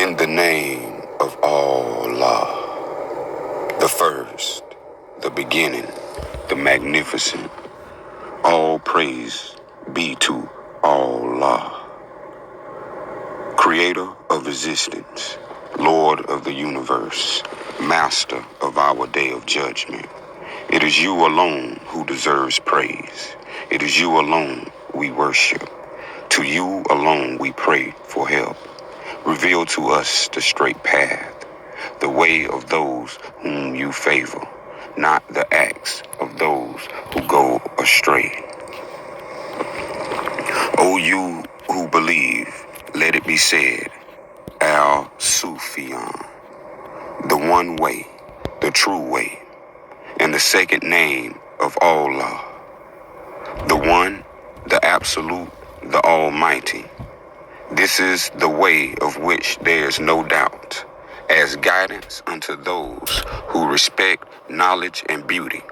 In the name of Allah, the first, the beginning, the magnificent, all praise be to Allah, creator of existence, Lord of the universe, master of our day of judgment. It is you alone who deserves praise. It is you alone we worship. To you alone we pray for help. Reveal to us the straight path, the way of those whom you favor, not the acts of those who go astray. O you who believe, let it be said, Al-Sufian, the one way, the true way, and the second name of Allah, the one, the absolute, the almighty. This is the way of which there is no doubt, as guidance unto those who respect knowledge and beauty,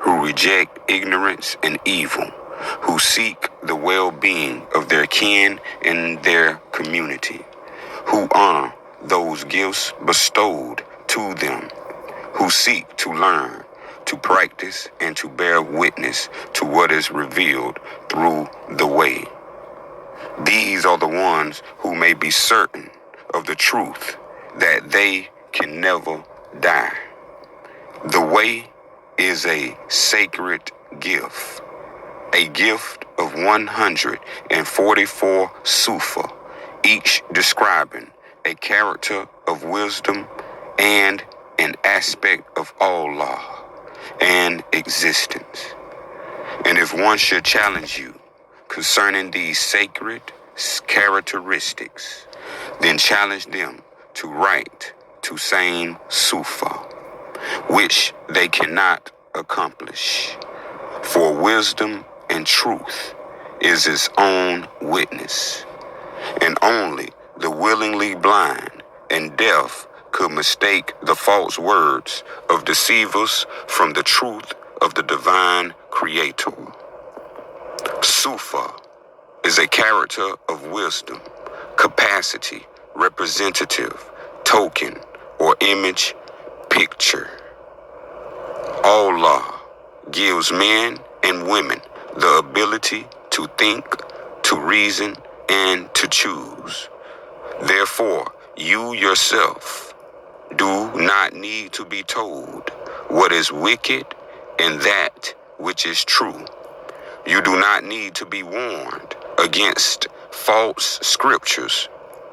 who reject ignorance and evil, who seek the well-being of their kin and their community, who honor those gifts bestowed to them, who seek to learn, to practice, and to bear witness to what is revealed through the way. These are the ones who may be certain of the truth that they can never die. The way is a sacred gift, a gift of 144 Sufa, each describing a character of wisdom and an aspect of Allah and existence. And if one should challenge you concerning these sacred characteristics, then challenge them to write to same Sufa, which they cannot accomplish. For wisdom and truth is its own witness, and only the willingly blind and deaf could mistake the false words of deceivers from the truth of the divine Creator. Sufa is a character of wisdom, capacity, representative, token, or image, picture. Allah gives men and women the ability to think, to reason, and to choose. Therefore, you yourself do not need to be told what is wicked and that which is true. You do not need to be warned against false scriptures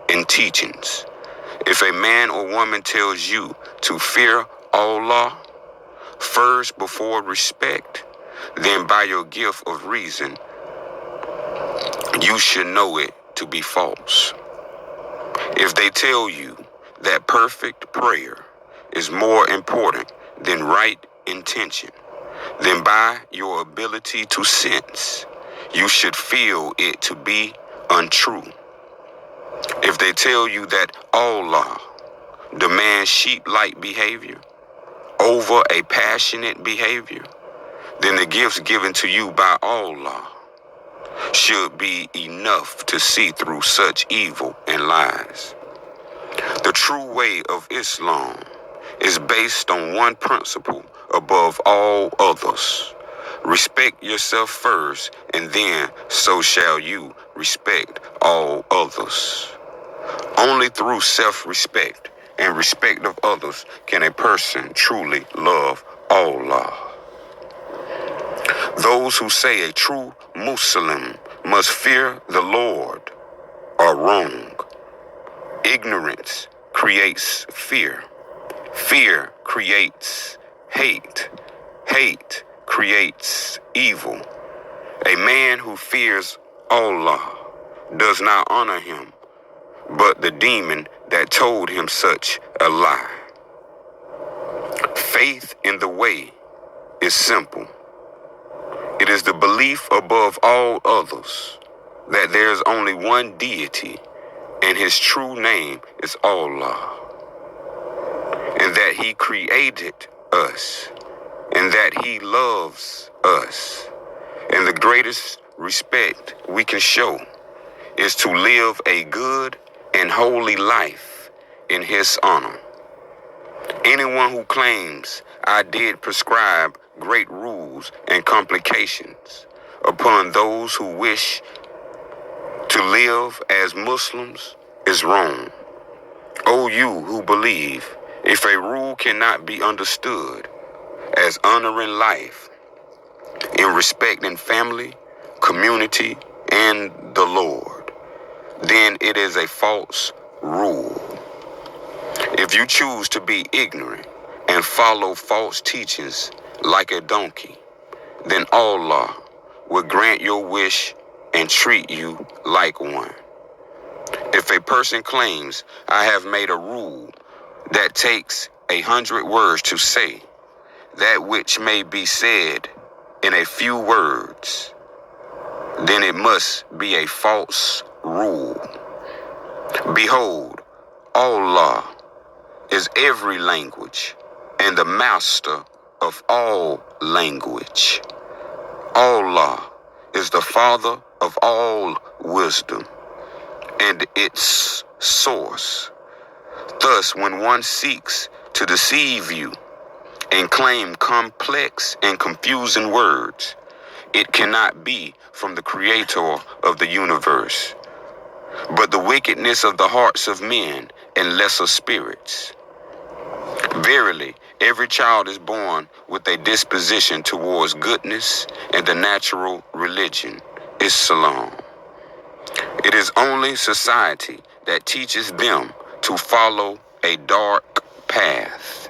and teachings. If a man or woman tells you to fear Allah first before respect, then by your gift of reason, you should know it to be false. If they tell you that perfect prayer is more important than right intention, then by your ability to sense, you should feel it to be untrue. If they tell you that Allah demands sheep-like behavior over a passionate behavior, then the gifts given to you by Allah should be enough to see through such evil and lies. The true way of Islam is based on one principle above all others. Respect yourself first, and then so shall you respect all others. Only through self-respect and respect of others can a person truly love Allah. Those who say a true Muslim must fear the Lord are wrong. Ignorance creates fear. Fear creates hate. Hate creates evil. A man who fears Allah does not honor him, but the demon that told him such a lie. Faith in the way is simple. It is the belief above all others that there is only one deity and his true name is Allah, and that he created us, and that he loves us. And the greatest respect we can show is to live a good and holy life in his honor. Anyone who claims I did prescribe great rules and complications upon those who wish to live as Muslims is wrong. O you who believe, if a rule cannot be understood as honoring life in respecting family, community, and the Lord, then it is a false rule. If you choose to be ignorant and follow false teachings like a donkey, then Allah will grant your wish and treat you like one. If a person claims I have made a rule that takes 100 words to say that which may be said in a few words, then it must be a false rule. Behold, Allah is every language and the master of all language. Allah is the father of all wisdom and its source. Thus, when one seeks to deceive you and claim complex and confusing words, it cannot be from the creator of the universe, but the wickedness of the hearts of men and lesser spirits. Verily, every child is born with a disposition towards goodness and the natural religion, Islam. It is only society that teaches them to follow a dark path.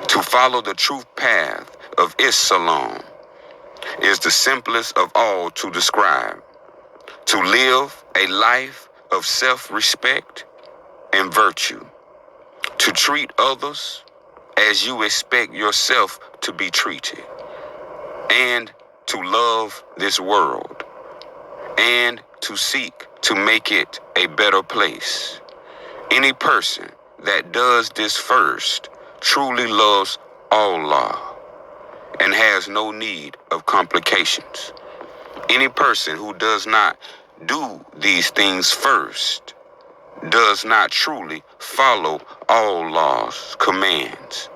To follow the true path of Islam is the simplest of all to describe. To live a life of self-respect and virtue. To treat others as you expect yourself to be treated. And to love this world. And to seek to make it a better place. Any person that does this first truly loves Allah and has no need of complications. Any person who does not do these things first does not truly follow Allah's commands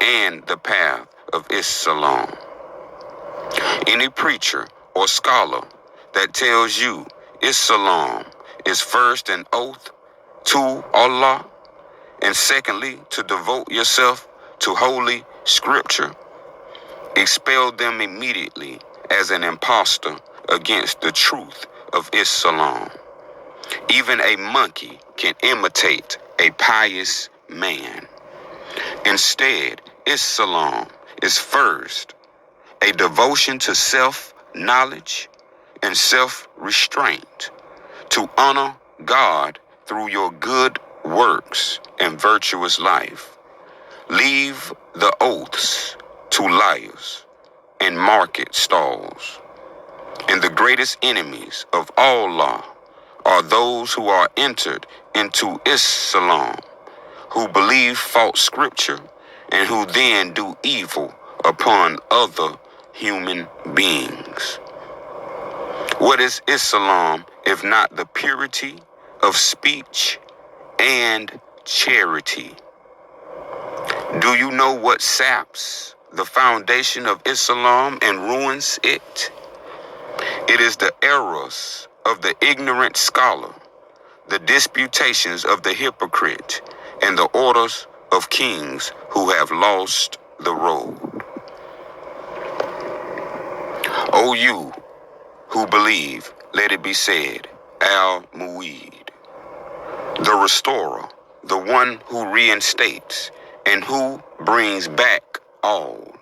and the path of Islam. Any preacher or scholar that tells you Islam is first an oath to Allah and secondly to devote yourself to holy scripture, expel them immediately as an impostor against the truth of Islam. Even a monkey can imitate a pious man. Instead, Islam is first a devotion to self-knowledge and self-restraint, to honor God through your good works and virtuous life. Leave the oaths to liars and market stalls. And the greatest enemies of Allah are those who are entered into Islam, who believe false scripture and who then do evil upon other human beings. What is Islam if not the purity of speech and charity? Do you know what saps the foundation of Islam and ruins it? It is the errors of the ignorant scholar, the disputations of the hypocrite, and the orders of kings who have lost the road. O you who believe, let it be said, Al-Mu'id, the restorer, the one who reinstates and who brings back all.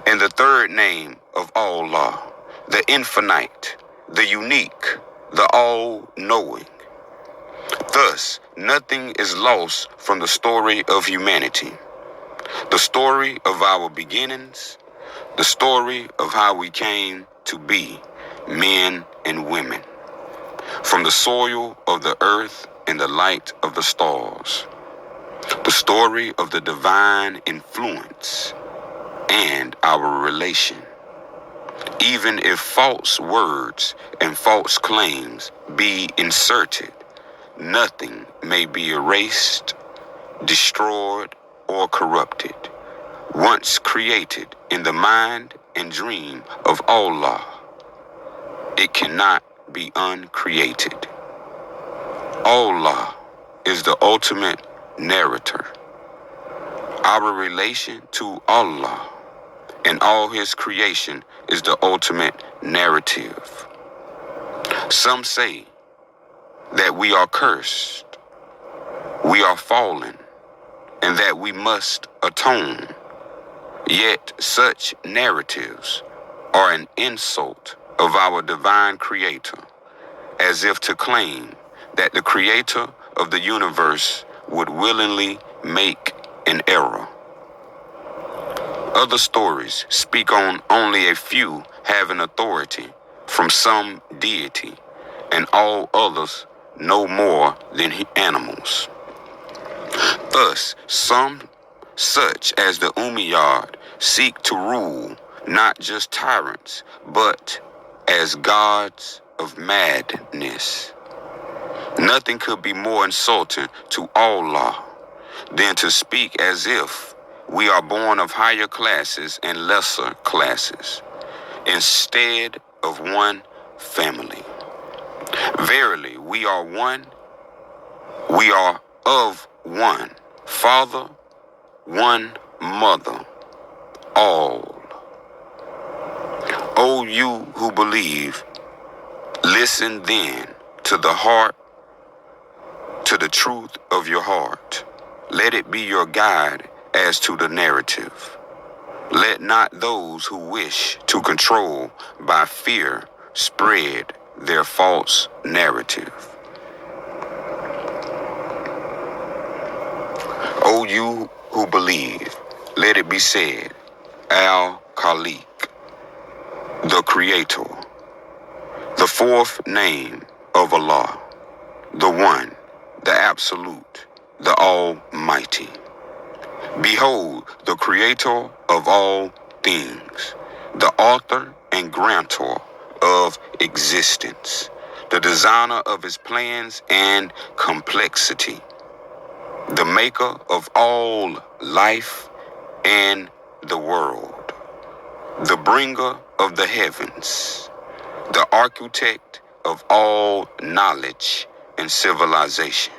And the third name of Allah, the infinite, the unique, the all-knowing. Thus, nothing is lost from the story of humanity, the story of our beginnings, the story of how we came to be men and women, from the soil of the earth and the light of the stars, the story of the divine influence and our relation. Even if false words and false claims be inserted, nothing may be erased, destroyed, or corrupted. Once created in the mind and dream of Allah, it cannot be uncreated. Allah is the ultimate narrator. Our relation to Allah and all His creation is the ultimate narrative. Some say that we are cursed, we are fallen, and that we must atone. Yet such narratives are an insult of our divine Creator, as if to claim that the Creator of the universe would willingly make an error. Other stories speak on only a few having authority from some deity, and all others no more than animals. Thus, some, such as the Umayyad, seek to rule not just tyrants, but as gods of madness. Nothing could be more insulting to Allah than to speak as if we are born of higher classes and lesser classes, instead of one family. Verily, we are one. We are of one Father, one Mother, all. O you who believe, listen then to the heart, to the truth of your heart. Let it be your guide as to the narrative. Let not those who wish to control by fear spread their false narrative. O you who believe, let it be said, Al-Khaliq, the Creator, the fourth name of Allah, the One, the Absolute, the Almighty. Behold, the Creator of all things, the author and grantor of existence, the designer of His plans and complexity, the maker of all life and the world, the bringer of the heavens, the architect of all knowledge and civilization.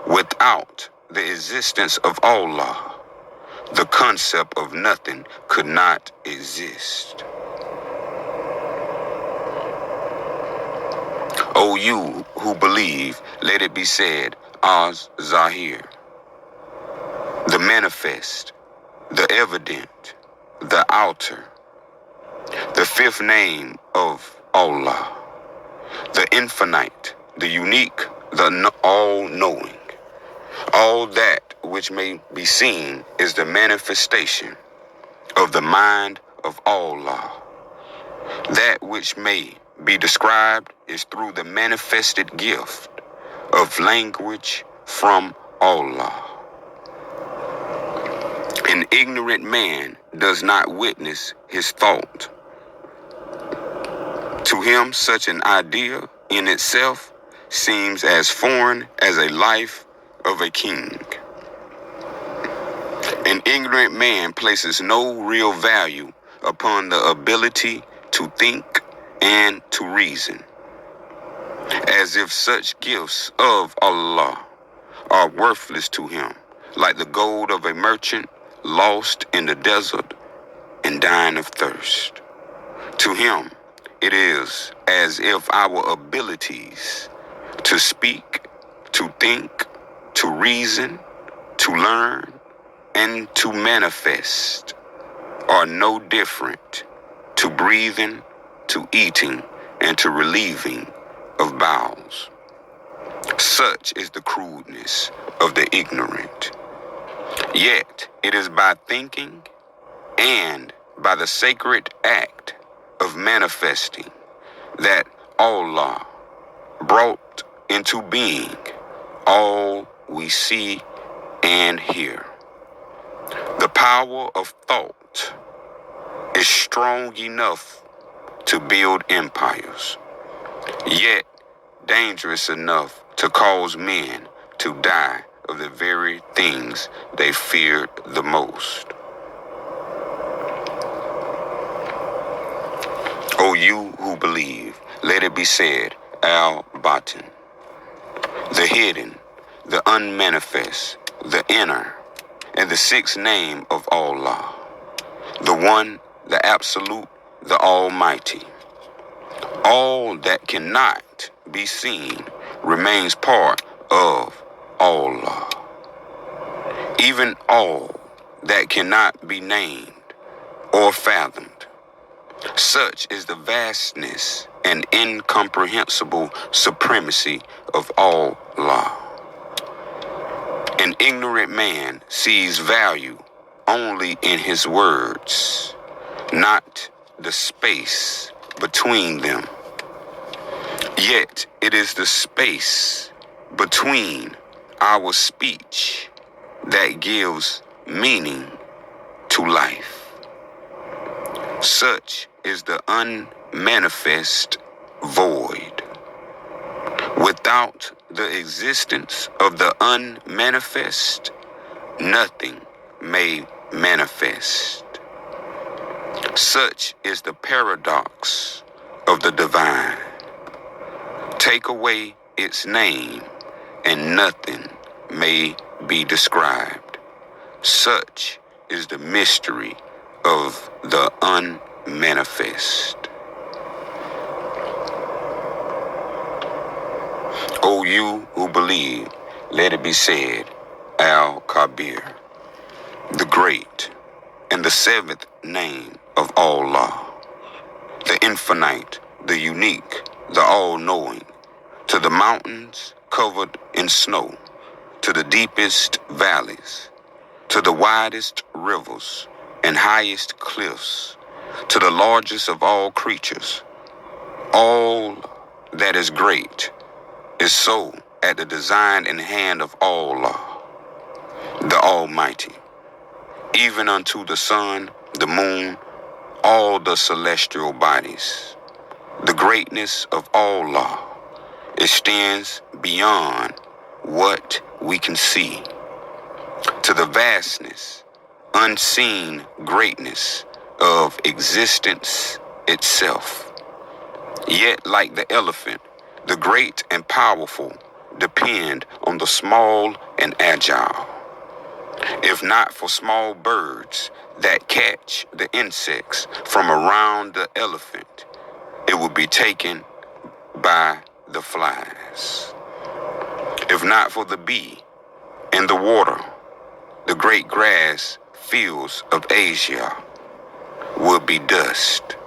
Without the existence of Allah, the concept of nothing could not exist. O you who believe, let it be said, Az-Zahir, the manifest, the evident, the outer, the fifth name of Allah, the infinite, the unique, the all-knowing. All that which may be seen is the manifestation of the mind of Allah. That which may be described is through the manifested gift of language from Allah. An ignorant man does not witness his thought. To him, such an idea in itself seems as foreign as a life of a king. An ignorant man places no real value upon the ability to think and to reason, as if such gifts of Allah are worthless to him, like the gold of a merchant lost in the desert and dying of thirst. To him, it is as if our abilities to speak, to think, to reason, to learn, and to manifest are no different to breathing, to eating, and to relieving of bowels. Such is the crudeness of the ignorant. Yet it is by thinking and by the sacred act of manifesting that Allah brought into being all we see and hear. The power of thought is strong enough to build empires, yet dangerous enough to cause men to die of the very things they feared the most. O you who believe, let it be said, Al-Batin, the hidden, the unmanifest, the inner, and the sixth name of Allah, the one, the absolute, the almighty. All that cannot be seen remains part of Allah. Even all that cannot be named or fathomed. Such is the vastness and incomprehensible supremacy of Allah. An ignorant man sees value only in his words, not the space between them. Yet it is the space between our speech that gives meaning to life. Such is the unmanifest void. Without the existence of the unmanifest, nothing may manifest. Such is the paradox of the divine. Take away its name, and nothing may be described. Such is the mystery of the unmanifest. O you who believe, let it be said, Al-Kabir, the great, and the seventh name of Allah, the infinite, the unique, the all-knowing, to the mountains covered in snow, to the deepest valleys, to the widest rivers and highest cliffs, to the largest of all creatures. All that is great is so at the design and hand of Allah, the Almighty, even unto the sun, the moon, all the celestial bodies. The greatness of Allah extends beyond what we can see, to the vastness, unseen greatness of existence itself. Yet, like the elephant, the great and powerful depend on the small and agile. If not for small birds that catch the insects from around the elephant, it would be taken by the flies. If not for the bee and the water, the great grass fields of Asia would be dust.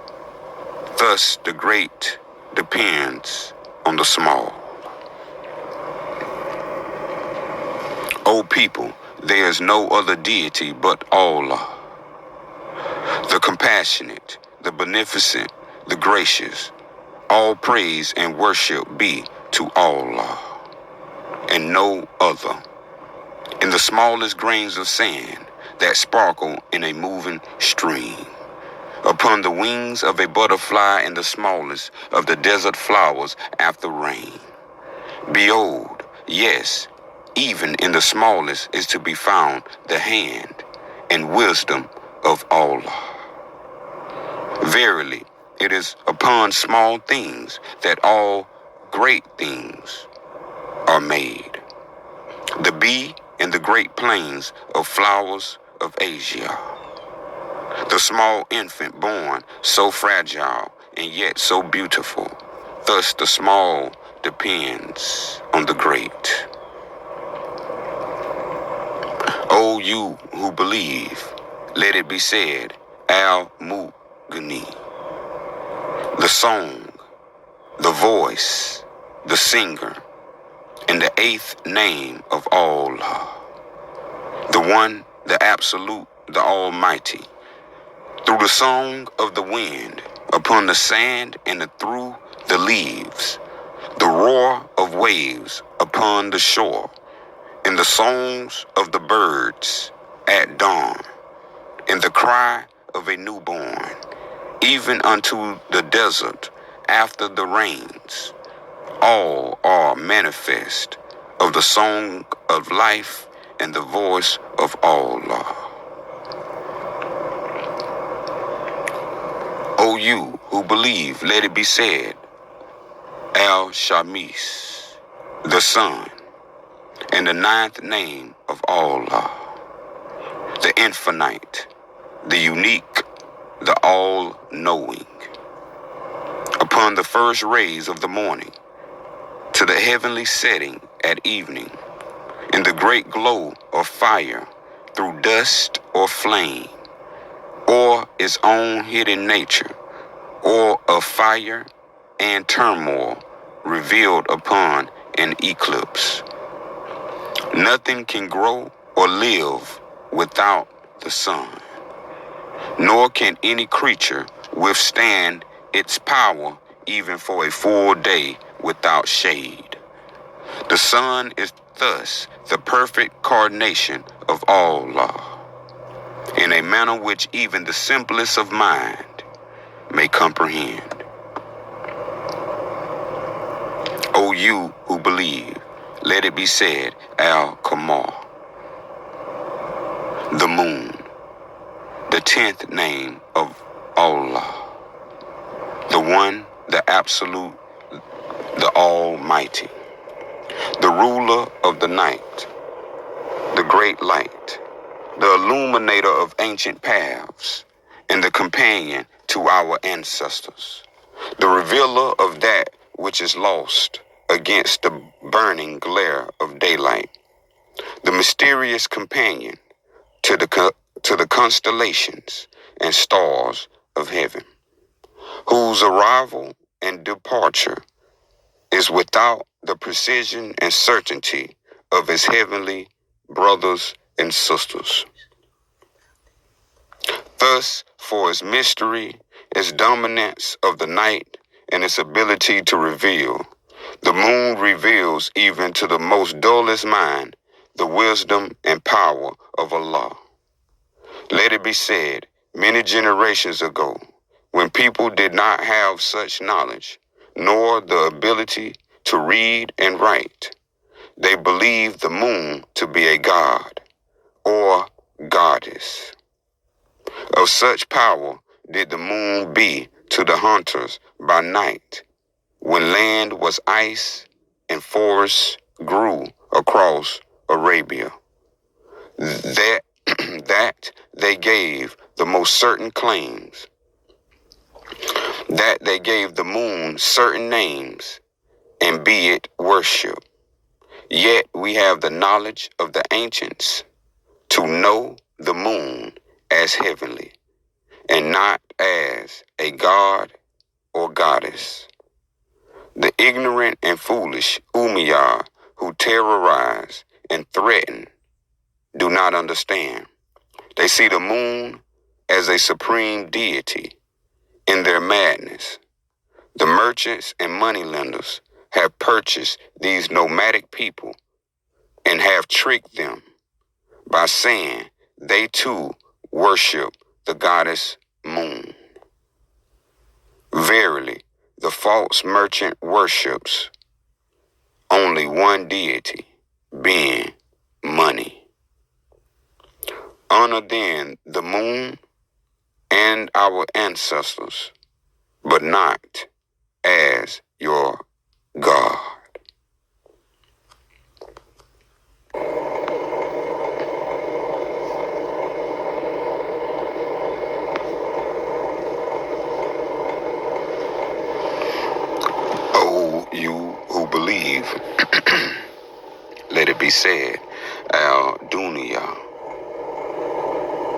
Thus, the great depends on the small. O people, there is no other deity but Allah, the compassionate, the beneficent, the gracious. All praise and worship be to Allah, and no other. In the smallest grains of sand that sparkle in a moving stream, upon the wings of a butterfly in the smallest of the desert flowers after rain. Behold, yes, even in the smallest is to be found the hand and wisdom of Allah. Verily, it is upon small things that all great things are made. The bee in the great plains of flowers of Asia. The small infant born so fragile and yet so beautiful. Thus the small depends on the great. O you who believe, let it be said, Al-Mughni, the song, the voice, the singer, and the eighth name of Allah, the one, the absolute, the almighty. Through the song of the wind, upon the sand and through the leaves, the roar of waves upon the shore, in the songs of the birds at dawn, in the cry of a newborn, even unto the desert after the rains. all are manifest of the song of life and the voice of Allah. O you who believe, let it be said, Al-Shamis, the sun, and the ninth name of Allah, the infinite, the unique, the all-knowing. Upon the first rays of the morning, to the heavenly setting at evening, in the great glow of fire, through dust or flame, or its own hidden nature, or of fire and turmoil revealed upon an eclipse. Nothing can grow or live without the sun, nor can any creature withstand its power even for a full day without shade. The sun is thus the perfect coordination of Allah, in a manner which even the simplest of mind may comprehend. O you who believe, let it be said, Al-Qamar, the moon, the 10th name of Allah, the one, the absolute, the almighty, the ruler of the night, the great light, the illuminator of ancient paths, and the companion to our ancestors, the revealer of that which is lost against the burning glare of daylight, the mysterious companion to the constellations and stars of heaven, whose arrival and departure is without the precision and certainty of his heavenly brothers and sisters. Thus, for its mystery, its dominance of the night, and its ability to reveal, the moon reveals even to the most dullest mind the wisdom and power of Allah. Let it be said, many generations ago, when people did not have such knowledge, nor the ability to read and write, they believed the moon to be a god or goddess. Of such power did the moon be to the hunters by night, when land was ice and forests grew across Arabia, that they gave the most certain claims, that they gave the moon certain names, and be it worship. Yet we have the knowledge of the ancients to know the moon as heavenly, and not as a god or goddess. The ignorant and foolish Umayyad who terrorize and threaten do not understand. They see the moon as a supreme deity in their madness. The merchants and moneylenders have purchased these nomadic people and have tricked them by saying they too worship the goddess moon. Verily, the false merchant worships only one deity, being money. Honor then the moon and our ancestors, but not as your God. O you who believe, let it be said, Al-Dunya,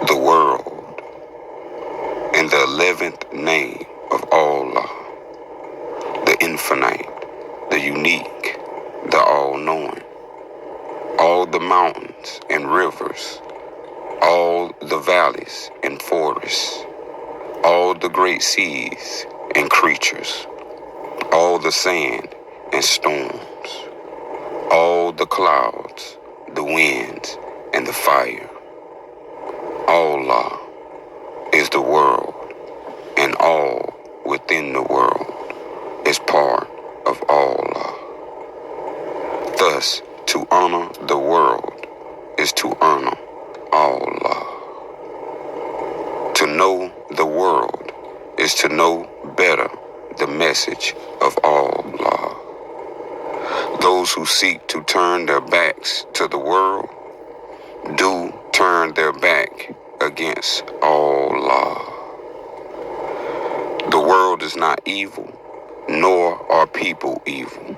the world, and the 11th name of Allah, the infinite, the unique, the all-knowing, all the mountains and rivers, all the valleys and forests, all the great seas and creatures, all the sand and storms, all the clouds, the winds, and the fire. Allah is the world, and all within the world is part of Allah. message of Allah. Those who seek to turn their backs to the world do turn their back against Allah. The world is not evil, nor are people evil.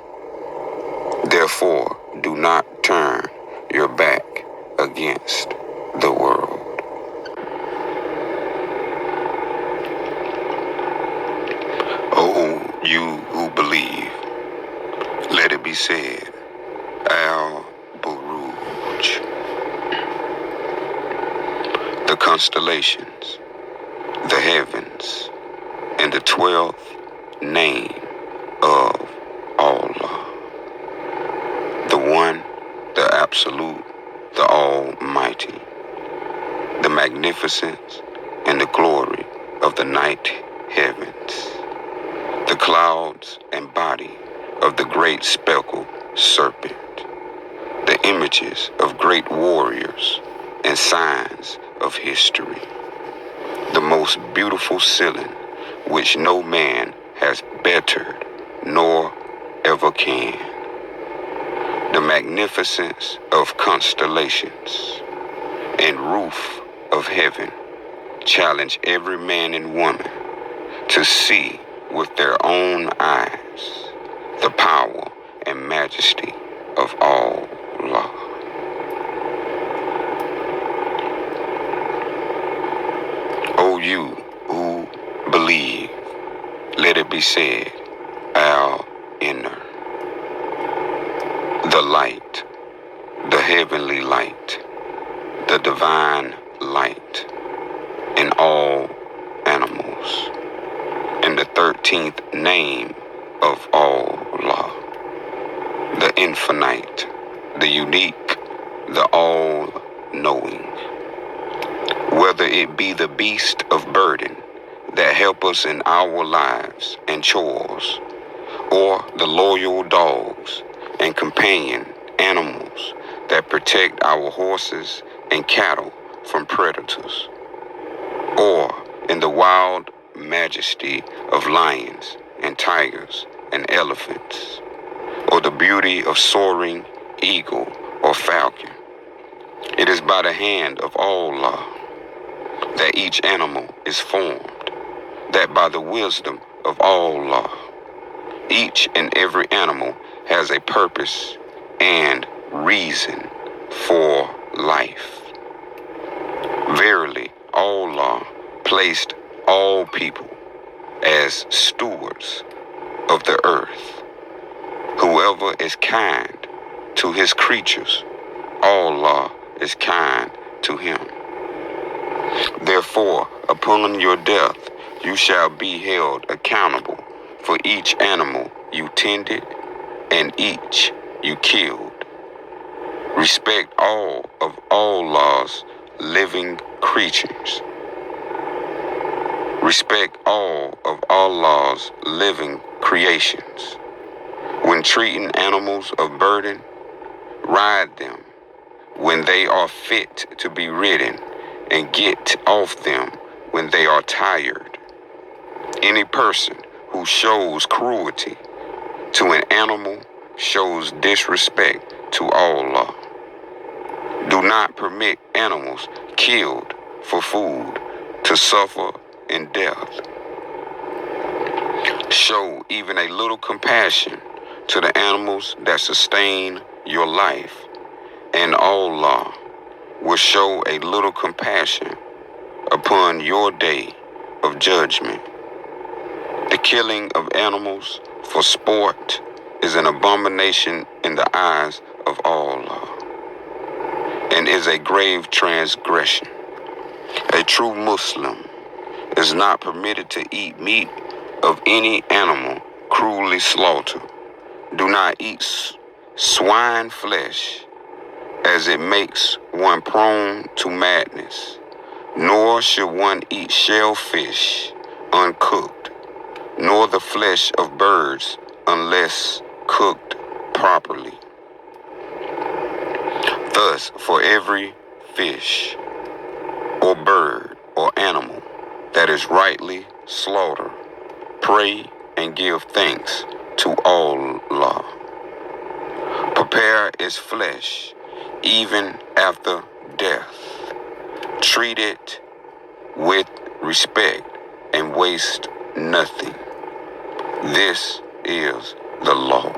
Therefore, do not turn your back against the world. O you who believe, let it be said, Al-Buruj. The constellations, the heavens, and the 12th name of Allah. The One, the Absolute, the Almighty. The magnificence and the glory of the night heavens. The clouds and body of the great speckled serpent. The images of great warriors and signs of history. The most beautiful ceiling which no man has bettered nor ever can. The magnificence of constellations and roof of heaven challenge every man and woman to see with their own eyes the power and majesty of Allah. O you who believe, let it be said, Al-Inner. The light, the heavenly light, the divine light in all animals, and the 13th name of Allah, the infinite, the unique, the all-knowing. Whether it be the beast of burden that help us in our lives and chores, or the loyal dogs and companion animals that protect our horses and cattle from predators, or in the wild majesty of lions and tigers and elephants, or the beauty of soaring eagle or falcon. It is by the hand of Allah that each animal is formed, that by the wisdom of Allah, each and every animal has a purpose and reason for life. Verily, Allah placed all people as stewards of the earth. Whoever is kind to his creatures, Allah is kind to him. Therefore, upon your death, you shall be held accountable for each animal you tended and each you killed. Respect all of Allah's living creatures. Respect all of Allah's living creations. When treating animals of burden, ride them when they are fit to be ridden, and get off them when they are tired. Any person who shows cruelty to an animal shows disrespect to Allah. Do not permit animals killed for food to suffer in death. Show even a little compassion to the animals that sustain your life, and Allah will show a little compassion upon your day of judgment. The killing of animals for sport is an abomination in the eyes of Allah, and is a grave transgression. A true Muslim is not permitted to eat meat of any animal cruelly slaughtered. Do not eat swine flesh, as it makes one prone to madness. Nor should one eat shellfish uncooked, nor the flesh of birds unless cooked properly. Thus, for every fish or bird or animal that is rightly slaughtered, pray and give thanks to Allah. Prepare its flesh even after death. Treat it with respect and waste nothing. This is the law.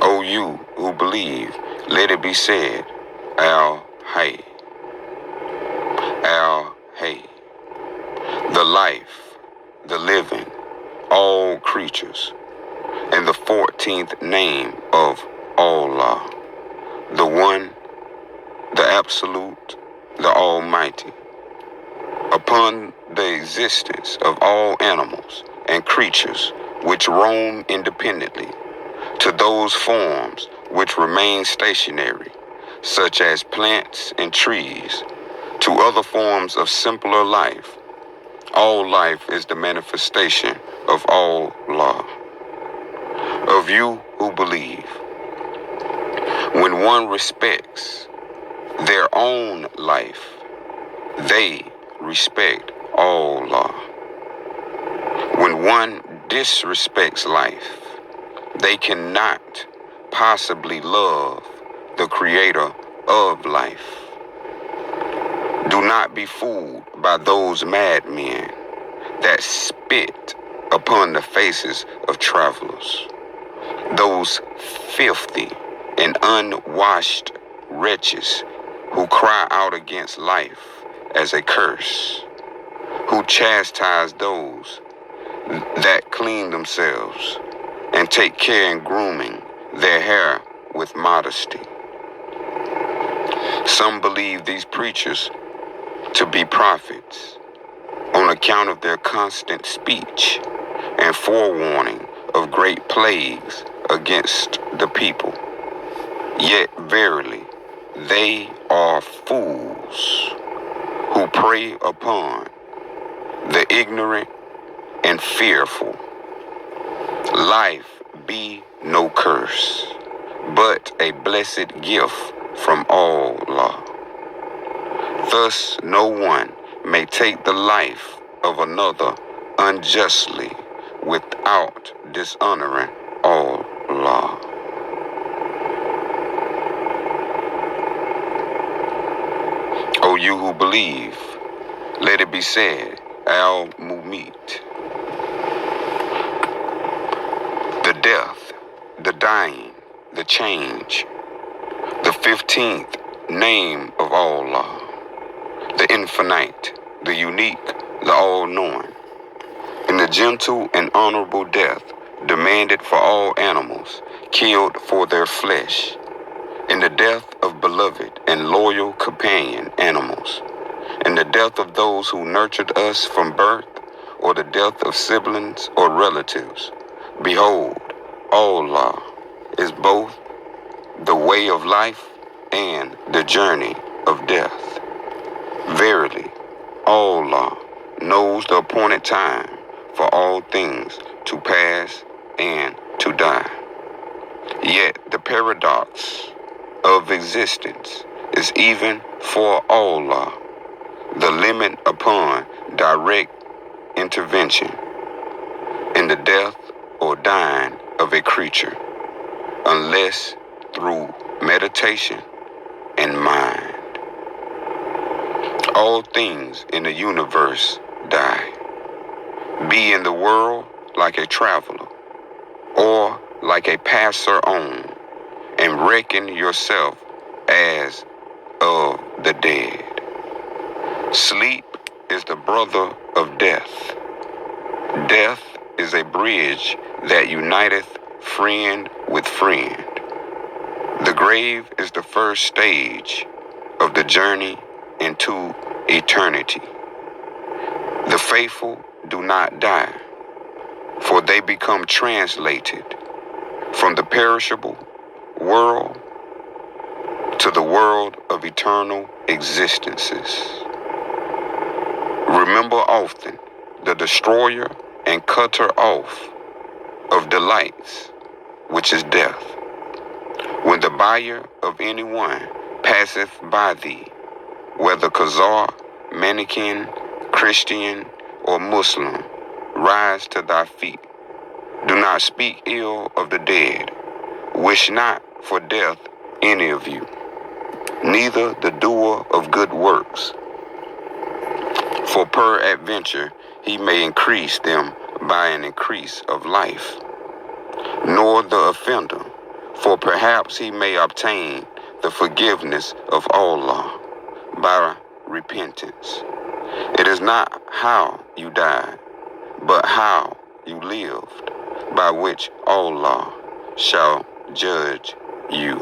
O you who believe, let it be said, Al-Hay. Al-Hay. The life, the living, all creatures, and the 14th name of Allah, the One, the Absolute, the Almighty, upon the existence of all animals and creatures which roam independently, to those forms which remain stationary, such as plants and trees, to other forms of simpler life. All life is the manifestation of Allah. Of you who believe, when one respects their own life, they respect Allah. When one disrespects life, they cannot possibly love the Creator of life. Do not be fooled by those madmen that spit upon the faces of travelers, those filthy and unwashed wretches who cry out against life as a curse, who chastise those that clean themselves and take care in grooming their hair with modesty. Some believe these preachers to be prophets on account of their constant speech and forewarning of great plagues against the people. Yet verily, they are fools who prey upon the ignorant and fearful. Life be no curse, but a blessed gift from Allah. Thus no one may take the life of another unjustly without dishonoring Allah. O you who believe, let it be said, Al-Mumit. The death, the dying, the change, the 15th name of Allah, the infinite, the unique, the all-knowing, and the gentle and honorable death demanded for all animals, killed for their flesh, and the death of beloved and loyal companion animals, and the death of those who nurtured us from birth, or the death of siblings or relatives. Behold, Allah is both the way of life and the journey of death. Verily, Allah knows the appointed time for all things to pass and to die. Yet the paradox of existence is even for Allah the limit upon direct intervention in the death or dying of a creature, unless through meditation and mind. All things in the universe die. Be in the world like a traveler, or like a passer-on, and reckon yourself as of the dead. Sleep is the brother of death. Death is a bridge that uniteth friend with friend. The grave is the first stage of the journey into eternity. The faithful do not die, for they become translated from the perishable world to the world of eternal existences. Remember often the destroyer and cutter off of delights, which is death. When the buyer of anyone passeth by thee, whether Khazar, Manichaean, Christian, or Muslim, rise to thy feet. Do not speak ill of the dead. Wish not for death any of you, neither the doer of good works. For peradventure he may increase them by an increase of life. Nor the offender, for perhaps he may obtain the forgiveness of Allah by repentance. It is not how you died, but how you lived, by which Allah shall judge you.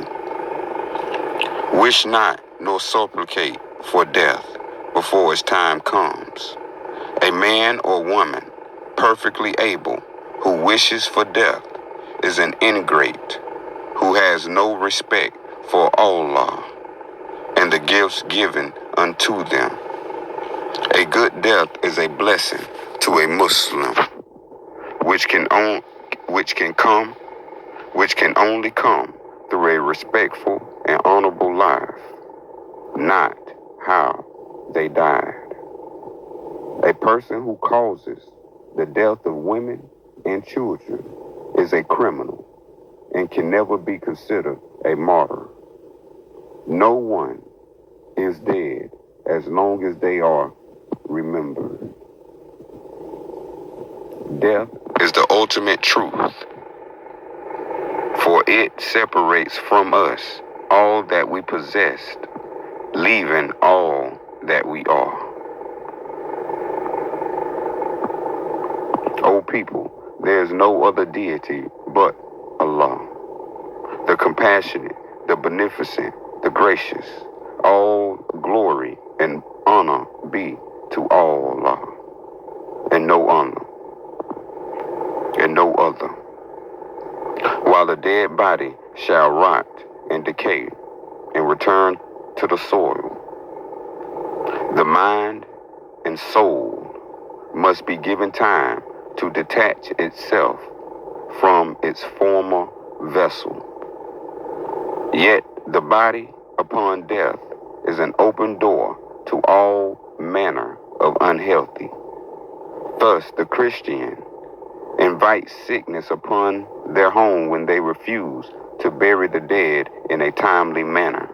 Wish not nor supplicate for death before its time comes. A man or woman perfectly able who wishes for death is an ingrate who has no respect for Allah and the gifts given unto them. A good death is a blessing to a Muslim, which can only come through a respectful and honorable life, not how they died. A person who causes the death of women and children is a criminal and can never be considered a martyr. No one is dead as long as they are remembered. Death is the ultimate truth, for it separates from us all that we possessed, leaving all that we are. O people, there is no other deity but Allah, the compassionate, the beneficent, the gracious. All glory and honor be to Allah, and no honor, and no other. While the dead body shall rot and decay and return to the soil, the mind and soul must be given time to detach itself from its former vessel. Yet the body upon death is an open door to all manner of unhealthy. Thus the Christian invites sickness upon their home when they refuse to bury the dead in a timely manner.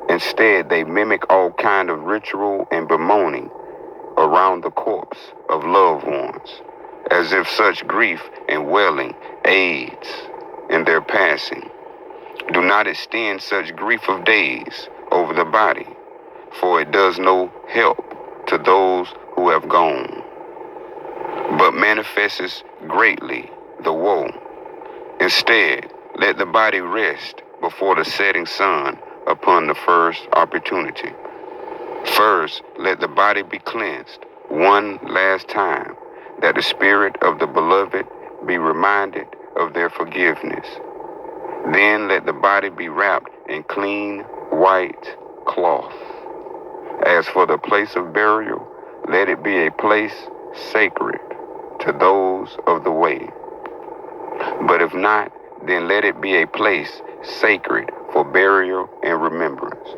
Instead, they mimic all kind of ritual and bemoaning around the corpse of loved ones, as if such grief and wailing aids in their passing. Do not extend such grief of days over the body, for it does no help to those who have gone, but manifests greatly the woe. Instead, let the body rest before the setting sun upon the first opportunity. First, let the body be cleansed one last time, that the spirit of the beloved be reminded of their forgiveness. Then let the body be wrapped in clean white cloth. As for the place of burial, let it be a place sacred to those of the way. But if not, then let it be a place sacred for burial and remembrance.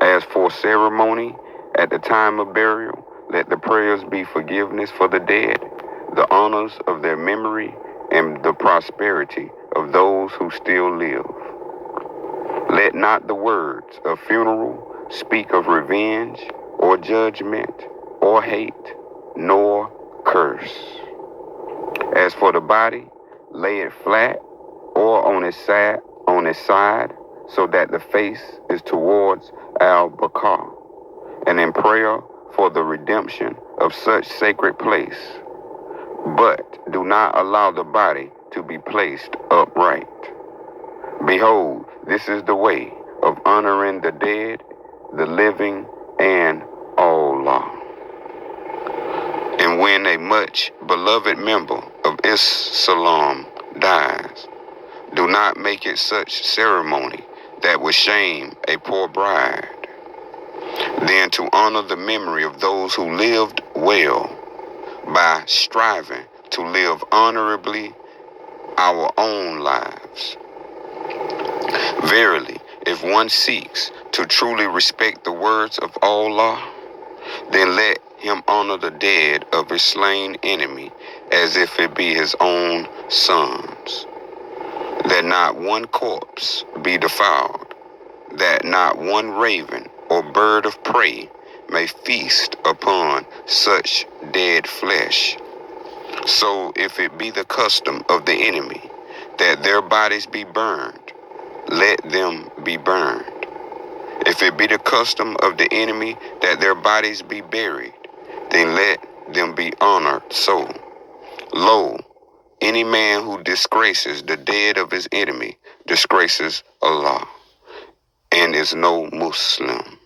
As for ceremony, at the time of burial, let the prayers be forgiveness for the dead, the honors of their memory, and the prosperity of those who still live. Let not the words of funeral speak of revenge or judgment or hate nor curse. As for the body, lay it flat or on its side so that the face is towards Al-Baqar, and in prayer for the redemption of such sacred place. But do not allow the body to be placed upright. Behold, this is the way of honoring the dead, the living, and Allah. And when a much beloved member of Islam dies, do not make it such ceremony that would shame a poor bride. Then to honor the memory of those who lived well by striving to live honorably our own lives. Verily, if one seeks to truly respect the words of Allah, then let him honor the dead of his slain enemy as if it be his own sons, that not one corpse be defiled, that not one raven or bird of prey may feast upon such dead flesh. So if it be the custom of the enemy that their bodies be burned, let them be burned. If it be the custom of the enemy that their bodies be buried, then let them be honored so. Lo, any man who disgraces the dead of his enemy disgraces Allah and is no Muslim.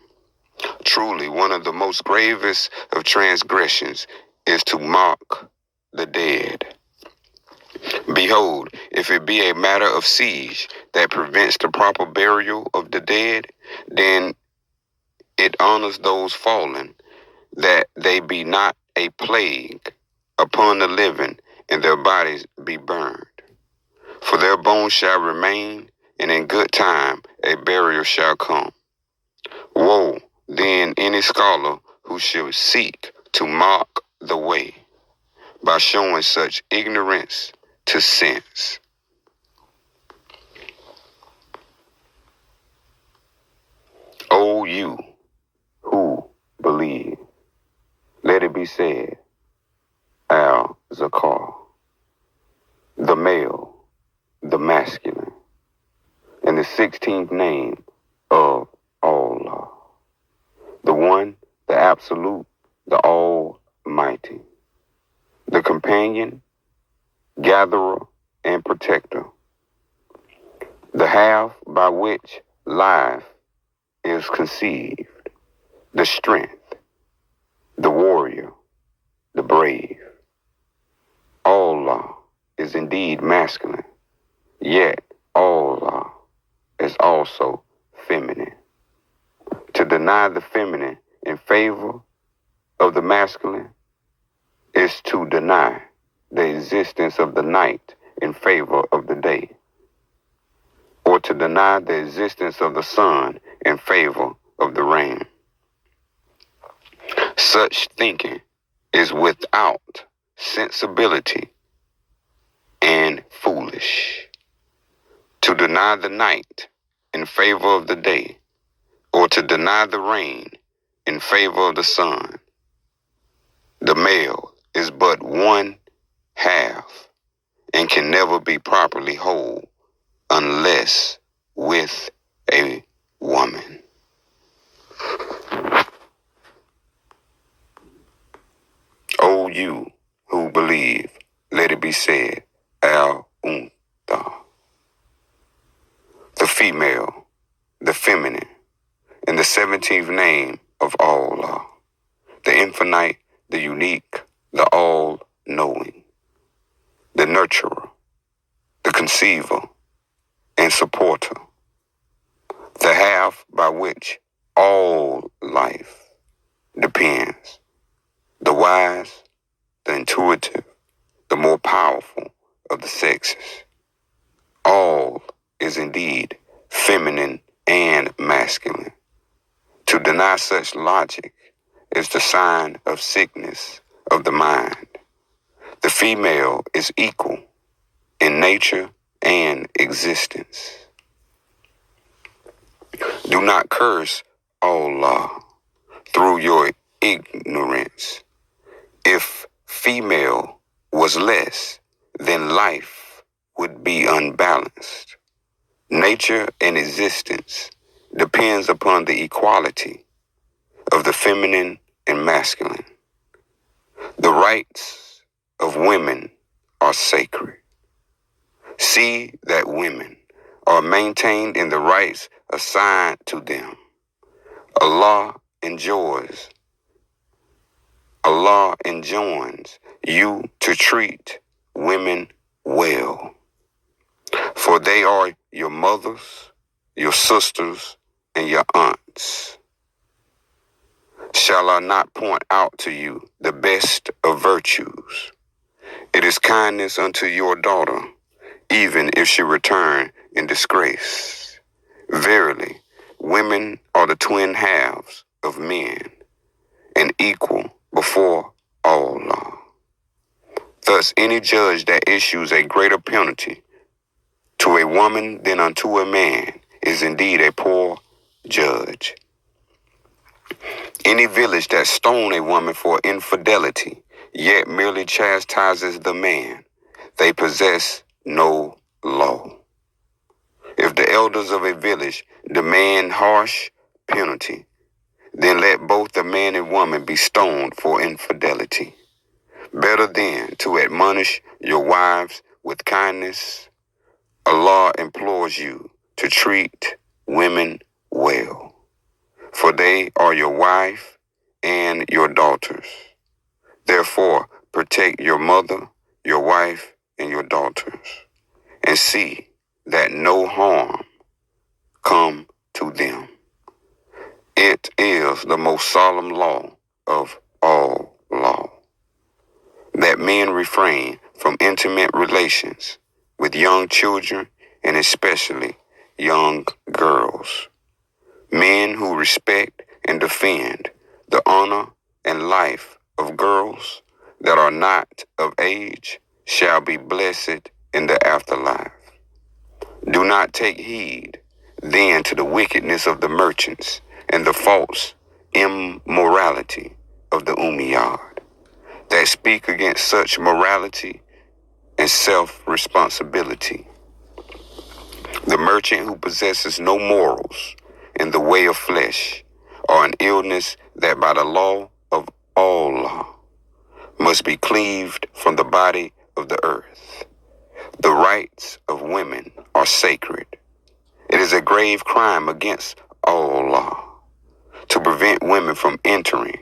Truly, one of the most gravest of transgressions is to mock the dead. Behold, if it be a matter of siege that prevents the proper burial of the dead, then it honors those fallen, that they be not a plague upon the living, and their bodies be burned. For their bones shall remain, and in good time a burial shall come. Woe then any scholar who shall seek to mock the way by showing such ignorance to sense. O you who believe, let it be said, Al-Zakar, the male, the masculine, and the 16th name of Allah, the one, the absolute, the almighty, the companion, gatherer, and protector, the half by which life is conceived, the strength, the warrior, the brave. Allah is indeed masculine, yet Allah is also feminine. To deny the feminine in favor of the masculine is to deny the existence of the night in favor of the day, or to deny the existence of the sun in favor of the rain. Such thinking is without sensibility and foolish. To deny the night in favor of the day, or to deny the rain in favor of the sun. The male is but one half and can never be properly whole unless with a woman. O you who believe, let it be said, Al-Untha, the female, the feminine, and the 17th name of Allah, the infinite, the unique, the all-knowing, the nurturer, the conceiver, and supporter, the half by which all life depends, the wise, the intuitive, the more powerful of the sexes. All is indeed feminine and masculine. To deny such logic is the sign of sickness of the mind. The female is equal in nature and existence. Do not curse Allah through your ignorance. If female was less, then life would be unbalanced. Nature and existence depends upon the equality of the feminine and masculine. The rights of women are sacred. See that women are maintained in the rights assigned to them. Allah enjoins you to treat women well, for they are your mothers, your sisters, and your aunts. Shall I not point out to you the best of virtues? It is kindness unto your daughter, even if she return in disgrace. Verily, women are the twin halves of men, and equal before Allah. Thus, any judge that issues a greater penalty to a woman than unto a man is indeed a poor judge. Any village that stone a woman for infidelity, yet merely chastises the man, they possess no law. If the elders of a village demand harsh penalty, then let both the man and woman be stoned for infidelity. Better then to admonish your wives with kindness. Allah implores you to treat women well, for they are your wife and your daughters. Therefore, protect your mother, your wife, and your daughters, and see that no harm come to them. It is the most solemn law of all law that men refrain from intimate relations with young children and especially young girls. Men who respect and defend the honor and life of girls that are not of age shall be blessed in the afterlife. Do not take heed then to the wickedness of the merchants and the false immorality of the Umayyad that speak against such morality and self-responsibility. The merchant who possesses no morals in the way of flesh, or an illness that by the law of Allah must be cleaved from the body of the earth. The rights of women are sacred. It is a grave crime against Allah to prevent women from entering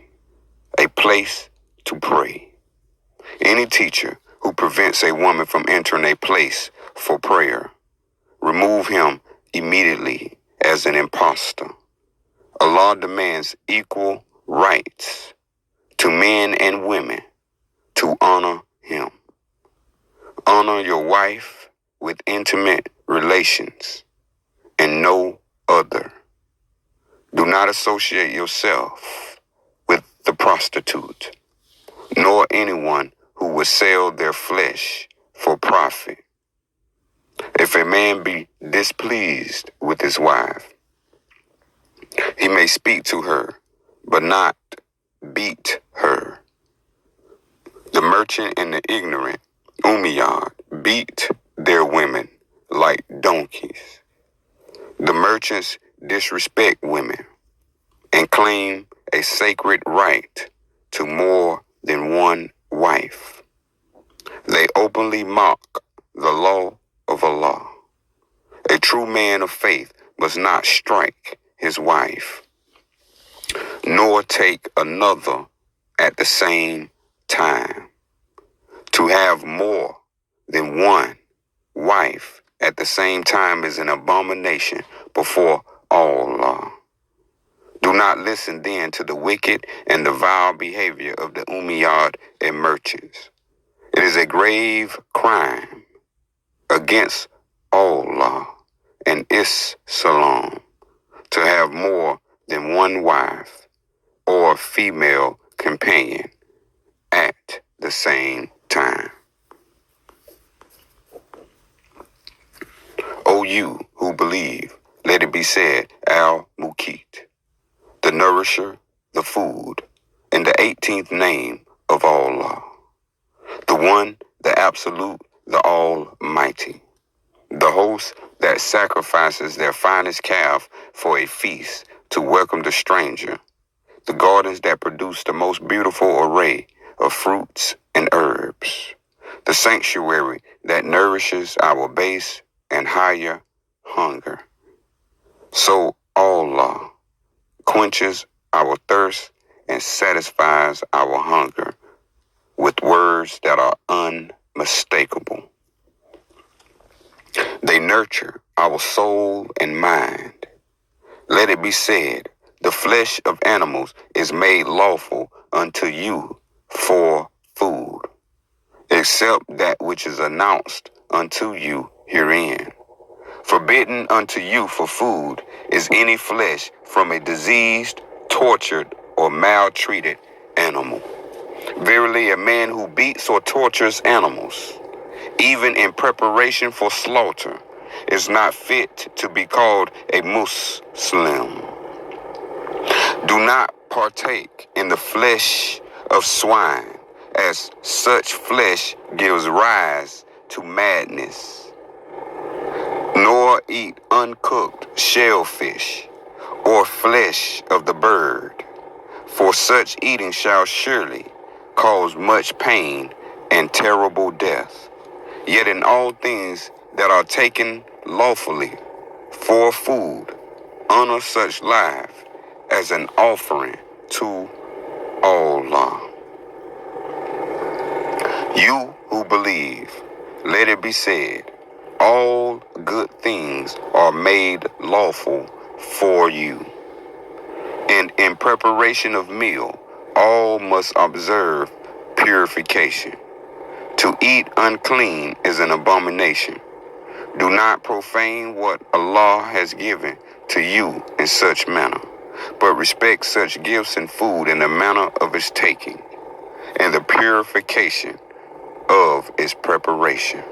a place to pray. Any teacher who prevents a woman from entering a place for prayer, remove him immediately as an impostor. Allah demands equal rights to men and women to honor him. Honor your wife with intimate relations and no other. Do not associate yourself with the prostitute, nor anyone who would sell their flesh for profit. If a man be displeased with his wife, he may speak to her, but not beat her. The merchant and the ignorant, Umayyad, beat their women like donkeys. The merchants disrespect women and claim a sacred right to more than one wife. They openly mock the law of Allah. A true man of faith must not strike his wife, nor take another at the same time. To have more than one wife at the same time is an abomination before Allah. Do not listen then to the wicked and the vile behavior of the Umayyad and merchants. It is a grave crime against Allah and Islam to have more than one wife or female companion at the same time. O you who believe, let it be said, Al-Muqit, the nourisher, the food, and the 18th name of Allah, the one, the absolute, the almighty, the host that sacrifices their finest calf for a feast to welcome the stranger, the gardens that produce the most beautiful array of fruits and herbs, the sanctuary that nourishes our base and higher hunger. So Allah quenches our thirst and satisfies our hunger with words that are unmistakable. They nurture our soul and mind. Let it be said, the flesh of animals is made lawful unto you for food, except that which is announced unto you herein. Forbidden unto you for food is any flesh from a diseased, tortured, or maltreated animal. Verily, a man who beats or tortures animals, even in preparation for slaughter, is not fit to be called a Muslim. Do not partake in the flesh of swine, as such flesh gives rise to madness. Nor eat uncooked shellfish or flesh of the bird, for such eating shall surely cause much pain and terrible death. Yet in all things that are taken lawfully for food, honor such life as an offering to Allah. You who believe, let it be said, all good things are made lawful for you. And in preparation of meal, all must observe purification. To eat unclean is an abomination. Do not profane what Allah has given to you in such manner, but respect such gifts and food in the manner of its taking, and the purification of its preparation.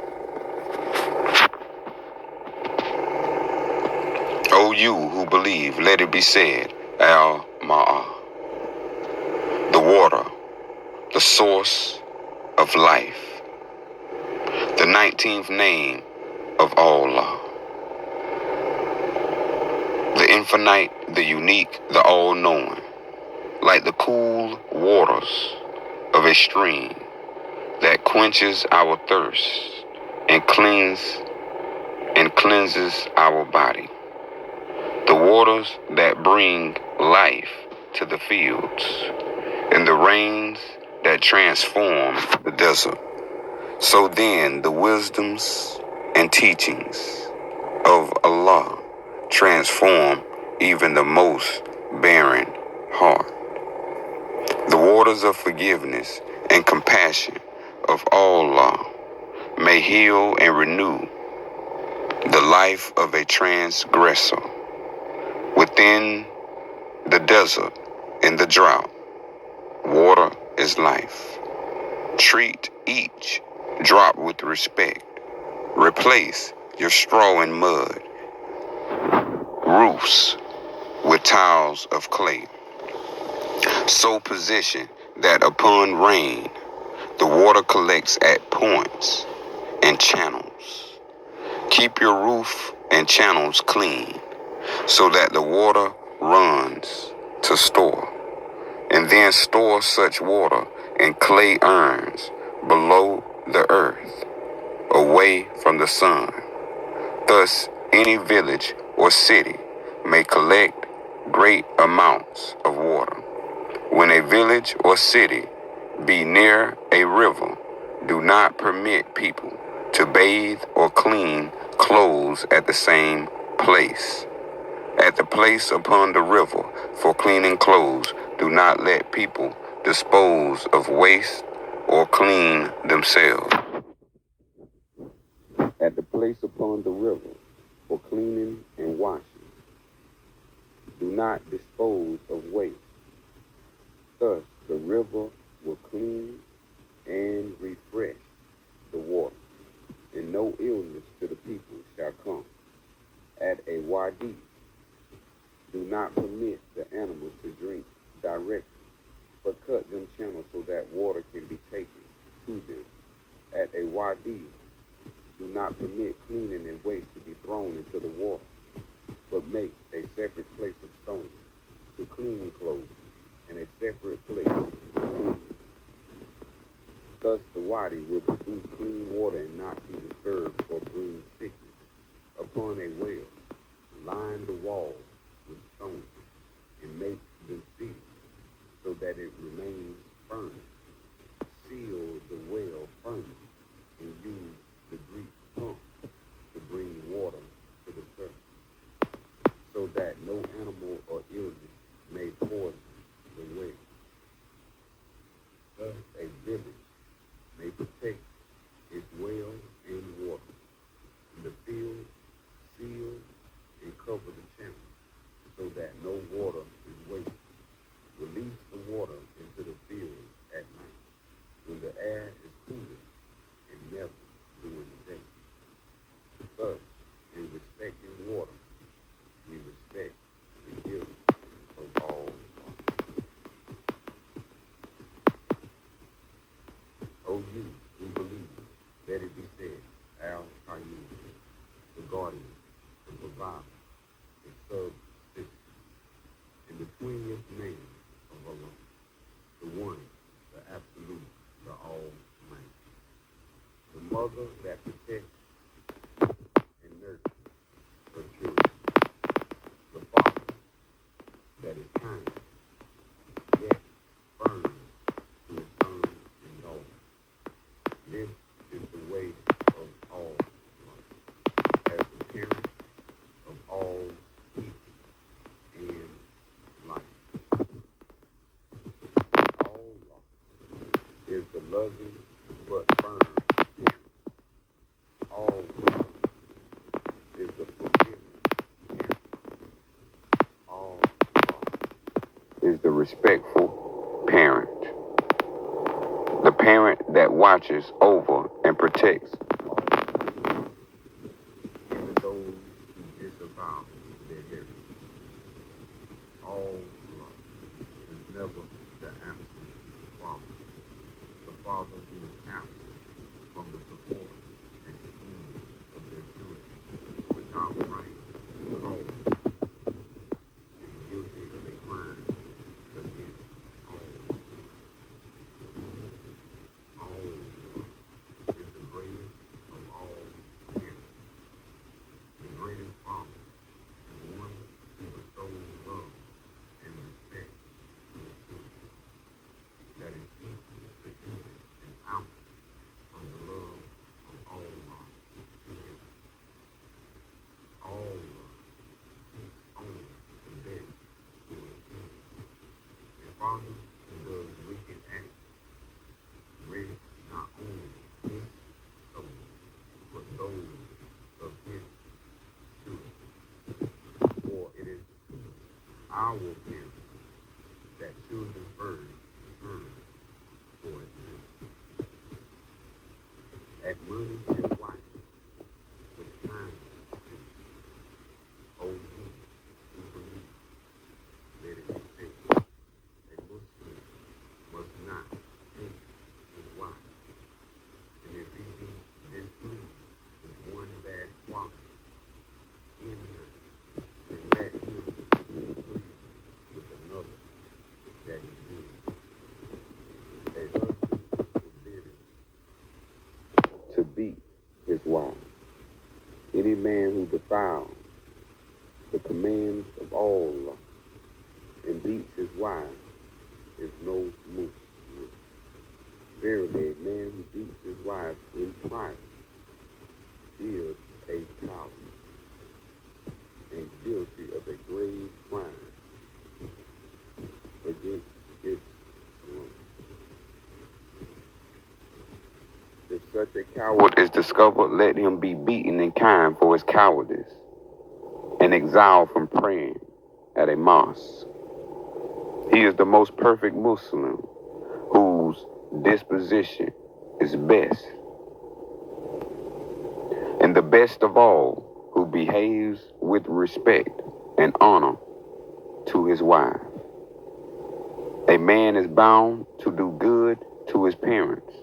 O you who believe, let it be said, Al-Ma'ah, the water, the source of life, the 19th name of Allah, the infinite, the unique, the all-knowing, like the cool waters of a stream that quenches our thirst and cleanses our body, the waters that bring life to the fields, and the rains that transform the desert. So then the wisdoms and teachings of Allah transform even the most barren heart. The waters of forgiveness and compassion of Allah may heal and renew the life of a transgressor. Within the desert, in the drought, water is life. Treat each drop with respect. Replace your straw and mud, roofs with tiles of clay. So position that upon rain, the water collects at points and channels. Keep your roof and channels clean, so that the water runs to store, and then store such water in clay urns below the earth, away from the sun. Thus, any village or city may collect great amounts of water. When a village or city be near a river, do not permit people to bathe or clean clothes at the same place. At the place upon the river for cleaning clothes, do not let people dispose of waste or clean themselves. At the place upon the river for cleaning and washing, do not dispose of waste. Thus the river will clean and refresh the water, and no illness to the people shall come. At a wadi, do not permit the animals to drink directly, but cut them channels so that water can be taken to them. At a wadi, do not permit cleaning and waste to be thrown into the water, but make a separate place of stone to clean clothes, and a separate place to clean. Thus the wadi will produce clean water and not be disturbed or bring sickness. Upon a well, line the walls with stones and make them seal, so that it remains firm. Seal the well firmly and use the Greek pump to bring water to the surface, so that no animal or illness may poison the well. Thus a village may protect its well and water. In the field, seal and cover the channel, so that no water is wasted. Release the water into the field at night, mother that protects and nurtures her children. The father that is kind, yet firm to his sons and daughters. This is the way of all life, as the parent of all people and life. All life is the loving but firm parent. All love is the forgiving parent. All love is the respectful parent. The parent that watches over and protects all, even those who disavow their heritage. All love is never the absent father. The father who is absent from the support and scheme of their children without right cause is guilty of a crime against all. All is the greatest of all parents. The greatest father is one who bestows love and respect to his children. That is equal to him and out from the love of all love to him. All love seeks only the best for his children. A father who does wicked acts risks not only his soul, but those of his children. For it is our parents that children first turn towards him. Admonish his wife with kindness. O you who believe, let it be said, a Muslim must not hate his wife, and if he be displeased with one bad quality in her, then let him be pleased with another that is good. A husband is forbidden to beat his wife. Any man who defiles the commands of Allah and beats his wife is no Muslim. Verily, a man who beats his wife in private is a coward and guilty of a grave crime against Islam. If such a coward is discovered, let him be beaten in kind for his cowardice and exiled from praying at a mosque. He is the most perfect Muslim whose disposition is best, and the best of all who behaves with respect and honor to his wife. A man is bound to do good to his parents,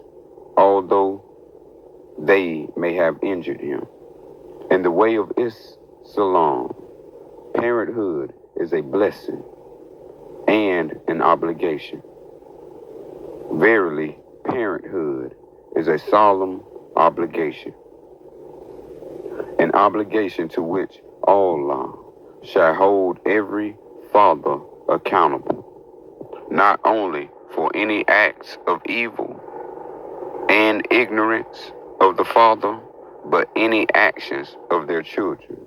although they may have injured him. In the way of Islam, parenthood is a blessing and an obligation. Verily, parenthood is a solemn obligation, an obligation to which Allah shall hold every father accountable, not only for any acts of evil and ignorance of the father, but any actions of their children.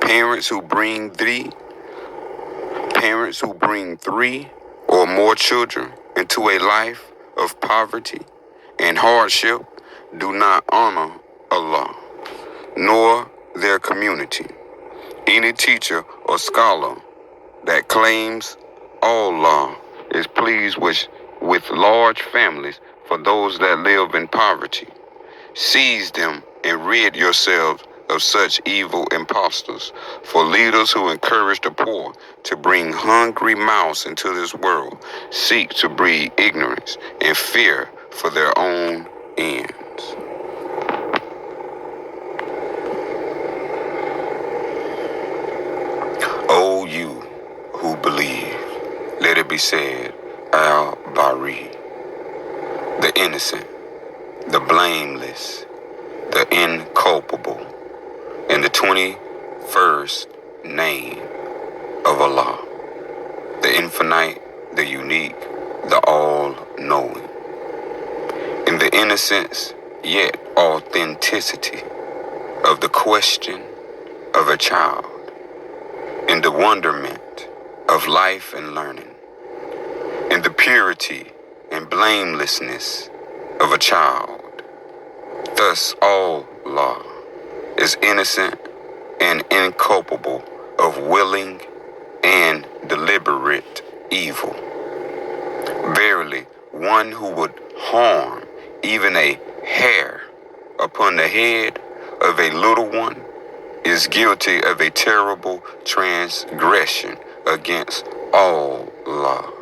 Parents who bring three or more children into a life of poverty and hardship do not honor Allah, nor their community. Any teacher or scholar that claims Allah is pleased with large families for those that live in poverty, seize them and rid yourselves of such evil impostors. For leaders who encourage the poor to bring hungry mouths into this world seek to breed ignorance and fear for their own ends. be said, Al-Bari, the innocent, the blameless, the inculpable, in the 21st name of Allah, the infinite, the unique, the all-knowing. In the innocence, yet authenticity of the question of a child, in the wonderment of life and learning, in the purity and blamelessness of a child. Thus Allah is innocent and inculpable of willing and deliberate evil. Verily, one who would harm even a hair upon the head of a little one is guilty of a terrible transgression against Allah.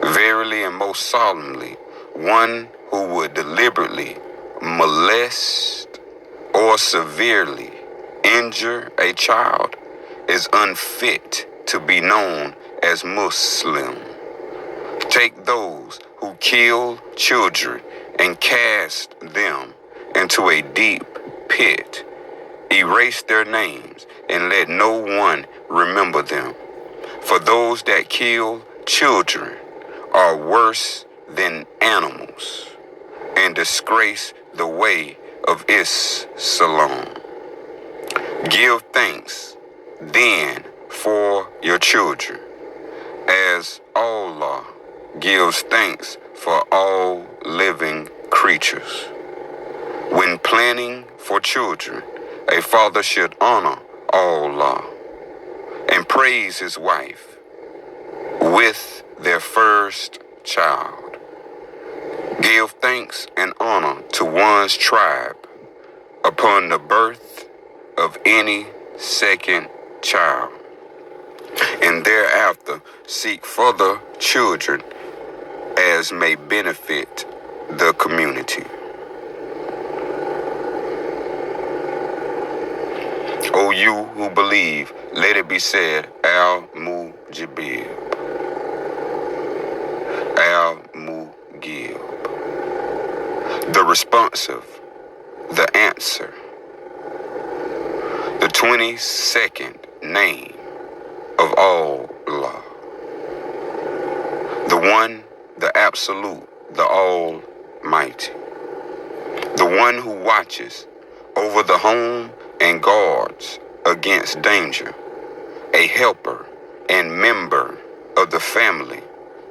Verily and most solemnly, one who would deliberately molest or severely injure a child is unfit to be known as Muslim. Take those who kill children and cast them into a deep pit. Erase their names and let no one remember them. For those that kill children are worse than animals and disgrace the way of Islam. Give thanks then for your children, as Allah gives thanks for all living creatures. When planning for children, a father should honor Allah and praise his wife with their first child. Give thanks and honor to one's tribe upon the birth of any second child, and thereafter seek further children as may benefit the community. O you who believe, let it be said, Al-Mujib, Al-Mugib, the responsive, the answer, the 22nd name of Allah, the one, the absolute, the almighty, the one who watches over the home and guards against danger, a helper and member of the family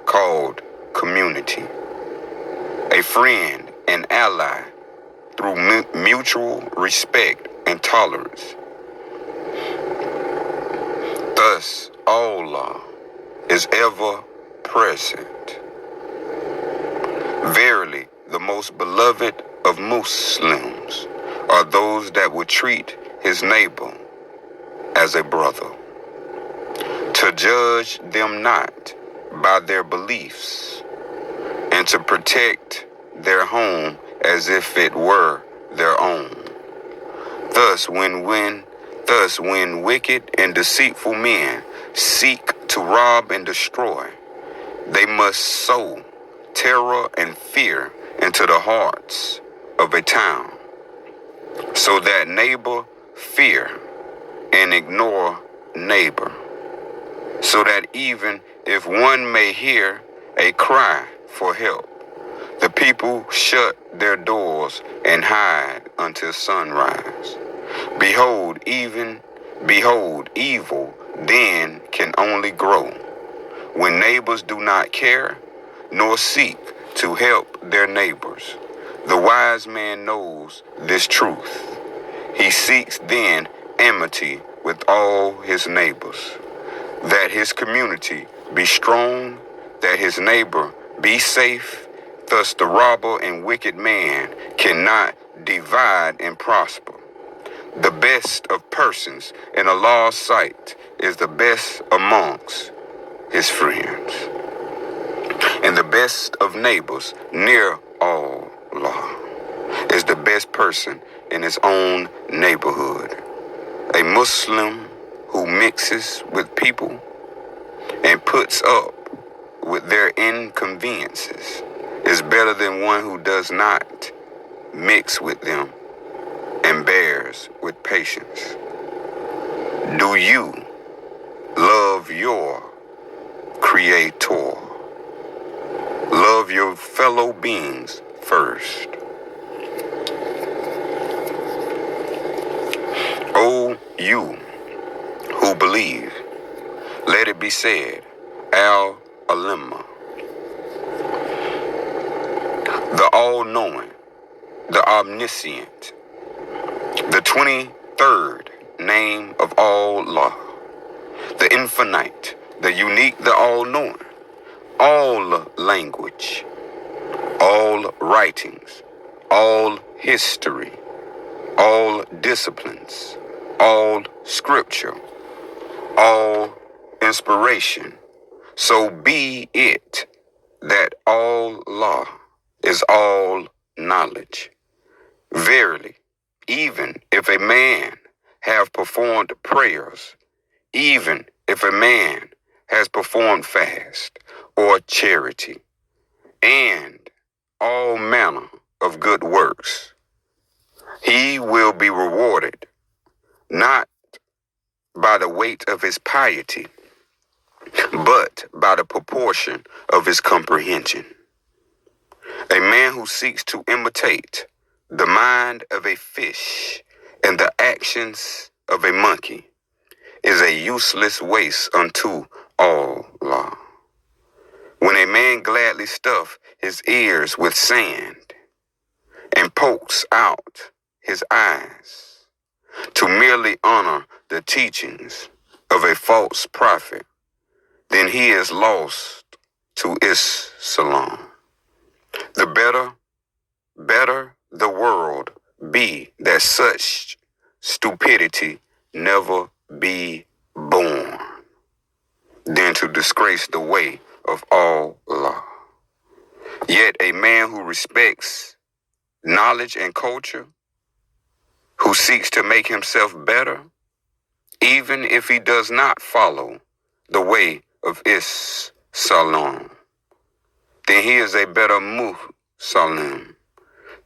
called community, a friend and ally through mutual respect and tolerance. Thus, Allah is ever present. Verily, the most beloved of Muslims are those that would treat his neighbor as a brother. To judge them not by their beliefs, and to protect their home as if it were their own. Thus, when wicked and deceitful men seek to rob and destroy, they must sow terror and fear into the hearts of a town, so that neighbor fear and ignore neighbor, so that even if one may hear a cry for help, the people shut their doors and hide until sunrise. Behold, evil then can only grow when neighbors do not care nor seek to help their neighbors. The wise man knows this truth. He seeks then amity with all his neighbors, that his community be strong, that his neighbor be safe. Thus the robber and wicked man cannot divide and prosper. The best of persons in Allah's sight is the best amongst his friends, and the best of neighbors near Allah is the best person in his own neighborhood. A Muslim who mixes with people and puts up with their inconveniences is better than one who does not mix with them and bears with patience. Do you love your Creator? Love your fellow beings first. O you who believe, let it be said, Al-Alimma, the all-knowing, the omniscient, the 23rd name of Allah, the infinite, the unique, the all-knowing, all language, all writings, all history, all disciplines, all scripture, all inspiration. So be it that Allah is all knowledge. Verily, even if a man have performed prayers, even if a man has performed fast or charity, and all manner of good works, he will be rewarded not by the weight of his piety, but by the proportion of his comprehension. A man who seeks to imitate the mind of a fish and the actions of a monkey is a useless waste unto Allah. When a man gladly stuffs his ears with sand and pokes out his eyes to merely honor the teachings of a false prophet, then he is lost to Islam. The better the world be that such stupidity never be born, than to disgrace the way of Allah. Yet a man who respects knowledge and culture, who seeks to make himself better, even if he does not follow the way of Islam, then he is a better Muslim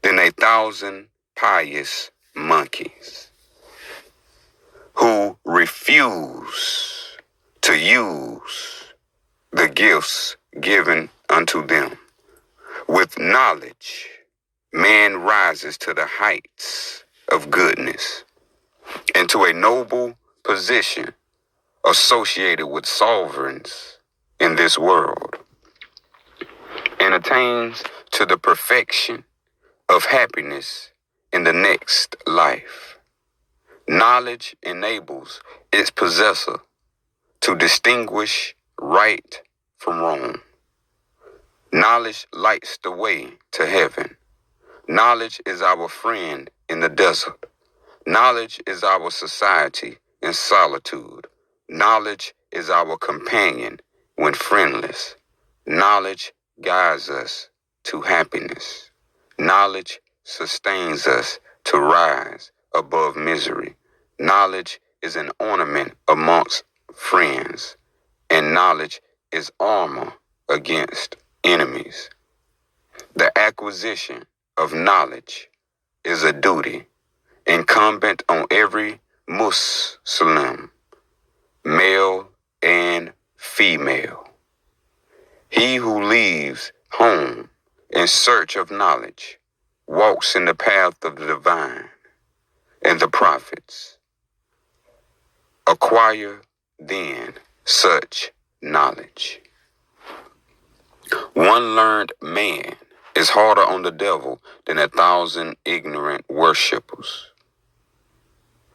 than 1,000 pious monkeys who refuse to use the gifts given unto them. With knowledge, man rises to the heights of goodness and to a noble position associated with sovereigns in this world, and attains to the perfection of happiness in the next life. Knowledge enables its possessor to distinguish right from wrong. Knowledge lights the way to heaven. Knowledge is our friend in the desert. Knowledge is our society in solitude. Knowledge is our companion when friendless. Knowledge guides us to happiness. Knowledge sustains us to rise above misery. Knowledge is an ornament amongst friends, and knowledge is armor against enemies. The acquisition of knowledge is a duty incumbent on every Muslim, male and female. He who leaves home in search of knowledge walks in the path of the divine and the prophets. Acquire then such knowledge. One learned man is harder on the devil than 1,000 ignorant worshippers.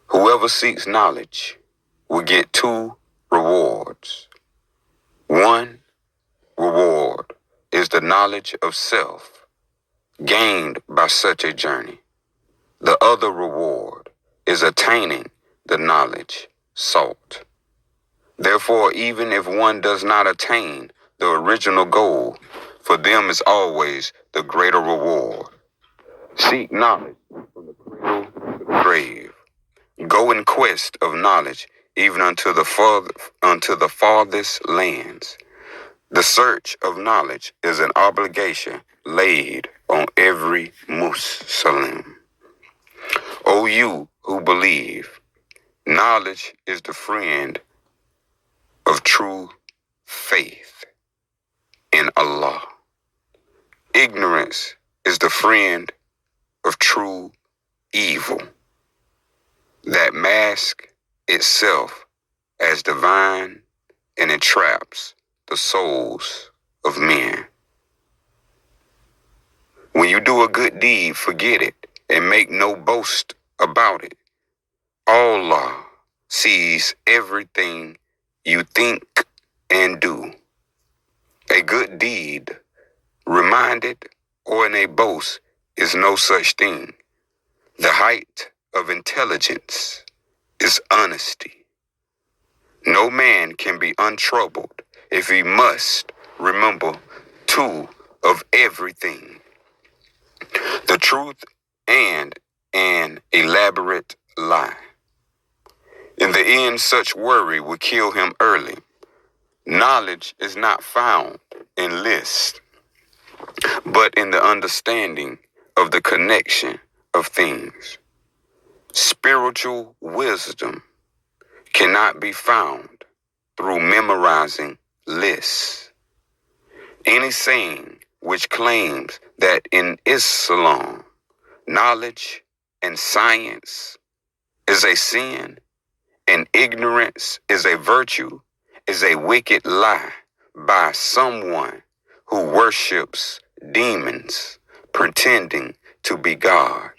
Whoever seeks knowledge will get 2 rewards. One reward is the knowledge of self gained by such a journey. The other reward is attaining the knowledge sought. Therefore, even if one does not attain the original goal, for them is always the greater reward. Seek knowledge from the cradle to the grave. Go in quest of knowledge even unto the farthest lands. The search of knowledge is an obligation laid on every Muslim. O you who believe, knowledge is the friend of true faith in Allah. Ignorance is the friend of true evil that masks itself as divine and entraps the souls of men. When you do a good deed, forget it and make no boast about it. Allah sees everything you think and do. A good deed, reminded or in a boast, is no such thing. The height of intelligence is honesty. No man can be untroubled if he must remember two of everything: the truth and an elaborate lie. In the end, such worry will kill him early. Knowledge is not found in lists, but in the understanding of the connection of things. Spiritual wisdom cannot be found through memorizing lists. Any saying which claims that in Islam knowledge and science is a sin and ignorance is a virtue is a wicked lie by someone who worships demons pretending to be God,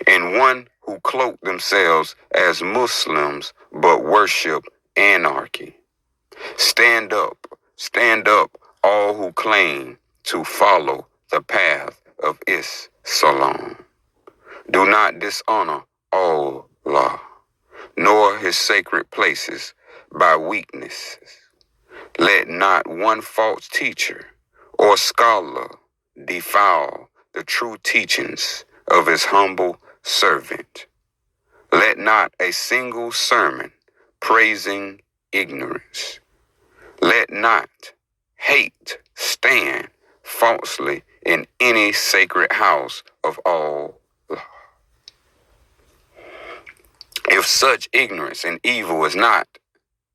and one who cloak themselves as Muslims but worship anarchy. Stand up, all who claim to follow the path of Islam. Do not dishonor Allah, nor his sacred places by weaknesses. Let not one false teacher or scholar defile the true teachings of his humble servant. Let not a single sermon praising ignorance. Let not hate stand falsely in any sacred house of Allah. If such ignorance and evil is not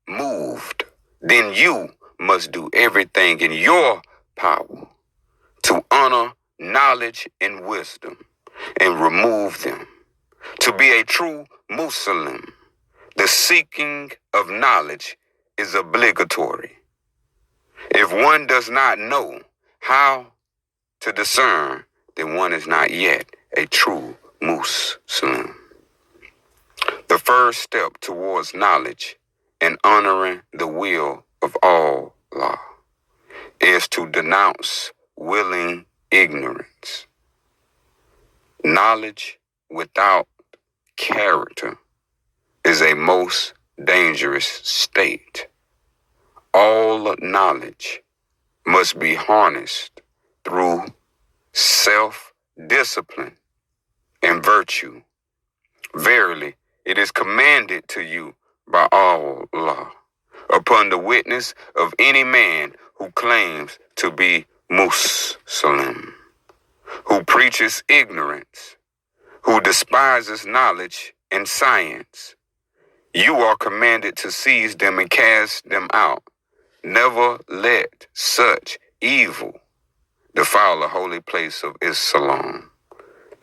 moved, then you must do everything in your power to honor knowledge and wisdom and remove them. To be a true Muslim, the seeking of knowledge is obligatory. If one does not know how to discern, then one is not yet a true Muslim. The first step towards knowledge and honoring the will of Allah is to denounce willing ignorance. Knowledge without character is a most dangerous state. All knowledge must be harnessed through self-discipline and virtue. Verily, it is commanded to you by Allah, upon the witness of any man who claims to be Muslim, who preaches ignorance, who despises knowledge and science. You are commanded to seize them and cast them out. Never let such evil defile the holy place of Islam.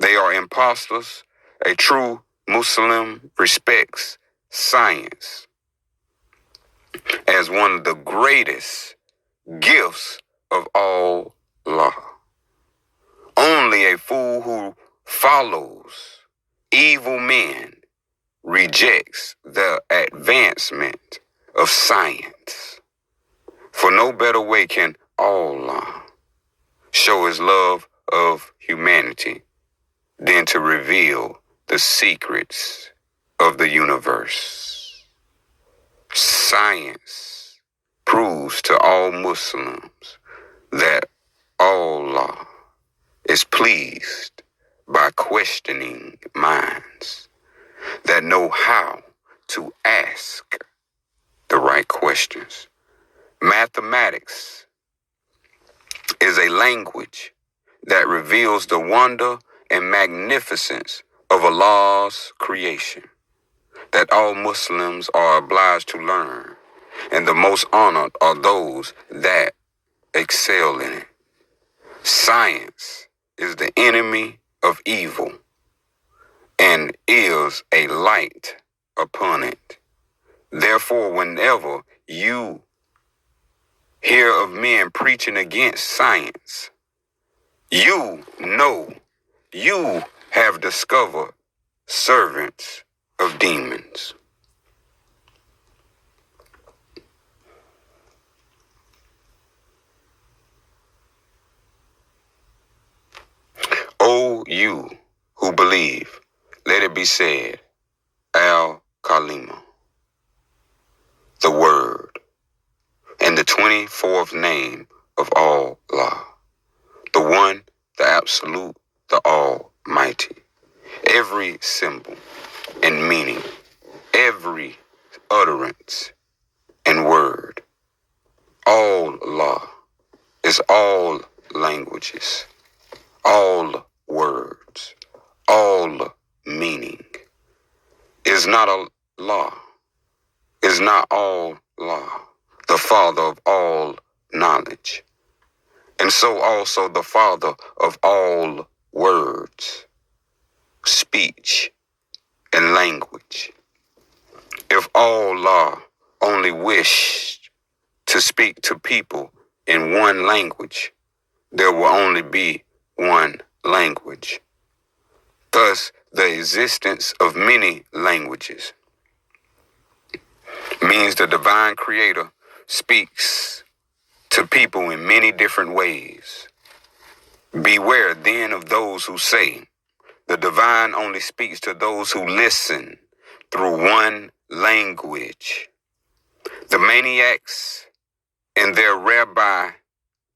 They are impostors. A true Muslim respects science as one of the greatest gifts of Allah. Only a fool who follows evil men rejects the advancement of science. For no better way can Allah show his love of humanity than to reveal the secrets of the universe. Science proves to all Muslims that Allah is pleased by questioning minds that know how to ask the right questions. Mathematics is a language that reveals the wonder and magnificence of Allah's creation that all Muslims are obliged to learn, and the most honored are those that excel in it. Science is the enemy of evil and is a light upon it. Therefore, whenever you hear of men preaching against science, you know you have discovered servants of demons. O you who believe, let it be said, Al-Kalima, the word, and the 24th name of Allah, the one, the absolute, the almighty. Every symbol and meaning, every utterance and word, all law is all languages, all words, all meaning, is not a law, is not all law, the father of all knowledge, and so also the father of all words, speech, and language. If Allah only wished to speak to people in one language, there will only be one language. Thus, the existence of many languages means the divine creator speaks to people in many different ways. Beware then of those who say, the divine only speaks to those who listen through one language. The maniacs and their rabbi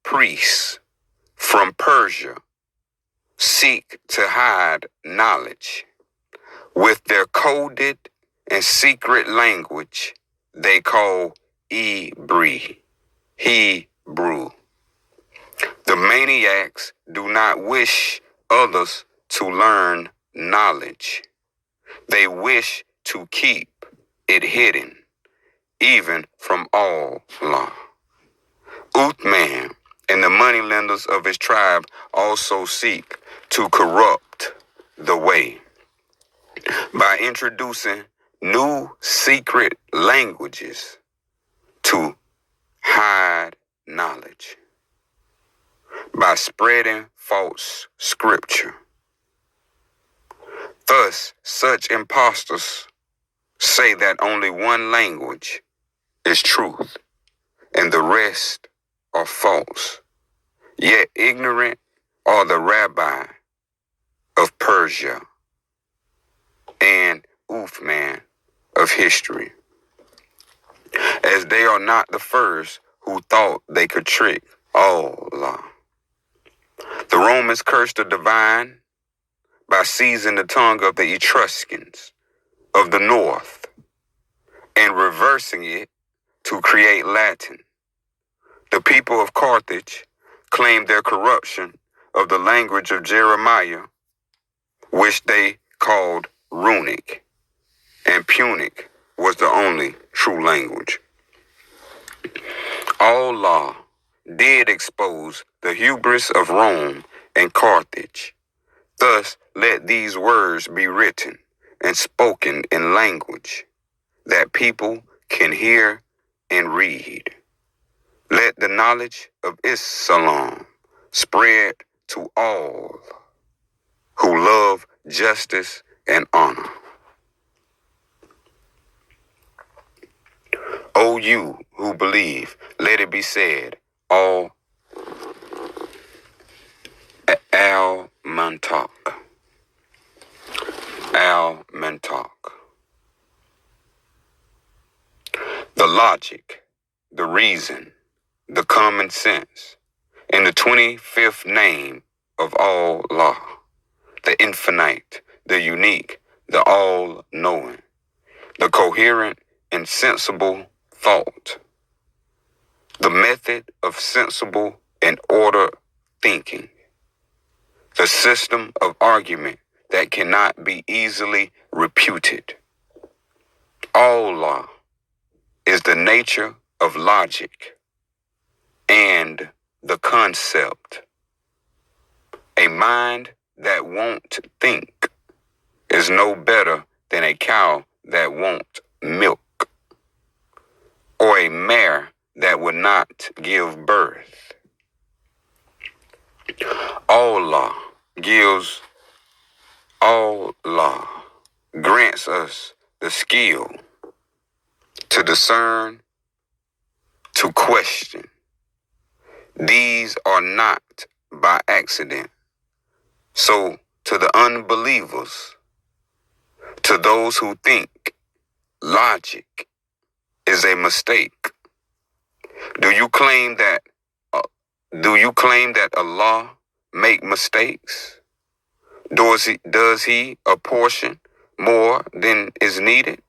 priests from Persia seek to hide knowledge with their coded and secret language they call Hebrew. The maniacs do not wish others to learn knowledge. They wish to keep it hidden, even from Allah. Uthman and the moneylenders of his tribe also seek to corrupt the way by introducing new secret languages to hide knowledge, by spreading false scripture. Thus, such impostors say that only one language is truth and the rest are false. Yet ignorant are the rabbi of Persia and Uthman of history, as they are not the first who thought they could trick Allah. The Romans cursed the divine by seizing the tongue of the Etruscans of the north and reversing it to create Latin. The people of Carthage claimed their corruption of the language of Jeremiah, which they called Runic, and Punic was the only true language. Allah did expose the hubris of Rome and Carthage. Thus, let these words be written and spoken in language that people can hear and read. Let the knowledge of Islam spread to all who love justice and honor. O you who believe, let it be said, all Al-Mantak. Al-Mantak. The logic, the reason, the common sense, and the 25th name of Allah, the infinite, the unique, the all-knowing, the coherent and sensible thought, the method of sensible and order thinking, the system of argument that cannot be easily refuted. All law is the nature of logic and the concept. A mind that won't think is no better than a cow that won't milk, or a mare that will not give birth. All law grants us the skill to discern, to question. These are not by accident. So, to the unbelievers, to those who think logic is a mistake, do you claim that Allah make mistakes? Does he apportion more than is needed?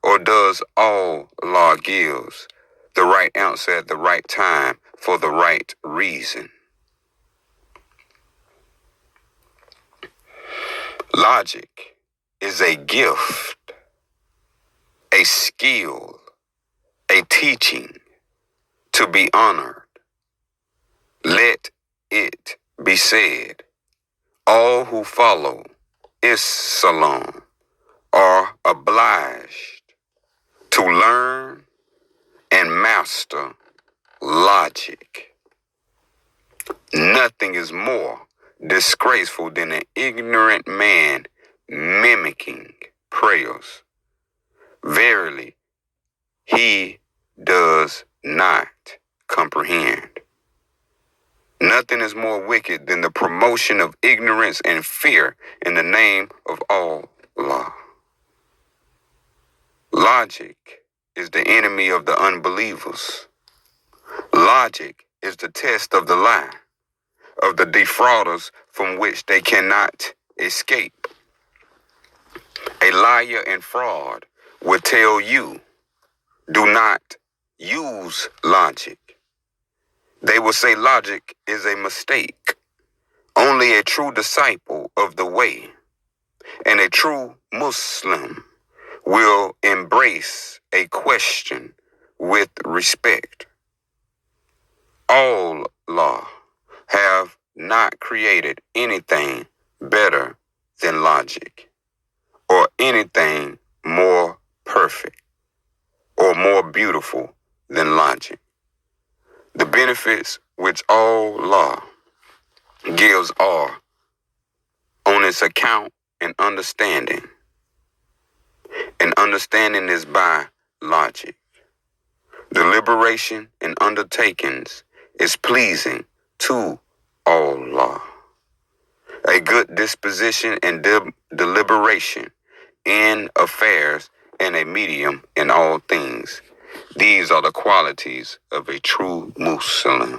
Or does all law gives the right answer at the right time for the right reason? Logic is a gift, a skill, a teaching to be honored. Let it be said, all who follow Islam are obliged to learn and master logic. Nothing is more disgraceful than an ignorant man mimicking prayers. Verily, he does not comprehend. Nothing is more wicked than the promotion of ignorance and fear in the name of Allah. Logic is the enemy of the unbelievers. Logic is the test of the lie, of the defrauders from which they cannot escape. A liar and fraud will tell you, do not use logic. They will say logic is a mistake. Only a true disciple of the way and a true Muslim will embrace a question with respect. All law have not created anything better than logic, or anything more perfect or more beautiful than logic. The benefits which all law gives are, on its account, and understanding. And understanding is by logic. Deliberation and undertakings is pleasing to Allah. A good disposition and deliberation in affairs, and a medium in all things. These are the qualities of a true Muslim.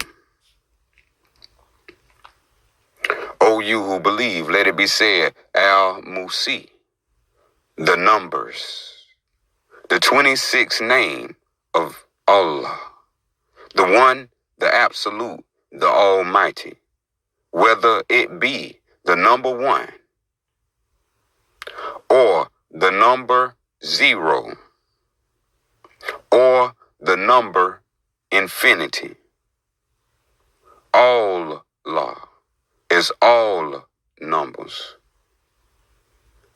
O you who believe, let it be said, Al-Musi, the numbers, the 26th name of Allah, the one, the absolute, the almighty, whether it be the number 1 or the number 0 or the number infinity. Allah is all numbers,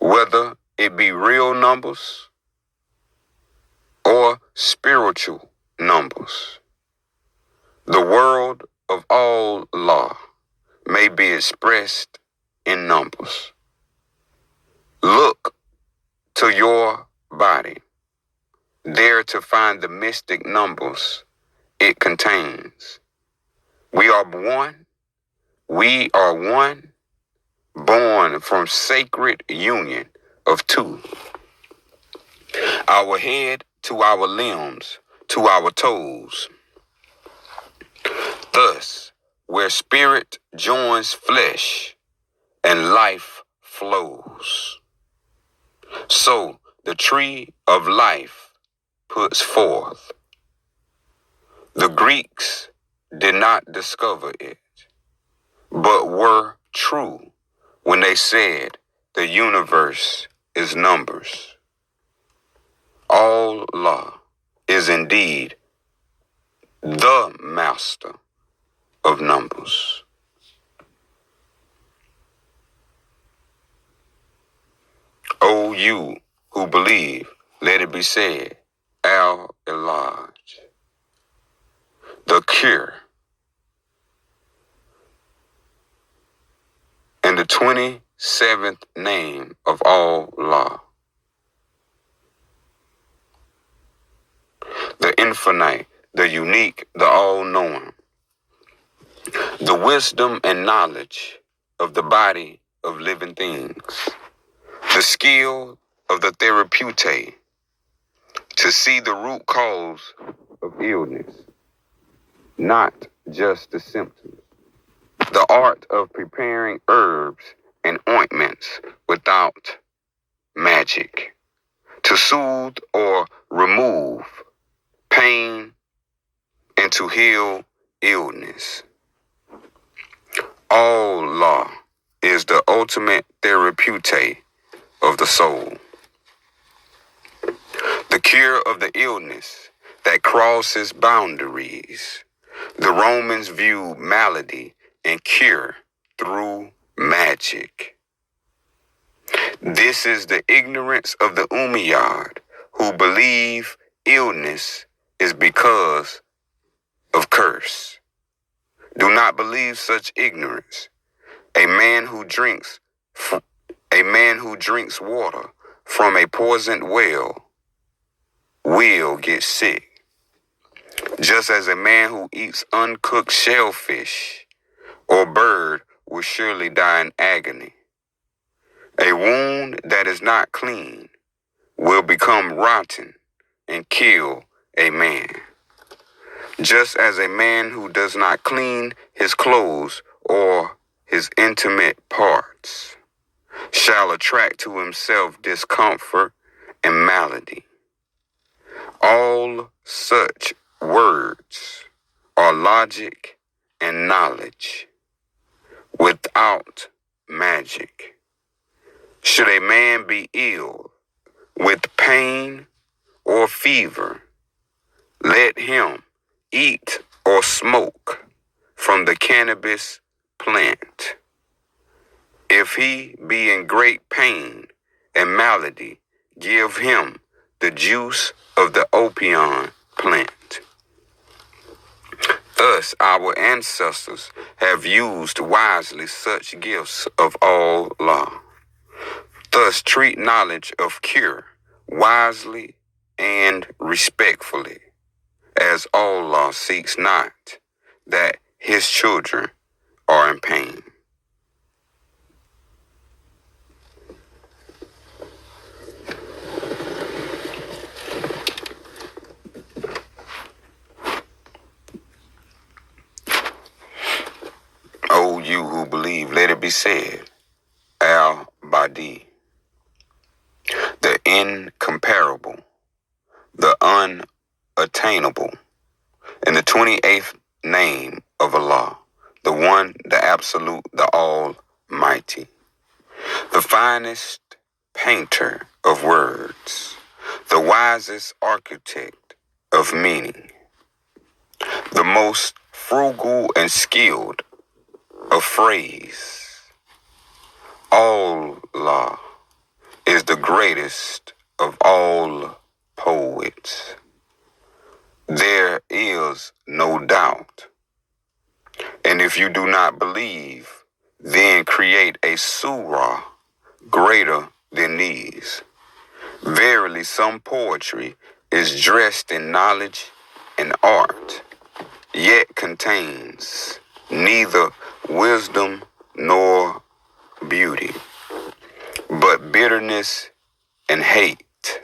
whether it be real numbers or spiritual numbers. The world of all law may be expressed in numbers. Look to your body, there to find the mystic numbers it contains. We are one, born from sacred union of 2. Our head to our limbs, to our toes. Thus, where spirit joins flesh and life flows, so the tree of life puts forth. The Greeks did not discover it, but were true when they said the universe is numbers. Allah is indeed the master of numbers. O you who believe, let it be said, Al-Ilaj, the cure, and the 27th name of Allah, the infinite, the unique, the all-knowing, the wisdom and knowledge of the body of living things, the skill of the therapeutic to see the root cause of illness, not just the symptoms, the art of preparing herbs and ointments without magic, to soothe or remove pain and to heal illness. Allah is the ultimate therapeutic of the soul, the cure of the illness that crosses boundaries. The Romans viewed malady and cure through magic. This is the ignorance of the Umayyad who believe illness is because of curse. Do not believe such ignorance. A man who drinks water from a poisoned well will get sick, just as a man who eats uncooked shellfish or bird will surely die in agony. A wound that is not clean will become rotten and kill a man, just as a man who does not clean his clothes or his intimate parts shall attract to himself discomfort and malady. All such words are logic and knowledge without magic. Should a man be ill with pain or fever, let him eat or smoke from the cannabis plant. If he be in great pain and malady, give him the juice of the opium plant. Thus, our ancestors have used wisely such gifts of Allah. Thus, treat knowledge of cure wisely and respectfully, as Allah seeks not that his children are in pain. O you who believe, let it be said, Al-Badi, the incomparable, the unattainable, and the 28th name of Allah, the one, the absolute, the almighty, the finest painter of words, the wisest architect of meaning, the most frugal and skilled of phrase. Allah is the greatest of all poets. There is no doubt. And if you do not believe, then create a surah greater than these. Verily, some poetry is dressed in knowledge and art, yet contains neither wisdom nor beauty, but bitterness and hate.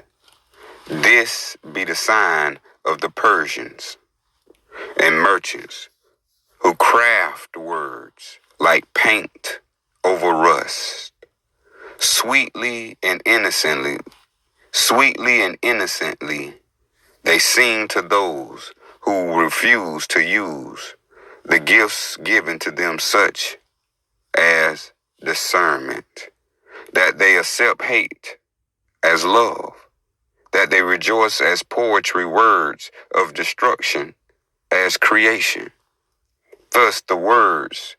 This be the sign of the Persians and merchants who craft words like paint over rust. Sweetly and innocently, they sing to those who refuse to use the gifts given to them, such as discernment, that they accept hate as love, that they rejoice as poetry, words of destruction as creation. Thus the words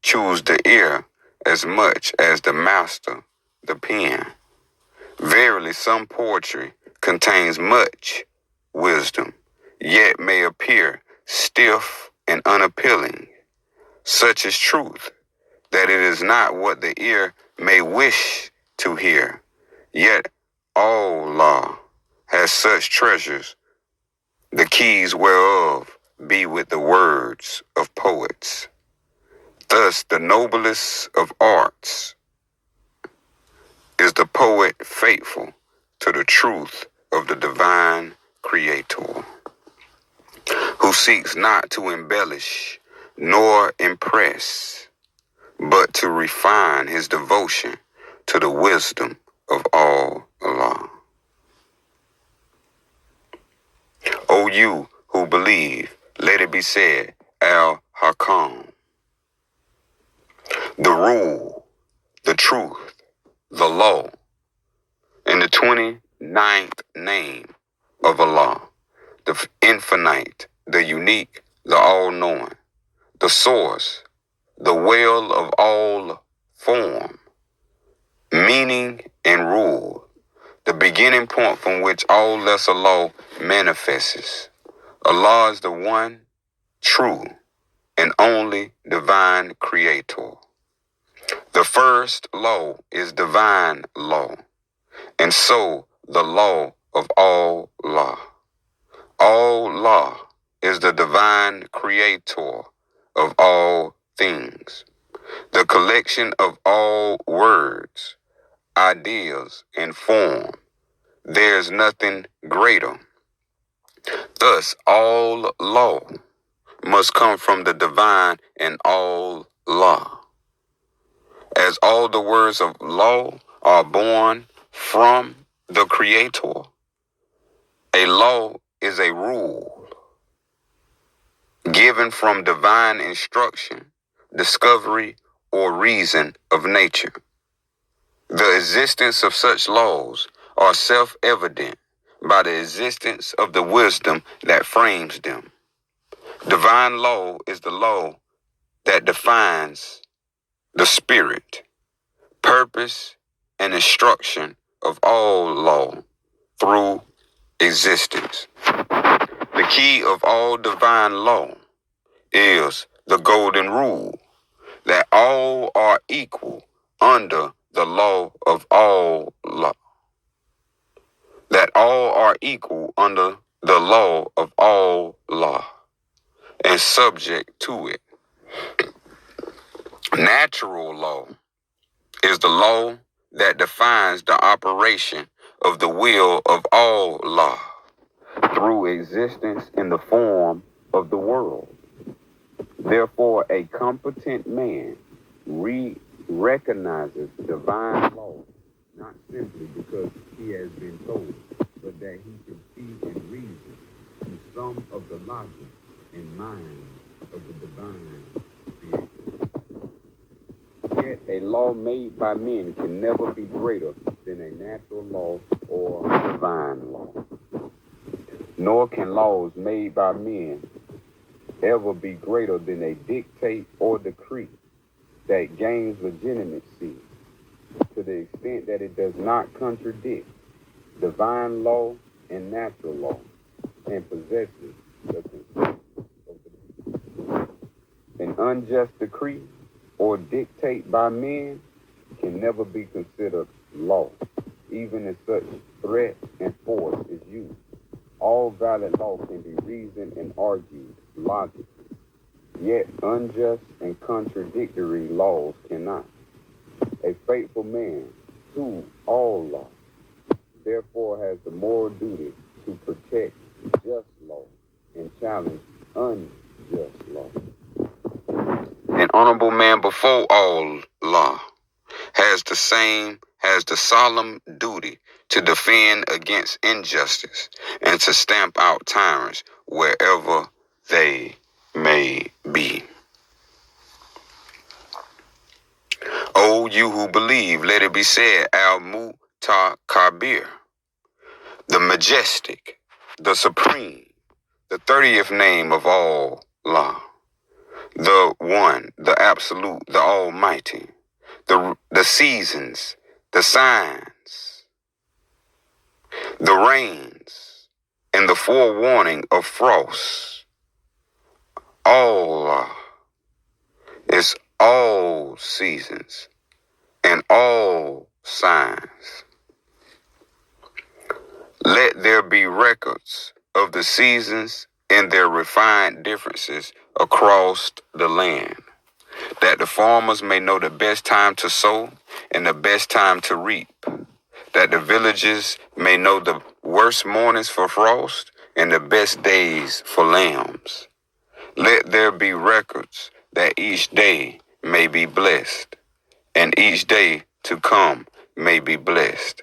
choose the ear as much as the master the pen. Verily, some poetry contains much wisdom, yet may appear stiff and unappealing. Such is truth, that it is not what the ear may wish to hear. Yet all law has such treasures, the keys whereof be with the words of poets. Thus the noblest of arts is the poet faithful to the truth of the divine Creator, who seeks not to embellish nor impress, but to refine his devotion to the wisdom of all Allah. O you who believe, let it be said, Al-Hakam, the rule, the truth, the law, and the 29th name of Allah, the infinite, the unique, the all-knowing, the source, the well of all form, meaning and rule, the beginning point from which all lesser law manifests. Allah is the one true and only divine Creator. The first law is divine law, and so the law of all law. All law is the divine Creator of all things, the collection of all words, ideas, and form. There is nothing greater. Thus, all law must come from the divine and all law. As all the words of law are born from the Creator, a law is a rule given from divine instruction, discovery, or reason of nature. The existence of such laws are self-evident by the existence of the wisdom that frames them. Divine law is the law that defines the spirit, purpose, and instruction of all law through existence. The key of all divine law is the golden rule, that all are equal under the law of all law. That all are equal under the law of all law and subject to it. Natural law is the law that defines the operation of the will of all law through existence in the form of the world. Therefore, a competent man recognizes divine law not simply because he has been told, but that he can see and reason through some of the logic and mind of the divine Creator. Yet a law made by men can never be greater than a natural law or divine law. Nor can laws made by men ever be greater than a dictate or decree that gains legitimacy to the extent that it does not contradict divine law and natural law and possesses the consent of the people. An unjust decree or dictate by men can never be considered law, even if such threat and force is used. All valid law can be reasoned and argued logically, yet unjust and contradictory laws cannot. A faithful man to all law therefore has the moral duty to protect just law and challenge unjust law. An honorable man before all law has the solemn duty to defend against injustice and to stamp out tyrants wherever they may be. O you who believe, let it be said, Al-Mutakabir, the majestic, the supreme, the 30th name of Allah, the one, the absolute, the almighty, the seasons, the signs, the rains, and the forewarning of frost. Allah is all seasons and all signs. Let there be records of the seasons and their refined differences across the land, that the farmers may know the best time to sow and the best time to reap, that the villages may know the worst mornings for frost and the best days for lambs. Let there be records that each day may be blessed, and each day to come may be blessed,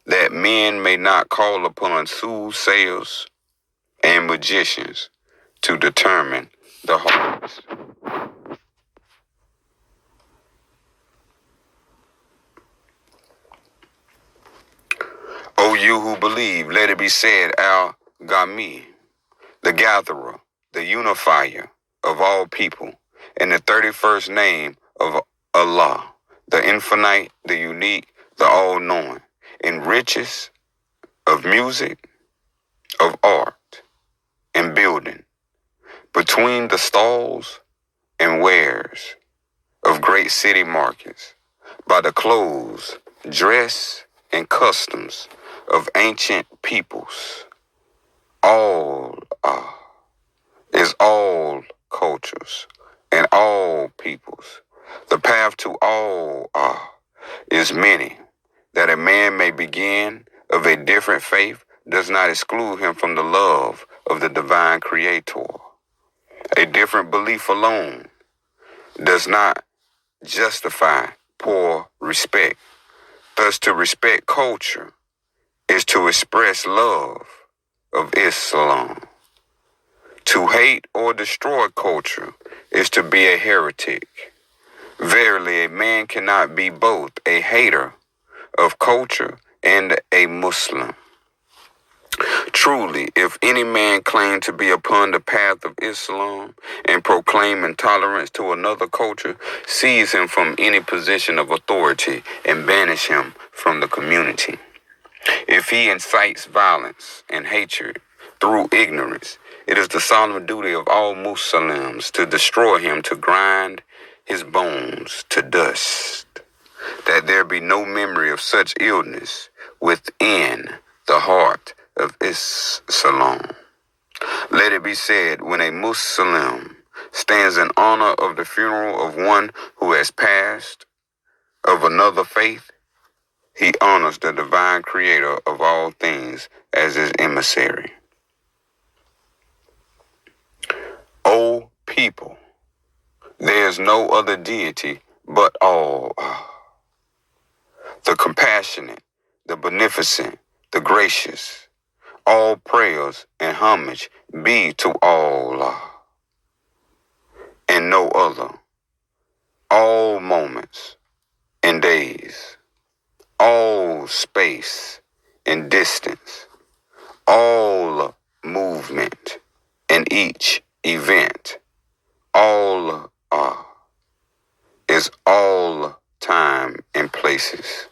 that men may not call upon soothsayers and magicians to determine the harvest. O you who believe, let it be said, Al-Ghami, the gatherer, the unifier of all people, and the 31st name of Allah, the infinite, the unique, the all-knowing, in riches of music, of art, and building, between the stalls and wares of great city markets, by the clothes, dress, and customs of ancient peoples. All is all cultures and all peoples. The path to all is many. That a man may begin of a different faith does not exclude him from the love of the divine creator. A different belief alone does not justify poor respect. Thus, to respect culture is to express love of Islam. To hate or destroy culture is to be a heretic. Verily, a man cannot be both a hater of culture and a Muslim. Truly, if any man claim to be upon the path of Islam and proclaim intolerance to another culture, seize him from any position of authority and banish him from the community. If he incites violence and hatred through ignorance, it is the solemn duty of all Muslims to destroy him, to grind his bones to dust, that there be no memory of such illness within the heart of Islam. Let it be said, when a Muslim stands in honor of the funeral of one who has passed of another faith, he honors the divine creator of all things as his emissary. O people, there is no other deity but Allah, the compassionate, the beneficent, the gracious. All prayers and homage be to Allah and no other. All moments and days, all space and distance, all movement and each event, all is all time and places.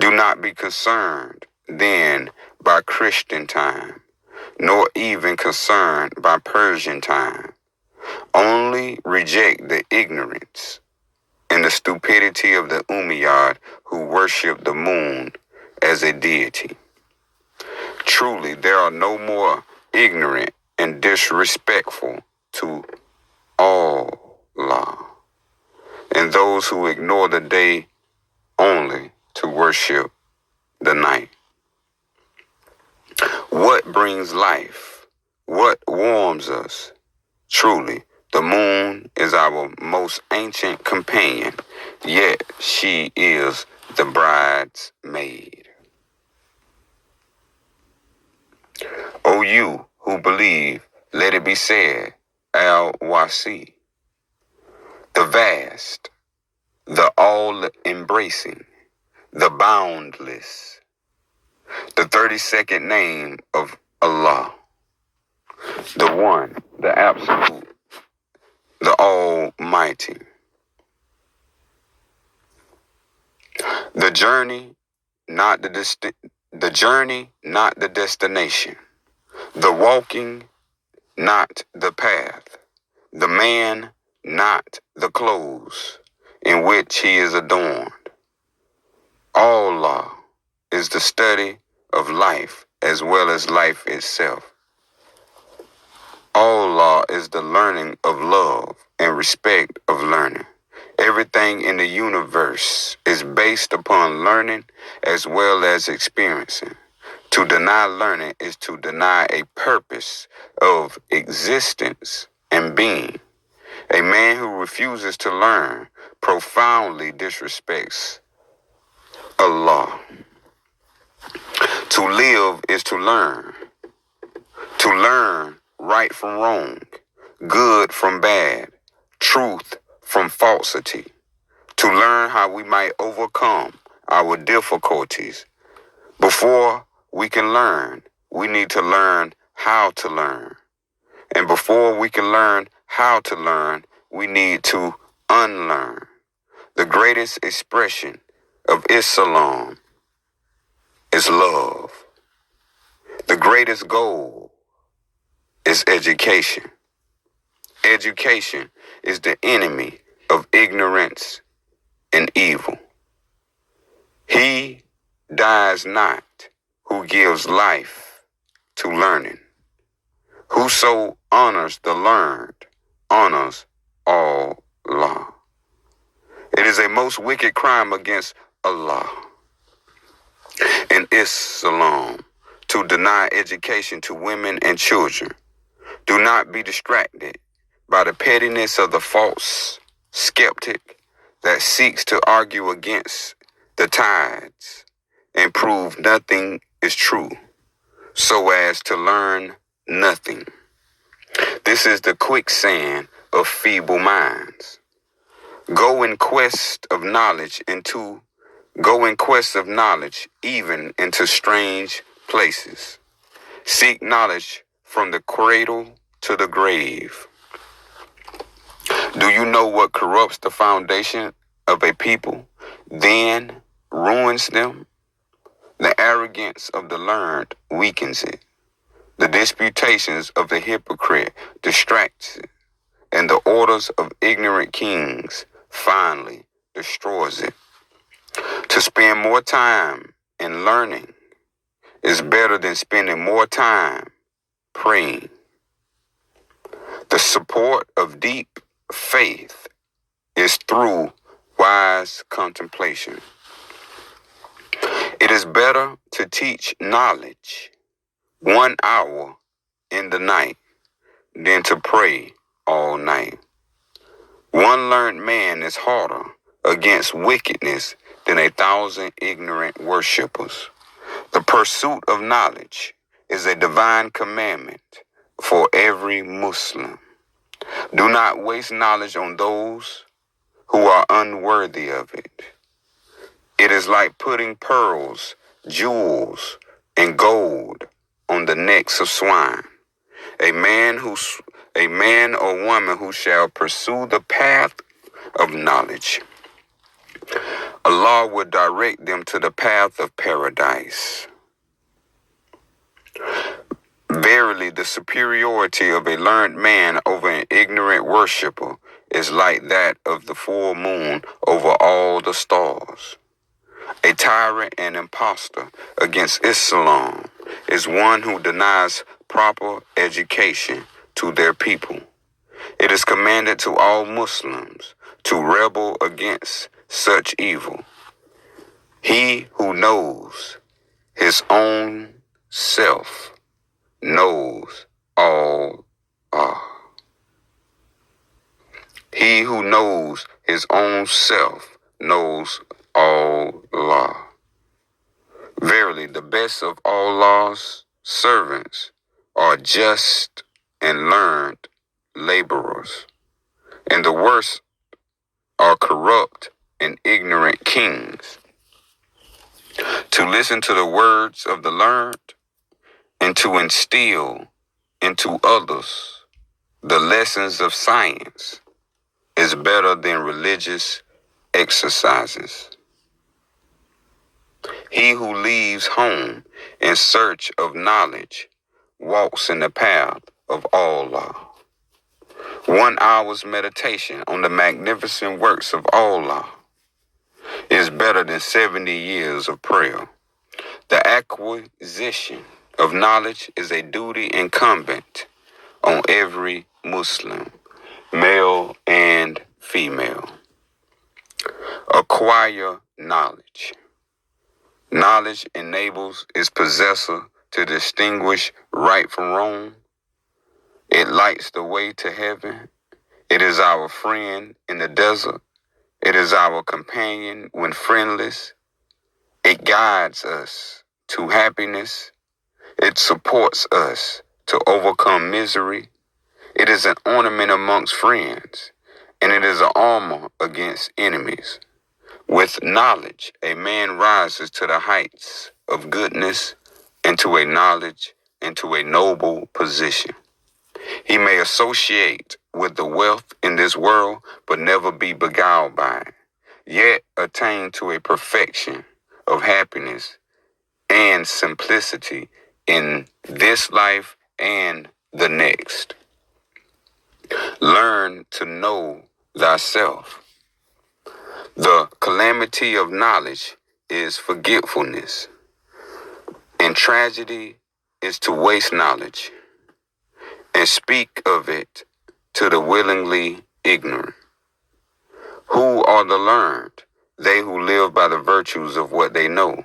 Do not be concerned then by Christian time, nor even concerned by Persian time. Only reject the ignorance and the stupidity of the Umayyad who worship the moon as a deity. Truly, there are no more ignorant and disrespectful to Allah, and those who ignore the day only to worship the night. What brings life? What warms us? Truly, The moon is our most ancient companion, yet she is the bride's maid. O you who believe, let it be said, Al-Wasi, the vast, the all-embracing, the boundless, the 32nd name of Allah, the one, the absolute, the almighty. The journey, not the destination. The walking, not the path. The man, not the clothes in which he is adorned. Allah is the study of life as well as life itself. Allah is the learning of love and respect of learning. Everything in the universe is based upon learning as well as experiencing. To deny learning is to deny a purpose of existence and being. A man who refuses to learn profoundly disrespects Allah. To live is to learn. To learn right from wrong, good from bad, truth from falsity. To learn how we might overcome our difficulties. Before we can learn, we need to learn how to learn. And before we can learn how to learn, we need to unlearn. The greatest expression of Islam is love. The greatest goal is education. Education is the enemy of ignorance and evil. He dies not who gives life to learning. Whoso honors the learned honors Allah. It is a most wicked crime against Allah and Islam to deny education to women and children. Do not be distracted by the pettiness of the false skeptic that seeks to argue against the tides and prove nothing is true, so as to learn nothing. This is the quicksand of feeble minds. Go in quest of knowledge even into strange places. Seek knowledge from the cradle to the grave. Do you know what corrupts the foundation of a people, then ruins them? The arrogance of the learned weakens it. The disputations of the hypocrite distracts it. And the orders of ignorant kings finally destroys it. To spend more time in learning is better than spending more time praying. The support of deep faith is through wise contemplation. It is better to teach knowledge 1 hour in the night than to pray all night. One learned man is harder against wickedness than 1,000 ignorant worshippers. The pursuit of knowledge is a divine commandment for every Muslim. Do not waste knowledge on those who are unworthy of it. It is like putting pearls, jewels, and gold on the necks of swine. A man or woman who shall pursue the path of knowledge, Allah will direct them to the path of paradise. Verily, the superiority of a learned man over an ignorant worshipper is like that of the full moon over all the stars. A tyrant and impostor against Islam is one who denies proper education to their people. It is commanded to all Muslims to rebel against such evil. He who knows his own self knows all. He who knows his own self knows all law. Verily, the best of all law's servants are just and learned laborers, and the worst are corrupt and ignorant kings. To listen to the words of the learned and to instill into others the lessons of science is better than religious exercises. He who leaves home in search of knowledge walks in the path of Allah. 1 hour's meditation on the magnificent works of Allah is better than 70 years of prayer. The acquisition of knowledge is a duty incumbent on every Muslim, male and female. Acquire knowledge. Knowledge enables its possessor to distinguish right from wrong. It lights the way to heaven. It is our friend in the desert. It is our companion when friendless. It guides us to happiness. It supports us to overcome misery. It is an ornament amongst friends, and it is an armor against enemies. With knowledge, a man rises to the heights of goodness and to a knowledge and to a noble position. He may associate with the wealth in this world, but never be beguiled by it, yet attain to a perfection of happiness and simplicity in this life and the next. Learn to know thyself. The calamity of knowledge is forgetfulness, and tragedy is to waste knowledge and speak of it to the willingly ignorant. Who are the learned? They who live by the virtues of what they know.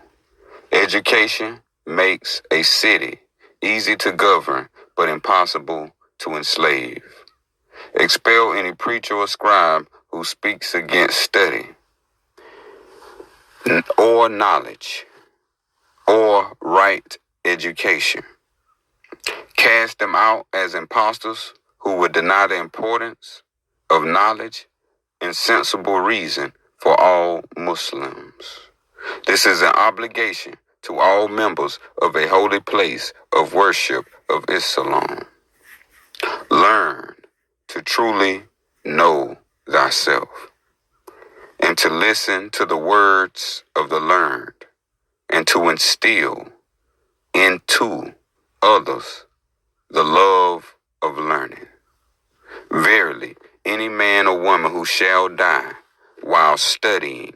Education makes a city easy to govern, but impossible to enslave. Expel any preacher or scribe who speaks against study or knowledge or right education. Cast them out as impostors who would deny the importance of knowledge and sensible reason for all Muslims. This is an obligation to all members of a holy place of worship of Islam. Learn to truly know thyself and to listen to the words of the learned and to instill into others the love of learning. Verily, any man or woman who shall die while studying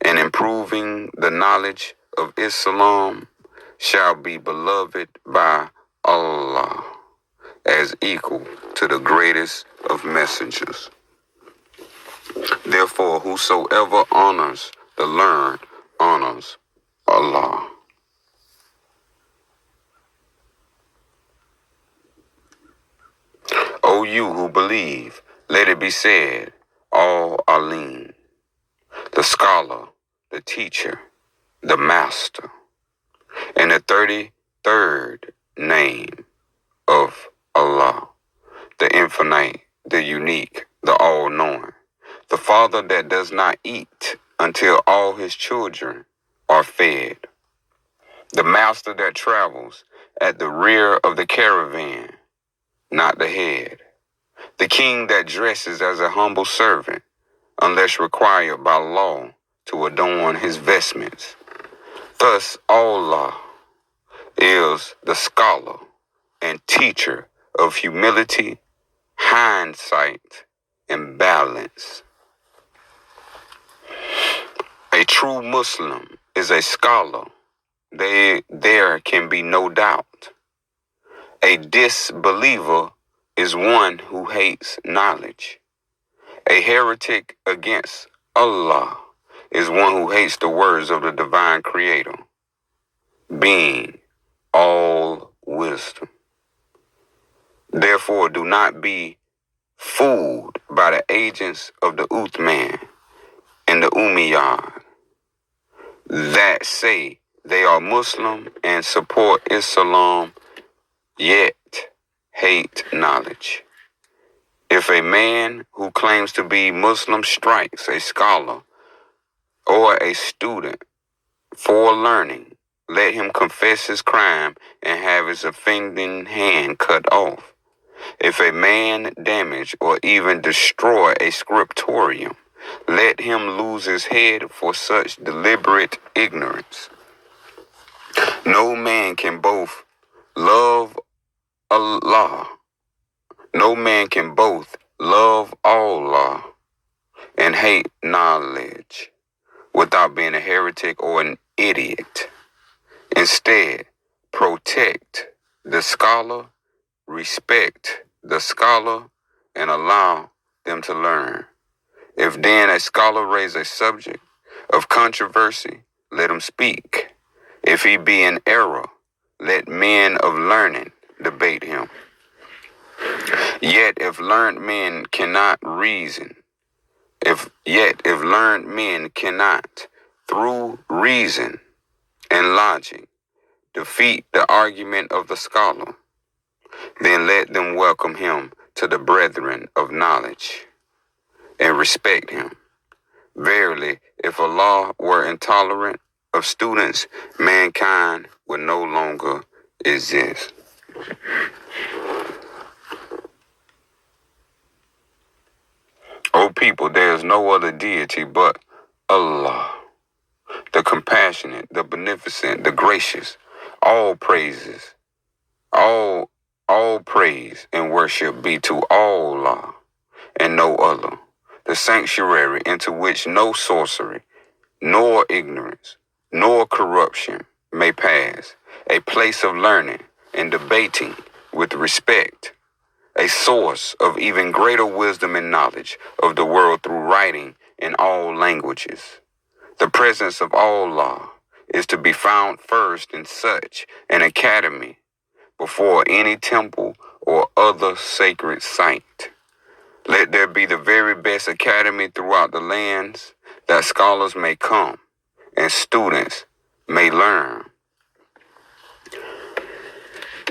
and improving the knowledge of Islam shall be beloved by Allah as equal to the greatest of messengers. Therefore, whosoever honors the learned honors Allah. O you who believe, let it be said, Al-Alim, the scholar, the teacher, the master, and the 33rd name of Allah, the infinite, the unique, the all-knowing, the father that does not eat until all his children are fed, the master that travels at the rear of the caravan, not the head, the king that dresses as a humble servant, unless required by law to adorn his vestments. Thus, Allah is the scholar and teacher of humility, hindsight, and balance. A true Muslim is a scholar. There can be no doubt. A disbeliever is one who hates knowledge. A heretic against Allah is one who hates the words of the divine creator, being all wisdom. Therefore, do not be fooled by the agents of the Uthman and the Umayyad that say they are Muslim and support Islam, yet hate knowledge. If a man who claims to be Muslim strikes a scholar or a student for learning, let him confess his crime and have his offending hand cut off. If a man damage or even destroy a scriptorium, let him lose his head for such deliberate ignorance. No man can both love Allah. No man can both love Allah and hate knowledge without being a heretic or an idiot. Instead, protect the scholar, respect the scholar, and allow them to learn. If then a scholar raise a subject of controversy, let him speak. If he be in error, let men of learning debate him. Yet if learned men cannot reason, if learned men cannot, through reason and logic, defeat the argument of the scholar, then let them welcome him to the brethren of knowledge and respect him. Verily, if Allah were intolerant of students, mankind would no longer exist. O people, there is no other deity but Allah, the compassionate, the beneficent, the gracious. All praises, all praise and worship be to Allah and no other, the sanctuary into which no sorcery, nor ignorance, nor corruption may pass, a place of learning and debating with respect, a source of even greater wisdom and knowledge of the world through writing in all languages. The presence of Allah is to be found first in such an academy before any temple or other sacred site. Let there be the very best academy throughout the lands, that scholars may come and students may learn,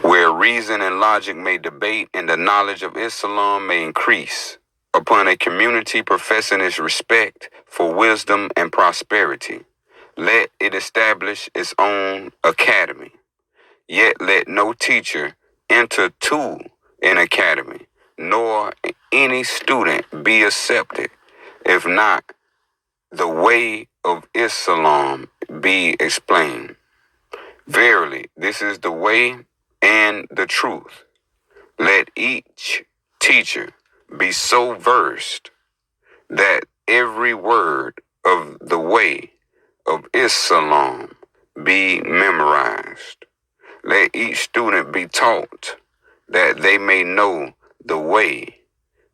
where reason and logic may debate and the knowledge of Islam may increase, upon a community professing its respect for wisdom and prosperity. Let it establish its own academy. Yet let no teacher enter to an academy, nor any student be accepted, if not the way of Islam be explained. Verily, this is the way and the truth. Let each teacher be so versed that every word of the way of Islam be memorized. Let each student be taught that they may know the way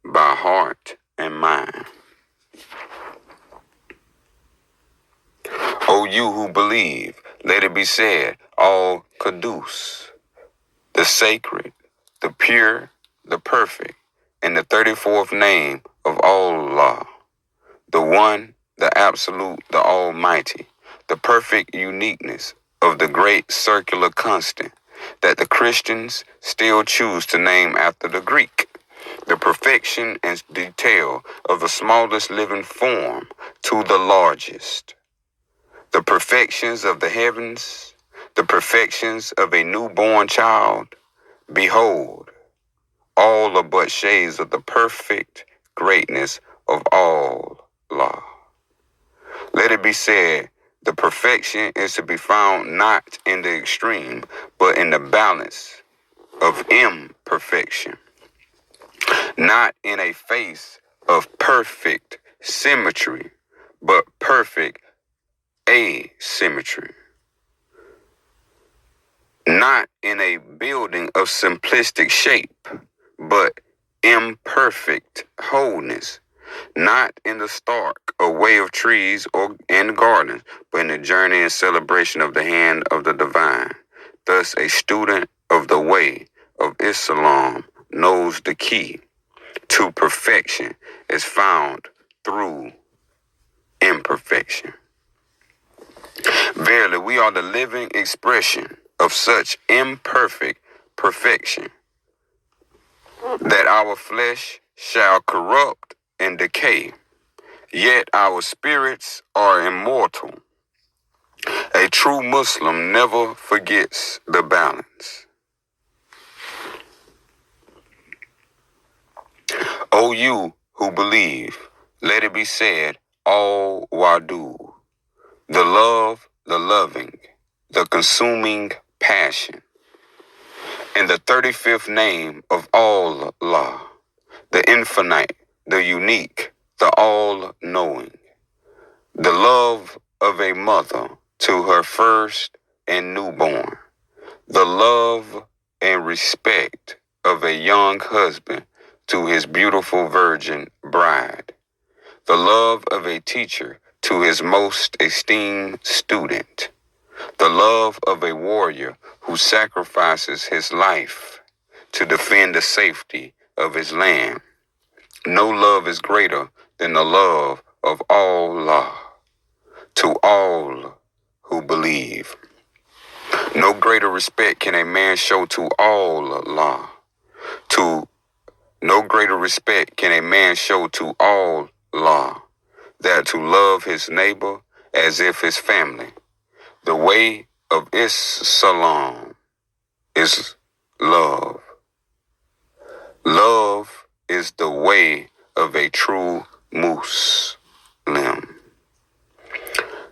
by heart and mind. O you who believe, let it be said, Al-Qudus, the sacred, the pure, the perfect, and the 34th name of Allah, the one, the absolute, the almighty, the perfect uniqueness of the great circular constant that the Christians still choose to name after the Greek, the perfection and detail of the smallest living form to the largest, the perfections of the heavens, the perfections of a newborn child. Behold, all are but shades of the perfect greatness of Allah. Let it be said, the perfection is to be found not in the extreme, but in the balance of imperfection, not in a face of perfect symmetry, but perfect asymmetry, not in a building of simplistic shape, but imperfect wholeness, not in the stark array of trees and gardens, but in the journey and celebration of the hand of the divine. Thus, a student of the way of Islam knows the key to perfection is found through imperfection. Verily, we are the living expression of such imperfect perfection that our flesh shall corrupt and decay, yet our spirits are immortal. A true Muslim never forgets the balance. O you who believe, let it be said, all wadu, the love, the loving, the consuming passion, and the 35th name of Allah, the infinite, the unique, the all-knowing, the love of a mother to her first and newborn, the love and respect of a young husband to his beautiful virgin bride, the love of a teacher to his most esteemed student, the love of a warrior who sacrifices his life to defend the safety of his land. No love is greater than the love of Allah to all who believe. No greater respect can a man show to Allah. No greater respect can a man show to Allah that to love his neighbor as if his family. The way of Islam is love. Love is the way of a true Muslim.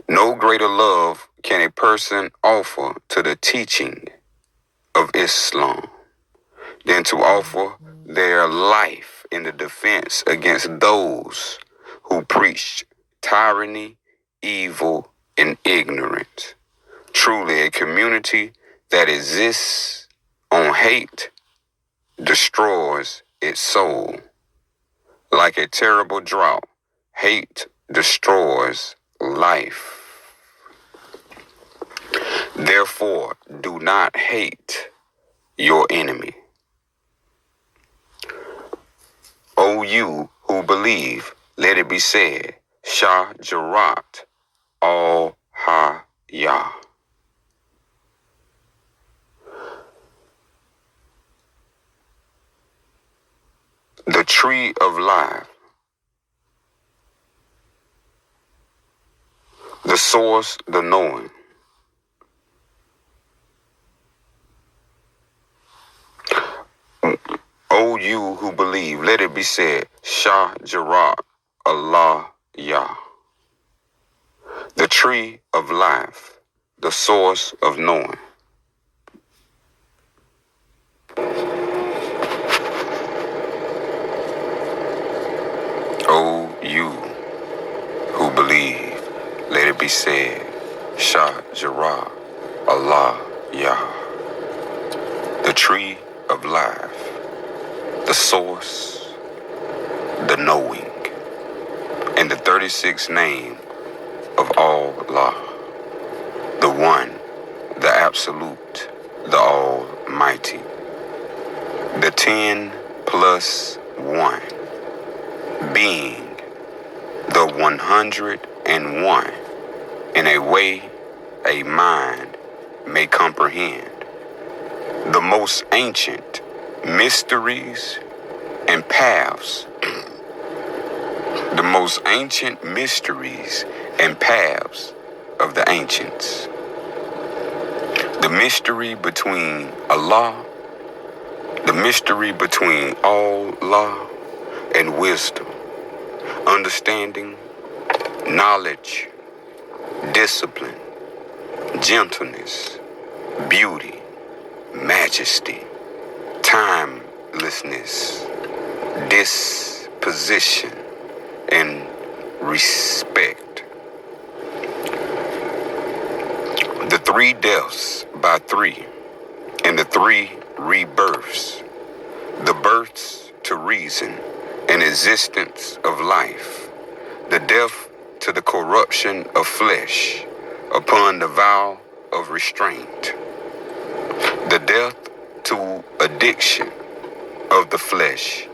No greater love can a person offer to the teaching of Islam than to offer their life in the defense against those who preach tyranny, evil, and ignorance. Truly, a community that exists on hate destroys its soul. Like a terrible drought, hate destroys life. Therefore, do not hate your enemy. O you who believe, let it be said, Shajarat al-Hayah. The tree of life, the source, the knowing. O you who believe, let it be said, Shajarat Allah-Yah. The tree of life, the source of knowing. O you who believe, let it be said, Shajarat Allah-Yah. The tree of life, the source, the knowing, and the 36th name of Allah, the one, the absolute, the almighty, the 10 plus 1, being the 101 in a way a mind may comprehend, the most ancient mysteries and paths, the most ancient mysteries and paths of the ancients. The mystery between Allah, the mystery between Allah and wisdom, understanding, knowledge, discipline, gentleness, beauty, majesty, timelessness, disposition, and respect. The 3 deaths by 3, and the 3 rebirths, the births to reason and existence of life, the death to the corruption of flesh upon the vow of restraint, the death to addiction of the flesh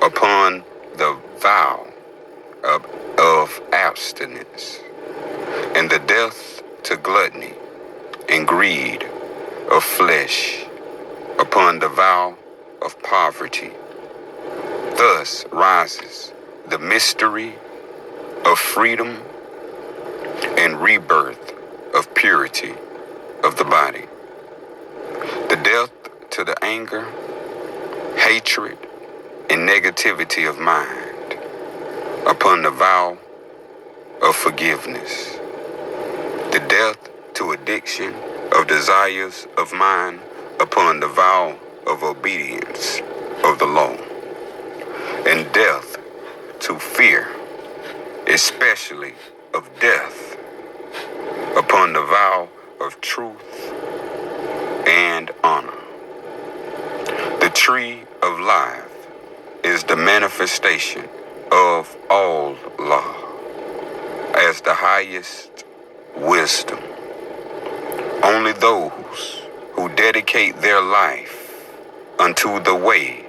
upon the vow of abstinence, and the death to gluttony and greed of flesh upon the vow of poverty. Thus rises the mystery of freedom and rebirth of purity of the body. The death to the anger, hatred, and negativity of mind upon the vow of forgiveness. The death to addiction of desires of mind upon the vow of obedience of the law. And death to fear, especially of death, upon the vow of truth and honor. The tree of life is the manifestation of all law as the highest wisdom. Only those who dedicate their life unto the way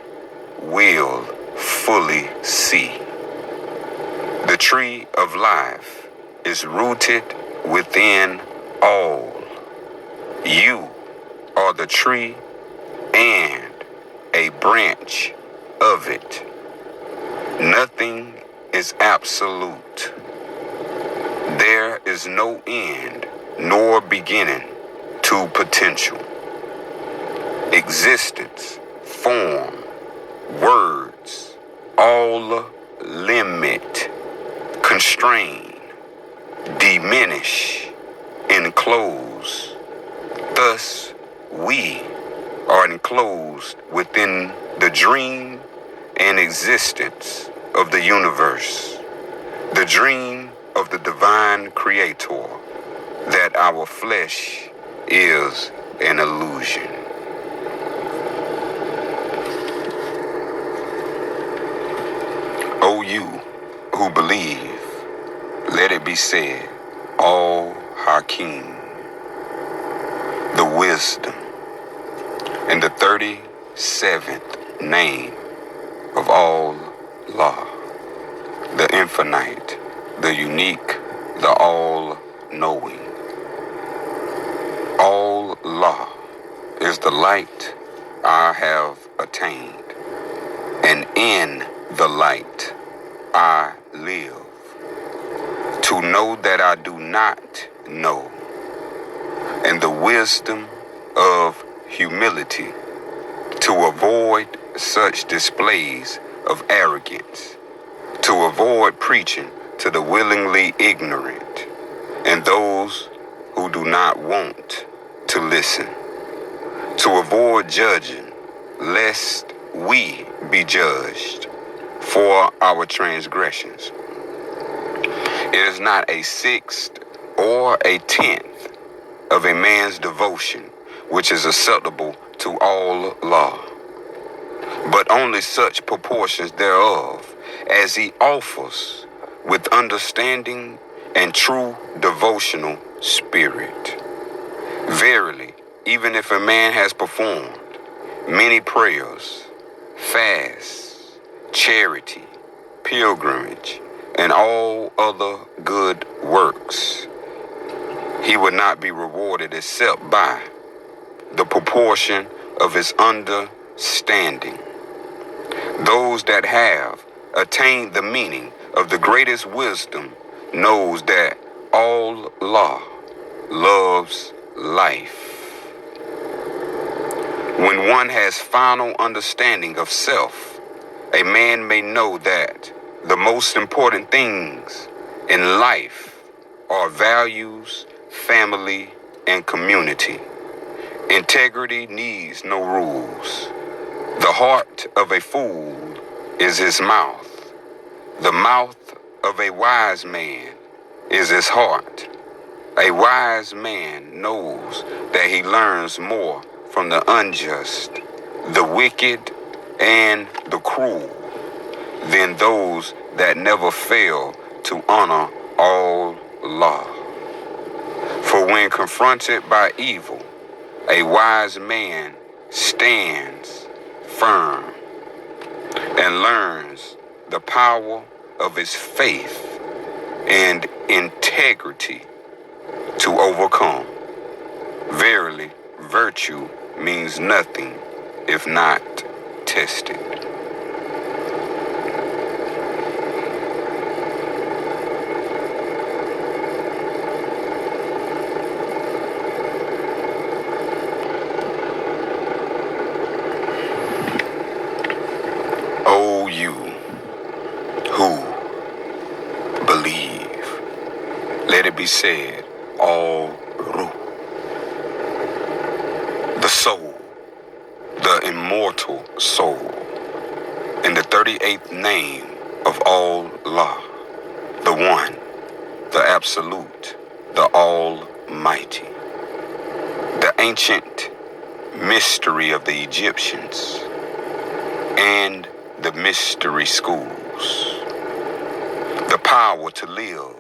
will fully see. The tree of life is rooted within all. You are the tree and a branch of it. Nothing is absolute. There is no end nor beginning to potential. Existence, form, words, all limit, constrain, diminish, enclose. Thus, we are enclosed within the dream and existence of the universe, the dream of the divine creator, that our flesh is an illusion. O you who believe, let it be said, All Hakim, the wisdom, and the 37th name of all law, the infinite, the unique, the all-knowing. All law is the light I have attained, and in the light I live, to know that I do not know, and the wisdom of humility, to avoid such displays of arrogance, to avoid preaching to the willingly ignorant and those who do not want to listen, to avoid judging lest we be judged for our transgressions. It is not a sixth or a tenth of a man's devotion which is acceptable to all law, but only such proportions thereof as he offers with understanding and true devotional spirit. Verily, even if a man has performed many prayers, fasts, charity, pilgrimage, and all other good works, he would not be rewarded except by the proportion of his understanding. Those that have attained the meaning of the greatest wisdom knows that all law loves life. When one has final understanding of self, a man may know that the most important things in life are values, family, and community. Integrity needs no rules. The heart of a fool is his mouth. The mouth of a wise man is his heart. A wise man knows that he learns more from the unjust, the wicked, and the cruel than those that never fail to honor all law. For when confronted by evil, a wise man stands firm. and learns the power of his faith and integrity to overcome. Verily, virtue means nothing if not tested. O you who believe, let it be said, all Ruh, the soul, the immortal soul, in the 38th name of Allah, the One, the Absolute, the Almighty, the ancient mystery of the Egyptians, and the mystery schools, the power to live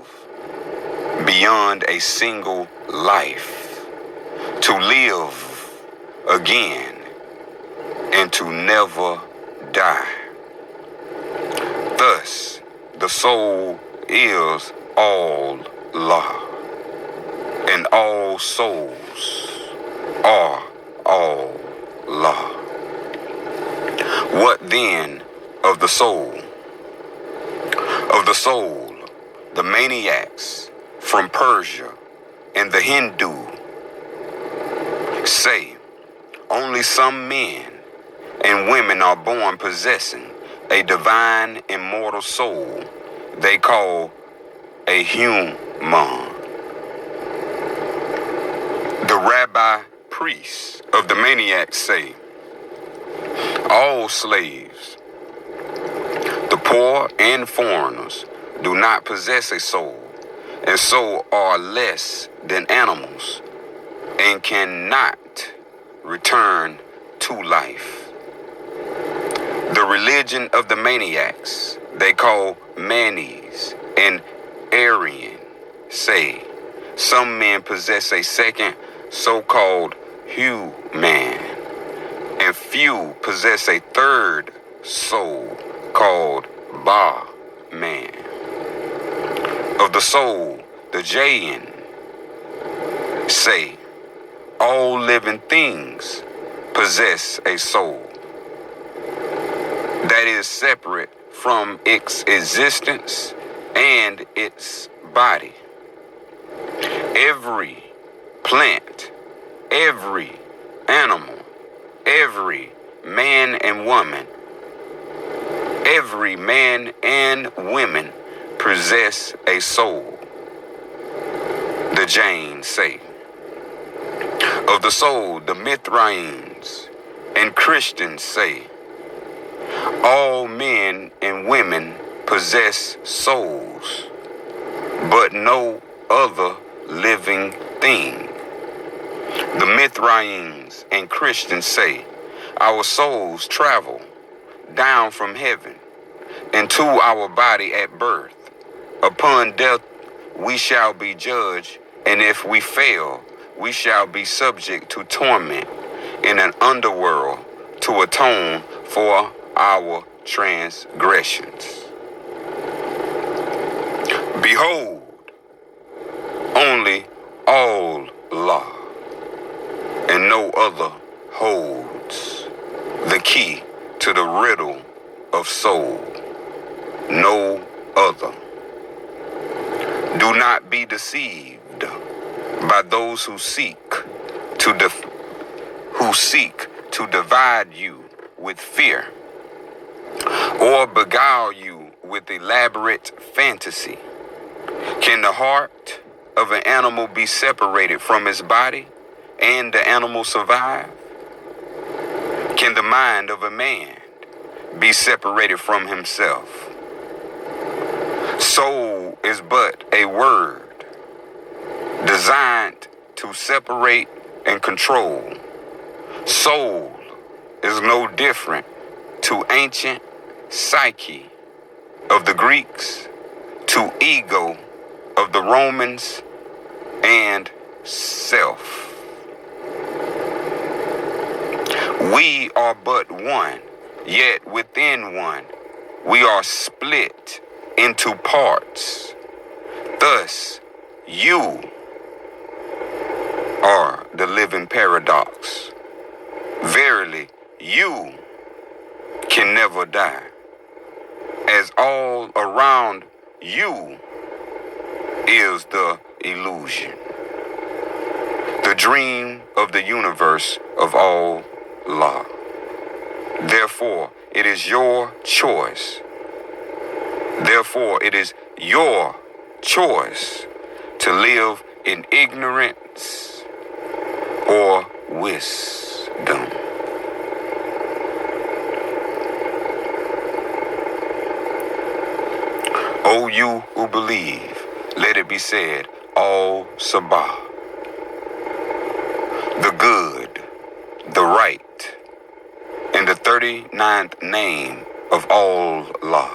beyond a single life, to live again, and to never die. Thus, the soul is Allah, and all souls are Allah. What then of the soul? Of the soul, the maniacs from Persia and the Hindu say only some men and women are born possessing a divine immortal soul they call a human. The rabbi priests of the maniacs say all slaves, the poor and foreigners, do not possess a soul, and so are less than animals, and cannot return to life. The religion of the maniacs, they call Manes and Aryan, say some men possess a second so-called human, and few possess a third soul called Ba-man. Of the soul, the Jain say all living things possess a soul that is separate from its existence and its body. Every plant, every animal, every man and woman, every man and women possess a soul, the Jains say. Of the soul, the Mithraeans and Christians say all men and women possess souls, but no other living thing. The Mithraeans and Christians say our souls travel down from heaven into our body at birth. Upon death we shall be judged, and if we fail, we shall be subject to torment in an underworld to atone for our transgressions. Behold, only Allah and no other holds the key to the riddle of soul. No other. Do not be deceived by those who seek to divide you with fear or beguile you with elaborate fantasy. Can the heart of an animal be separated from its body and the animal survive? Can the mind of a man be separated from himself? Soul is but a word designed to separate and control. Soul is no different to ancient psyche of the Greeks, to ego of the Romans, and self. We are but one yet within one we are split into parts. Thus, you are the living paradox. Verily, you can never die, as all around you is the illusion, the dream of the universe of all law. Therefore, it is your choice. Therefore, it is your choice to live in ignorance or wisdom. O you who believe, let it be said, Al-Sabah, the good, the right, and the 39th name of Allah,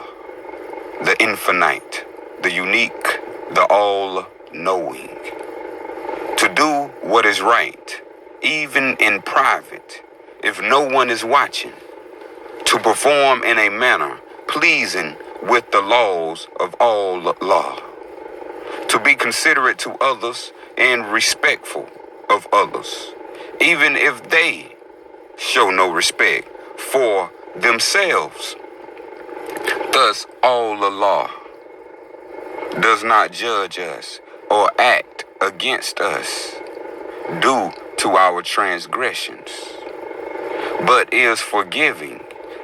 the infinite, the unique, the all-knowing. To do what is right, even in private, if no one is watching. To perform in a manner pleasing with the laws of Allah. To be considerate to others and respectful of others, even if they show no respect for themselves. Thus, Allah does not judge us or act against us due to our transgressions, but is forgiving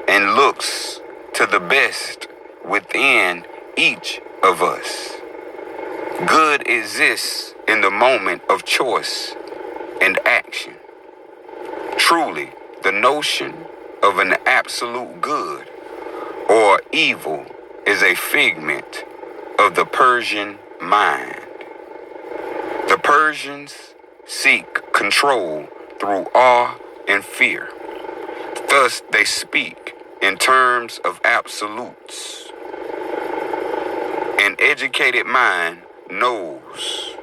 and looks to the best within each of us. Good exists in the moment of choice and action. Truly, the notion of an absolute good or evil is a figment of the Persian mind. The Persians seek control through awe and fear. Thus, they speak in terms of absolutes. An educated mind knows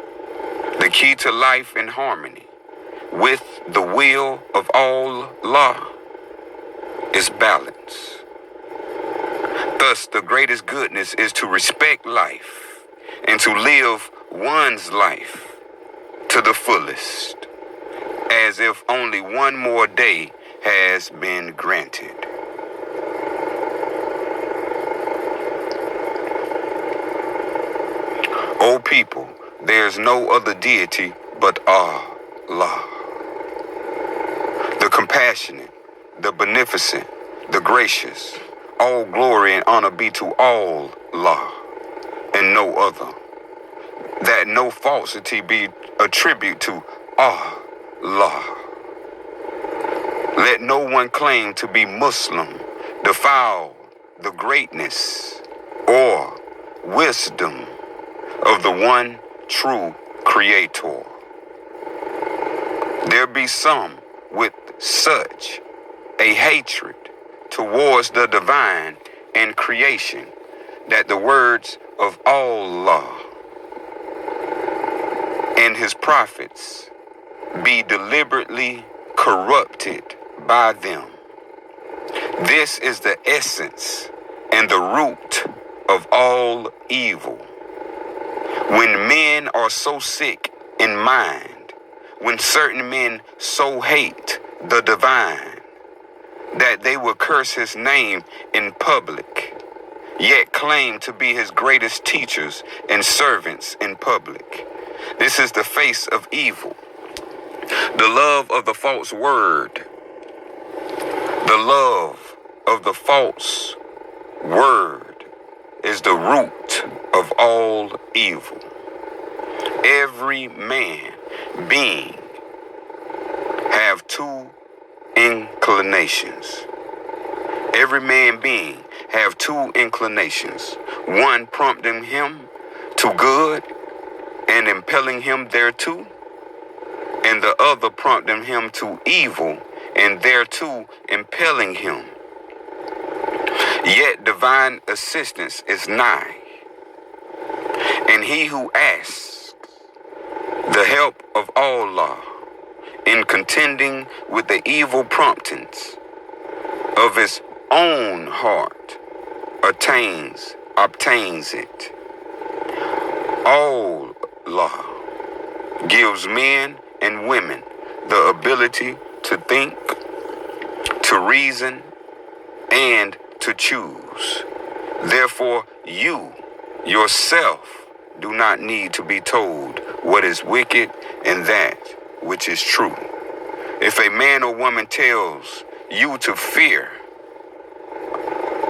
the key to life and harmony with the will of Allah is balance. Thus, the greatest goodness is to respect life and to live one's life to the fullest, as if only one more day has been granted. O people, there is no other deity but Allah, the compassionate, the beneficent, the gracious. All glory and honor be to Allah and no other. That no falsity be attributed to Allah. Let no one claim to be Muslim, defile the greatness or wisdom of the one true Creator. There be some with such a hatred towards the divine and creation that the words of Allah and his prophets be deliberately corrupted by them. This is the essence and the root of all evil. When men are so sick in mind, when certain men so hate the divine, that they will curse his name in public, yet claim to be his greatest teachers and servants in public. This is the face of evil. The love of the false word. The love of the false word is the root of all evil. Every man being have two inclinations. Every man being have two inclinations. One prompting him to good and impelling him thereto, and the other prompting him to evil and thereto impelling him. Yet divine assistance is nigh, and he who asks the help of Allah in contending with the evil promptings of his own heart obtains it. Allah gives men and women the ability to think, to reason, and to choose. Therefore, you yourself do not need to be told what is wicked and that which is true. If a man or woman tells you to fear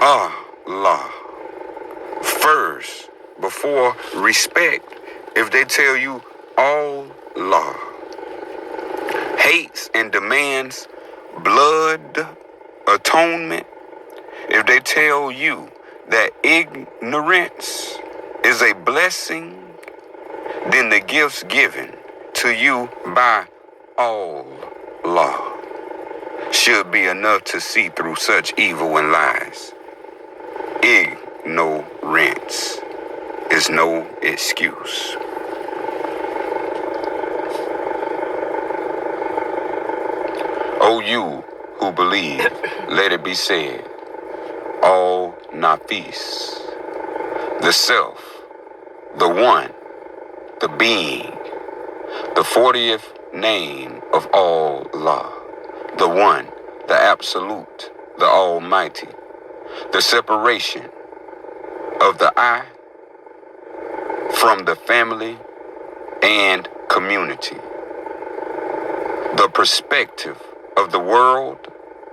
Allah first before respect, if they tell you Allah hates and demands blood atonement, if they tell you that ignorance is a blessing, then the gifts given to you by Allah should be enough to see through such evil and lies. Ignorance is no excuse. O you who believe, let it be said, all Nafis, the self, the one, the being, the 40th name of Allah, the one, the absolute, the almighty, the separation of the I from the family and community, the perspective of the world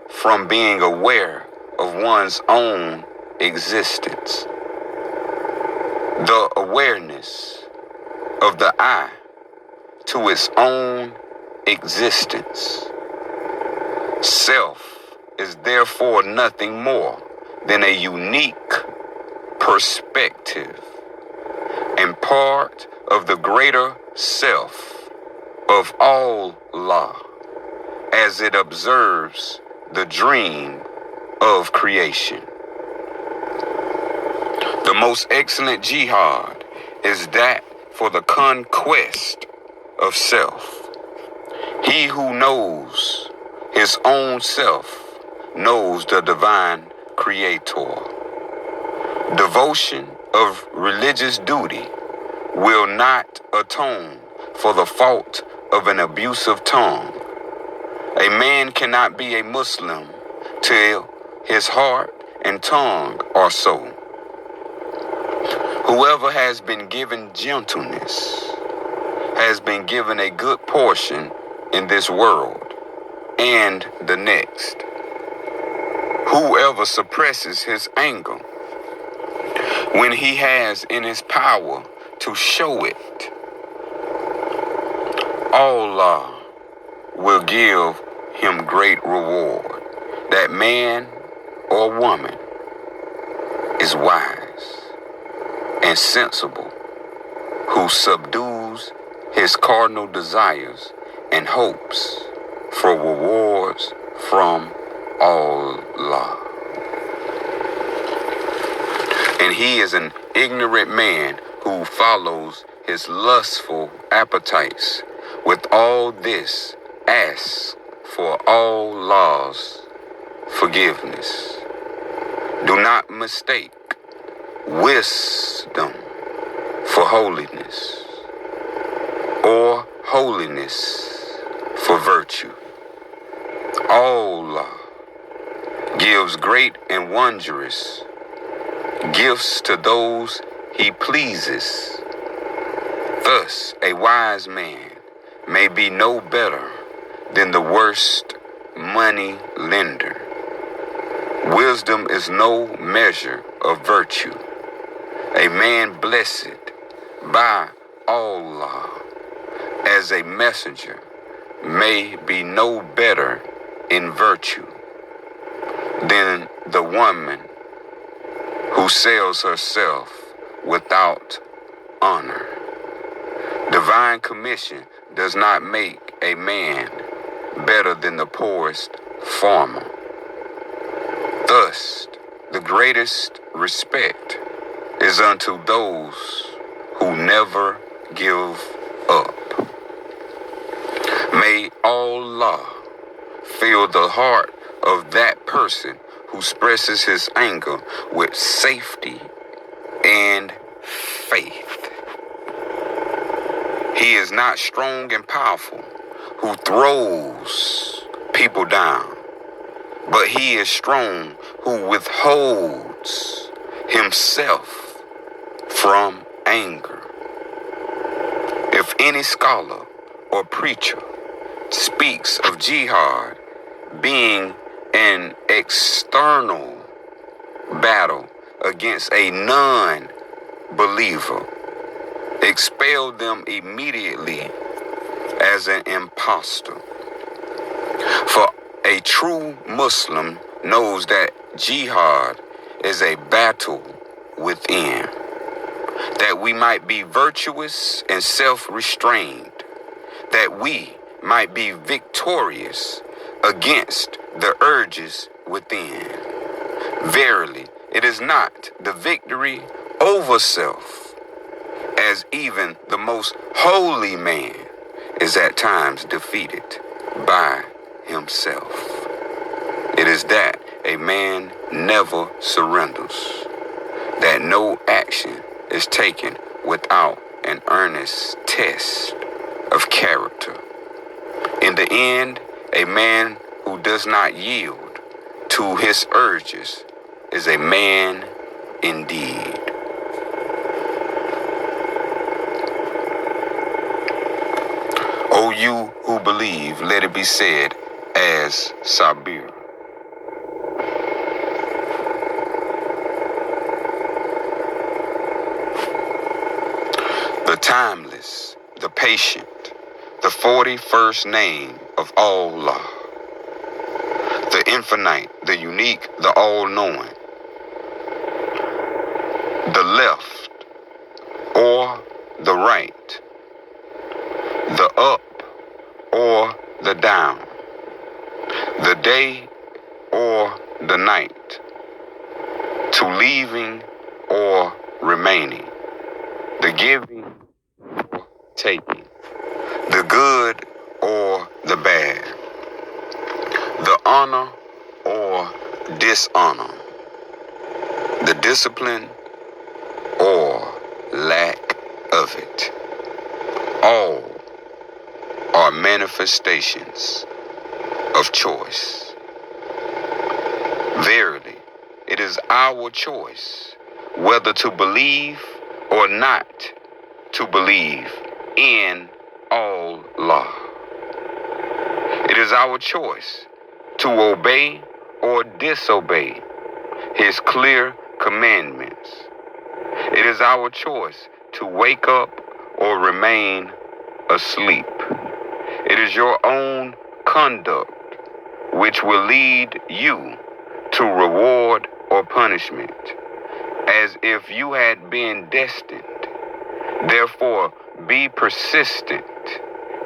from being aware of one's own existence, the awareness of the I to its own existence. Self is therefore nothing more than a unique perspective and part of the greater self of Allah as it observes the dream of creation. The most excellent jihad is that for the conquest of self. He who knows his own self knows the divine creator. Devotion of religious duty will not atone for the fault of an abusive tongue. A man cannot be a Muslim till his heart and tongue are so. Whoever has been given gentleness has been given a good portion in this world and the next. Whoever suppresses his anger when he has in his power to show it, Allah will give him great reward. That man or woman is wise and sensible, who subdues his cardinal desires and hopes for rewards from Allah. And he is an ignorant man who follows his lustful appetites. With all this, ask for Allah's forgiveness. Do not mistake wisdom for holiness, or holiness for virtue. Allah gives great and wondrous gifts to those he pleases. Thus, a wise man may be no better than the worst money lender. Wisdom is no measure of virtue. A man blessed by Allah as a messenger may be no better in virtue than the woman who sells herself without honor. Divine commission does not make a man better than the poorest farmer. Thus, the greatest respect is unto those who never give up. May Allah fill the heart of that person who expresses his anger with safety and faith. He is not strong and powerful who throws people down, but he is strong who withholds himself from anger. If any scholar or preacher speaks of jihad being an external battle against a non-believer, expel them immediately as an impostor. For a true Muslim knows that jihad is a battle within, that we might be virtuous and self-restrained, that we might be victorious against the urges within. Verily, it is not the victory over self, as even the most holy man is at times defeated by himself. It is that a man never surrenders, that no action is taken without an earnest test of character. In the end, a man who does not yield to his urges is a man indeed. O you who believe, let it be said as Sabir. The timeless, the patient, the 41st name of Allah, the infinite, the unique, the all-knowing, the left or the right, the up or the down, the day or the night, to leaving or remaining, the giving or taking, the good or the bad, the honor or dishonor, the discipline or lack of it. All are manifestations of choice. Verily, it is our choice whether to believe or not to believe in Allah. It is our choice to obey or disobey His clear commandments. It is our choice to wake up or remain asleep. It is your own conduct which will lead you to reward or punishment, as if you had been destined. Therefore, be persistent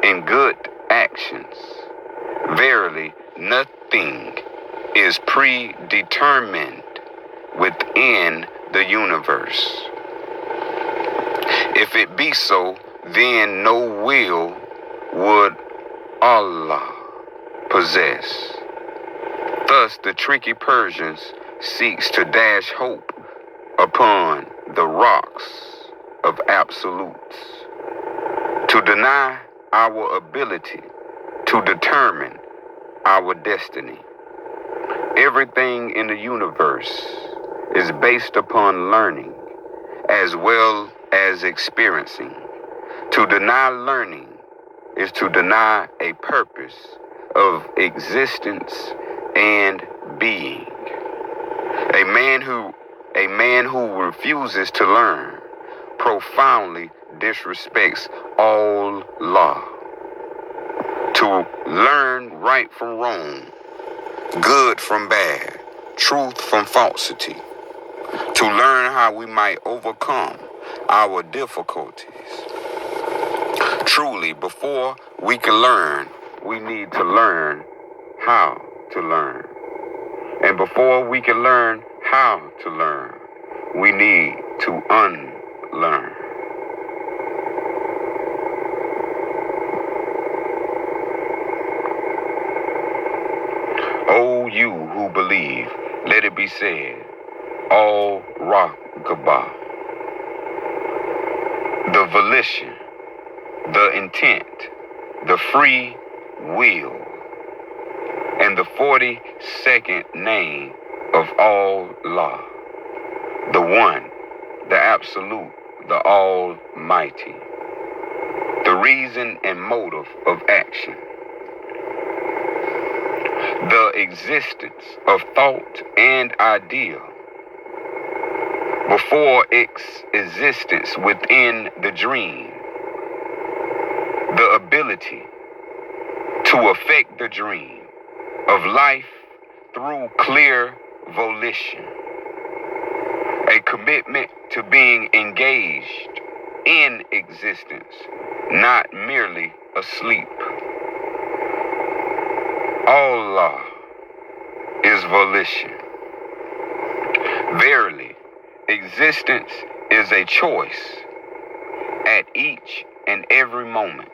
in good actions. Verily, nothing is predetermined within the universe. If it be so, then no will would Allah possess. Thus the tricky Persians seeks to dash hope upon the rocks of absolutes, to deny our ability to determine our destiny. Everything in the universe is based upon learning as well as experiencing. To deny learning is to deny a purpose of existence and being. A man who refuses to learn profoundly disrespects all law. To learn right from wrong, good from bad, truth from falsity. To learn how we might overcome our difficulties. Truly, before we can learn, we need to learn how to learn. And before we can learn how to learn, we need to unlearn. O you who believe, Let it be said, All Rakaba. The volition, the intent, the free will, and the 42nd name of Allah, the One, the Absolute, the Almighty, the reason and motive of action, the existence of thought and idea before its existence within the dream, the ability to affect the dream of life through clear volition, a commitment to being engaged in existence, not merely asleep. Allah is volition. Verily, existence is a choice at each and every moment.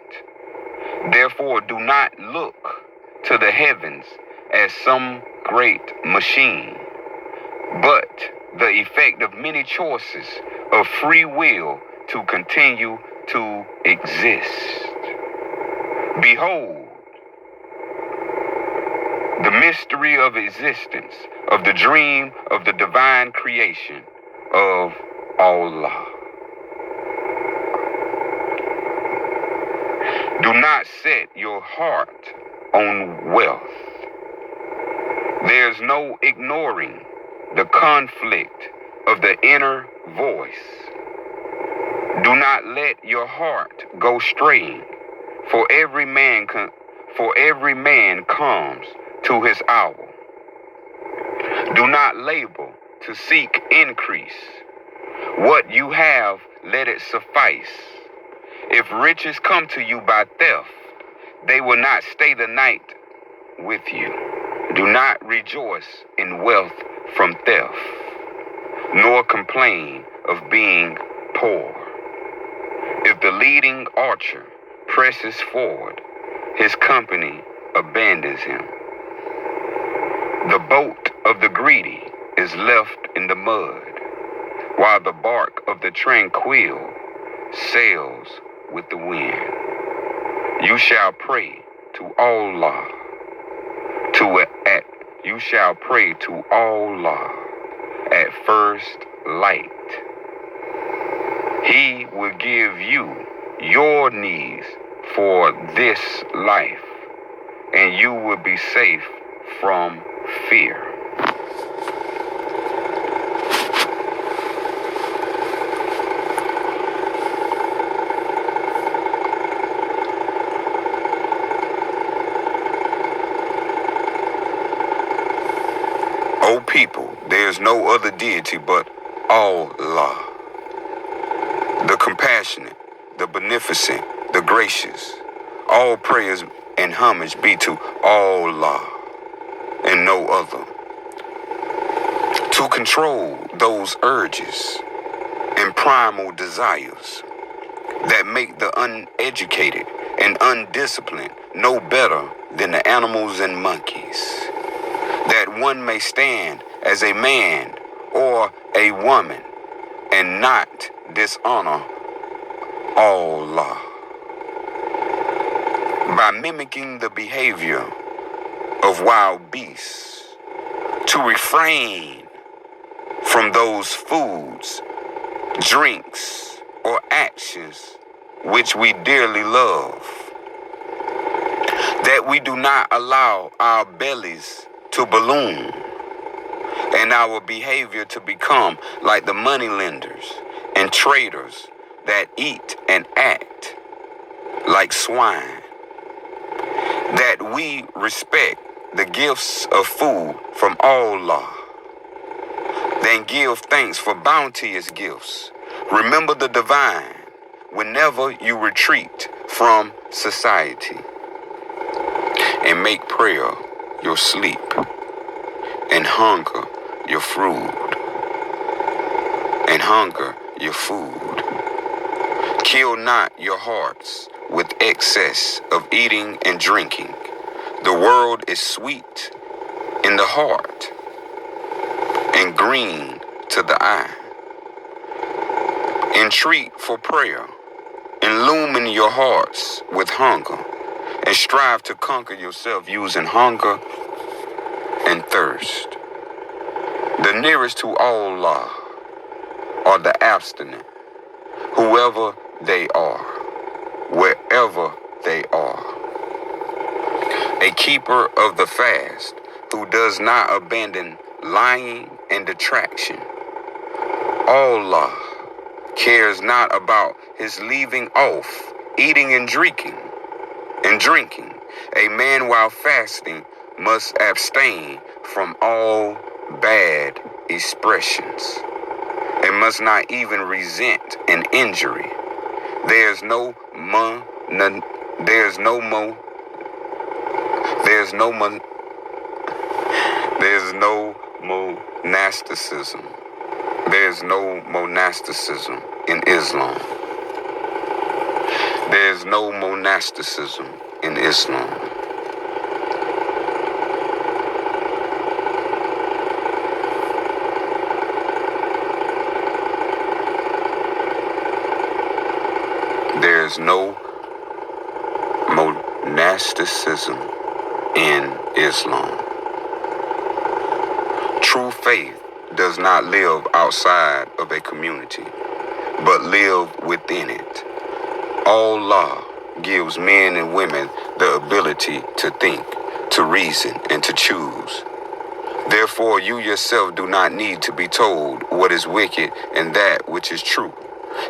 Therefore, do not look to the heavens as some great machine, but the effect of many choices of free will to continue to exist. Behold, the mystery of existence, of the dream of the divine creation of Allah. Do not set your heart on wealth. There's no ignoring the conflict of the inner voice. Do not let your heart go straying, for every man comes to his hour. Do not labor to seek increase. What you have, let it suffice. If riches come to you by theft, they will not stay the night with you. Do not rejoice in wealth from theft, nor complain of being poor. If the leading archer presses forward, his company abandons him. The boat of the greedy is left in the mud, while the bark of the tranquil sails with the wind. You shall pray to Allah. You shall pray to Allah at first light. He will give you your needs for this life, and you will be safe from fear. O people, there is no other deity but Allah, the compassionate, the beneficent, the gracious. All prayers and homage be to Allah and no other. To control those urges and primal desires that make the uneducated and undisciplined no better than the animals and monkeys, that one may stand as a man or a woman and not dishonor Allah. By mimicking the behavior of wild beasts, to refrain from those foods, drinks, or actions which we dearly love, that we do not allow our bellies to balloon and our behavior to become like the moneylenders and traders that eat and act like swine, that we respect the gifts of food from Allah, then give thanks for bounteous gifts. Remember the divine whenever you retreat from society, and make prayer your sleep and hunger your food, Kill not your hearts with excess of eating and drinking. The world is sweet in the heart, and green to the eye. Entreat for prayer. Illumine your hearts with hunger, and strive to conquer yourself using hunger and thirst. The nearest to Allah are the abstinent, whoever they are, wherever they are. A keeper of the fast who does not abandon lying and detraction. Allah cares not about his leaving off eating and drinking. A man while fasting must abstain from all bad expressions and must not even resent an injury. There's no monasticism. There's no monasticism in Islam. There's no monasticism in Islam. There's no monasticism in Islam. True faith does not live outside of a community, but live within it. Allah gives men and women the ability to think, to reason, and to choose. Therefore, you yourself do not need to be told what is wicked and that which is true.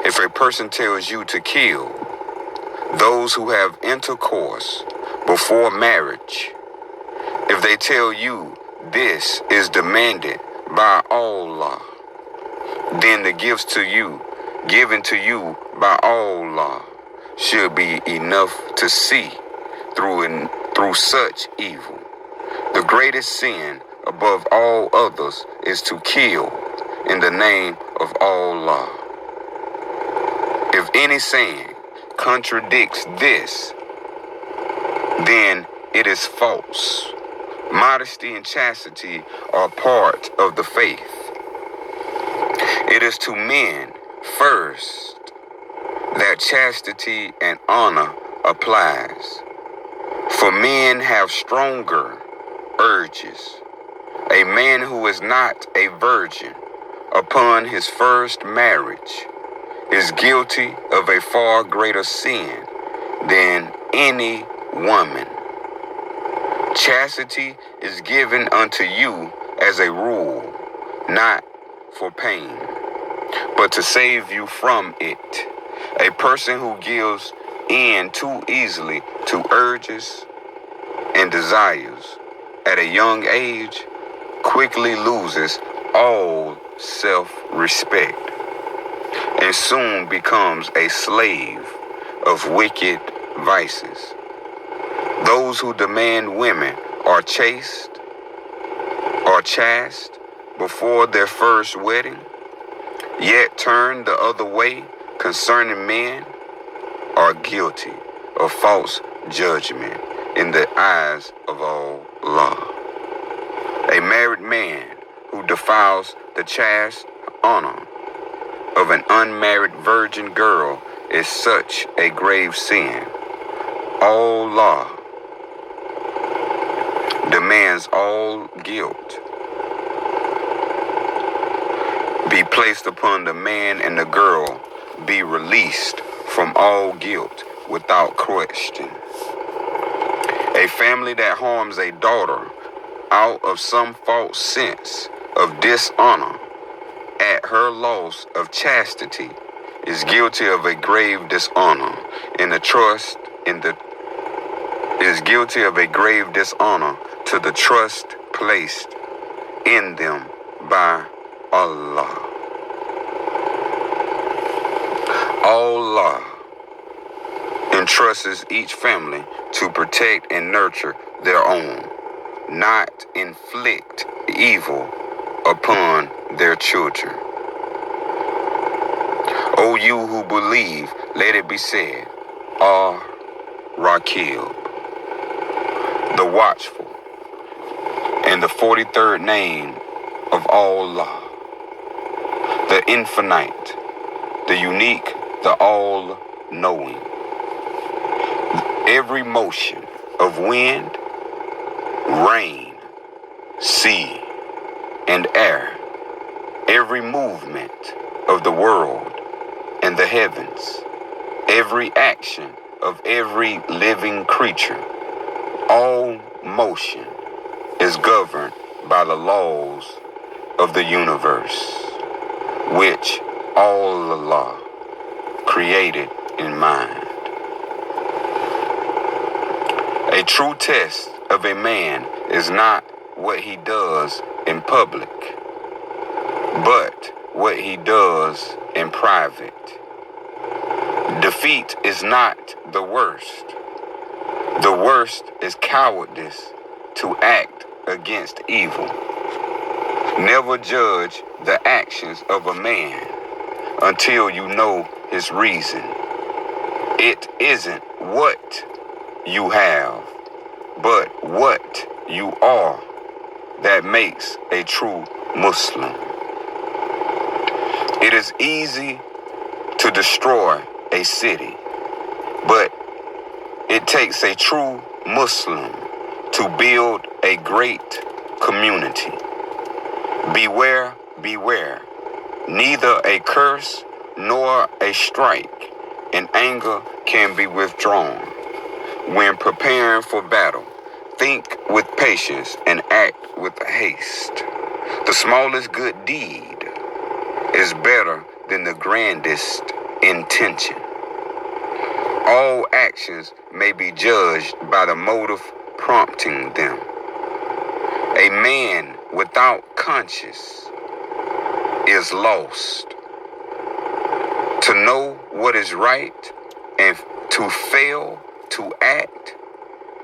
If a person tells you to kill those who have intercourse before marriage, if they tell you this is demanded by Allah, then the gifts given to you by Allah should be enough to see through such evil. The greatest sin above all others is to kill in the name of Allah. If any saying contradicts this, then it is false. Modesty and chastity are part of the faith. It is to men first that chastity and honor applies. For men have stronger urges. A man who is not a virgin upon his first marriage is guilty of a far greater sin than any woman. Chastity is given unto you as a rule, not for pain, but to save you from it. A person who gives in too easily to urges and desires at a young age quickly loses all self-respect and soon becomes a slave of wicked vices. Those who demand women are chaste before their first wedding, yet turn the other way concerning men, are guilty of false judgment in the eyes of Allah. A married man who defiles the chaste honor of an unmarried virgin girl is such a grave sin. Allah demands all guilt be placed upon the man, and the girl be released from all guilt without question. A family that harms a daughter out of some false sense of dishonor at her loss of chastity is guilty of a grave dishonor to the trust placed in them by Allah. Allah entrusts each family to protect and nurture their own, not inflict evil upon their children. O you who believe, let it be said, Rakib, the watchful, and the 43rd name of Allah, the infinite, the unique, the all-knowing. Every motion of wind, rain, sea, and air, every movement of the world and the heavens, every action of every living creature, all motion is governed by the laws of the universe, which Allah created in mind. A true test of a man is not what he does in public, but what he does in private. Defeat is not the worst. The worst is cowardice to act against evil. Never judge the actions of a man until you know his reason. It isn't what you have, but what you are that makes a true Muslim. It is easy to destroy a city, but it takes a true Muslim to build a great community. Beware, beware. Neither a curse nor a strike in anger can be withdrawn. When preparing for battle, think with patience and act with haste. The smallest good deed is better than the grandest intention. All actions may be judged by the motive prompting them. A man without conscience is lost. To know what is right and to fail to act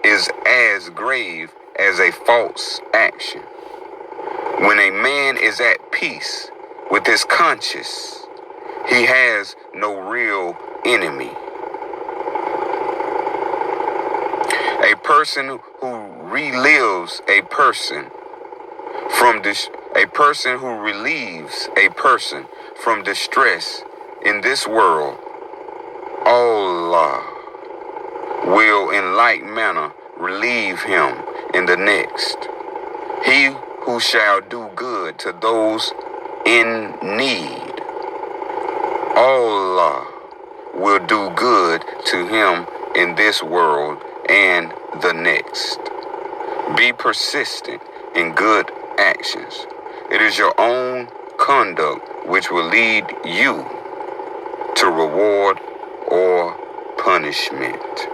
is as grave as a false action. When a man is at peace with his conscience, he has no real enemy. A person who relieves a person from distress in this world, Allah will in like manner relieve him in the next. He who shall do good to those in need, Allah will do good to him in this world and the next. Be persistent in good actions. It is your own conduct which will lead you to reward or punishment.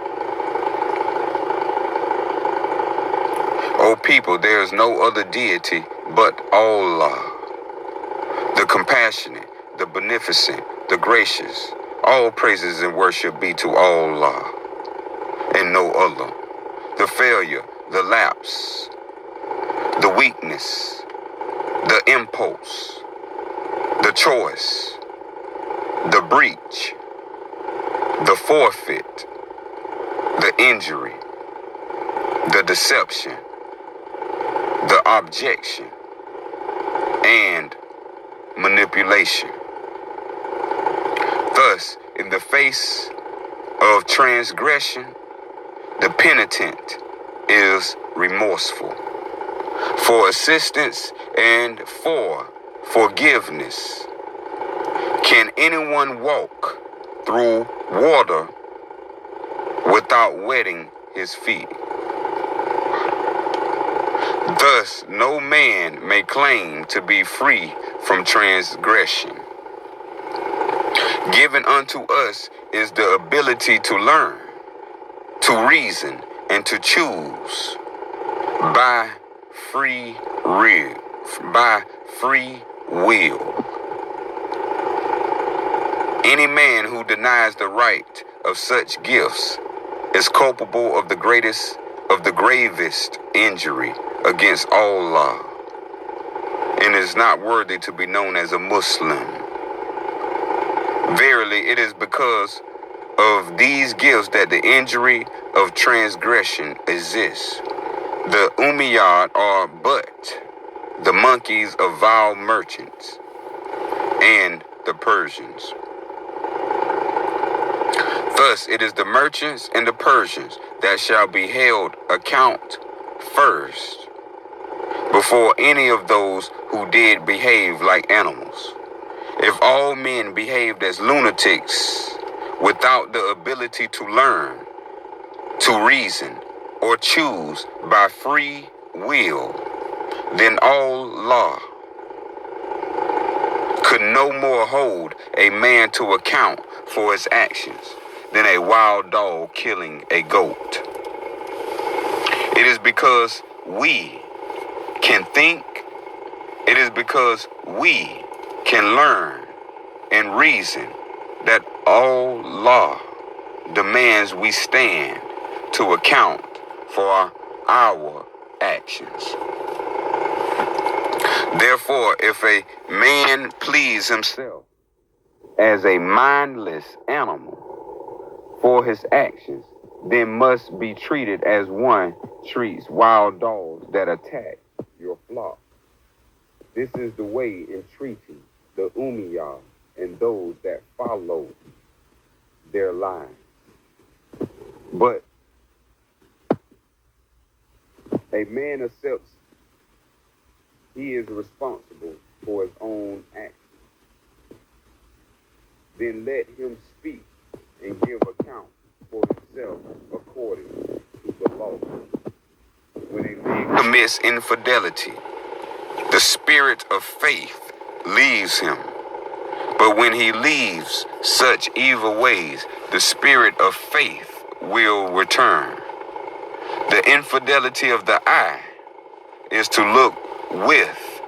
O people, there is no other deity but Allah, the compassionate, the beneficent, the gracious. All praises and worship be to Allah and no other. The failure, the lapse, the weakness, the impulse, the choice, the breach, the forfeit, the injury, the deception, the objection, and manipulation. Thus, in the face of transgression, the penitent is remorseful for assistance and for forgiveness. Can anyone walk through water without wetting his feet? Thus, no man may claim to be free from transgression. Given unto us is the ability to learn, to reason, and to choose by free will. Any man who denies the right of such gifts is culpable of the gravest injury against Allah, and is not worthy to be known as a Muslim. Verily, it is because of these gifts that the injury of transgression exists. The Umayyad are but the monkeys of vile merchants, and the Persians. Thus it is the merchants and the Persians that shall be held account first, before any of those who did behave like animals. If all men behaved as lunatics, without the ability to learn, to reason, or choose by free will, then all law could no more hold a man to account for his actions than a wild dog killing a goat. It is because we can think, it is because we can learn and reason that all law demands we stand to account for our actions. Therefore, if a man please himself as a mindless animal for his actions, then must be treated as one treats wild dogs that attack your flock. This is the way in treating the Umayyah and those that follow their line. But a man accepts he is responsible for his own actions. Then let him speak and give account for himself according to the law. When a man commits infidelity, the spirit of faith leaves him. But when he leaves such evil ways, the spirit of faith will return. The infidelity of the eye is to look with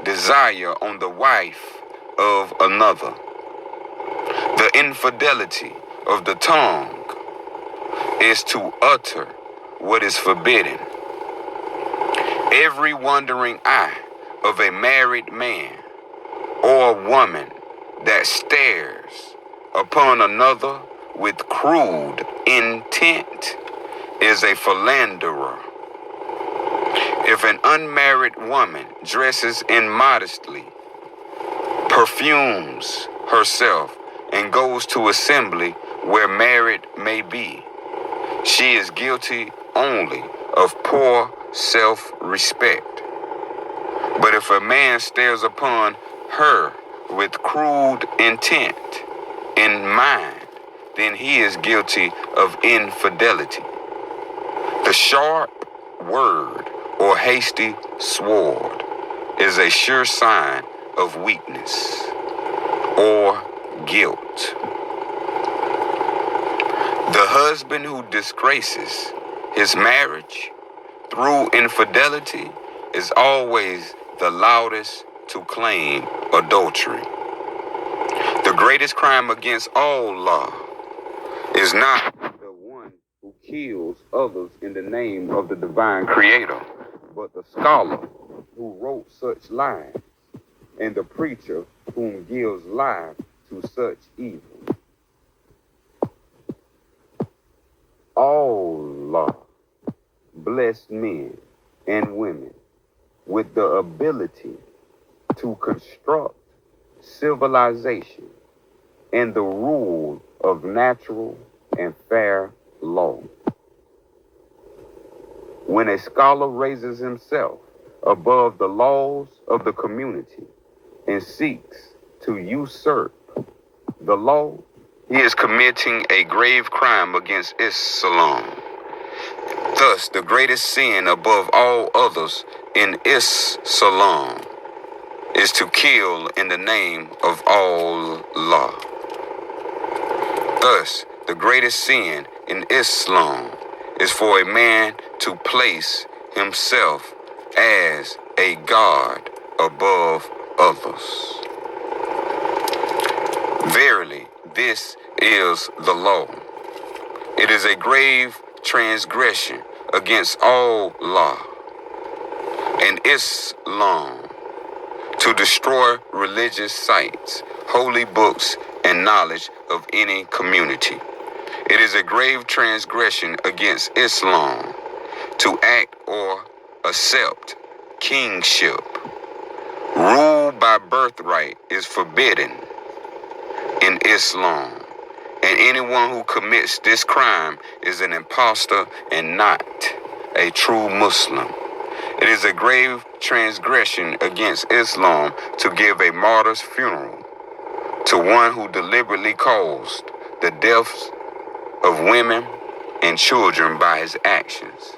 desire on the wife of another. The infidelity of the tongue is to utter what is forbidden. Every wandering eye of a married man or woman that stares upon another with crude intent is a philanderer. If an unmarried woman dresses immodestly, perfumes herself, and goes to assembly where married may be, she is guilty only of poor self-respect. But if a man stares upon her with crude intent in mind, then he is guilty of infidelity. The sharp word or hasty sword is a sure sign of weakness or guilt. The husband who disgraces his marriage through infidelity is always the loudest to claim adultery. The greatest crime against all law is not the one who kills others in the name of the divine creator, but the scholar who wrote such lies and the preacher whom gives life to such evil. All law blessed men and women with the ability to construct civilization and the rule of natural and fair law. When a scholar raises himself above the laws of the community and seeks to usurp the law, he is committing a grave crime against Islam. Thus, the greatest sin above all others in Islam is to kill in the name of all law. Thus, the greatest sin in Islam is for a man to place himself as a god above others. Verily, this is the law. It is a grave transgression against all law and Islam to destroy religious sites, holy books, and knowledge of any community. It is a grave transgression against Islam to act or accept kingship rule by birthright is forbidden in Islam, and anyone who commits this crime is an impostor and not a true Muslim. It is a grave transgression against Islam to give a martyr's funeral to one who deliberately caused the deaths of women and children by his actions.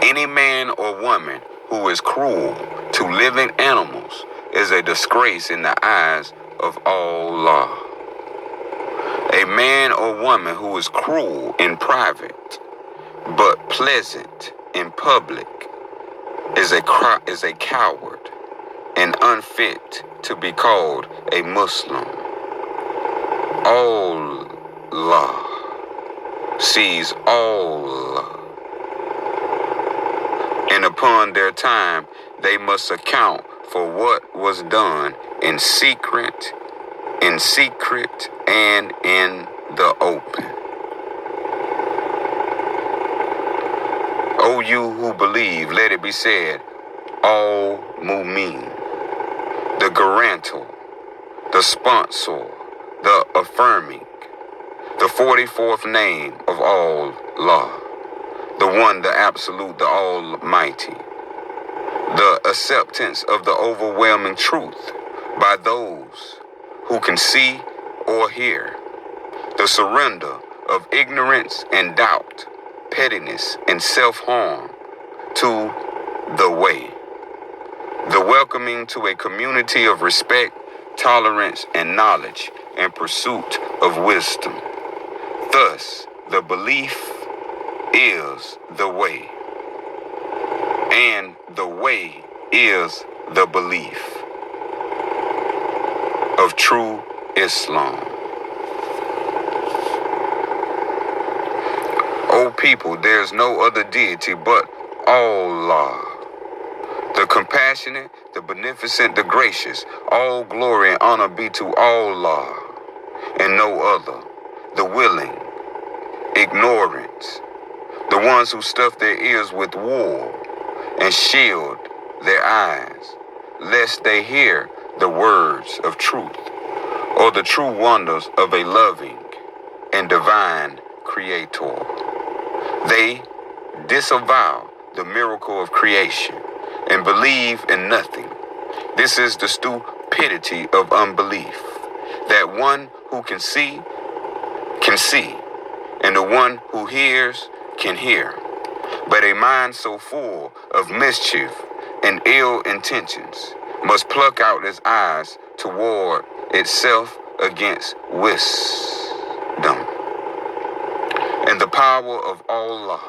Any man or woman who is cruel to living animals is a disgrace in the eyes of Allah. A man or woman who is cruel in private but pleasant in public is a coward and unfit to be called a Muslim. Allah sees all, and upon their time they must account for what was done in secret, and in the open. O you who believe, let it be said, all mu'min, the guarantor, the sponsor, the affirming, the 44th name of Allah, the one, the absolute, the almighty, the acceptance of the overwhelming truth by those who can see or hear, the surrender of ignorance and doubt, pettiness and self-harm to the way, the welcoming to a community of respect, tolerance, and knowledge, and pursuit of wisdom. Thus, the belief is the way, and the way is the belief of true Islam. O people, there is no other deity but Allah, the compassionate, the beneficent, the gracious. All glory and honor be to Allah and no other, the willing, ignorant, the ones who stuff their ears with wool and shield their eyes, lest they hear the words of truth or the true wonders of a loving and divine Creator. They disavow the miracle of creation and believe in nothing. This is the stupidity of unbelief, that one who can see, and the one who hears can hear. But a mind so full of mischief and ill intentions must pluck out its eyes toward itself against wisdom and the power of Allah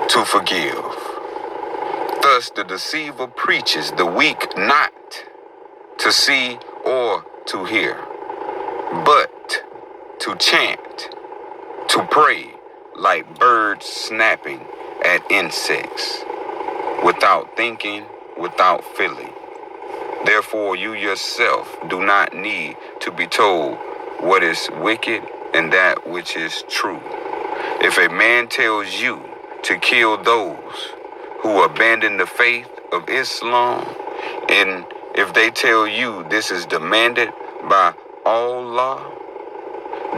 to forgive. Thus the deceiver preaches the weak not to see or to hear, but to chant, to pray like birds snapping at insects, without thinking, without feeling. Therefore you yourself do not need to be told what is wicked and that which is true. If a man tells you to kill those who abandon the faith of Islam, and if they tell you this is demanded by Allah,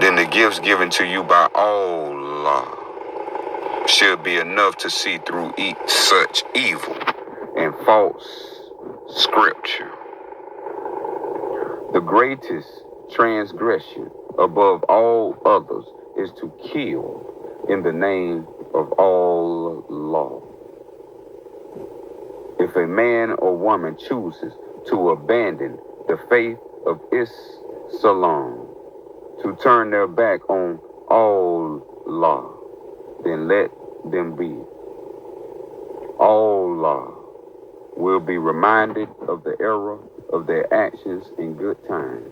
then the gifts given to you by Allah should be enough to see through such evil and false scripture. The greatest transgression above all others is to kill in the name of Allah. If a man or woman chooses to abandon the faith of Islam, to turn their back on Allah, then let them be. Allah will be reminded of the error of their actions in good time.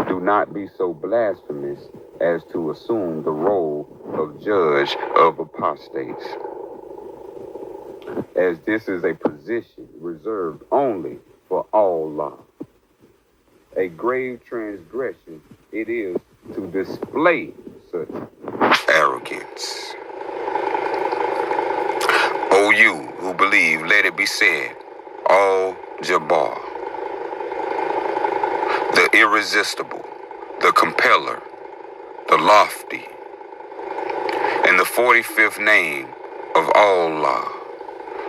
Do not be so blasphemous as to assume the role of judge of apostates, as this is a position reserved only for Allah. A grave transgression it is to display such arrogance. O you who believe, let it be said, all Jabbar, the irresistible, the compeller, the lofty, and the 45th name of Allah,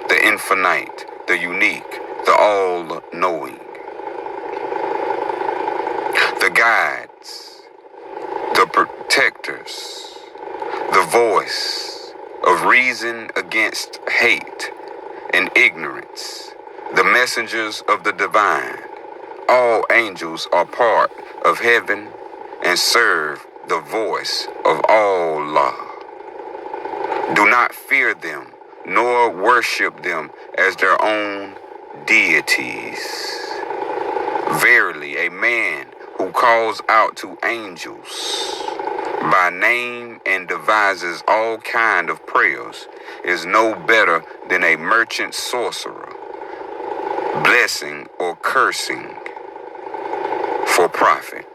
the infinite, the unique, the all-knowing, the guides, the protectors, the voice of reason against hate and ignorance, the messengers of the divine. All angels are part of heaven and serve the voice of Allah. Do not fear them, nor worship them as their own deities. Verily, a man who calls out to angels by name and devises all kind of prayers is no better than a merchant sorcerer, blessing or cursing for profit.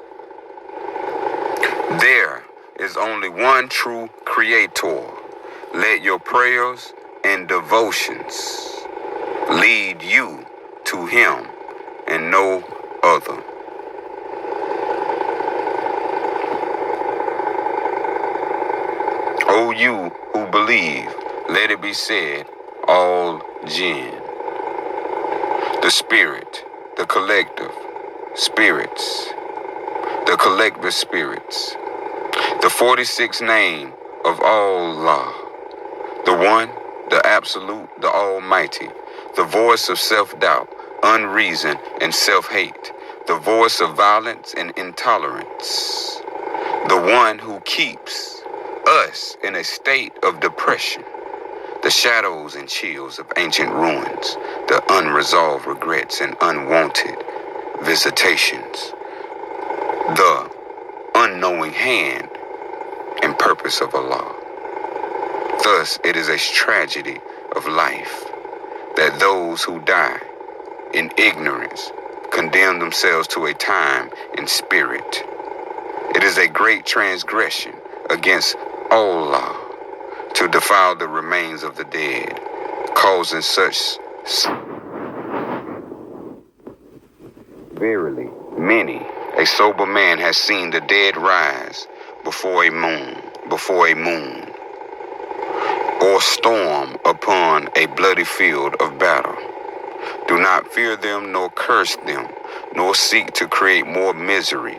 There is only one true creator. Let your prayers and devotions lead you to him and no other. O you who believe, let it be said, all jinn, the spirit, the collective spirits, the collective spirits, the 46th name of Allah, the one, the absolute, the almighty, the voice of self-doubt, unreason, and self-hate, the voice of violence and intolerance, the one who keeps us in a state of depression, the shadows and chills of ancient ruins, the unresolved regrets and unwanted visitations, the unknowing hand and purpose of Allah. Thus, it is a tragedy of life that those who die in ignorance condemn themselves to a time in spirit. It is a great transgression against Allah to defile the remains of the dead, causing such. Verily, many a sober man has seen the dead rise before a moon, or storm upon a bloody field of battle. Do not fear them, nor curse them, nor seek to create more misery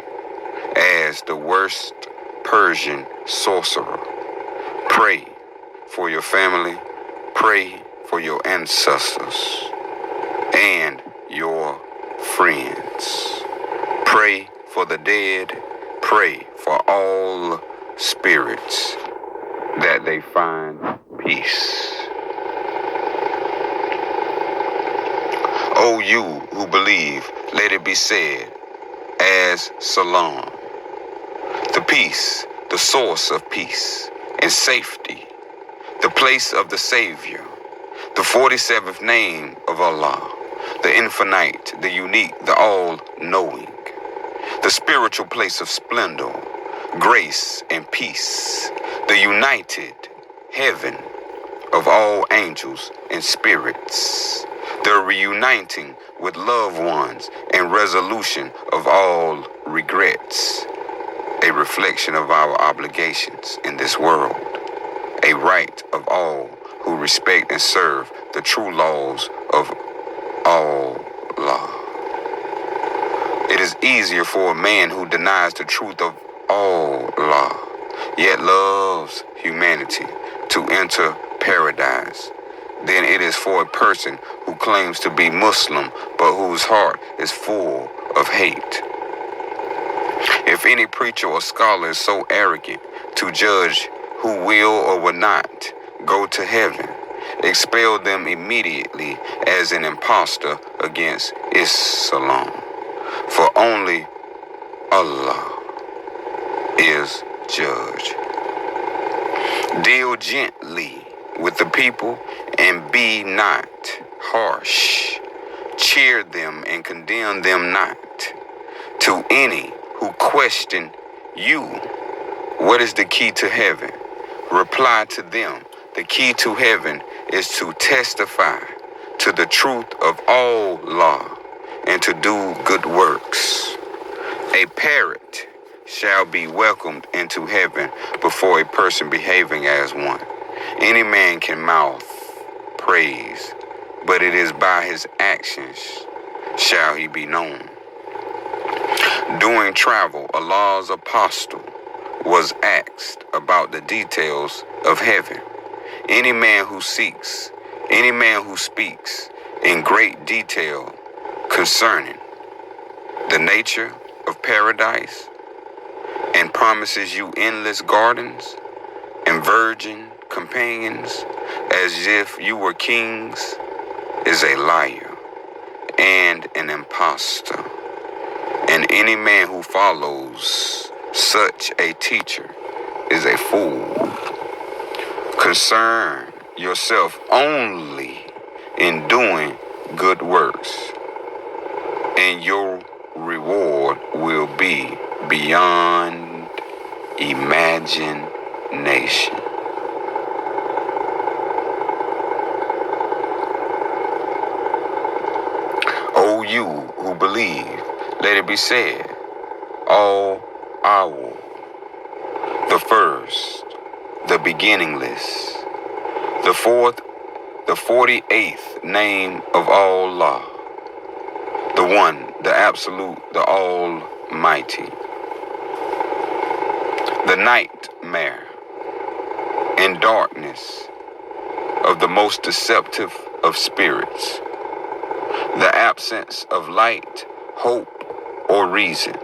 as the worst Persian sorcerer. Pray for your family, pray for your ancestors and your friends. Pray for the dead, pray for all spirits that they find peace. O you who believe, let it be said, as Salam, the peace, the source of peace and safety, the place of the Savior, the 47th name of Allah, the infinite, the unique, the all-knowing, the spiritual place of splendor, grace and peace, the united heaven of all angels and spirits, the reuniting with loved ones and resolution of all regrets, a reflection of our obligations in this world, a right of all who respect and serve the true laws of Allah. It is easier for a man who denies the truth of Allah, yet loves humanity, to enter paradise than it is for a person who claims to be Muslim but whose heart is full of hate. If any preacher or scholar is so arrogant to judge who will or will not go to heaven, expel them immediately as an impostor against Islam. For only Allah is judge. Deal gently with the people and be not harsh. Cheer them and condemn them not. To any who question you, what is the key to heaven? Reply to them, the key to heaven is to testify to the truth of all law, and to do good works. A parrot shall be welcomed into heaven before a person behaving as one. Any man can mouth praise, but it is by his actions shall he be known. During travel, Allah's apostle was asked about the details of heaven. Any man who speaks in great detail concerning the nature of paradise and promises you endless gardens and virgin companions as if you were kings is a liar and an impostor. And any man who follows such a teacher is a fool. Concern yourself only in doing good works, and your reward will be beyond imagination. O you who believe, let it be said, all Awwal, the first, the beginningless, the fourth, the 48th name of Allah, the one, the absolute, the almighty, the nightmare and darkness of the most deceptive of spirits, the absence of light, hope, or reason,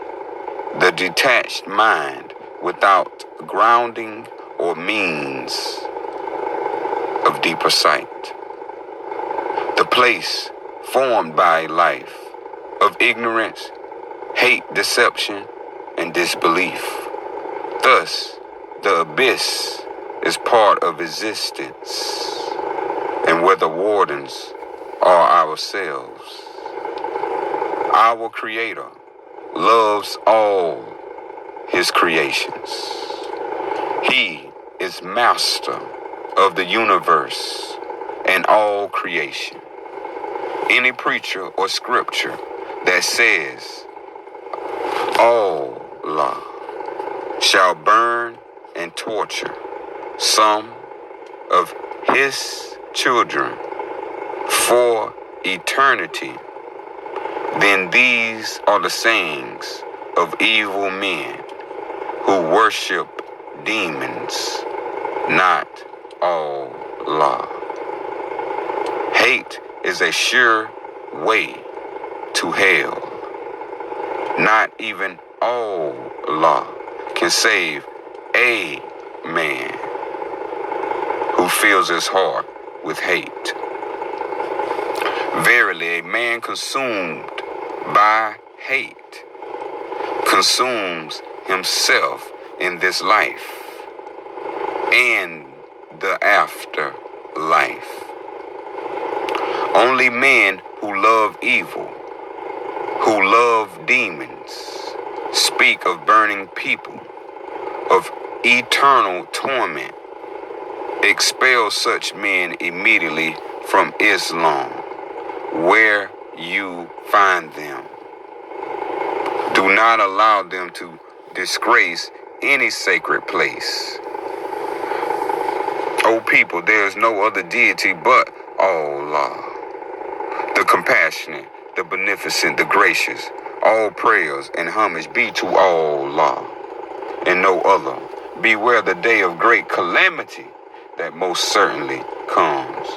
the detached mind without grounding or means of deeper sight, the place formed by life of ignorance, hate, deception, and disbelief. Thus, the abyss is part of existence, and where the wardens are ourselves. Our Creator loves all His creations. He is master of the universe and all creation. Any preacher or scripture that says Allah shall burn and torture some of His children for eternity, then these are the sayings of evil men who worship demons, not Allah. Hate is a sure way to hell. Not even Allah can save a man who fills his heart with hate. Verily, a man consumed by hate consumes himself in this life and the afterlife. Only men who love evil, who love demons, speak of burning people, of eternal torment. Expel such men immediately from Islam, where you find them. Do not allow them to disgrace any sacred place. O people, there is no other deity but Allah, the compassionate, the beneficent, the gracious. All prayers and homage be to Allah and no other. Beware the day of great calamity that most certainly comes.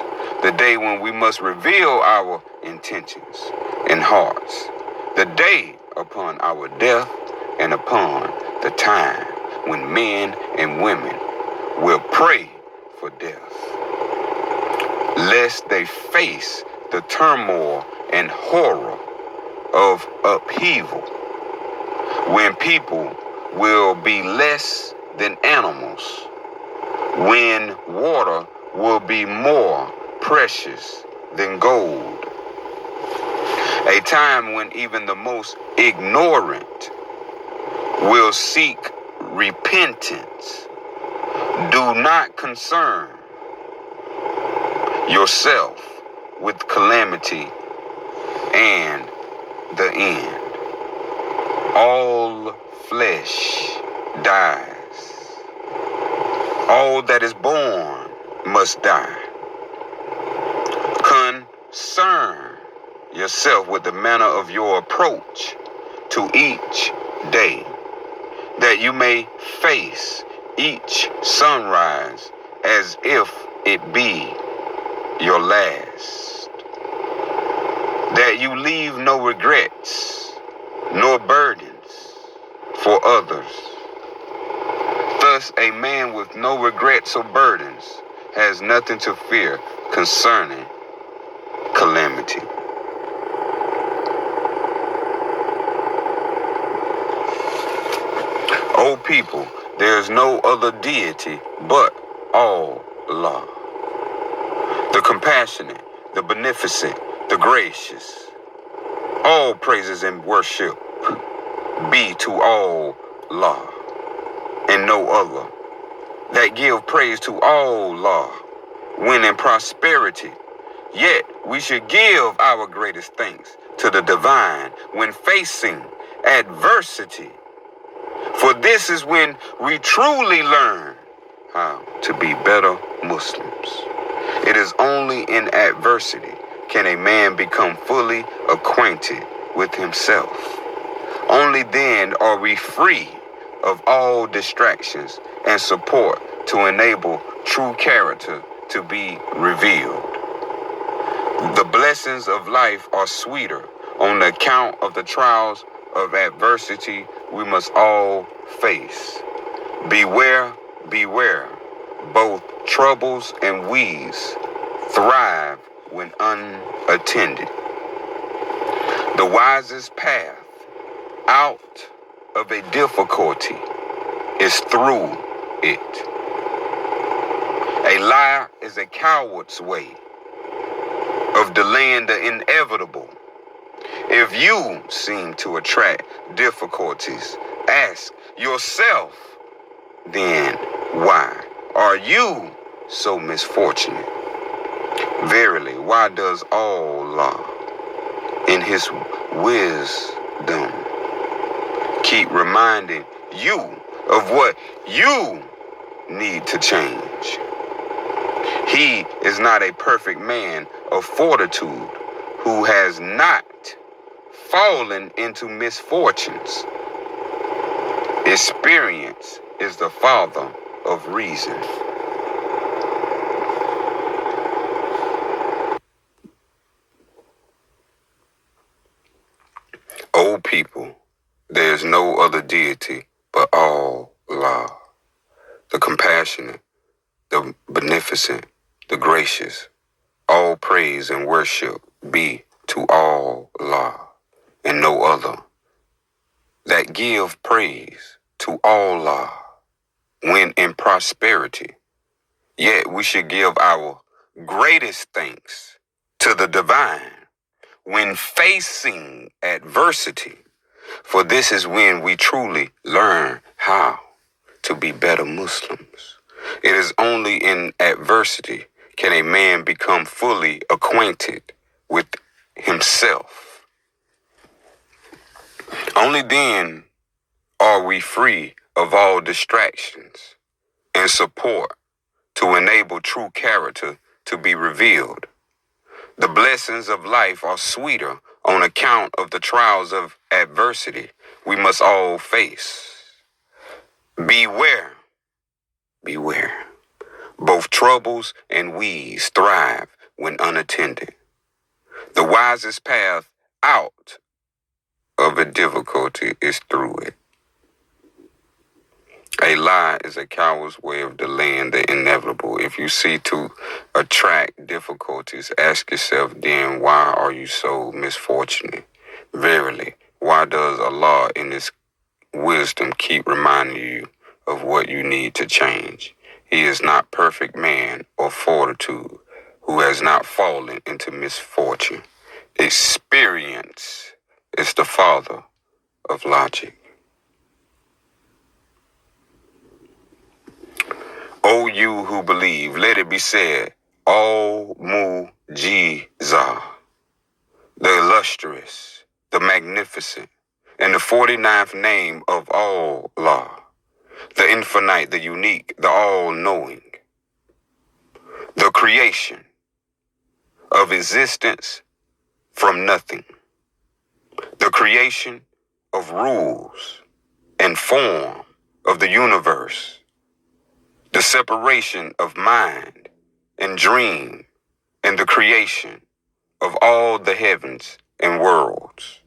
The day when we must reveal our intentions and hearts. The day upon our death and upon the time when men and women will pray for death, lest they face the turmoil and horror of upheaval, when people will be less than animals, when water will be more precious than gold, a time when even the most ignorant will seek repentance. Do not concern yourself with calamity and the end. All flesh dies. All that is born must die. Concern yourself with the manner of your approach to each day, that you may face each sunrise as if it be your last, that you leave no regrets nor burdens for others. Thus, a man with no regrets or burdens has nothing to fear concerning calamity. O people, there is no other deity but Allah, the compassionate, the beneficent, the gracious. All praises and worship be to Allah and no other, that give praise to Allah when in prosperity. Yet we should give our greatest thanks to the divine when facing adversity. For this is when we truly learn how to be better Muslims. It is only in adversity can a man become fully acquainted with himself. Only then are we free of all distractions and support to enable true character to be revealed. The blessings of life are sweeter on the account of the trials of adversity we must all face. Beware, beware, both troubles and weeds thrive when unattended. The wisest path out of a difficulty is through it. A lie is a coward's way of delaying the inevitable. If you seem to attract difficulties, ask yourself, then why are you so misfortunate? Verily, why does Allah, in His wisdom, keep reminding you of what you need to change? He is not a perfect man of fortitude who has not fallen into misfortunes. Experience is the father of reason. O people, there is no other deity but Allah, the compassionate, the beneficent, the gracious. All praise and worship be to Allah and no other, that give praise to Allah when in prosperity. Yet we should give our greatest thanks to the divine when facing adversity, for this is when we truly learn how to be better Muslims. It is only in adversity can a man become fully acquainted with himself. Only then are we free of all distractions and support to enable true character to be revealed. The blessings of life are sweeter on account of the trials of adversity we must all face. Beware, beware. Both troubles and weeds thrive when unattended. The wisest path out of a difficulty is through it. A lie is a coward's way of delaying the inevitable. If you seek to attract difficulties, ask yourself then, why are you so misfortunate? Verily, why does Allah in His wisdom keep reminding you of what you need to change? He is not perfect man or fortitude who has not fallen into misfortune. Experience is the father of logic. O you who believe, let it be said, all mujizat Zah, the illustrious, the magnificent, and the 49th name of Allah, the infinite, the unique, the all-knowing, the creation of existence from nothing, the creation of rules and form of the universe, the separation of mind and dream, and the creation of all the heavens and worlds,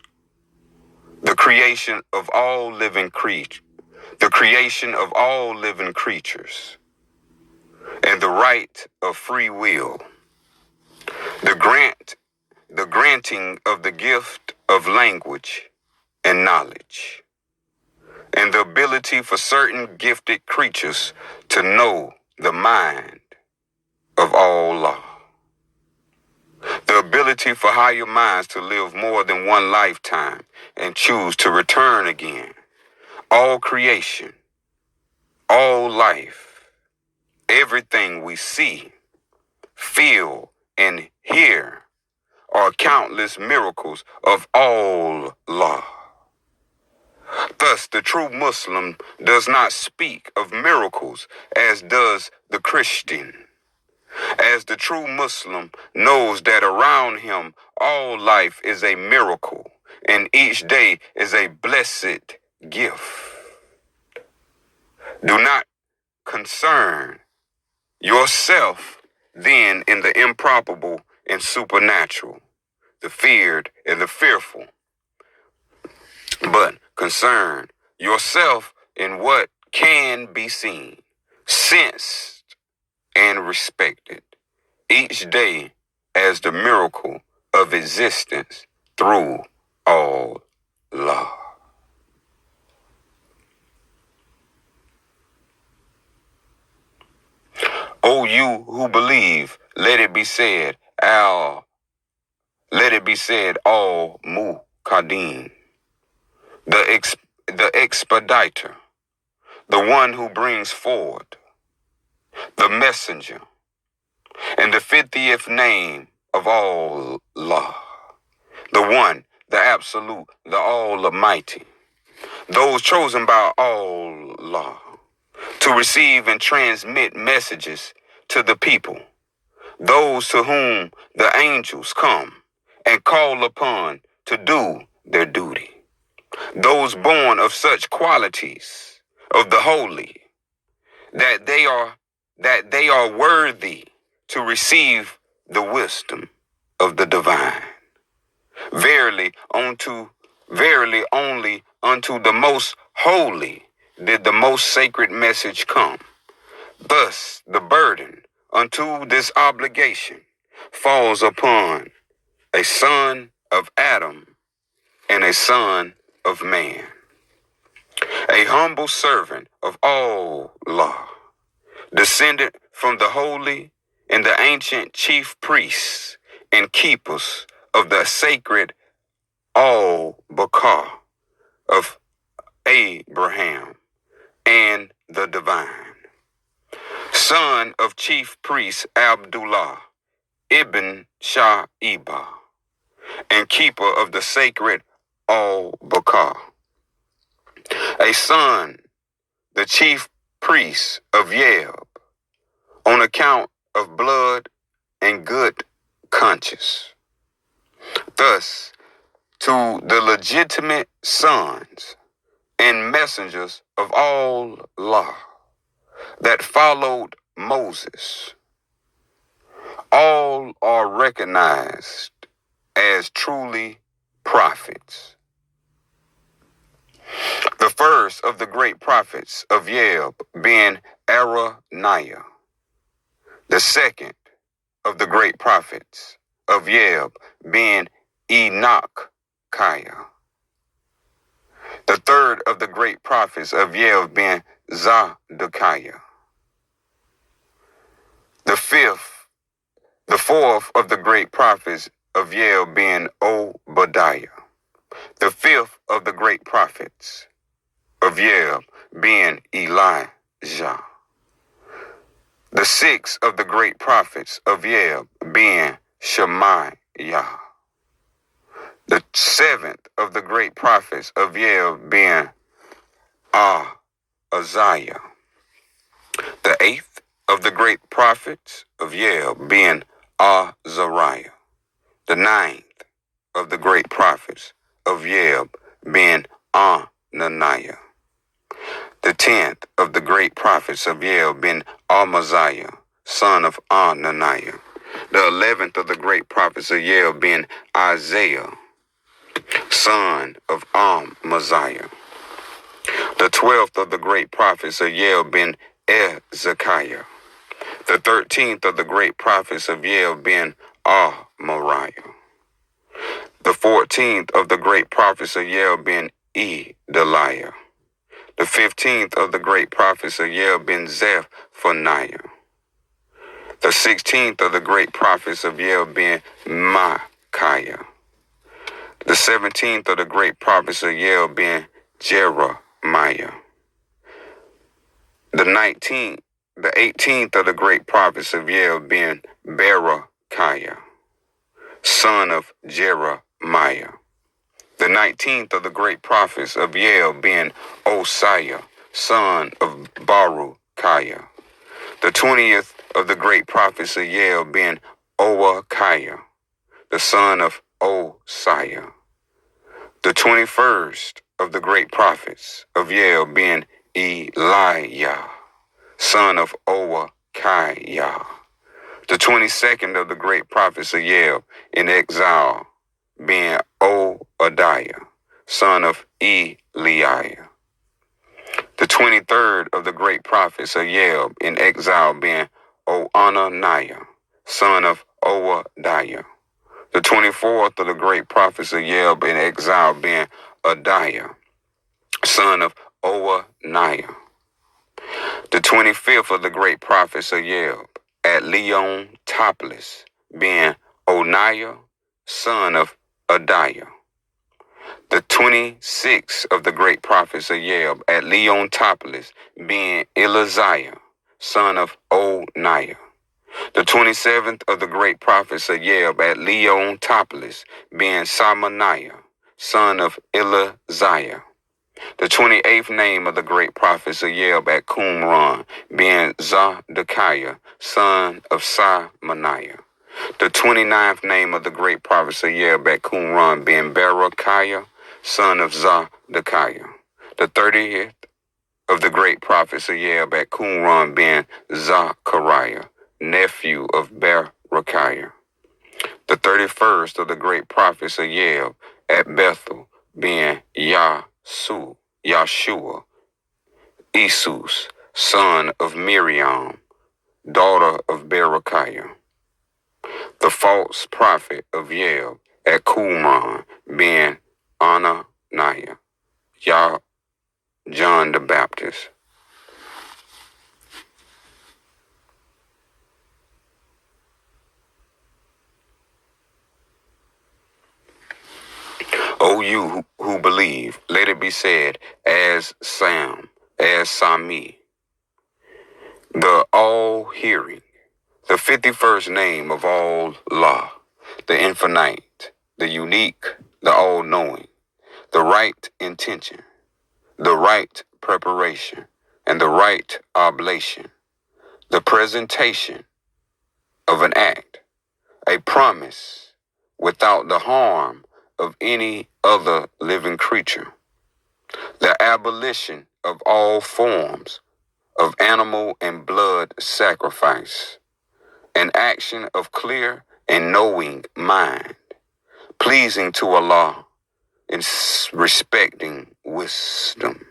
the creation of all living creatures, the creation of all living creatures, and the right of free will, the granting of the gift of language and knowledge, and the ability for certain gifted creatures to know the mind of Allah. The ability for higher minds to live more than one lifetime and choose to return again. All creation, all life, everything we see, feel, and hear are countless miracles of Allah. Thus, the true Muslim does not speak of miracles as does the Christian, as the true Muslim knows that around him all life is a miracle and each day is a blessed gift. Do not concern yourself then in the improbable and supernatural, the feared and the fearful, but concern yourself in what can be seen, sensed, and respected each day as the miracle of existence through Allah. O you who believe, let it be said, let it be said, Al-Muqaddim, the expediter, the one who brings forward, the messenger, and the 50th name of Allah, the one, the absolute, the almighty, those chosen by Allah to receive and transmit messages to the people, those to whom the angels come and call upon to do their duty, those born of such qualities of the holy that they are worthy to receive the wisdom of the divine. Verily only unto the most holy did the most sacred message come. Thus the burden unto this obligation falls upon a son of Adam and a son of man, a humble servant of Allah, descended from the holy and the ancient chief priests and keepers of the sacred Al-Bakar of Abraham and the divine, son of chief priest Abdullah ibn Sha'iba, and keeper of the sacred Al-Bakar, a son, the chief priest of Yeb, on account of blood and good conscience. Thus, to the legitimate sons and messengers of Allah that followed Moses, all are recognized as truly prophets. The first of the great prophets of Yeb being Araniah, the second of the great prophets of Yeb being Enochiah, the third of the great prophets of Yeb being Zedekiah, the fourth of the great prophets of Yeb being Obadiah, the fifth of the great prophets of Yeb being Elijah, the sixth of the great prophets of Yeb being Shemaiah, Yah. The seventh of the great prophets of Yah being Ahaziah. The eighth of the great prophets of Yah being Azariah. The ninth of the great prophets of Yah being Ananiah. The 10th of the great prophets of Yah being Amaziah, son of Ananiah. The 11th of the great prophets of Yah being Isaiah, son of Amaziah. The 12th of the great prophets of Yah being Ezekiah. The 13th of the great prophets of Yah being Amariah. The 14th of the great prophets of Yah being Edeliah. The 15th of the great prophets of Yah being Zephaniah. The 16th of the great prophets of Yah being Micaiah. The 17th of the great prophets of Yah being Jeremiah. The 18th of the great prophets of Yah being Berechiah, son of Jeremiah. The 19th of the great prophets of Yah being Osiah, son of Baruchiah. The 20th of the great prophets of Yah being Oakiah, the son of Osiah. The 21st of the great prophets of Yah being Eliah, son of Oakiah. The 22nd of the great prophets of Yah in exile being Obadiah, son of Eliah. The 23rd of the great prophets of Yah in exile being Oananiah, son of Obadiah. The 24th of the great prophets of Yah in exile being Adiah, son of Oaniah. The 25th of the great prophets of Yah at Leontopolis being Oniah, son of Adiah. The 26th of the great prophets of Yah at Leontopolis being Eliziah, son of Oniah. The 27th of the great prophets of Yah at Leontopolis being Samaniah, son of Eliziah. The 28th name of the great prophets of Yah at Qumran being Zedekiah, son of Simoniah. The 29th name of the great prophets of Yah at Qumran being Berechiah, son of Zedekiah. The 30th of the great prophets of Yah at Qumran being Zechariah, nephew of Berechiah. The 31st of the great prophets of Yah at Bethel being Yeshua, Isus, son of Miriam, daughter of Berechiah. The false prophet of Yah at Qumran being Ananiah, John the Baptist. O you who believe, let it be said, as Sami, the all-hearing, the 51st name of Allah, the infinite, the unique, the all-knowing, the right intention, the right preparation, and the right oblation, the presentation of an act, a promise without the harm of any other living creature, the abolition of all forms of animal and blood sacrifice, an action of clear and knowing mind, pleasing to Allah and respecting wisdom.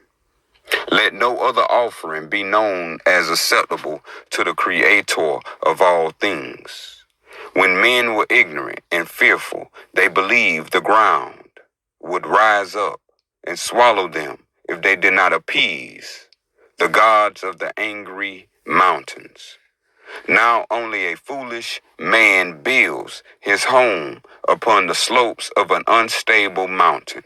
Let no other offering be known as acceptable to the Creator of all things. When men were ignorant and fearful, they believed the ground would rise up and swallow them if they did not appease the gods of the angry mountains. Now only a foolish man builds his home upon the slopes of an unstable mountain.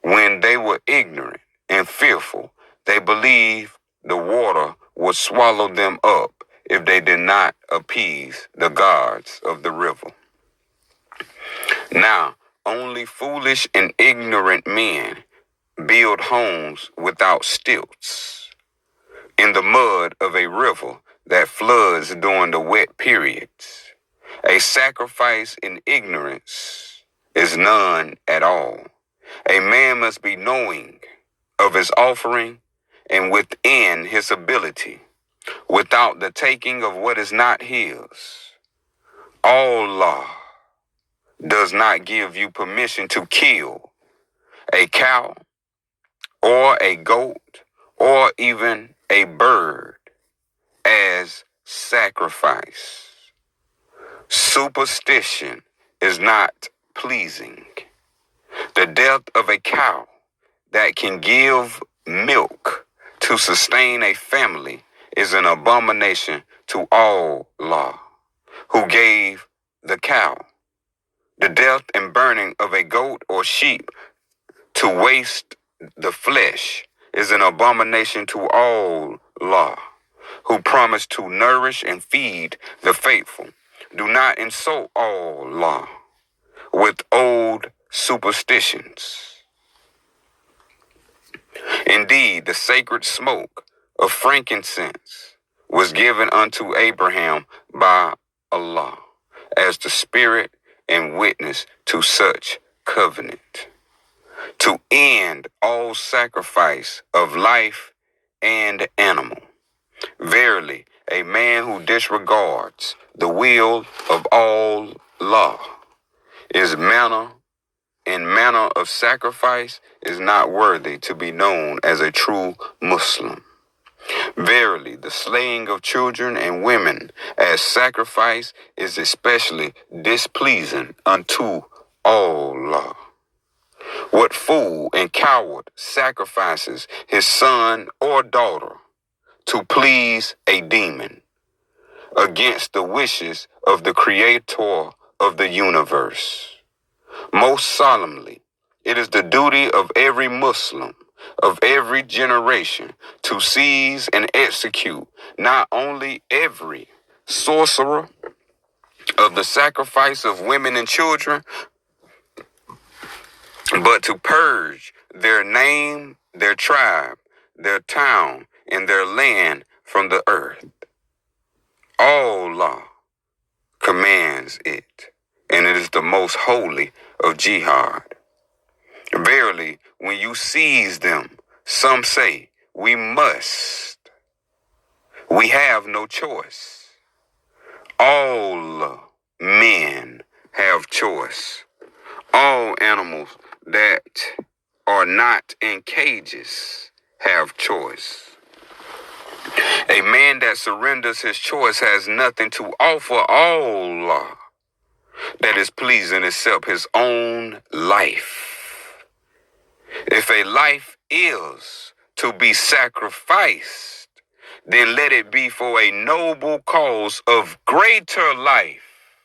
When they were ignorant and fearful, they believed the water would swallow them up if they did not appease the gods of the river. Now, only foolish and ignorant men build homes without stilts in the mud of a river that floods during the wet periods. A sacrifice in ignorance is none at all. A man must be knowing of his offering and within his ability, without the taking of what is not his. Allah does not give you permission to kill a cow or a goat or even a bird as sacrifice. Superstition is not pleasing. The death of a cow that can give milk to sustain a family is an abomination to Allah, who gave the cow. The death and burning of a goat or sheep to waste the flesh is an abomination to Allah, who promised to nourish and feed the faithful. Do not insult Allah with old superstitions. Indeed, the sacred smoke of frankincense was given unto Abraham by Allah as the spirit and witness to such covenant, to end all sacrifice of life and animal. Verily, a man who disregards the will of Allah is manner of sacrifice is not worthy to be known as a true Muslim. Verily, the slaying of children and women as sacrifice is especially displeasing unto Allah. What fool and coward sacrifices his son or daughter to please a demon against the wishes of the Creator of the universe? Most solemnly, it is the duty of every Muslim of every generation to seize and execute not only every sorcerer of the sacrifice of women and children, but to purge their name, their tribe, their town, and their land from the earth. Allah commands it, and it is the most holy of jihad. Verily, when you seize them, some say, we must. We have no choice. All men have choice. All animals that are not in cages have choice. A man that surrenders his choice has nothing to offer Allah that is pleasing except his own life. If a life is to be sacrificed, then let it be for a noble cause of greater life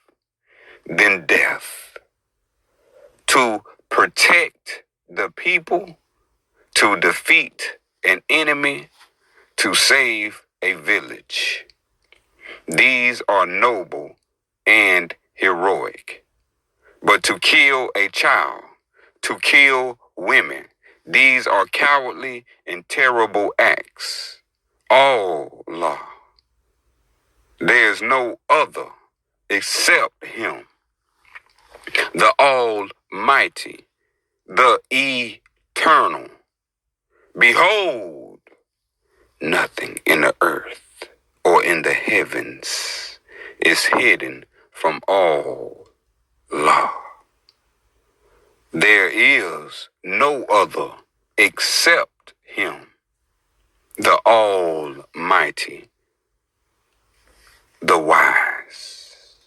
than death. To protect the people, to defeat an enemy, to save a village. These are noble and heroic. But to kill a child, to kill women, these are cowardly and terrible acts. Allah, there is no other except Him, the Almighty, the Eternal. Behold, nothing in the earth or in the heavens is hidden from Allah. There is no other except Him, the Almighty, the Wise.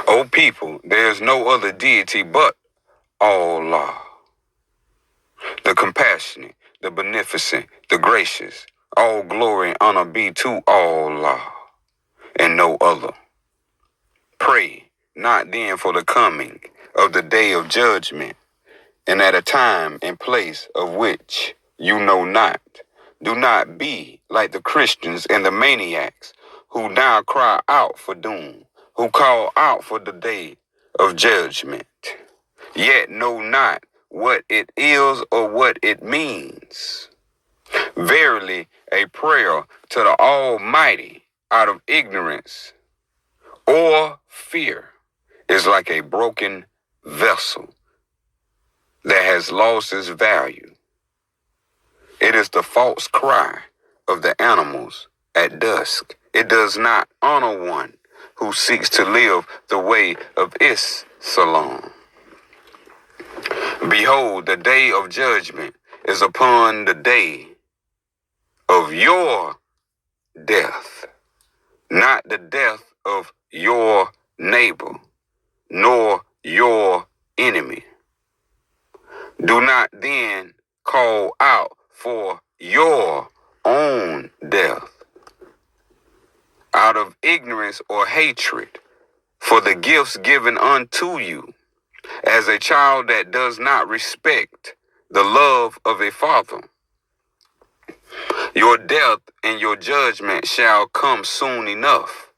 O people, there is no other deity but Allah, the compassionate, the beneficent, the gracious. All glory and honor be to Allah and no other. Pray not then for the coming of the day of judgment, and at a time and place of which you know not. Do not be like the Christians and the maniacs who now cry out for doom, who call out for the day of judgment, yet know not what it is or what it means. Verily, a prayer to the Almighty out of ignorance or fear is like a broken vessel that has lost its value. It is the false cry of the animals at dusk. It does not honor one who seeks to live the way of Islam. Behold, the day of judgment is upon the day of your death, not the death of your neighbor, nor your enemy. Do not then call out for your own death out of ignorance or hatred for the gifts given unto you as a child that does not respect the love of a father. Your death and your judgment shall come soon enough.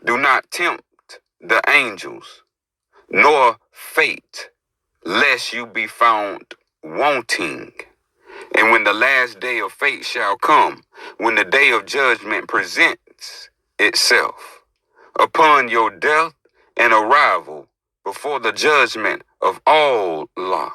Do not tempt the angels, nor fate, lest you be found wanting. And when the last day of fate shall come, when the day of judgment presents itself, upon your death and arrival before the judgment of all law,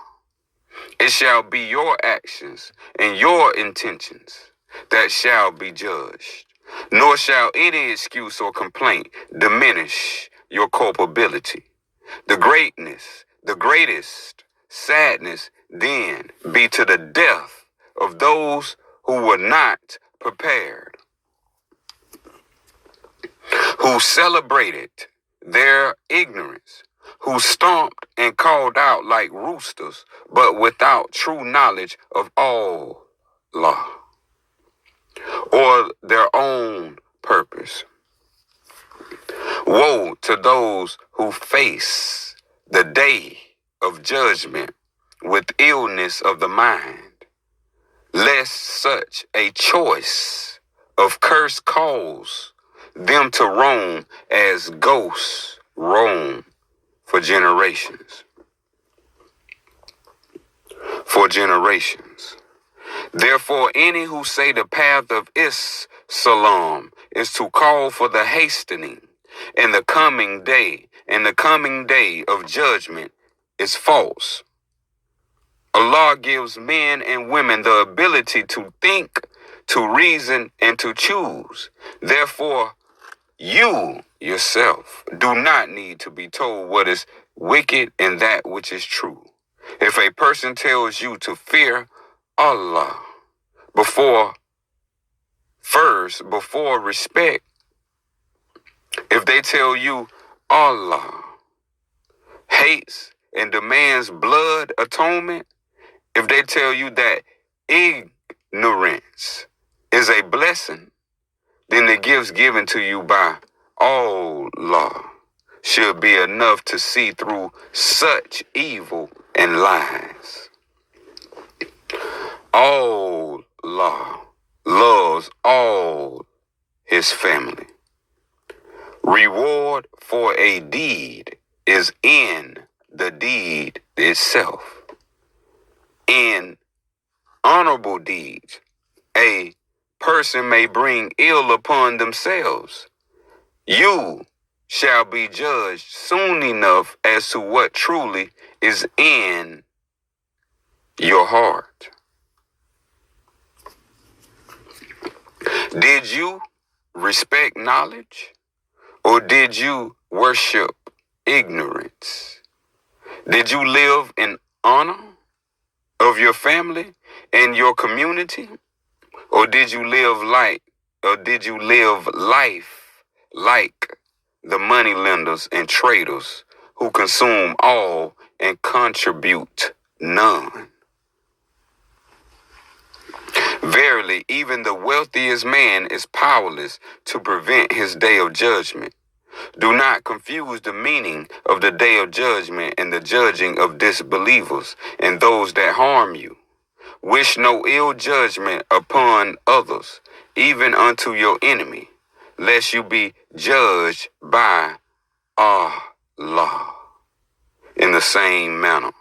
it shall be your actions and your intentions that shall be judged, nor shall any excuse or complaint diminish your culpability. The greatest sadness then be to the death of those who were not prepared, who celebrated their ignorance, who stomped and called out like roosters, but without true knowledge of all law or their own purpose. Woe to those who face the day of judgment with illness of the mind, lest such a choice of curse cause them to roam as ghosts roam for generations. For generations. Therefore, any who say the path of Islam is to call for the hastening and the coming day of judgment is false. Allah gives men and women the ability to think, to reason, and to choose. Therefore, you yourself do not need to be told what is wicked and that which is true. If a person tells you to fear Allah before respect, if they tell you Allah hates and demands blood atonement, if they tell you that ignorance is a blessing, then the gifts given to you by Allah should be enough to see through such evil and lies. Allah loves all his family. Reward for a deed is in the deed itself. In honorable deeds, a person may bring ill upon themselves. You shall be judged soon enough as to what truly is in your heart. Did you respect knowledge, or did you worship ignorance? Did you live in honor of your family and your community, or did you live life like the moneylenders and traders who consume all and contribute none? Verily, even the wealthiest man is powerless to prevent his day of judgment. Do not confuse the meaning of the day of judgment and the judging of disbelievers and those that harm you. Wish no ill judgment upon others, even unto your enemy. lest you be judged by Allah. In the same manner,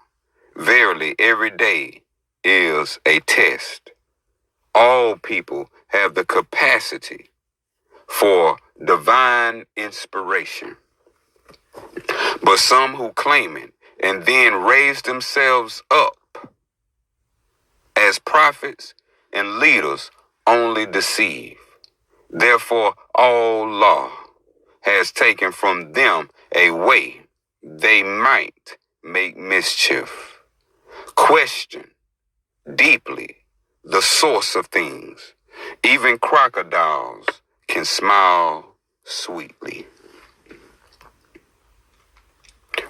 verily every day is a test. All people have the capacity for divine inspiration, but some who claim it and then raise themselves up as prophets and leaders only deceive. Therefore, Allah has taken from them a way they might make mischief. Question deeply the source of things. Even crocodiles can smile sweetly.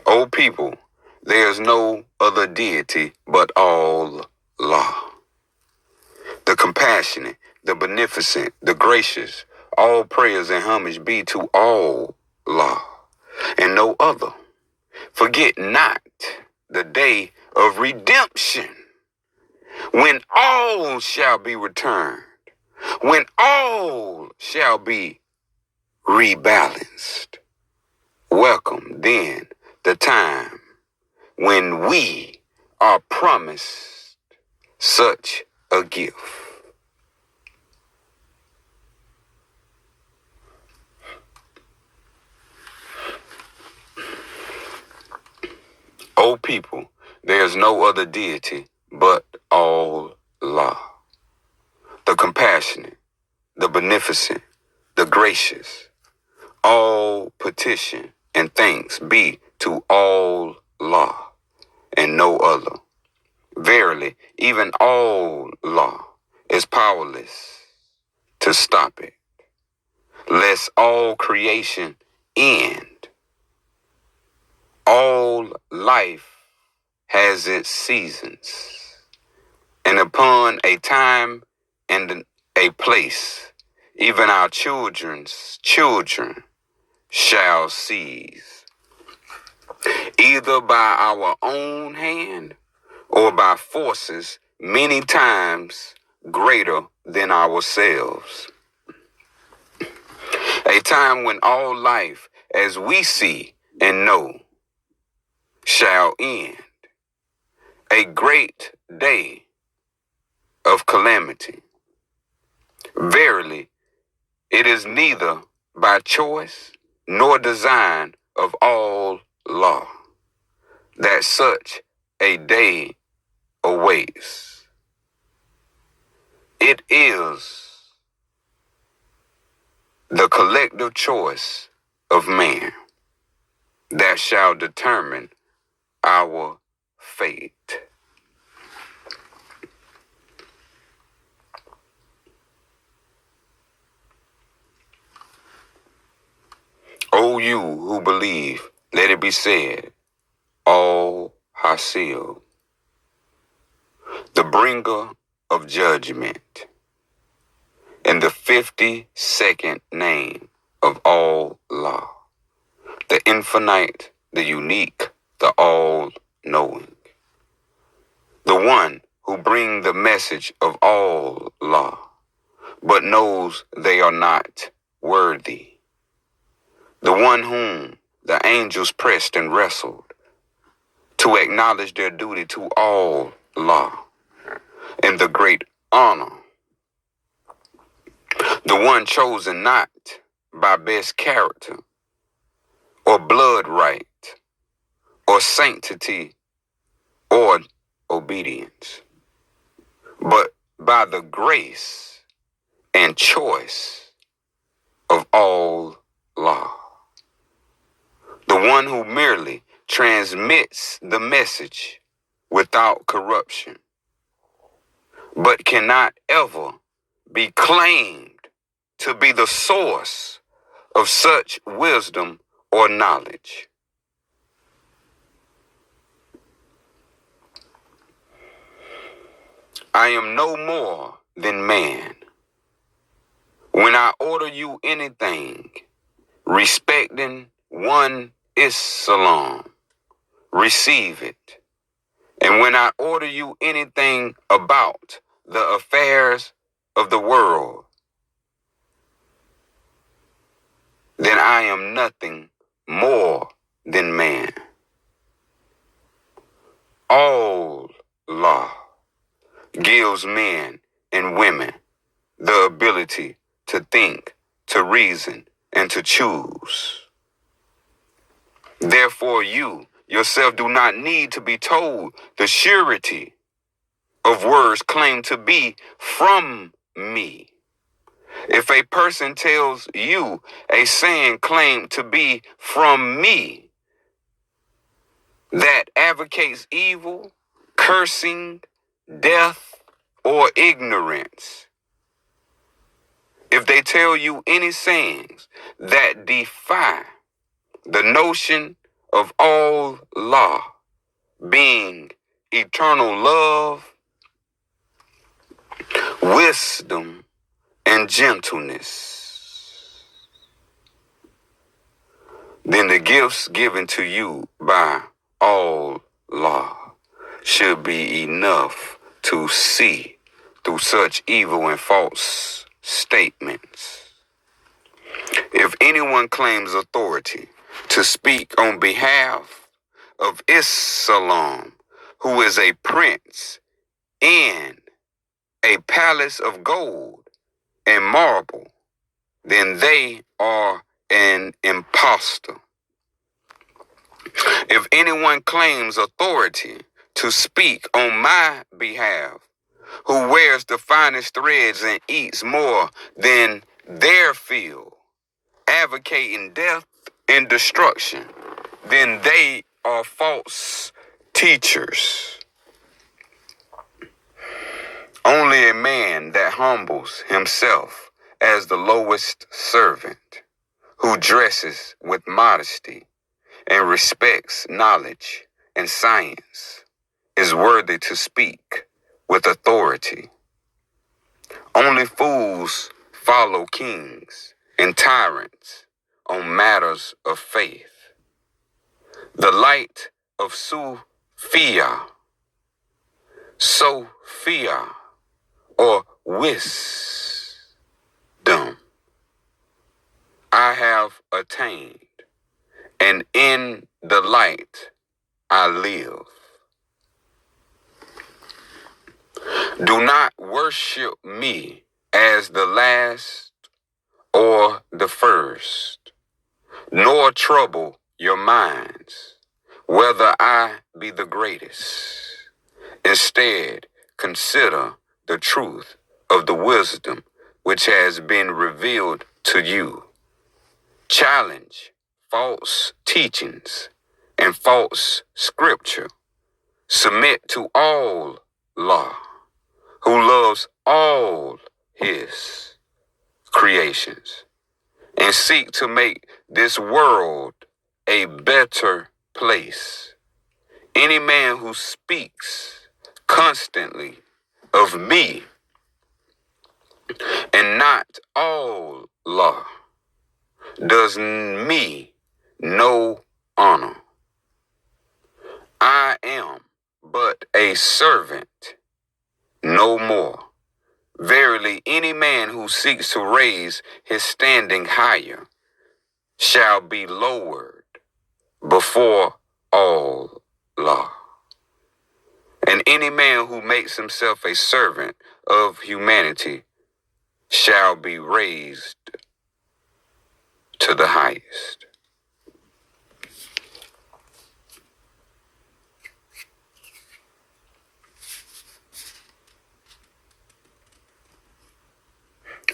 O people, there is no other deity but Allah, the compassionate, the beneficent, the gracious. All praise and homage be to Allah and no other. Forget not the day of redemption, when all shall be returned, when all shall be rebalanced. Welcome then the time when we are promised such a gift. O people, there is no other deity but Allah, the compassionate, the beneficent, the gracious. All petition and thanks be to Allah and no other. Verily, even Allah is powerless to stop it, lest all creation end. All life has its seasons, and upon a time and a place, even our children's children shall seize, either by our own hand or by forces many times greater than ourselves. A time when all life, as we see and know, shall end. A great day of calamity. Verily, it is neither by choice nor design of Allah that such a day awaits. It is the collective choice of man that shall determine our fate. O you who believe, let it be said, All Hasil, the bringer of judgment, in the 52nd name of Allah, the infinite, the unique, the all-knowing, the one who bring the message of Allah, but knows they are not worthy, the one whom the angels pressed and wrestled to acknowledge their duty to Allah and the great honor, the one chosen not by best character or blood right or sanctity or obedience, but by the grace and choice of Allah, the one who merely transmits the message without corruption, but cannot ever be claimed to be the source of such wisdom or knowledge. I am no more than man. When I order you anything respecting one Islam, receive it. And when I order you anything about the affairs of the world, I am nothing more than man. All law gives men and women the ability to think, to reason, and to choose. Therefore, you yourself do not need to be told the surety of words claimed to be from me. If a person tells you a saying claimed to be from me that advocates evil, cursing, death, or ignorance, if they tell you any sayings that defy the notion of all law being eternal love, wisdom, and gentleness, then the gifts given to you by all law should be enough to see through such evil and false statements. If anyone claims authority to speak on behalf of Islam, who is a prince in a palace of gold and marble, then they are an impostor. If anyone claims authority to speak on my behalf, who wears the finest threads and eats more than their fill, advocating death and destruction, then they are false teachers. Only a man that humbles himself as the lowest servant, who dresses with modesty and respects knowledge and science, is worthy to speak with authority. Only fools follow kings and tyrants on matters of faith. The light of Sophia, or wisdom, I have attained, and in the light I live. Do not worship me as the last or the first, nor trouble your minds whether I be the greatest. Instead, consider the truth of the wisdom which has been revealed to you. Challenge false teachings and false scripture. Submit to all law, who loves all his creations, and seek to make this world a better place. Any man who speaks constantly of me and not all law does me no honor. I am but a servant, no more. Verily, any man who seeks to raise his standing higher shall be lowered before all law. And any man who makes himself a servant of humanity shall be raised to the highest.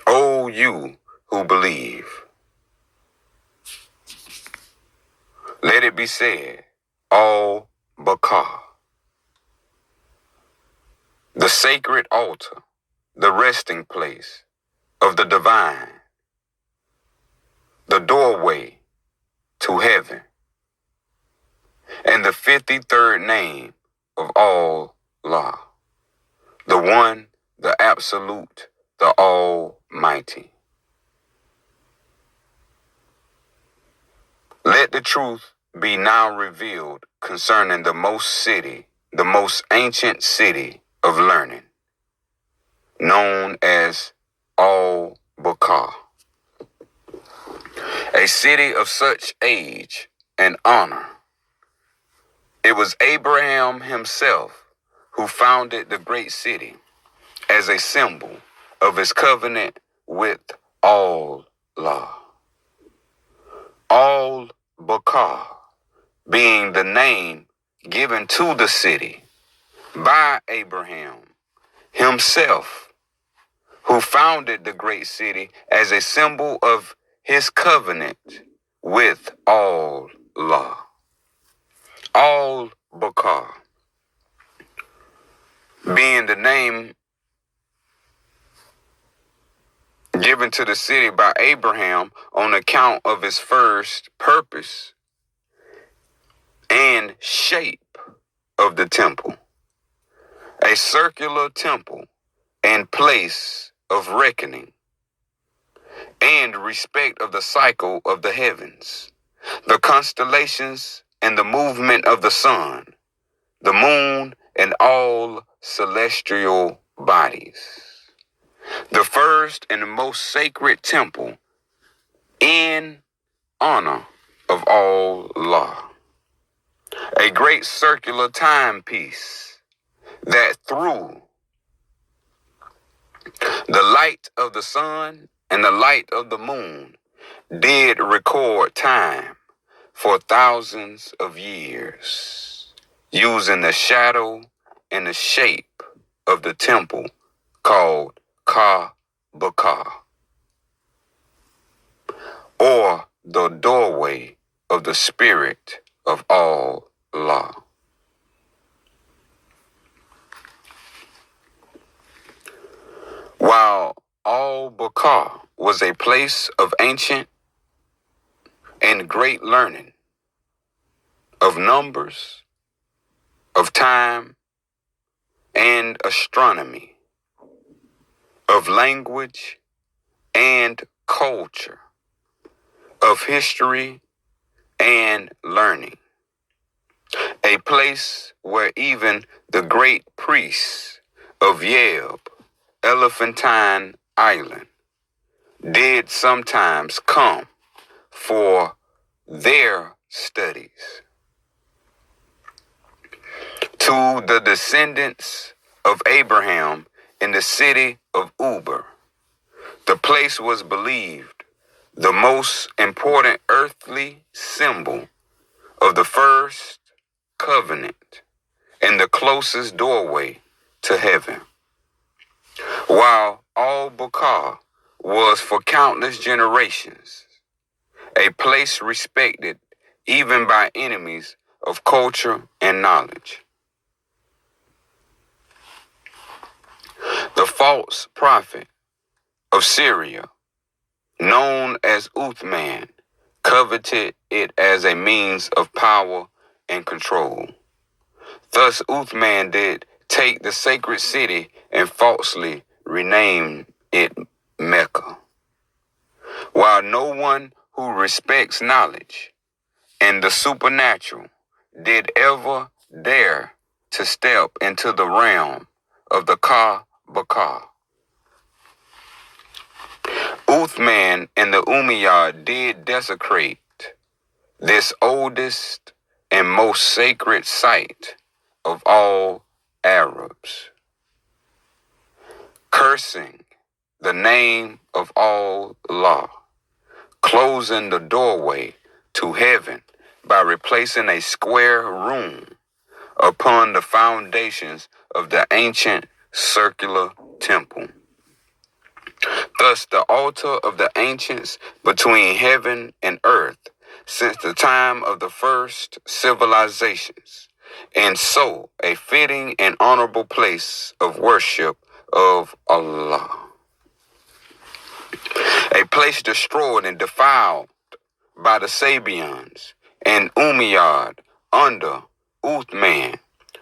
O you who believe, let it be said, Al-Baqarah, the sacred altar, the resting place of the divine, the doorway to heaven, and the 53rd name of Allah, the one, the absolute, the almighty. Let the truth be now revealed concerning the most ancient city of learning, known as Al-Baqarah, a a city of such age and honor. It was Abraham himself who founded the great city as a symbol of his covenant with Allah. Al-Bakar being the name given to the city by Abraham himself, who founded the great city as a symbol of his covenant with Allah. Al-Bakar being the name given to the city by Abraham on account of its first purpose and shape of the temple, a circular temple and place of reckoning and respect of the cycle of the heavens, the constellations and the movement of the sun, the moon, and all celestial bodies. The first and most sacred temple in honor of Allah. A great circular timepiece that through the light of the sun and the light of the moon did record time for thousands of years, using the shadow and the shape of the temple called Ka-Bakar, or the doorway of the spirit of Allah. While Al-Bakar was a place of ancient and great learning, of numbers, of time, and astronomy, of language and culture, of history and learning, a place where even the great priests of Yeb, Elephantine Island, did sometimes come for their studies. To the descendants of Abraham in the city of Uber, the place was believed the most important earthly symbol of the first covenant and the closest doorway to heaven. While Al-Bakar was for countless generations a place respected even by enemies of culture and knowledge. The false prophet of Syria, known as Uthman, coveted it as a means of power and control. Thus Uthman did take the sacred city and falsely rename it Mecca. While no one who respects knowledge and the supernatural did ever dare to step into the realm of the Ka-Bakar, Uthman and the Umayyad did desecrate this oldest and most sacred site of all Arabs, cursing the name of Allah, closing the doorway to heaven by replacing a square room upon the foundations of the ancient circular temple. Thus the altar of the ancients between heaven and earth since the time of the first civilizations, and so a fitting and honorable place of worship of Allah. A place destroyed and defiled by the Sabians and Umayyad under Uthman,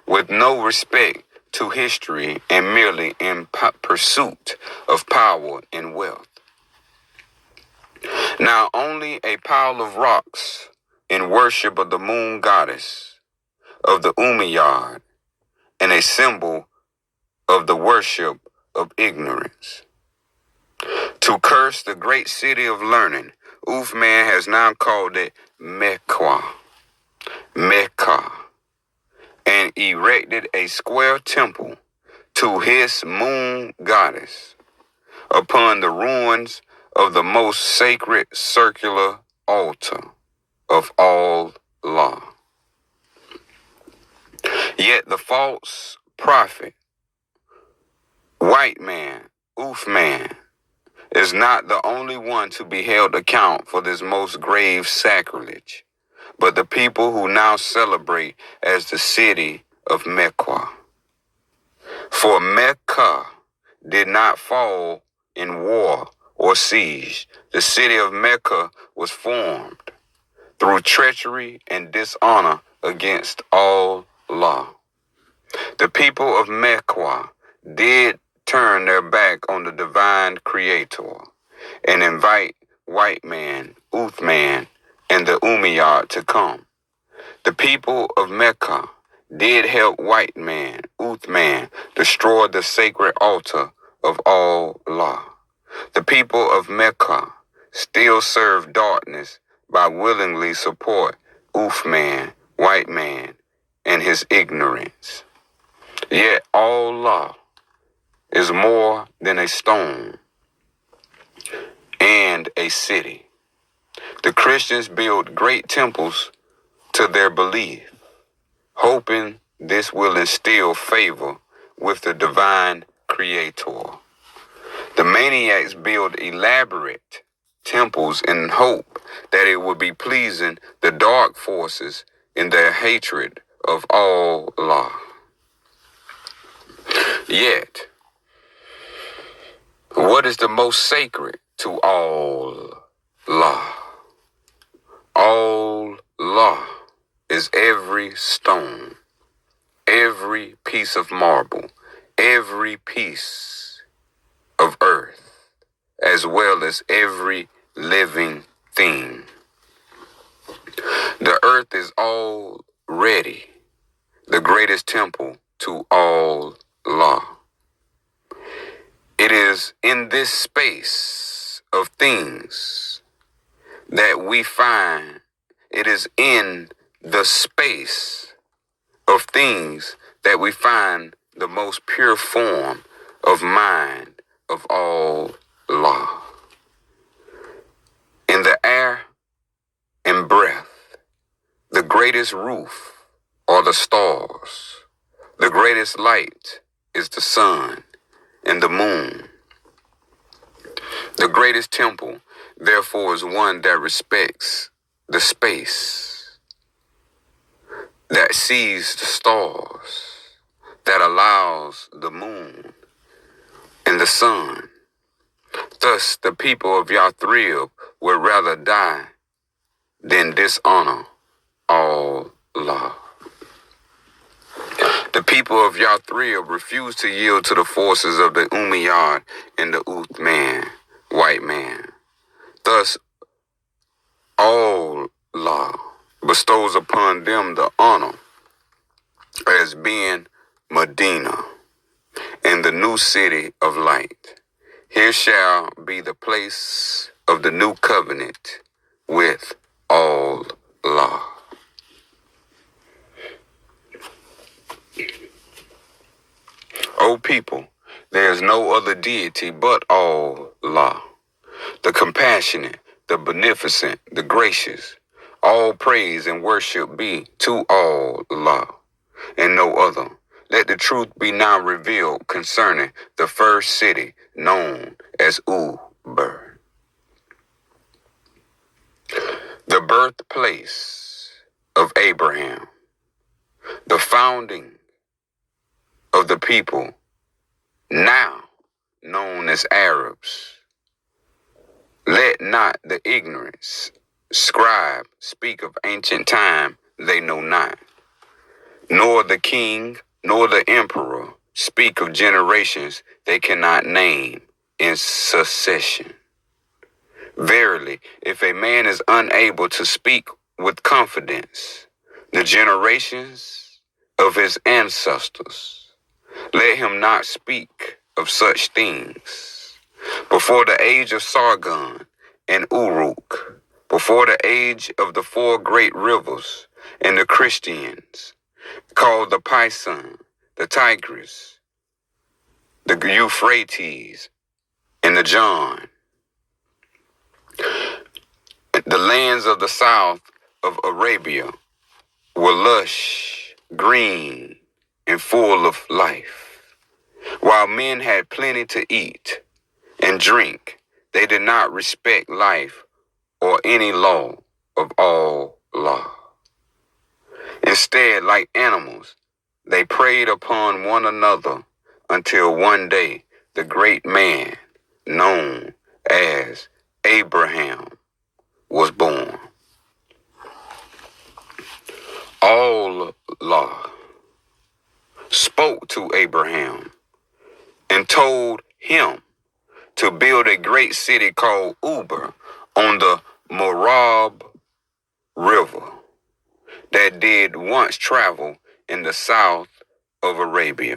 with no respect to history and merely in pursuit of power and wealth. Now only a pile of rocks in worship of the moon goddess of the Umayyad, and a symbol of the worship of ignorance. To curse the great city of learning Uthman has now called it Mecca, and erected a square temple to his moon goddess upon the ruins of the most sacred circular altar of Allah. Yet the false prophet, white man, Uthman, is not the only one to be held account for this most grave sacrilege, but the people who now celebrate as the city of Mecca. For Mecca did not fall in war or siege. The city of Mecca was formed through treachery and dishonor against Allah. The people of Mecca did turn their back on the divine creator and invite white man, Uthman, and the Umayyad to come. The people of Mecca did help white man, Uthman, destroy the sacred altar of Allah. The people of Mecca still serve darkness by willingly support Uthman, white man, and his ignorance. Yet Allah is more than a stone and a city. The Christians build great temples to their belief, hoping this will instill favor with the divine creator. The maniacs build elaborate temples in hope that it will be pleasing the dark forces in their hatred of Allah. Yet, what is the most sacred to Allah? Allah is every stone, every piece of marble, every piece of earth, as well as every living thing. The earth is already the greatest temple to Allah. It is in this space of things that we find, it is in the space of things that we find the most pure form of mind of Allah. In the air and breath, the greatest roof are the stars. The greatest light is the sun and the moon. The greatest temple, therefore, is one that respects the space, that sees the stars, that allows the moon and the sun. Thus, the people of Yathrib would rather die than dishonor Allah. The people of Yathrib refused to yield to the forces of the Umayyad and the Uthman, white man. Thus, Allah bestows upon them the honor as being Medina and the new city of light. Here shall be the place of the new covenant with Allah. O people, there is no other deity but Allah, the compassionate, the beneficent, the gracious. All praise and worship be to Allah and no other. Let the truth be now revealed concerning the first city known as Uber, the birthplace of Abraham, the founding of the people now known as Arabs. Let not the ignorance scribe speak of ancient time they know not, nor the king nor the emperor speak of generations they cannot name in succession. Verily, if a man is unable to speak with confidence the generations of his ancestors, let him not speak of such things. Before the age of Sargon and Uruk, before the age of the four great rivers, and the Christians, called the Pison, the Tigris, the Euphrates, and the John, the lands of the south of Arabia were lush, green, and full of life. While men had plenty to eat and drink, they did not respect life or any law of Allah. Instead, like animals, they preyed upon one another until one day the great man known as Abraham was born. Allah spoke to Abraham and told him to build a great city called Uber on the Morab River that did once travel in the south of Arabia,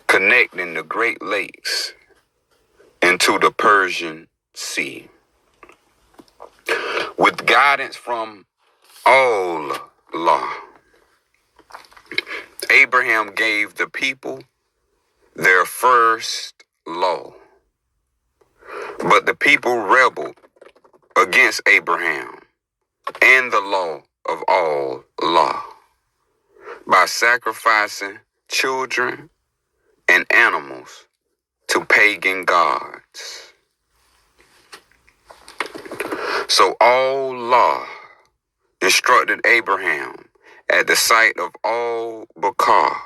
connecting the Great Lakes into the Persian Sea. With guidance from Allah, Abraham gave the people their first law. But the people rebelled against Abraham and the law of Allah by sacrificing children and animals to pagan gods. So Allah instructed Abraham at the site of Al-Bakar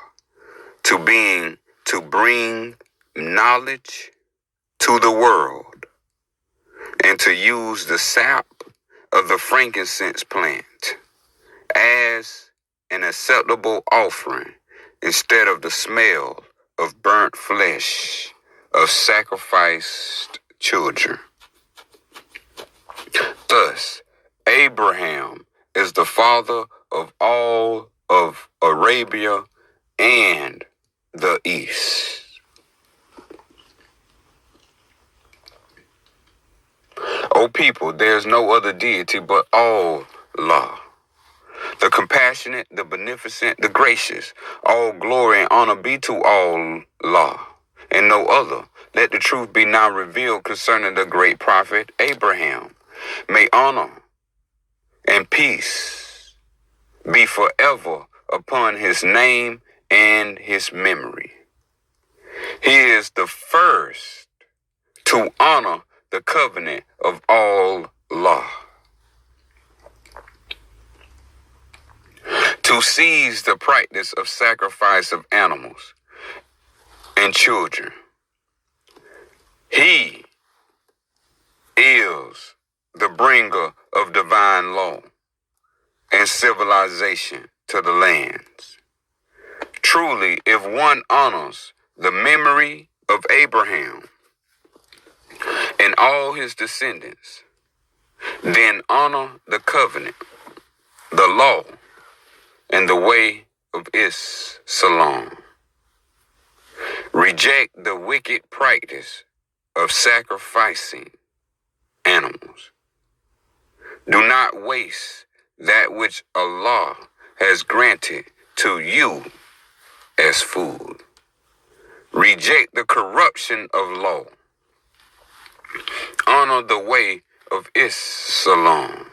to bring knowledge to the world and to use the sap of the frankincense plant as an acceptable offering instead of the smell of burnt flesh of sacrificed children. Thus, Abraham is the father of all of Arabia and the East. O people, there is no other deity but Allah, the compassionate, the beneficent, the gracious. All glory and honor be to Allah, and no other. Let the truth be now revealed concerning the great prophet Abraham. May honor and peace be forever upon his name and his memory. He is the first to honor the covenant of Allah, to seize the practice of sacrifice of animals and children. He is the bringer of divine law and civilization to the lands. Truly, if one honors the memory of Abraham and all his descendants, then honor the covenant, the law, and the way of Islam. Reject the wicked practice of sacrificing animals. Do not waste that which Allah has granted to you as food. Reject the corruption of law. Honor the way of Islam.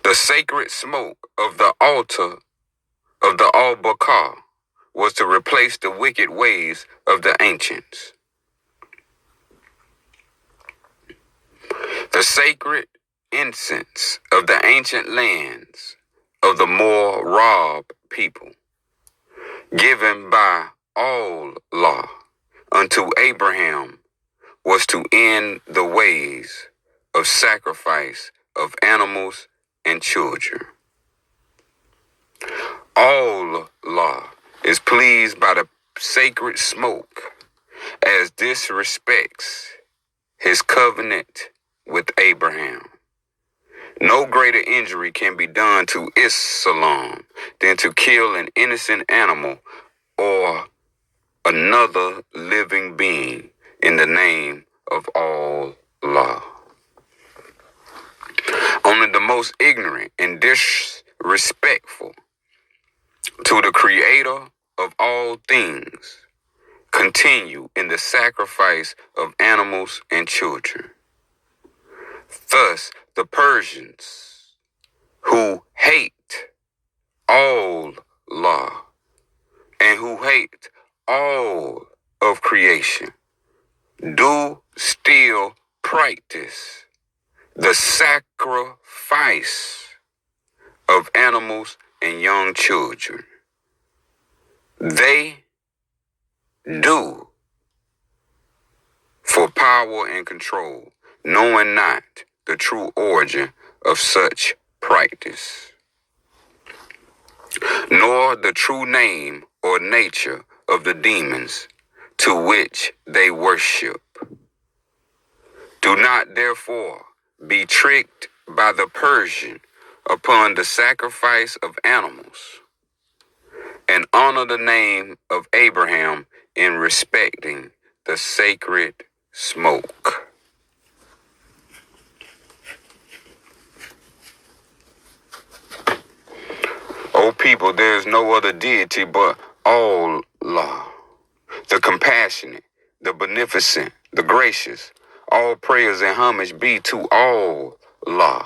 The sacred smoke of the altar of the Al-Bakar was to replace the wicked ways of the ancients. The sacred incense of the ancient lands of the Morab people, given by Allah unto Abraham, was to end the ways of sacrifice of animals and children. Allah is pleased by the sacred smoke as disrespects his covenant with Abraham. No greater injury can be done to Islam than to kill an innocent animal or another living being in the name of Allah. most ignorant and disrespectful to the Creator of all things continue in the sacrifice of animals and children. Thus, the Persians, who hate all law and who hate all of creation, do still practice the sacrifice of animals and young children. They do for power and control, knowing not the true origin of such practice, nor the true name or nature of the demons to which they worship. Do not therefore be tricked by the Persian upon the sacrifice of animals, and honor the name of Abraham in respecting the sacred smoke. O people, there is no other deity but Allah, the compassionate, the beneficent, the gracious. All prayers and homage be to Allah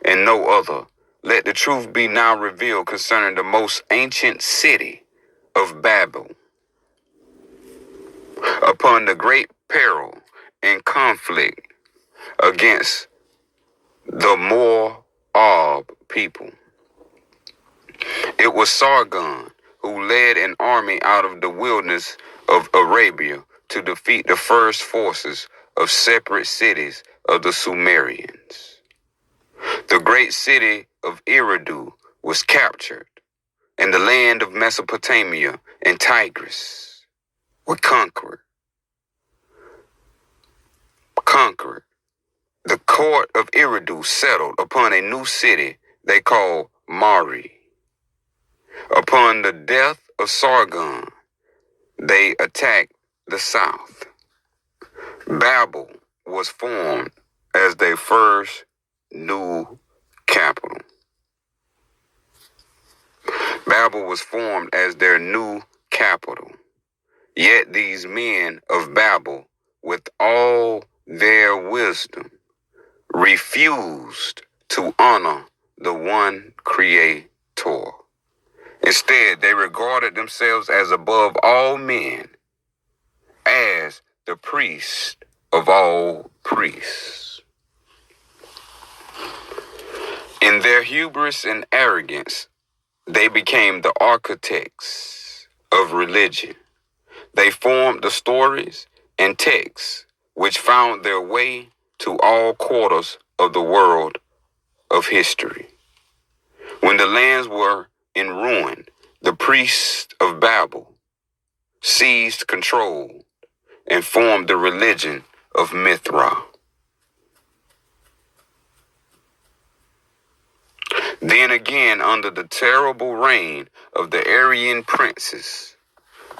and no other. Let the truth be now revealed concerning the most ancient city of Babel. Upon the great peril and conflict against the Moab people, it was Sargon who led an army out of the wilderness of Arabia to defeat the first forces of separate cities of the Sumerians. The great city of Eridu was captured, and the land of Mesopotamia and Tigris were conquered. The court of Eridu settled upon a new city they called Mari. Upon the death of Sargon, they attacked the south. Babel was formed as their first new capital. Babel was formed as their new capital. Yet these men of Babel, with all their wisdom, refused to honor the one Creator. Instead, they regarded themselves as above all men, as the priest of all priests. In their hubris and arrogance, they became the architects of religion. They formed the stories and texts which found their way to all quarters of the world of history. When the lands were in ruin, the priests of Babel seized control and formed the religion of Mithra. Then again, under the terrible reign of the Aryan princes,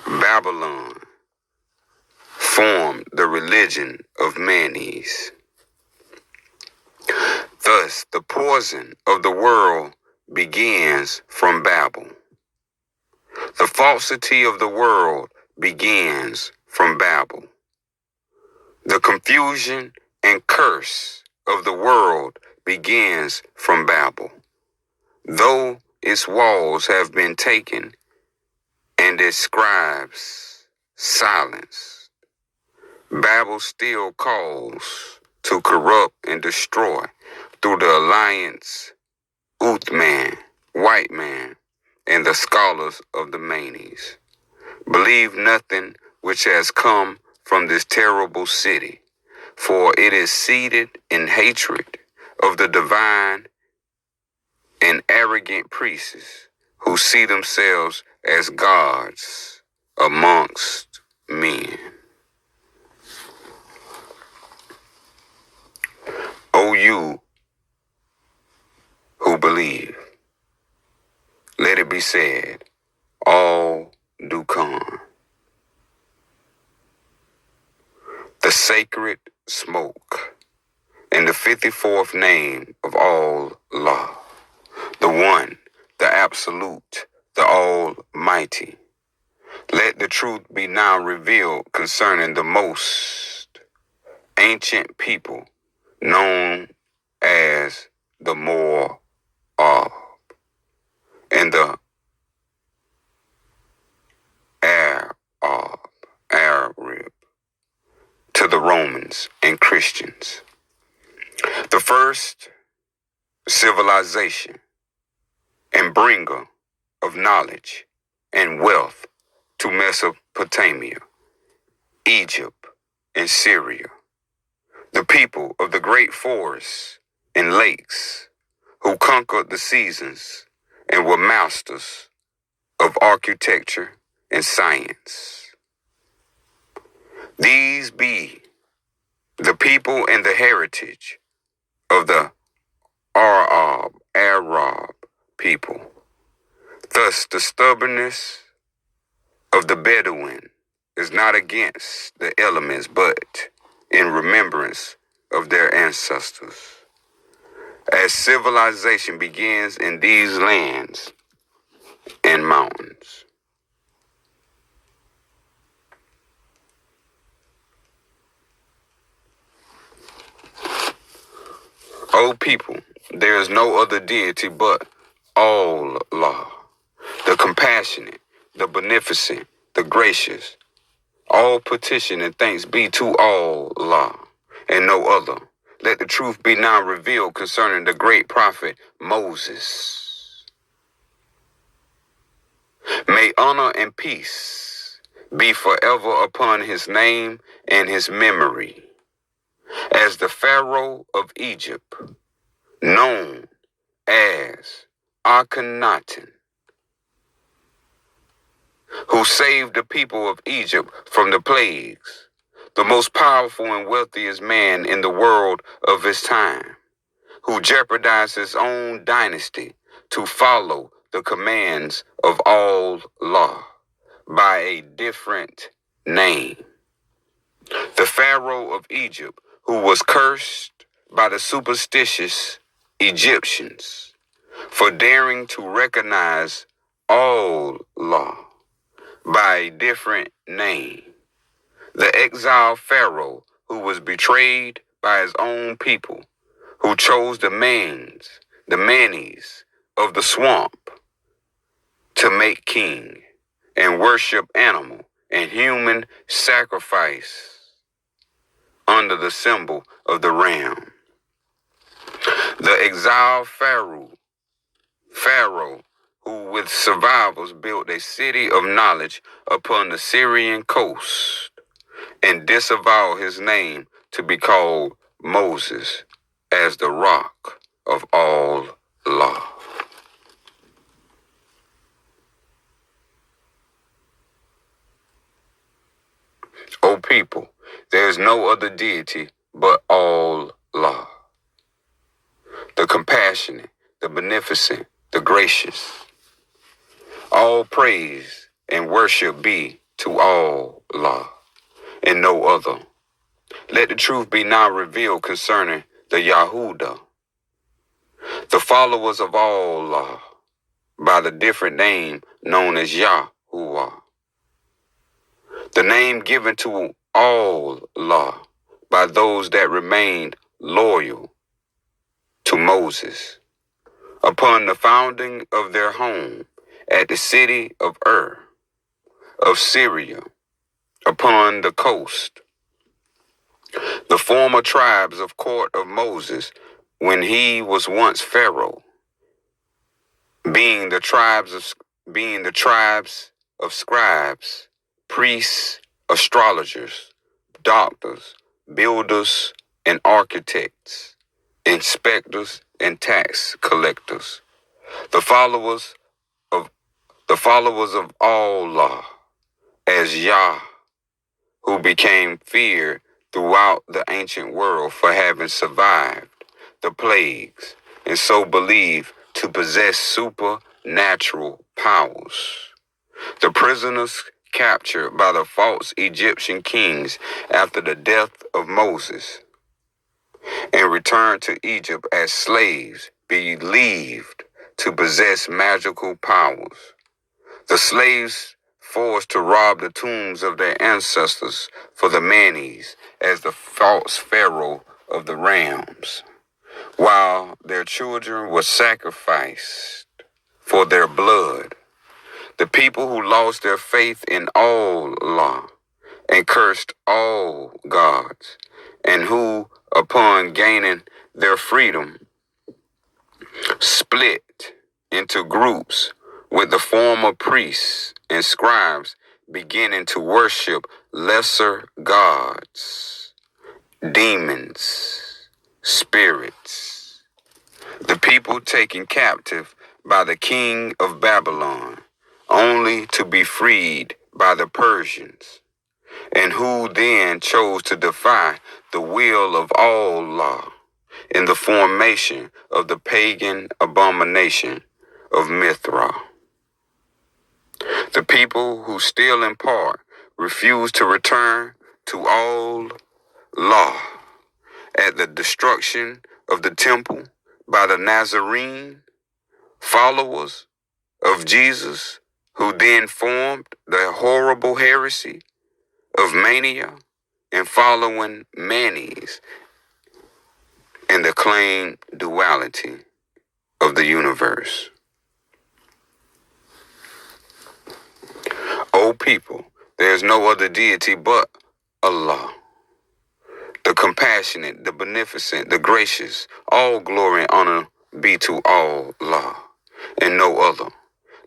Babylon formed the religion of Manes. Thus, the poison of the world begins from Babel. The falsity of the world begins from Babel. The confusion and curse of the world begins from Babel. Though its walls have been taken and its scribes silenced, Babel still calls to corrupt and destroy through the alliance Uthman, white man, and the scholars of the Manes. Believe nothing which has come from this terrible city, for it is seated in hatred of the divine and arrogant priests who see themselves as gods amongst men. O you who believe, let it be said, all do come. The sacred smoke, and the 54th name of Allah, the One, the Absolute, the Almighty. Let the truth be now revealed concerning the most ancient people known as the Moor and the Arab, to the Romans and Christians. The first civilization and bringer of knowledge and wealth to Mesopotamia, Egypt, and Syria. The people of the great forests and lakes who conquered the seasons and were masters of architecture and science. These be the people and the heritage of the Arab people. Thus, the stubbornness of the Bedouin is not against the elements, but in remembrance of their ancestors. As civilization begins in these lands and mountains. O people, there is no other deity but Allah, the compassionate, the beneficent, the gracious. All petition and thanks be to Allah and no other. Let the truth be now revealed concerning the great prophet Moses. May honor and peace be forever upon his name and his memory. As the Pharaoh of Egypt, known as Akhenaten, who saved the people of Egypt from the plagues, the most powerful and wealthiest man in the world of his time, who jeopardized his own dynasty to follow the commands of Allah by a different name. The Pharaoh of Egypt, who was cursed by the superstitious Egyptians for daring to recognize Allah by a different name. The exiled Pharaoh, who was betrayed by his own people, who chose the manis of the swamp to make king and worship animal and human sacrifice under the symbol of the ram. The exiled Pharaoh, who with survivors built a city of knowledge upon the Syrian coast and disavowed his name to be called Moses as the rock of Allah. O people, there is no other deity but Allah, the compassionate, the beneficent, the gracious. All praise and worship be to Allah and no other. Let the truth be now revealed concerning the Yahuda, the followers of Allah, by the different name known as Yahuwah. The name given to Allah by those that remained loyal to Moses upon the founding of their home at the city of of Syria, upon the coast. The former tribes of court of Moses, when he was once Pharaoh, being the tribes of scribes, priests, astrologers, doctors, builders, and architects, inspectors, and tax collectors. The followers of Allah as Yah, who became feared throughout the ancient world for having survived the plagues and so believed to possess supernatural powers. The prisoners captured by the false Egyptian kings after the death of Moses and returned to Egypt as slaves, believed to possess magical powers. The slaves forced to rob the tombs of their ancestors for the Manes as the false pharaoh of the Rams, while their children were sacrificed for their blood. The people who lost their faith in Allah and cursed all gods, and who, upon gaining their freedom, split into groups with the former priests and scribes beginning to worship lesser gods, demons, spirits. The people taken captive by the king of Babylon, only to be freed by the Persians, and who then chose to defy the will of Allah in the formation of the pagan abomination of Mithra. The people who still in part refused to return to Allah at the destruction of the temple by the Nazarene followers of Jesus, who then formed the horrible heresy of mania and following Manes and the claimed duality of the universe. O people, there is no other deity but Allah, the compassionate, the beneficent, the gracious. All glory and honor be to Allah and no other.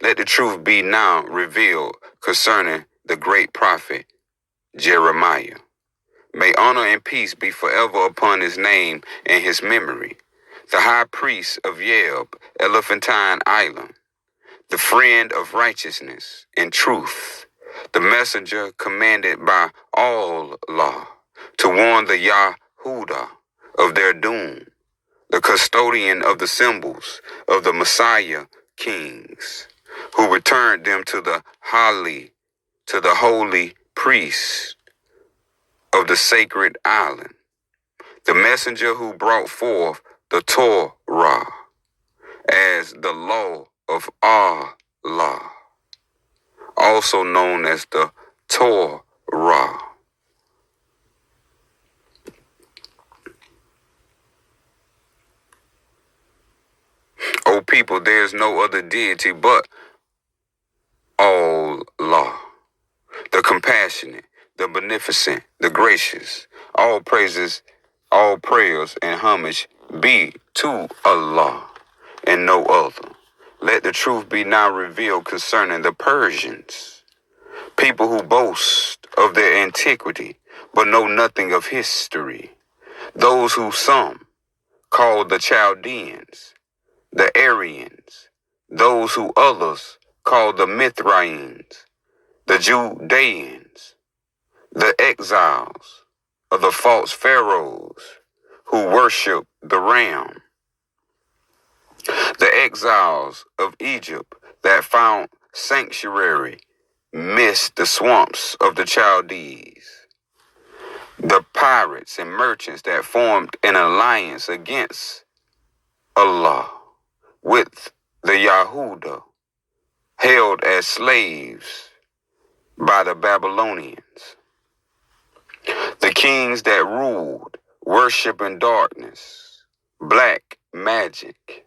Let the truth be now revealed concerning the great prophet Jeremiah. May honor and peace be forever upon his name and his memory. The high priest of Yeb, Elephantine Island, the friend of righteousness and truth, the messenger commanded by Allah to warn the Yahudah of their doom, the custodian of the symbols of the Messiah kings, who returned them to the holy priest of the sacred island, the messenger who brought forth the Torah as the law of Allah, also known as the Torah. O people, there is no other deity but Allah, the compassionate, the beneficent, the gracious. All praises, all prayers and homage be to Allah and no other. Let the truth be now revealed concerning the Persians, people who boast of their antiquity but know nothing of history. Those who some call the Chaldeans, the Aryans, those who others call the Mithraeans, the Judeans, the exiles of the false pharaohs who worship the ram, the exiles of Egypt that found sanctuary midst the swamps of the Chaldees, the pirates and merchants that formed an alliance against Allah with the Yahudah, held as slaves by the Babylonians, the kings that ruled, worshiping darkness, black magic,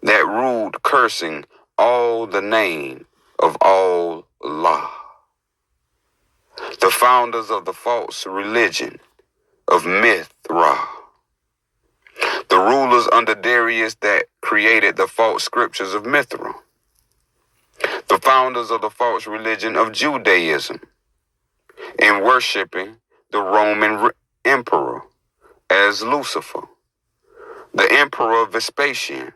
that ruled cursing all the name of Allah, the founders of the false religion of Mithra, the rulers under Darius that created the false scriptures of Mithra, the founders of the false religion of Judaism, in worshiping the Roman emperor as Lucifer, the emperor Vespasian,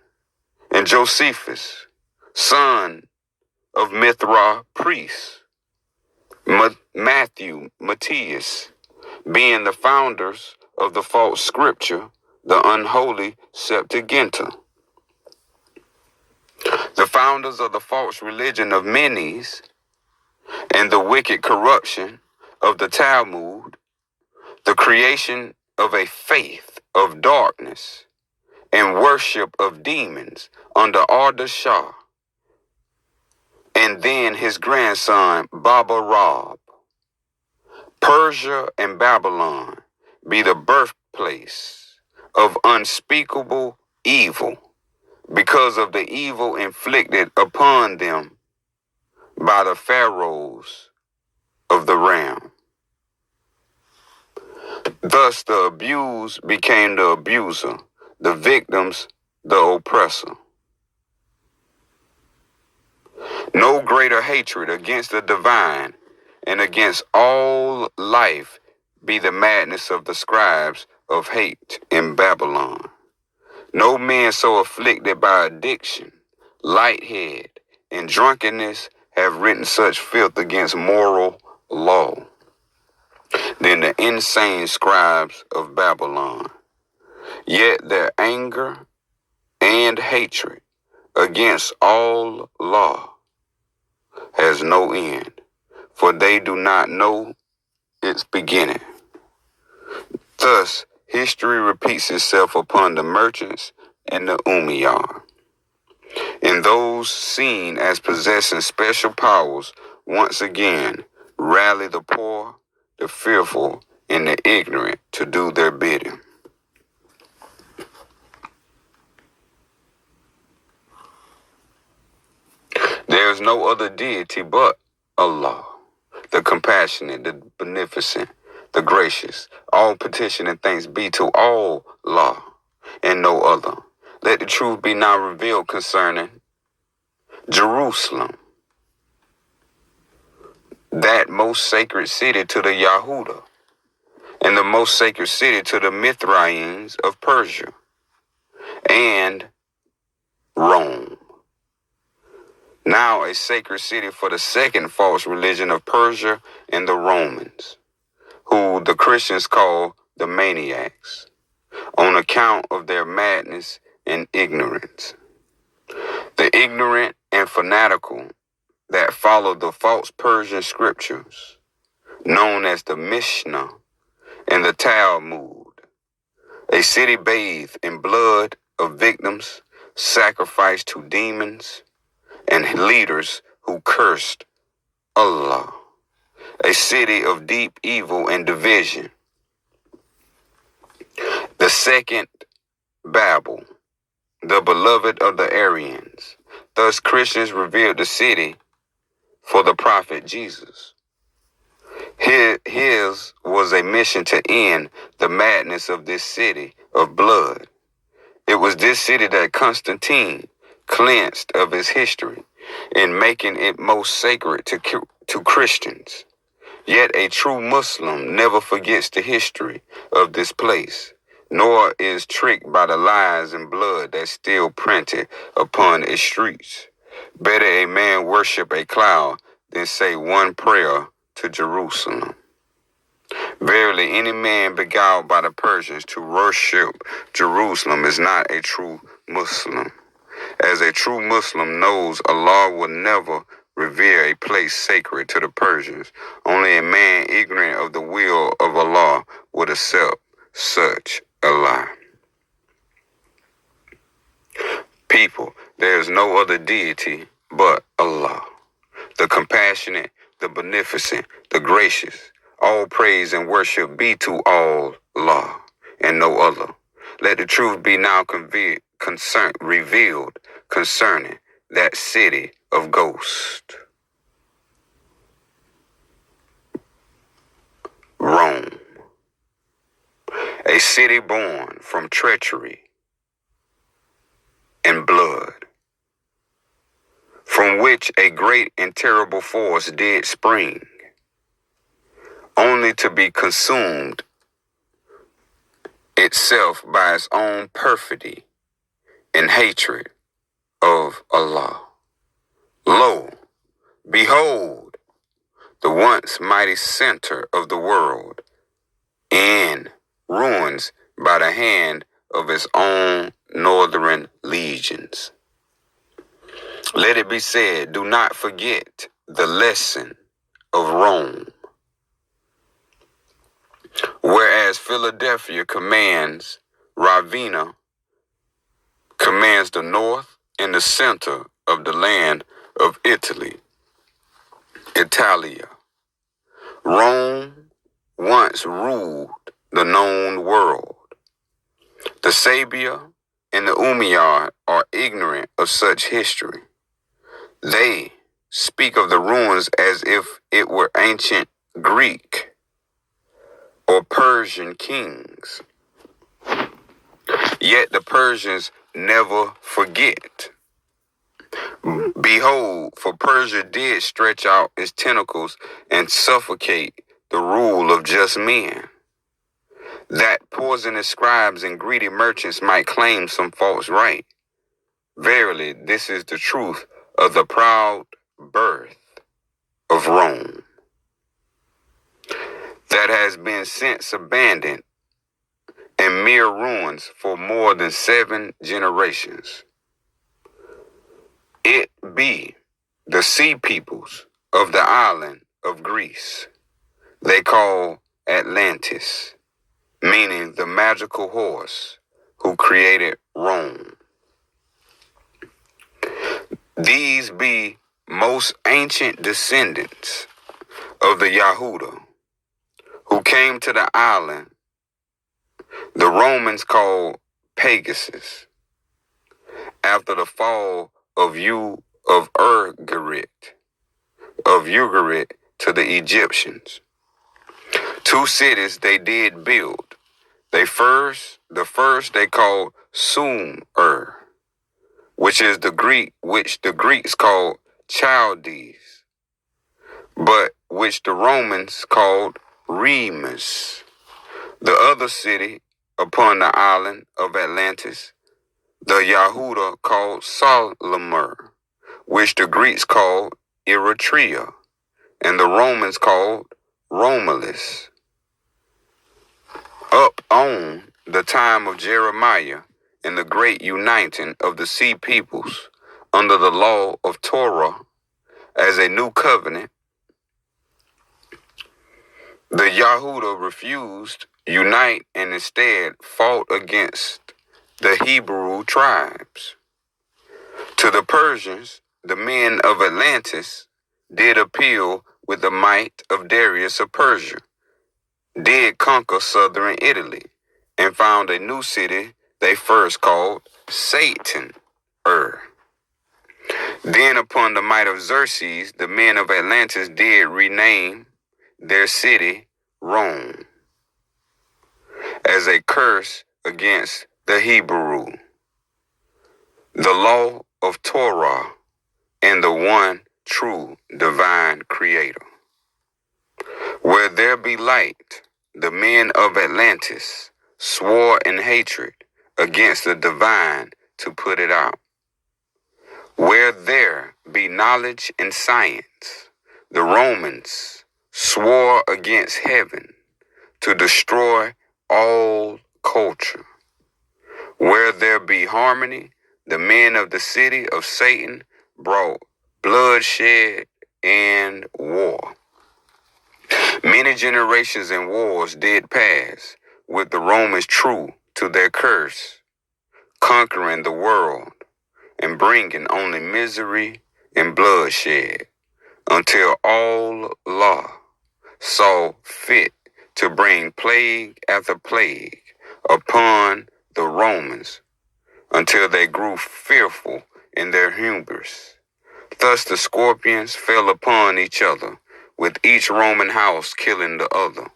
and Josephus, son of Mithra priests, Matthew, Matthias, being the founders of the false scripture, the unholy Septuaginta, the founders of the false religion of Menes, and the wicked corruption of the Talmud, the creation of a faith of darkness and worship of demons under Shah, and then his grandson Baba Rab. Persia and Babylon be the birthplace of unspeakable evil because of the evil inflicted upon them by the pharaohs of the realm. Thus the abused became the abuser, the victims the oppressor. No greater hatred against the divine and against all life be the madness of the scribes of hate in Babylon. No men so afflicted by addiction, lighthead, and drunkenness have written such filth against moral law than the insane scribes of Babylon. Yet their anger and hatred against all law has no end, for they do not know its beginning. Thus, history repeats itself upon the merchants and the Umayyad. And those seen as possessing special powers once again rally the poor, the fearful, and the ignorant to do their bidding. There is no other deity but Allah, the compassionate, the beneficent, the gracious. All petition and thanks be to Allah and no other. Let the truth be now revealed concerning Jerusalem, that most sacred city to the Yahuda, and the most sacred city to the Mithraeans of Persia, and Rome. Now a sacred city for the second false religion of Persia and the Romans, who the Christians call the maniacs, on account of their madness and ignorance. The ignorant and fanatical that follow the false Persian scriptures, known as the Mishnah and the Talmud, a city bathed in blood of victims sacrificed to demons and leaders who cursed Allah, a city of deep evil and division. The second Babel, the beloved of the Aryans. Thus Christians revered the city for the prophet Jesus. His was a mission to end the madness of this city of blood. It was this city that Constantine cleansed of its history in making it most sacred to Christians. Yet a true Muslim never forgets the history of this place, nor is tricked by the lies and blood that's still printed upon its streets. Better a man worship a cloud than say one prayer to Jerusalem. Verily, any man beguiled by the Persians to worship Jerusalem is not a true Muslim. As a true Muslim knows, Allah will never revere a place sacred to the Persians. Only a man ignorant of the will of Allah would accept such a lie. People, there is no other deity but Allah, the compassionate, the beneficent, the gracious. All praise and worship be to Allah and no other. Let the truth be now revealed concerning that city of ghosts. Rome, a city born from treachery and blood, from which a great and terrible force did spring, only to be consumed itself by its own perfidy and hatred of Allah. Lo, behold, the once mighty center of the world in ruins by the hand of its own northern legions. Let it be said, do not forget the lesson of Rome. Whereas Philadelphia commands Ravenna commands the north and the center of the land of Italy, Italia. Rome once ruled the known world. The Sabia and the Umayyad are ignorant of such history. They speak of the ruins as if it were ancient Greek or Persian kings. Yet the Persians never forget. Behold, for Persia did stretch out its tentacles and suffocate the rule of just men, that poisonous scribes and greedy merchants might claim some false right. Verily, this is the truth of the proud birth of Rome, that has been since abandoned and mere ruins for more than 7 generations. It be the sea peoples of the island of Greece they call Atlantis, meaning the magical horse who created Rome. These be most ancient descendants of the Yahuda, who came to the island the Romans called Pegasus, after the fall of Ugarit to the Egyptians. 2 cities they did build. The first they called Sumer, which the Greeks called Chaldees, but which the Romans called Remus. The other city upon the island of Atlantis, the Yahuda called Salamer, which the Greeks called Eritrea, and the Romans called Romulus. Up on the time of Jeremiah and the great uniting of the sea peoples under the law of Torah as a new covenant, the Yahuda refused unite and instead fought against the Hebrew tribes. To the Persians, the men of Atlantis did appeal with the might of Darius of Persia, did conquer southern Italy, and found a new city they first called Satan. Then upon the might of Xerxes, the men of Atlantis did rename their city Rome, as a curse against the Hebrew, the law of Torah, and the one true divine creator. Where there be light, the men of Atlantis swore in hatred against the divine to put it out. Where there be knowledge and science, the Romans swore against heaven to destroy all culture. Where there be harmony, the men of the city of Satan brought bloodshed and war. Many generations and wars did pass, with the Romans true to their curse, conquering the world and bringing only misery and bloodshed, until Allah saw fit to bring plague after plague upon the Romans, until they grew fearful in their hubris. Thus the scorpions fell upon each other, with each Roman house killing the other.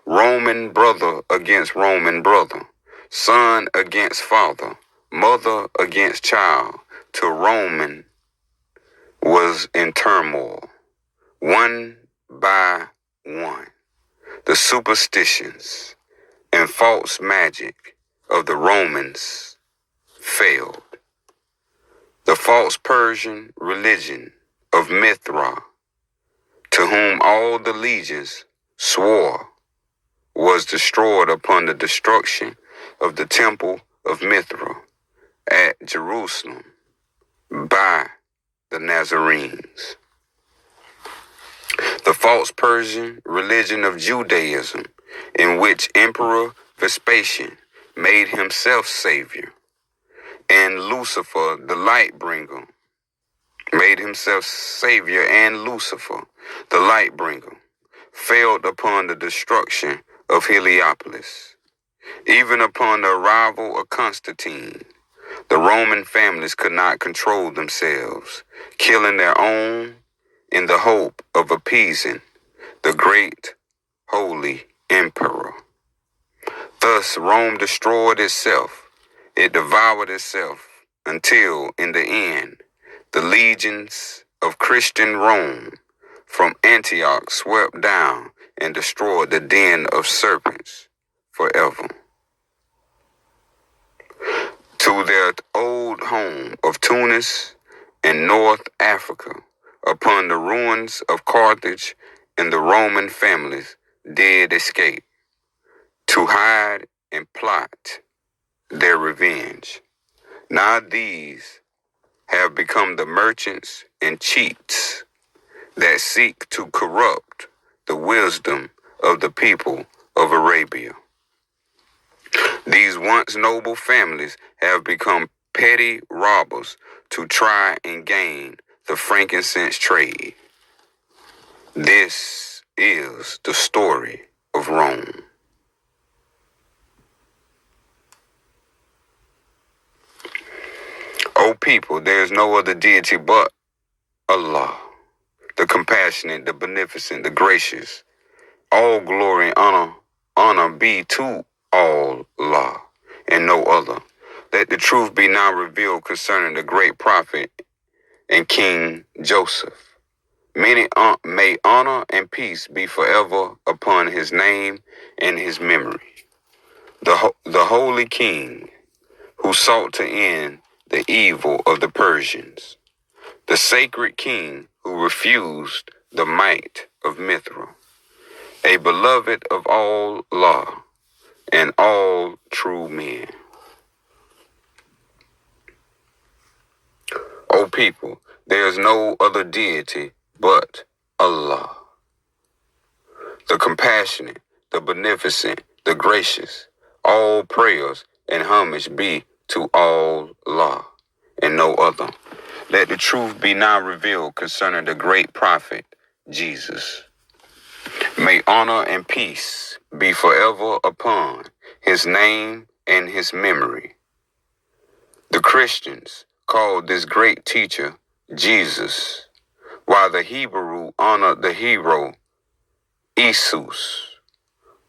Roman brother against Roman brother, son against father, mother against child, till Roman was in turmoil, one by one. The superstitions and false magic of the Romans failed. The false Persian religion of Mithra, to whom all the legions swore, was destroyed upon the destruction of the temple of Mithra at Jerusalem by the Nazarenes. The false Persian religion of Judaism, in which Emperor Vespasian made himself Savior, and Lucifer, the light bringer, made himself Savior, and Lucifer, the light bringer, failed upon the destruction of Heliopolis. Even upon the arrival of Constantine, the Roman families could not control themselves, killing their own in the hope of appeasing the great holy emperor. Thus, Rome destroyed itself. It devoured itself until, in the end, the legions of Christian Rome from Antioch swept down and destroyed the den of serpents forever. To their old home of Tunis in North Africa, upon the ruins of Carthage, and the Roman families did escape, to hide and plot their revenge. Now these have become the merchants and cheats that seek to corrupt the wisdom of the people of Arabia. These once noble families have become petty robbers to try and gain the frankincense trade. This is the story of Rome. O people, there is no other deity but Allah, the compassionate, the beneficent, the gracious. All glory and honor be to Allah and no other. Let the truth be now revealed concerning the great prophet and King Joseph. May honor and peace be forever upon his name and his memory. The holy king who sought to end the evil of the Persians. The sacred king who refused the might of Mithra. A beloved of all law and all true men. O people, there is no other deity but Allah, the compassionate, the beneficent, the gracious. All prayers and homage be to Allah and no other. Let the truth be now revealed concerning the great prophet Jesus. May honor and peace be forever upon his name and his memory. The Christians called this great teacher Jesus, while the Hebrew honored the hero Jesus.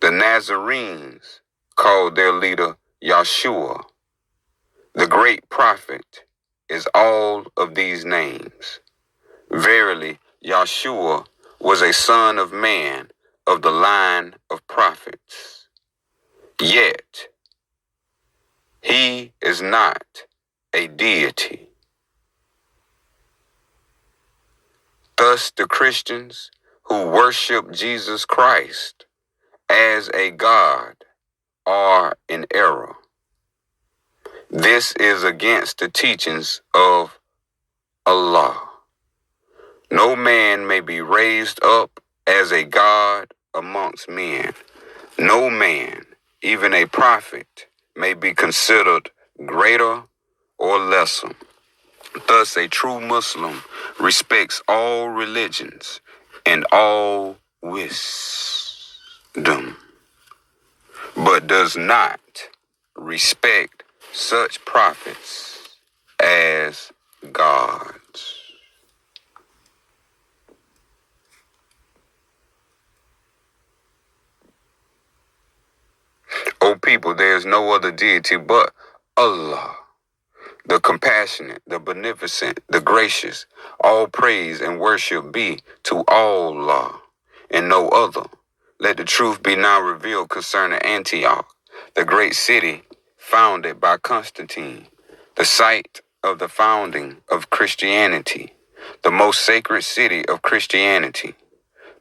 The Nazarenes called their leader Yeshua. The great prophet is all of these names. Verily, Yeshua was a son of man of the line of prophets. Yet, he is not a deity. Thus, the Christians who worship Jesus Christ as a God are in error. This is against the teachings of Allah. No man may be raised up as a God amongst men. No man, even a prophet, may be considered greater or lesser. Thus, a true Muslim respects all religions and all wisdom, but does not respect such prophets as gods. O people, there is no other deity but Allah, the compassionate, the beneficent, the gracious. All praise and worship be to Allah and no other. Let the truth be now revealed concerning Antioch, the great city founded by Constantine, the site of the founding of Christianity, the most sacred city of Christianity.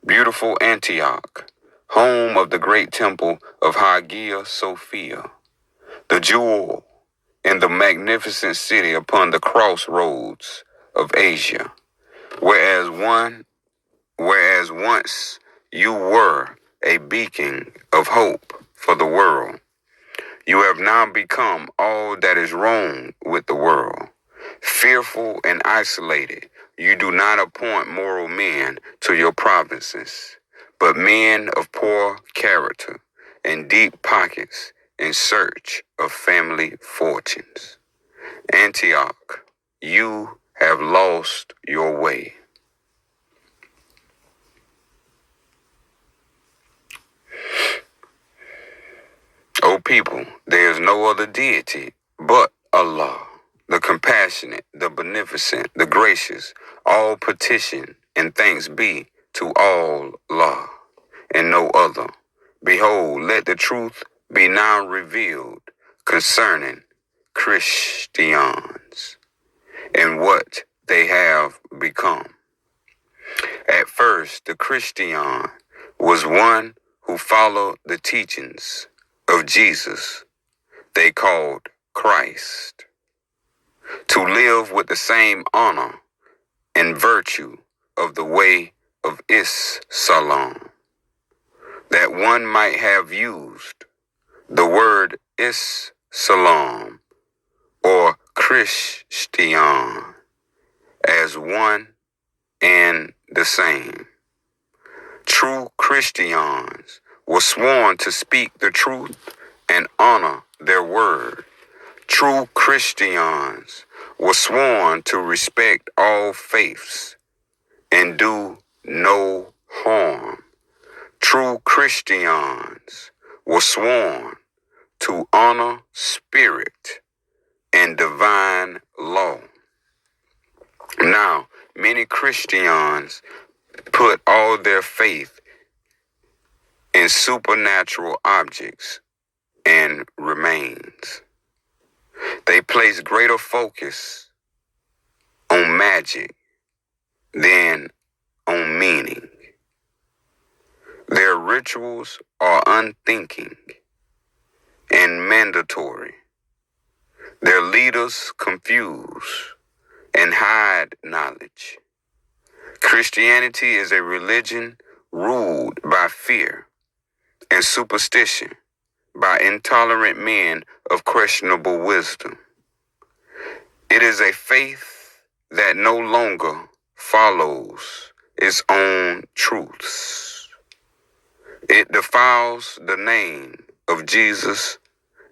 Beautiful Antioch, home of the great temple of Hagia Sophia, the jewel in the magnificent city upon the crossroads of Asia, whereas once you were a beacon of hope for the world. You have now become all that is wrong with the world. Fearful and isolated, you do not appoint moral men to your provinces, but men of poor character and deep pockets in search of family fortunes. Antioch, you have lost your way. O people, there is no other deity but Allah, the compassionate, the beneficent, the gracious. All petition and thanks be to Allah and no other. Behold, let the truth be now revealed concerning Christians and what they have become. At first, the Christian was one who followed the teachings of Jesus they called Christ, to live with the same honor and virtue of the way of Islam, that one might have used the word Islam or Christian as one and the same. True Christians were sworn to speak the truth and honor their word. True Christians were sworn to respect all faiths and do no harm. True Christians were sworn to honor spirit and divine law. Now, many Christians put all their faith in supernatural objects and remains. They place greater focus on magic than on meaning. Their rituals are unthinking and mandatory. Their leaders confuse and hide knowledge. Christianity is a religion ruled by fear and superstition, by intolerant men of questionable wisdom. It is a faith that no longer follows its own truths. It defiles the name of Jesus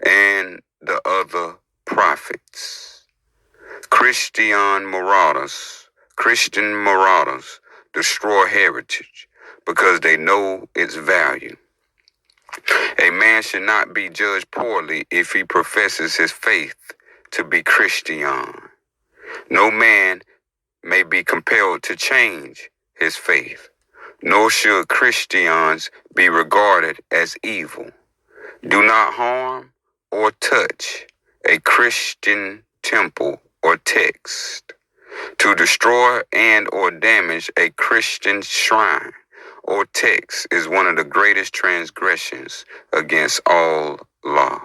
and the other prophets. Christian marauders destroy heritage because they know its value. A man should not be judged poorly if he professes his faith to be Christian. No man may be compelled to change his faith, nor should Christians be regarded as evil. Do not harm or touch a Christian temple or text. To destroy and or damage a Christian shrine or text is one of the greatest transgressions against all law.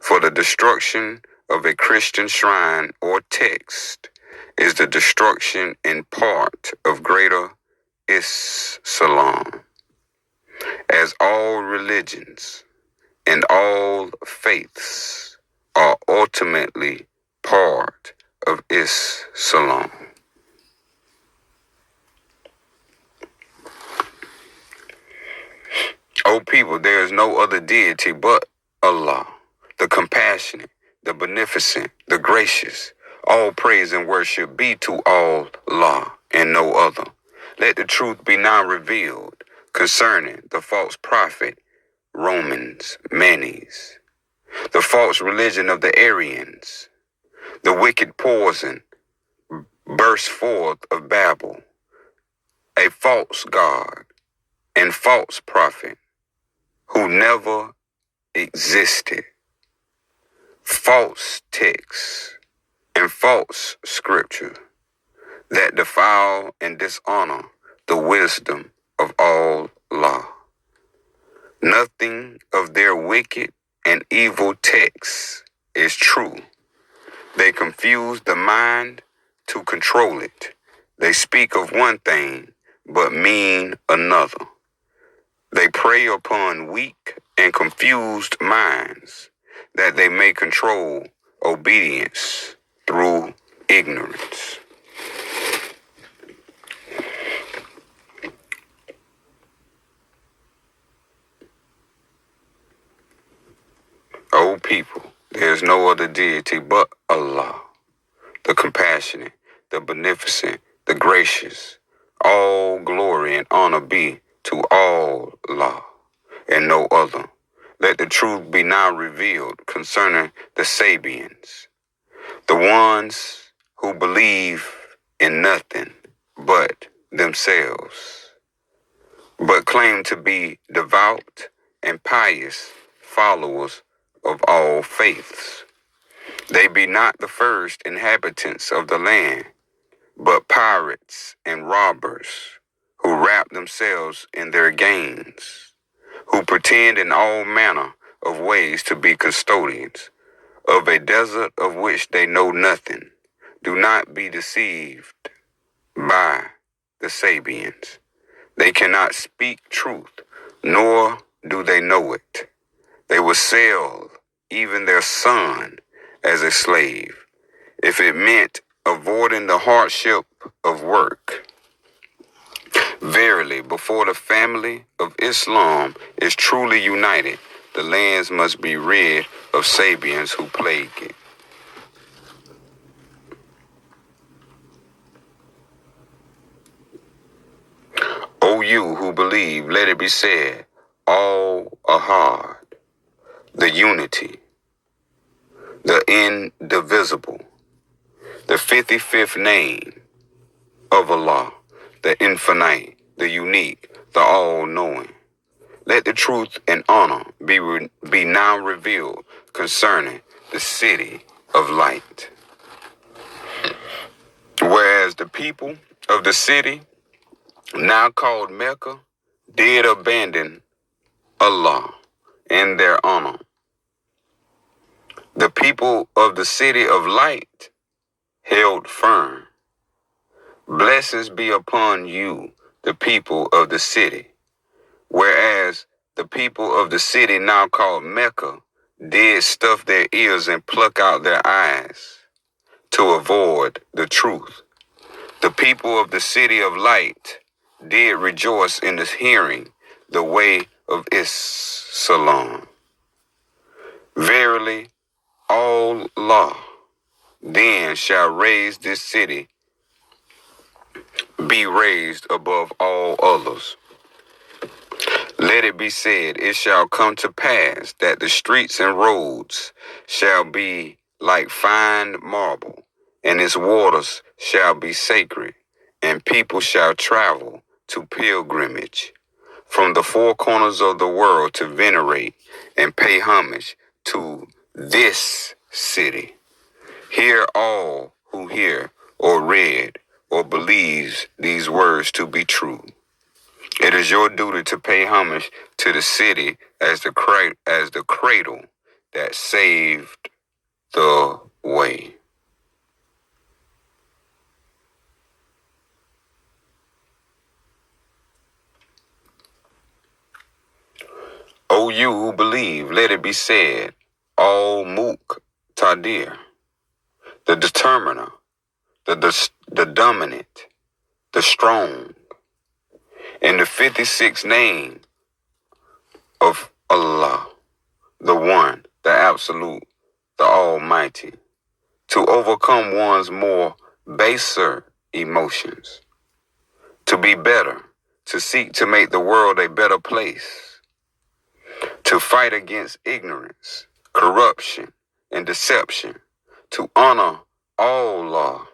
For the destruction of a Christian shrine or text is the destruction in part of greater Islam. As all religions and all faiths are ultimately part of Islam. O people, there is no other deity but Allah, the compassionate, the beneficent, the gracious. All praise and worship be to Allah and no other. Let the truth be now revealed concerning the false prophet Romans, Manes, the false religion of the Arians, the wicked poison burst forth of Babel, a false god and false prophet who never existed, false texts and false scripture that defile and dishonor the wisdom of Allah. Nothing of their wicked and evil texts is true. They confuse the mind to control it. They speak of one thing, but mean another. They prey upon weak and confused minds that they may control obedience through ignorance. O people, there is no other deity but Allah, the compassionate, the beneficent, the gracious. All glory and honor be to Allah and no other. Let the truth be now revealed concerning the Sabians, the ones who believe in nothing but themselves, but claim to be devout and pious followers of all faiths. They be not the first inhabitants of the land, but pirates and robbers, who wrap themselves in their gains, who pretend in all manner of ways to be custodians of a desert of which they know nothing. Do not be deceived by the Sabians. They cannot speak truth, nor do they know it. They will sell even their son as a slave, if it meant avoiding the hardship of work. Verily, before the family of Islam is truly united, the lands must be rid of Sabians who plague it. O you who believe, let it be said, Al-Ahad, the unity, the indivisible, the 55th name of Allah, the infinite, the unique, the all-knowing. Let the truth and honor be now revealed concerning the city of light. Whereas the people of the city, now called Mecca, did abandon Allah and their honor, the people of the city of light held firm. Blessings be upon you, the people of the city. Whereas the people of the city, now called Mecca, did stuff their ears and pluck out their eyes to avoid the truth. The people of the city of light did rejoice in the hearing the way of Islam. Verily, Allah then shall raise this city, be raised above all others. Let it be said, it shall come to pass that the streets and roads shall be like fine marble, and its waters shall be sacred, and people shall travel to pilgrimage from the four corners of the world to venerate and pay homage to this city. Hear all who hear or read or believes these words to be true. It is your duty to pay homage to the city as the cradle that saved the way. O you who believe, let it be said, Al-Muqtadir, the determiner, the dominant, the strong, and the 56th name of Allah, the one, the absolute, the almighty, to overcome one's more baser emotions, to be better, to seek to make the world a better place, to fight against ignorance, corruption, and deception, to honor Allah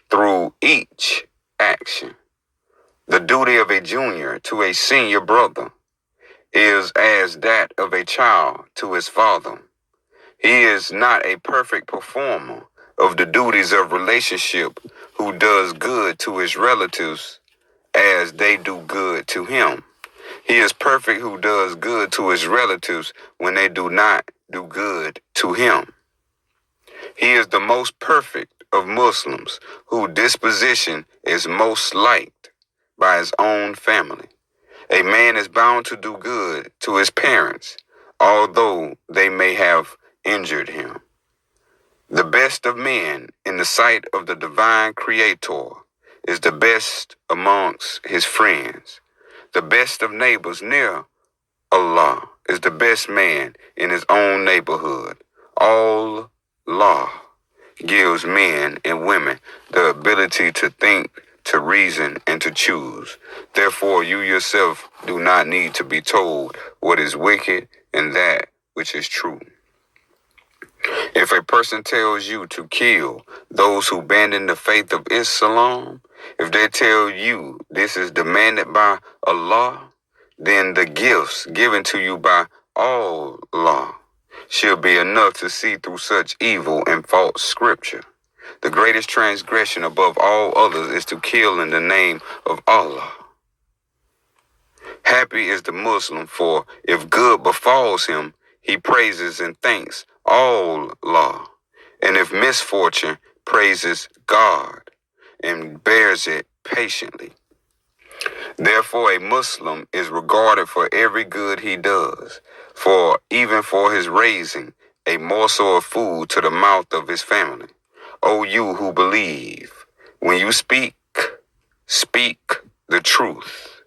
through each action. The duty of a junior to a senior brother is as that of a child to his father. He is not a perfect performer of the duties of relationship who does good to his relatives as they do good to him. He is perfect who does good to his relatives when they do not do good to him. He is the most perfect of Muslims whose disposition is most liked by his own family. A man is bound to do good to his parents, although they may have injured him. The best of men in the sight of the divine Creator is the best amongst his friends. The best of neighbors near Allah is the best man in his own neighborhood. Allah gives men and women the ability to think, to reason, and to choose. Therefore, you yourself do not need to be told what is wicked and that which is true. If a person tells you to kill those who abandon the faith of Islam, if they tell you this is demanded by Allah, then the gifts given to you by Allah should be enough to see through such evil and false scripture. The greatest transgression above all others is to kill in the name of Allah. Happy is the Muslim, for if good befalls him, he praises and thanks Allah, and if misfortune, praises God and bears it patiently. Therefore, a Muslim is regarded for every good he does, for even for his raising a morsel of food to the mouth of his family. O you who believe, when you speak the truth.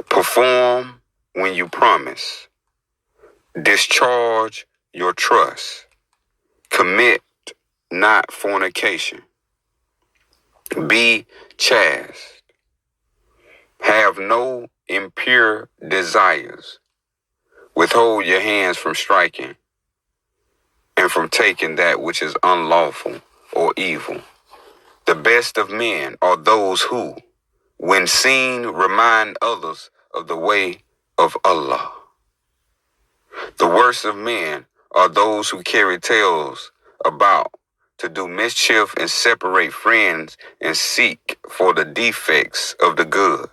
Perform when you promise. Discharge your trust. Commit not fornication. Be chaste. Have no impure desires. Withhold your hands from striking and from taking that which is unlawful or evil. The best of men are those who, when seen, remind others of the way of Allah. The worst of men are those who carry tales about to do mischief and separate friends and seek for the defects of the good.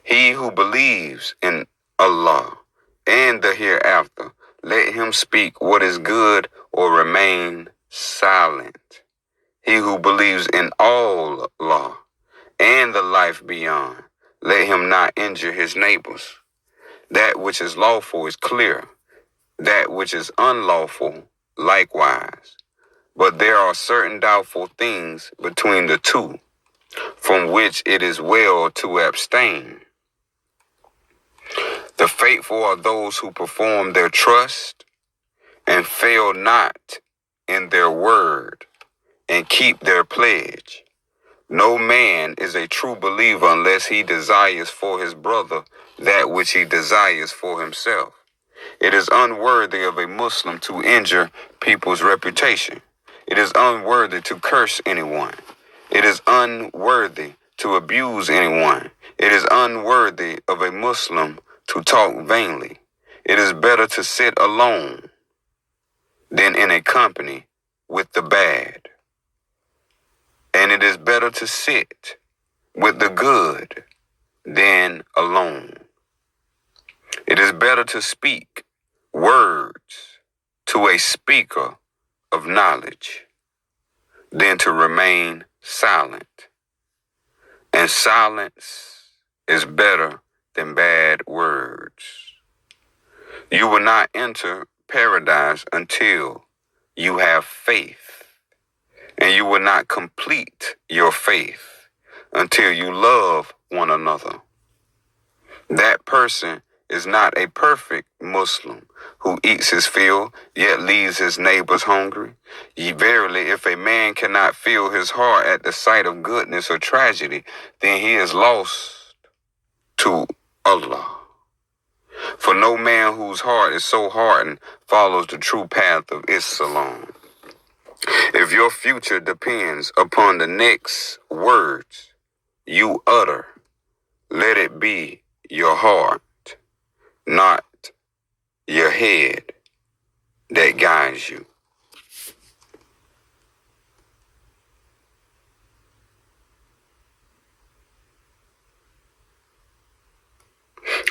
He who believes in Allah and the hereafter, let him speak what is good or remain silent. He who believes in Allah and the life beyond, let him not injure his neighbors. That which is lawful is clear, that which is unlawful likewise. But there are certain doubtful things between the two, from which it is well to abstain. The faithful are those who perform their trust and fail not in their word and keep their pledge. No man is a true believer unless he desires for his brother that which he desires for himself. It is unworthy of a Muslim to injure people's reputation. It is unworthy to curse anyone. It is unworthy to abuse anyone. It is unworthy of a Muslim to talk vainly. It is better to sit alone than in a company with the bad. And it is better to sit with the good than alone. It is better to speak words to a speaker of knowledge than to remain silent. And silence is better than bad words. You will not enter paradise until you have faith, and you will not complete your faith until you love one another. That person is not a perfect Muslim who eats his fill, yet leaves his neighbors hungry. Ye verily, if a man cannot fill his heart at the sight of goodness or tragedy, then he is lost to Allah. For no man whose heart is so hardened follows the true path of Islam. If your future depends upon the next words you utter, let it be your heart, not your head, that guides you.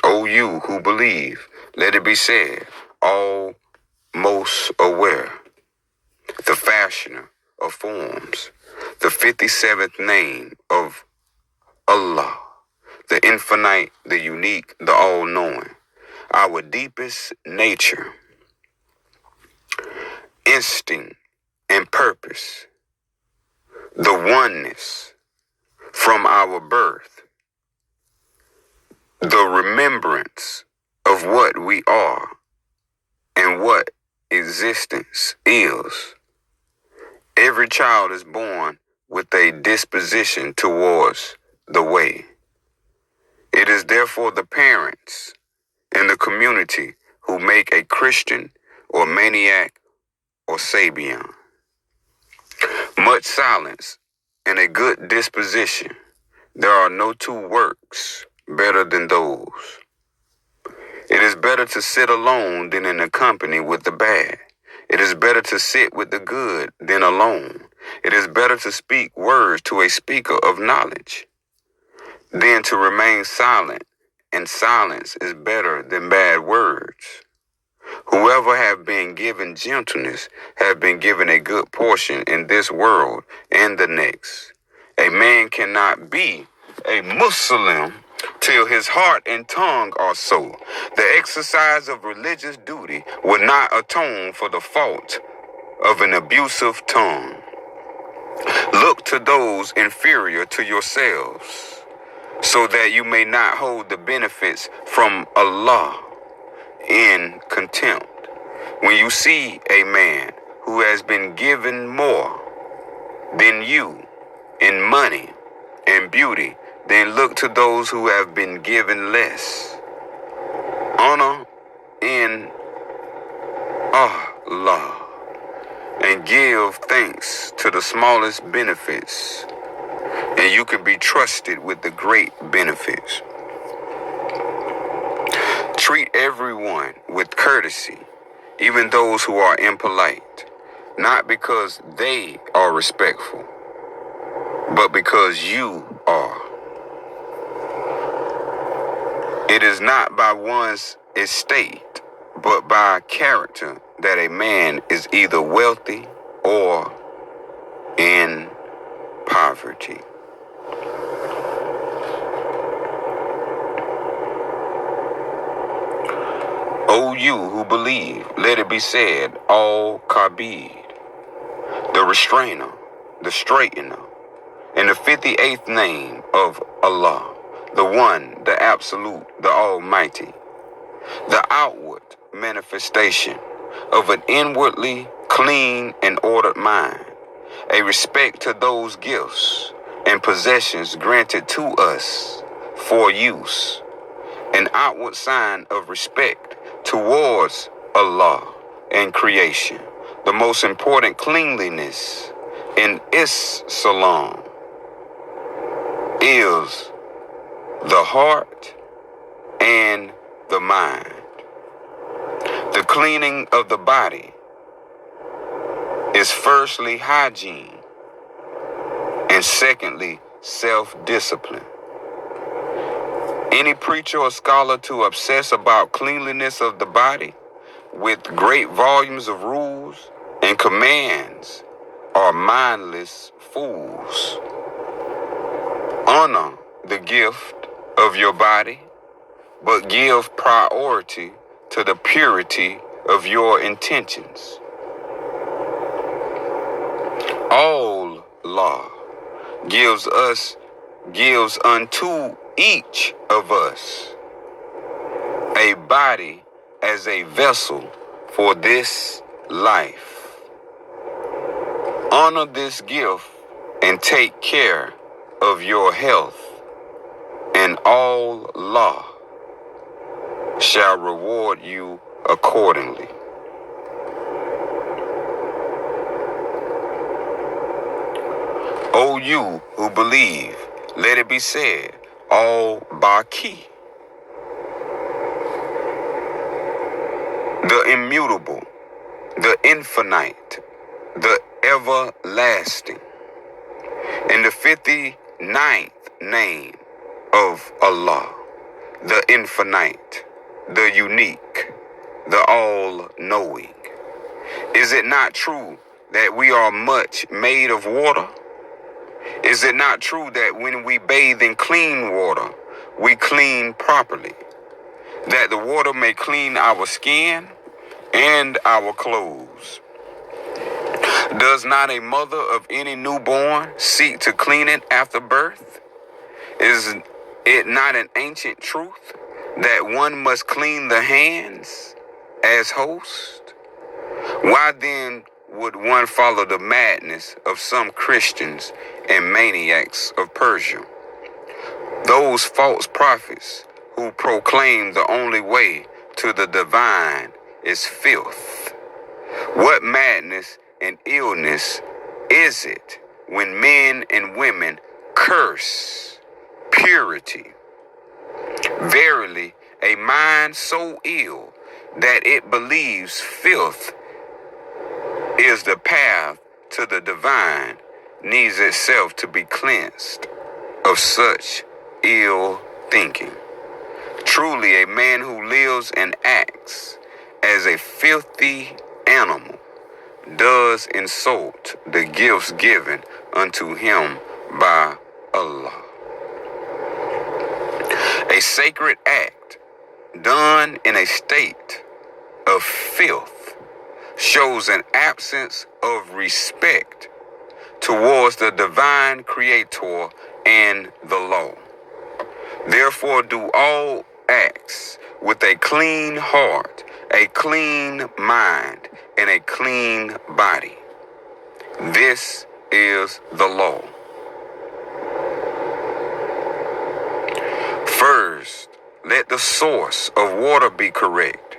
O you who believe, let it be said, all most aware, the fashioner of forms, the 57th name of Allah, the infinite, the unique, the all-knowing, our deepest nature, instinct and purpose, the oneness from our birth, the remembrance of what we are and what existence is. Every child is born with a disposition towards the way. It is therefore the parents in the community who make a Christian or maniac or Sabian. Much silence and a good disposition. There are no two works better than those. It is better to sit alone than in a company with the bad. It is better to sit with the good than alone. It is better to speak words to a speaker of knowledge than to remain silent, and silence is better than bad words. Whoever have been given gentleness have been given a good portion in this world and the next. A man cannot be a Muslim till his heart and tongue are so. The exercise of religious duty will not atone for the fault of an abusive tongue. Look to those inferior to yourselves, so that you may not hold the benefits from Allah in contempt. When you see a man who has been given more than you in money and beauty, then look to those who have been given less. Honor in Allah and give thanks to the smallest benefits, and you can be trusted with the great benefits. Treat everyone with courtesy, even those who are impolite, not because they are respectful, but because you are. It is not by one's estate, but by character that a man is either wealthy or in poverty. O you who believe, let it be said, Al-Kabir, the restrainer, the straightener, in the 58th name of Allah, the One, the Absolute, the Almighty, the outward manifestation of an inwardly clean and ordered mind, a respect to those gifts and possessions granted to us for use, an outward sign of respect towards Allah and creation. The most important cleanliness in Islam is the heart and the mind. The cleaning of the body is firstly hygiene and secondly self-discipline. Any preacher or scholar to obsess about cleanliness of the body with great volumes of rules and commands are mindless fools. Honor the gift of your body, but give priority to the purity of your intentions. All law gives unto each of us a body as a vessel for this life. Honor this gift and take care of your health, and all law shall reward you accordingly. O you who believe, let it be said, Al-Baqi, the immutable, the infinite, the everlasting, in the 59th name of Allah, the infinite, the unique, the all-knowing. Is it not true that we are much made of water? Is it not true that when we bathe in clean water, we clean properly, that the water may clean our skin and our clothes? Does not a mother of any newborn seek to clean it after birth? Is it not an ancient truth that one must clean the hands as host? Why then would one follow the madness of some Christians and maniacs of Persia? Those false prophets who proclaim the only way to the divine is filth. What madness and illness is it when men and women curse purity? Verily, a mind so ill that it believes filth is the path to the divine needs itself to be cleansed of such ill thinking. Truly, a man who lives and acts as a filthy animal does insult the gifts given unto him by Allah. A sacred act done in a state of filth shows an absence of respect towards the divine creator and the law. Therefore, do all acts with a clean heart, a clean mind, and a clean body. This is the law. First, let the source of water be correct,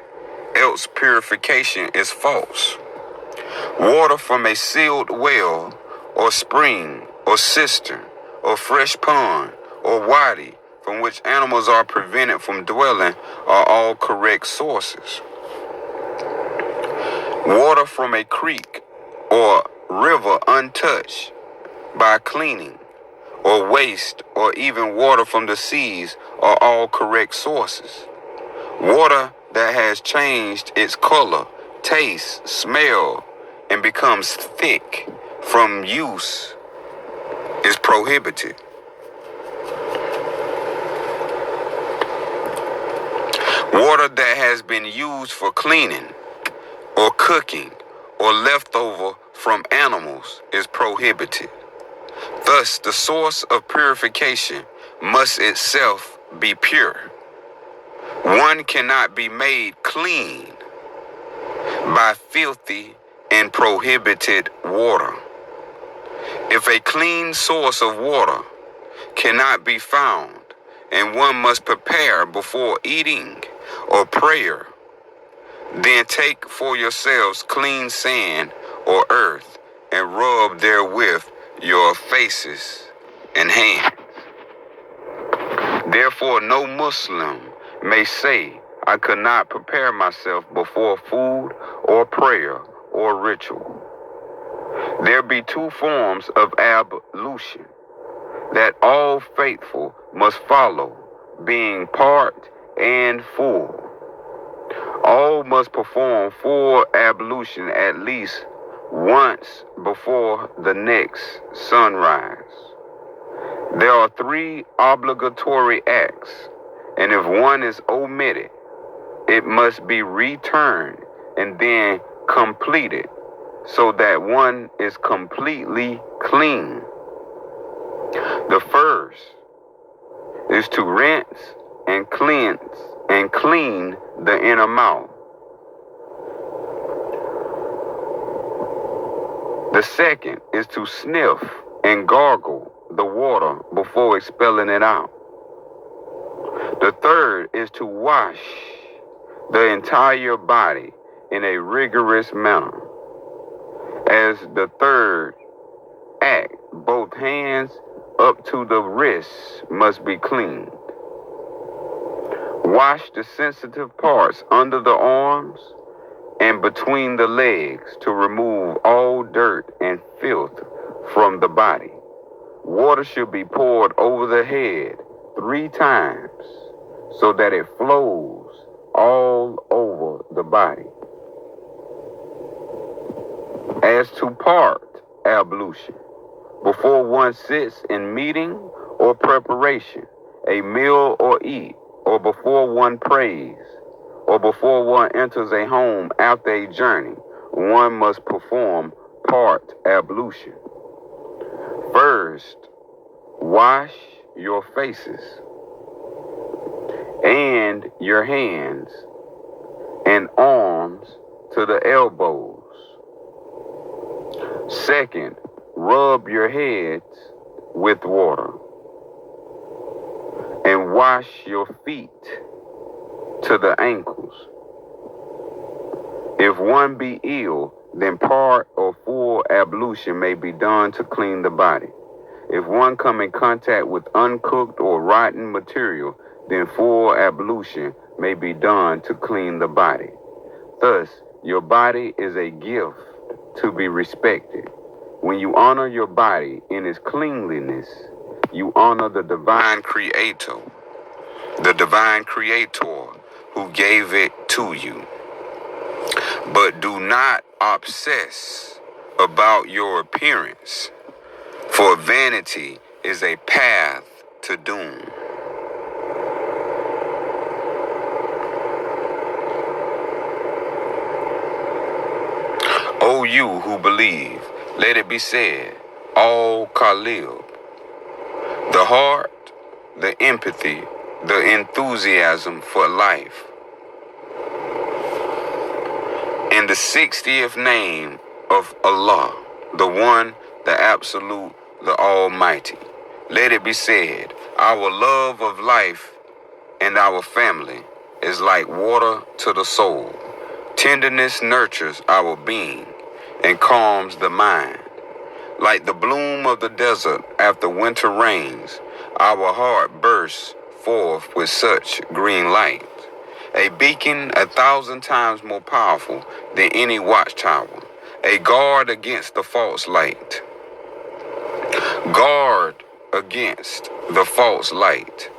else purification is false. Water from a sealed well or spring or cistern or fresh pond or wadi from which animals are prevented from dwelling are all correct sources. Water from a creek or river untouched by cleaning or waste or even water from the seas are all correct sources. Water that has changed its color, taste, smell, and becomes thick from use is prohibited. Water that has been used for cleaning or cooking or leftover from animals is prohibited. Thus, the source of purification must itself be pure. One cannot be made clean by filthy and prohibited water. If a clean source of water cannot be found, and one must prepare before eating or prayer, then take for yourselves clean sand or earth and rub therewith your faces and hands. Therefore, no Muslim may say, I could not prepare myself before food or prayer or ritual. There be two forms of ablution that all faithful must follow, being part and full. All must perform full ablution at least once before the next sunrise. There are 3 obligatory acts, and if one is omitted, it must be returned and then completed so that one is completely clean. The first is to rinse and cleanse and clean the inner mouth. The second is to sniff and gargle the water before expelling it out. The third is to wash the entire body in a rigorous manner. As the third act, both hands up to the wrists must be cleaned. Wash the sensitive parts under the arms and between the legs to remove all dirt and filth from the body. Water should be poured over the head 3 times so that it flows all over the body. As to part ablution, before one sits in meeting or preparation, a meal or eat, or before one prays, or before one enters a home after a journey, one must perform part ablution. First, wash your faces and your hands and arms to the elbows. Second, rub your heads with water and wash your feet to the ankles. If one be ill, then part or full ablution may be done to clean the body. If one come in contact with uncooked or rotten material, then full ablution may be done to clean the body. Thus, your body is a gift to be respected. When you honor your body in its cleanliness, you honor the divine creator who gave it to you. But do not obsess about your appearance, for vanity is a path to doom. O you who believe, let it be said, all Khalil, the heart, the empathy, the enthusiasm for life. In the 60th name of Allah, the One, the Absolute, the Almighty, let it be said, our love of life and our family is like water to the soul. Tenderness nurtures our being and calms the mind. Like the bloom of the desert after winter rains, our heart bursts forth with such green light. A beacon 1,000 times more powerful than any watchtower. A guard against the false light. Guard against the false light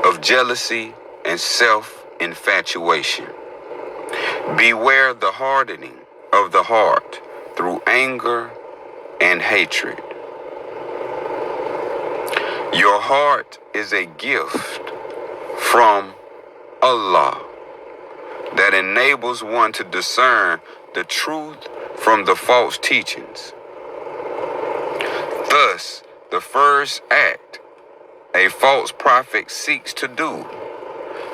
of jealousy and self-infatuation. Beware the hardening of the heart through anger and hatred. Your heart is a gift from Allah that enables one to discern the truth from the false teachings. Thus, the first act a false prophet seeks to do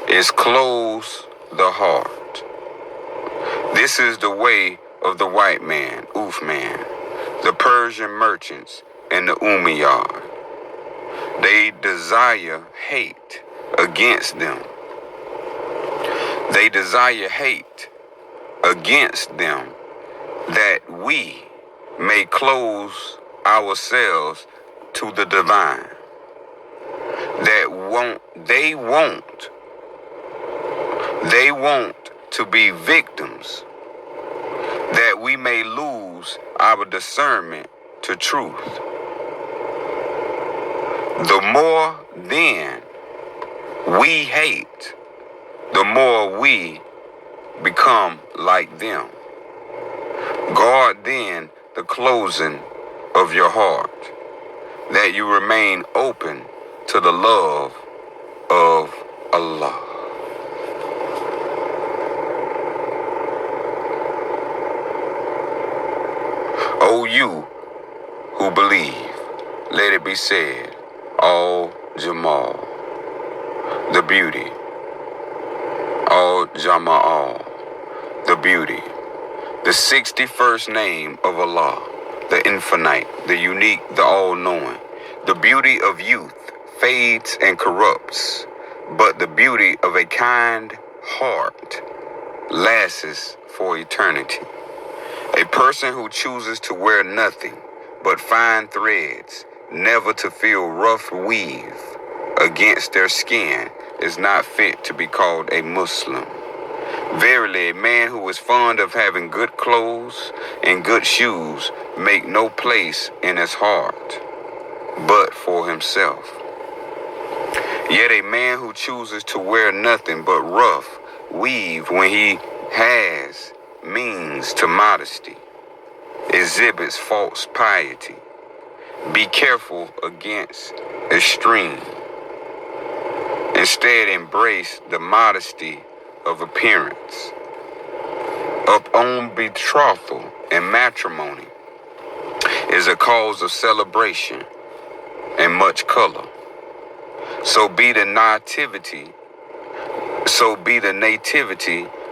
is close the heart. This is the way of the white man, Uthman, the Persian merchants, and the Umayyad. They desire hate against them. They desire hate against them that we may close ourselves to the divine. They want to be victims, that we may lose our discernment to truth. The more then we hate, the more we become like them. Guard then the closing of your heart, that you remain open to the love of Allah. O you who believe, let it be said, all Jamal, the beauty, all Jamal, the beauty, the 61st name of Allah, the infinite, the unique, the all-knowing. The beauty of youth fades and corrupts, but the beauty of a kind heart lasts for eternity. A person who chooses to wear nothing but fine threads, never to feel rough weave against their skin, is not fit to be called a Muslim. Verily, a man who is fond of having good clothes and good shoes make no place in his heart but for himself. Yet a man who chooses to wear nothing but rough weave when he has means to modesty exhibits false piety. Be careful against extreme. Instead, embrace the modesty of appearance. Upon betrothal, and matrimony is a cause of celebration and much color. So be the nativity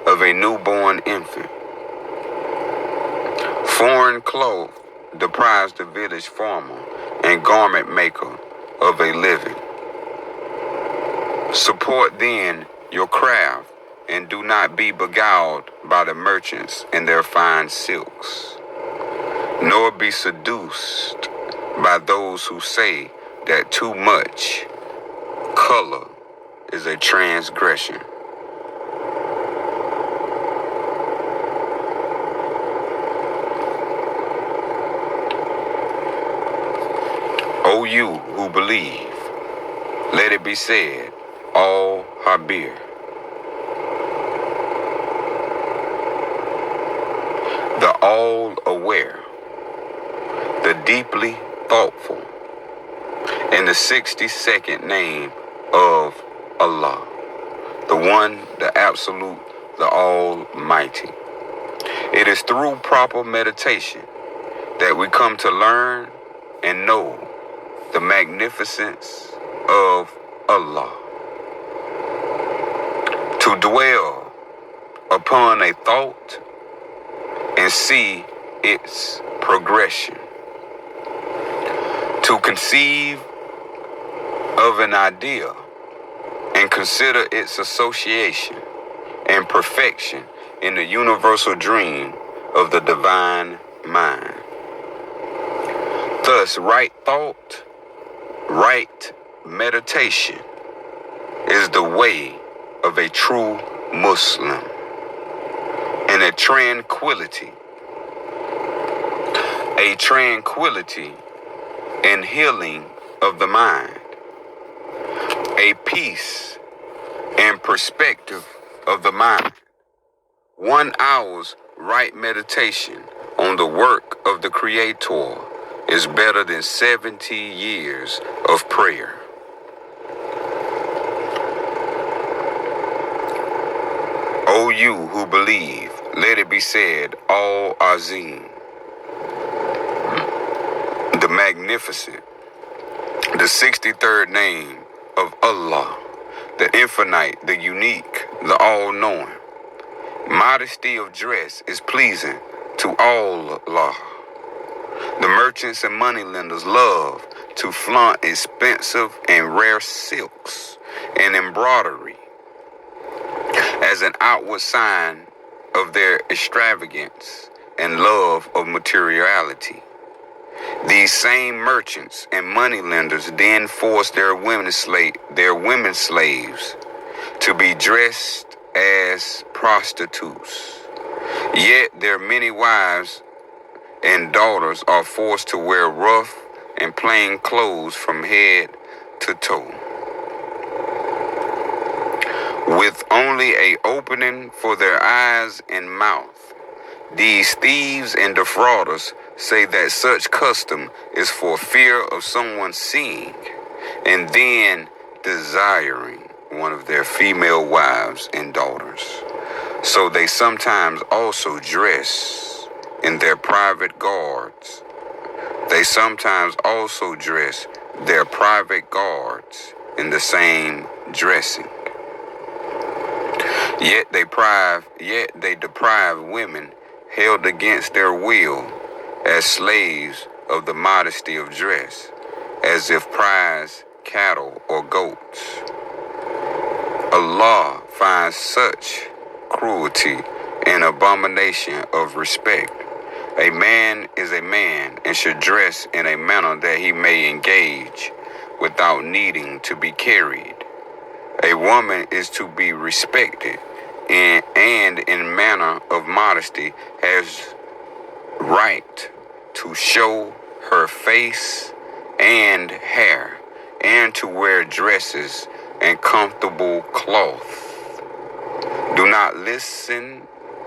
of a newborn infant. Foreign cloth deprives the village farmer and garment maker of a living. Support then your craft, and do not be beguiled by the merchants and their fine silks, nor be seduced by those who say that too much color is a transgression. O you who believe, let it be said, all Habir. The all-aware, the deeply thoughtful, and the 62nd name of Allah, the one, the absolute, the almighty. It is through proper meditation that we come to learn and know the magnificence of Allah. To dwell upon a thought and see its progression. To conceive of an idea and consider its association and perfection in the universal dream of the divine mind. Thus, right thought, right meditation is the way of a true Muslim, and a tranquility and healing of the mind, a peace and perspective of the mind. 1 hour's right meditation on the work of the Creator is better than 70 years of prayer. O you who believe, let it be said, Al Azim, the magnificent, the 63rd name of Allah, the infinite, the unique, the all-knowing. Modesty of dress is pleasing to Allah. The merchants and moneylenders love to flaunt expensive and rare silks and embroidery as an outward sign of their extravagance and love of materiality. These same merchants and moneylenders then force their women slaves to be dressed as prostitutes. Yet their many wives and daughters are forced to wear rough and plain clothes from head to toe, with only an opening for their eyes and mouth. These thieves and defrauders say that such custom is for fear of someone seeing and then desiring one of their female wives and daughters. So they sometimes also dress in their private guards. They sometimes also dress their private guards in the same dressing. Yet they deprive women held against their will as slaves of the modesty of dress, as if prized cattle or goats. Allah finds such cruelty and abomination of respect. A man is a man and should dress in a manner that he may engage without needing to be carried. A woman is to be respected and in manner of modesty has right to show her face and hair and to wear dresses and comfortable cloth. Do not listen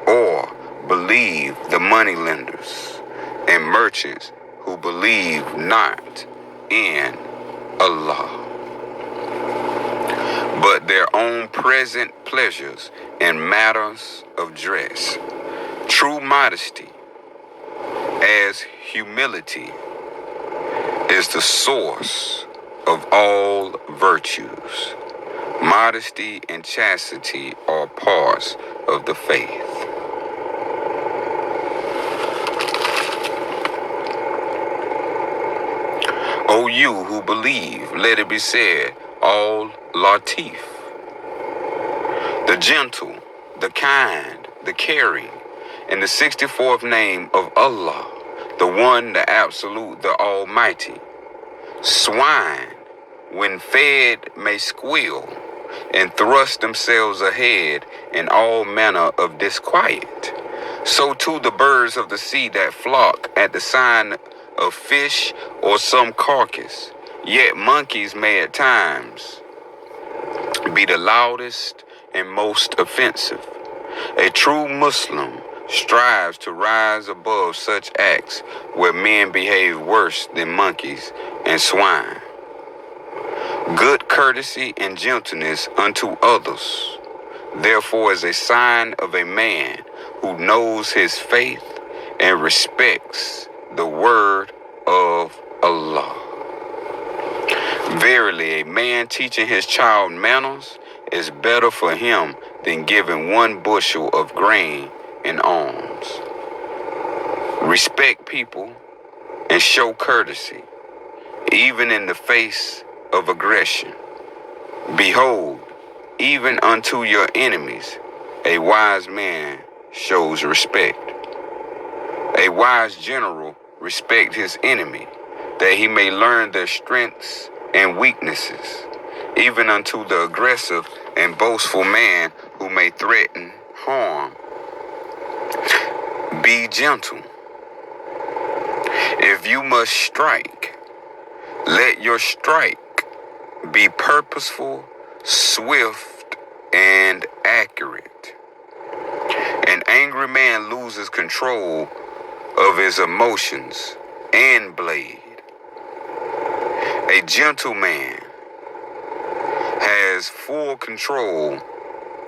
or believe the moneylenders and merchants who believe not in Allah, but their own present pleasures in matters of dress. True modesty as humility is the source of all virtues. Modesty and chastity are parts of the faith. O you who believe, let it be said, Al Latif, the gentle, the kind, the caring, and the 64th name of Allah, the One, the Absolute, the Almighty. Swine, when fed, may squeal and thrust themselves ahead in all manner of disquiet. So too the birds of the sea that flock at the sign of fish or some carcass. Yet monkeys may at times be the loudest and most offensive. A true Muslim strives to rise above such acts where men behave worse than monkeys and swine. Good courtesy and gentleness unto others, therefore, is a sign of a man who knows his faith and respects the word of Allah. Verily, a man teaching his child manners is better for him than giving 1 bushel of grain in alms. Respect people and show courtesy, even in the face of aggression. Behold, even unto your enemies, a wise man shows respect. A wise general respect his enemy, that he may learn their strengths and weaknesses. Even unto the aggressive and boastful man who may threaten harm, be gentle. If you must strike, let your strike be purposeful, swift, and accurate. An angry man loses control of his emotions and blade. A gentle man has full control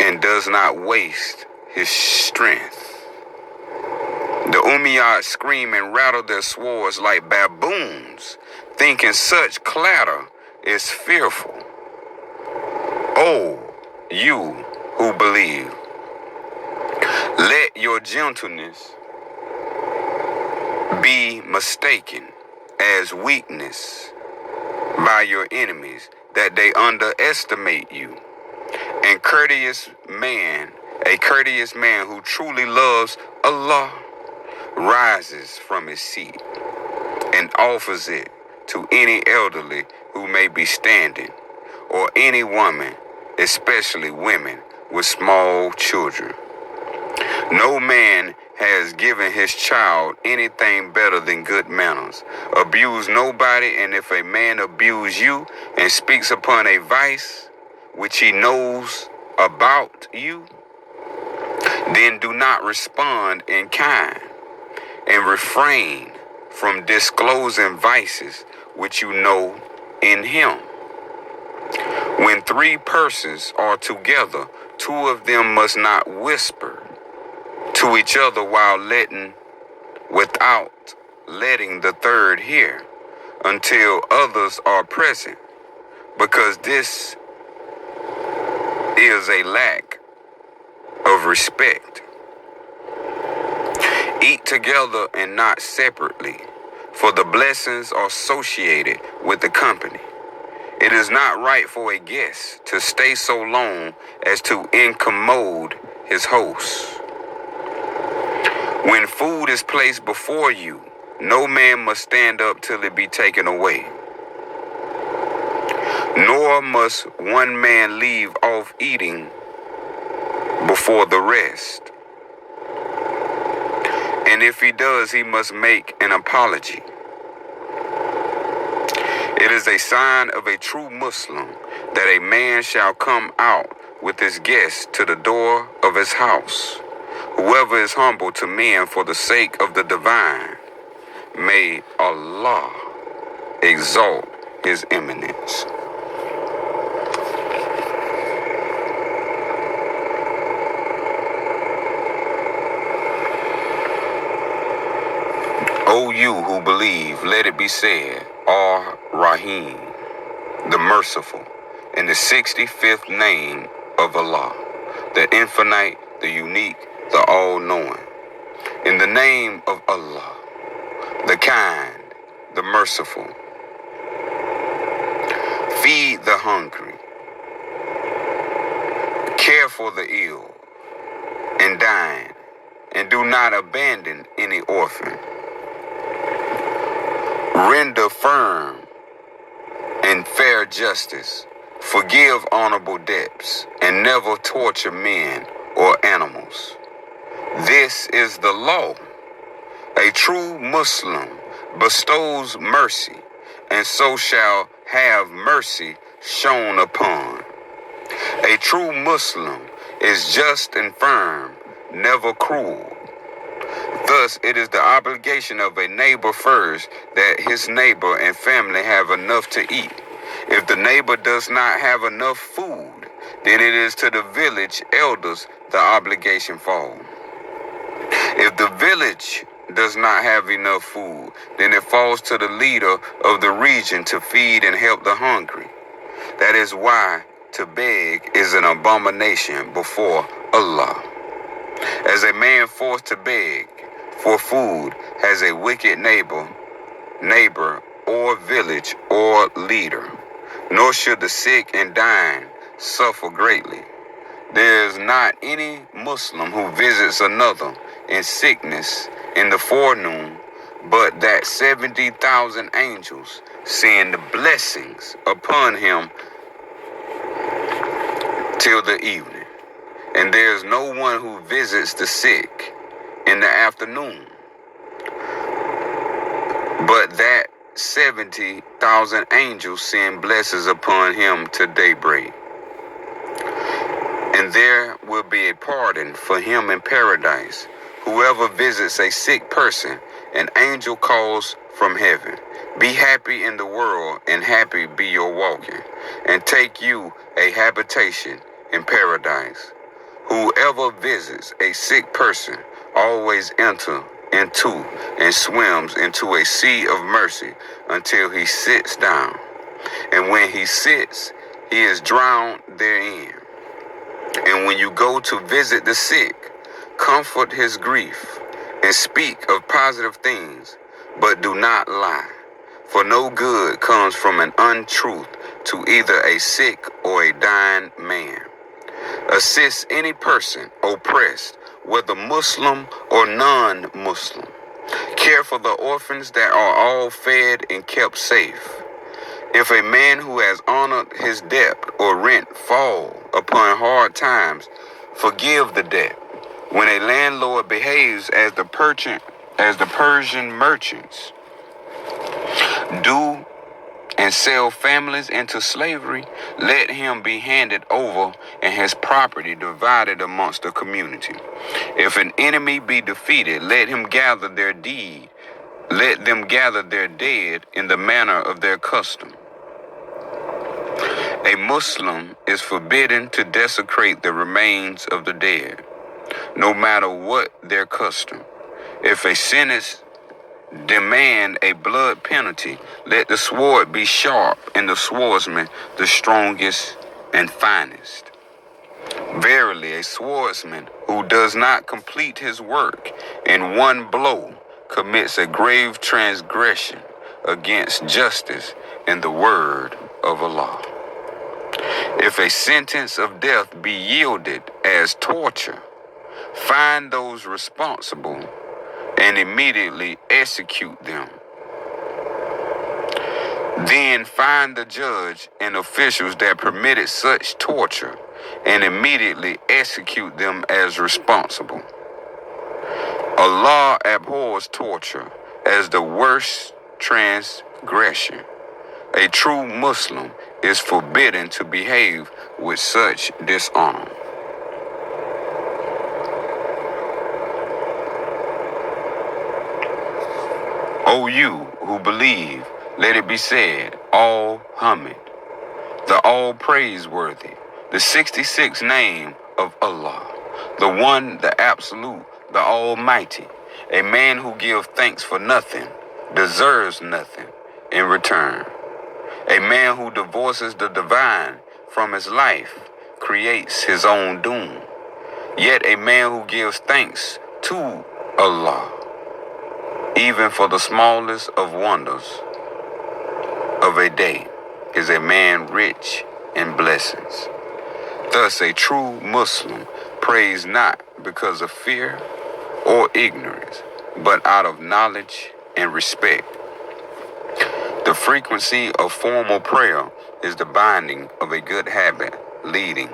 and does not waste his strength. The Umayyad scream and rattle their swords like baboons, thinking such clatter is fearful. O you who believe, let your gentleness be mistaken as weakness by your enemies, that they underestimate you. And a courteous man who truly loves Allah rises from his seat and offers it to any elderly who may be standing, or any woman, especially women with small children. No man has given his child anything better than good manners. Abuse nobody, and if a man abuse you and speaks upon a vice which he knows about you, then do not respond in kind, and refrain from disclosing vices which you know in him. When 3 persons are together, 2 of them must not whisper to each other without letting the third hear, until others are present, because this is a lack of respect. Eat together and not separately, for the blessings are associated with the company. It is not right for a guest to stay so long as to incommode his host. When food is placed before you, no man must stand up till it be taken away. Nor must one man leave off eating before the rest. And if he does, he must make an apology. It is a sign of a true Muslim that a man shall come out with his guests to the door of his house. Whoever is humble to men for the sake of the divine, may Allah exalt his eminence. O you who believe, let it be said, Ar-Rahim, the merciful, in the 65th name of Allah, the infinite, the unique, the all-knowing. In the name of Allah, the kind, the merciful. Feed the hungry, care for the ill and dying, and do not abandon any orphan. Render firm and fair justice, forgive honorable debts, and never torture men or animals. This is the law. A true Muslim bestows mercy, and so shall have mercy shown upon. A true Muslim is just and firm, never cruel. Thus, it is the obligation of a neighbor first that his neighbor and family have enough to eat. If the neighbor does not have enough food, then it is to the village elders the obligation falls. If the village does not have enough food, then it falls to the leader of the region to feed and help the hungry. That is why to beg is an abomination before Allah. As a man forced to beg for food has a wicked neighbor or village or leader, nor should the sick and dying suffer greatly. There is not any Muslim who visits another in sickness in the forenoon, but that 70,000 angels send blessings upon him till the evening. And there is no one who visits the sick in the afternoon, but that 70,000 angels send blessings upon him to daybreak. And there will be a pardon for him in paradise. Whoever visits a sick person, an angel calls from heaven, be happy in the world, and happy be your walking, and take you a habitation in paradise. Whoever visits a sick person always enter into and swims into a sea of mercy until he sits down. And when he sits, he is drowned therein. And when you go to visit the sick, comfort his grief and speak of positive things, but do not lie. For no good comes from an untruth to either a sick or a dying man. Assist any person oppressed, whether Muslim or non-Muslim. Care for the orphans that are all fed and kept safe. If a man who has honored his debt or rent fall upon hard times, forgive the debt. When a landlord behaves as the Persian merchants do and sell families into slavery, let him be handed over and his property divided amongst the community. If an enemy be defeated, let them gather their dead in the manner of their custom. A Muslim is forbidden to desecrate the remains of the dead, no matter what their custom. If a sentence demand a blood penalty, let the sword be sharp and the swordsman the strongest and finest. Verily, a swordsman who does not complete his work in one blow commits a grave transgression against justice and the word of Allah. If a sentence of death be yielded as torture, find those responsible and immediately execute them. Then find the judge and officials that permitted such torture and immediately execute them as responsible. Allah abhors torture as the worst transgression. A true Muslim is forbidden to behave with such dishonor. O you who believe, let it be said, all Hamid, the all praiseworthy, the 66th name of Allah, the one, the absolute, the almighty, A man who gives thanks for nothing deserves nothing in return. A man who divorces the divine from his life creates his own doom. Yet a man who gives thanks to Allah, even for the smallest of wonders of a day, is a man rich in blessings. Thus a true Muslim prays not because of fear or ignorance, but out of knowledge and respect. The frequency of formal prayer is the binding of a good habit leading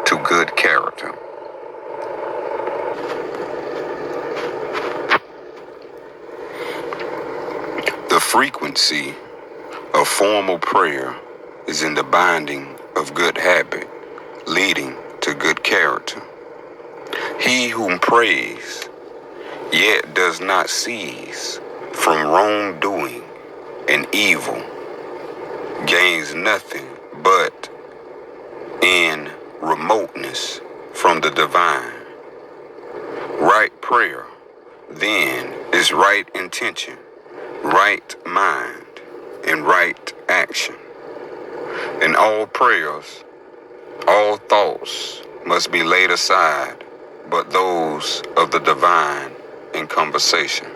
to good character. The frequency of formal prayer is in the binding of good habit leading to good character. He whom prays yet does not cease from wrongdoing and evil gains nothing but in remoteness from the divine. Right prayer, then, is right intention, right mind, and right action. In all prayers, all thoughts must be laid aside but those of the divine in conversation.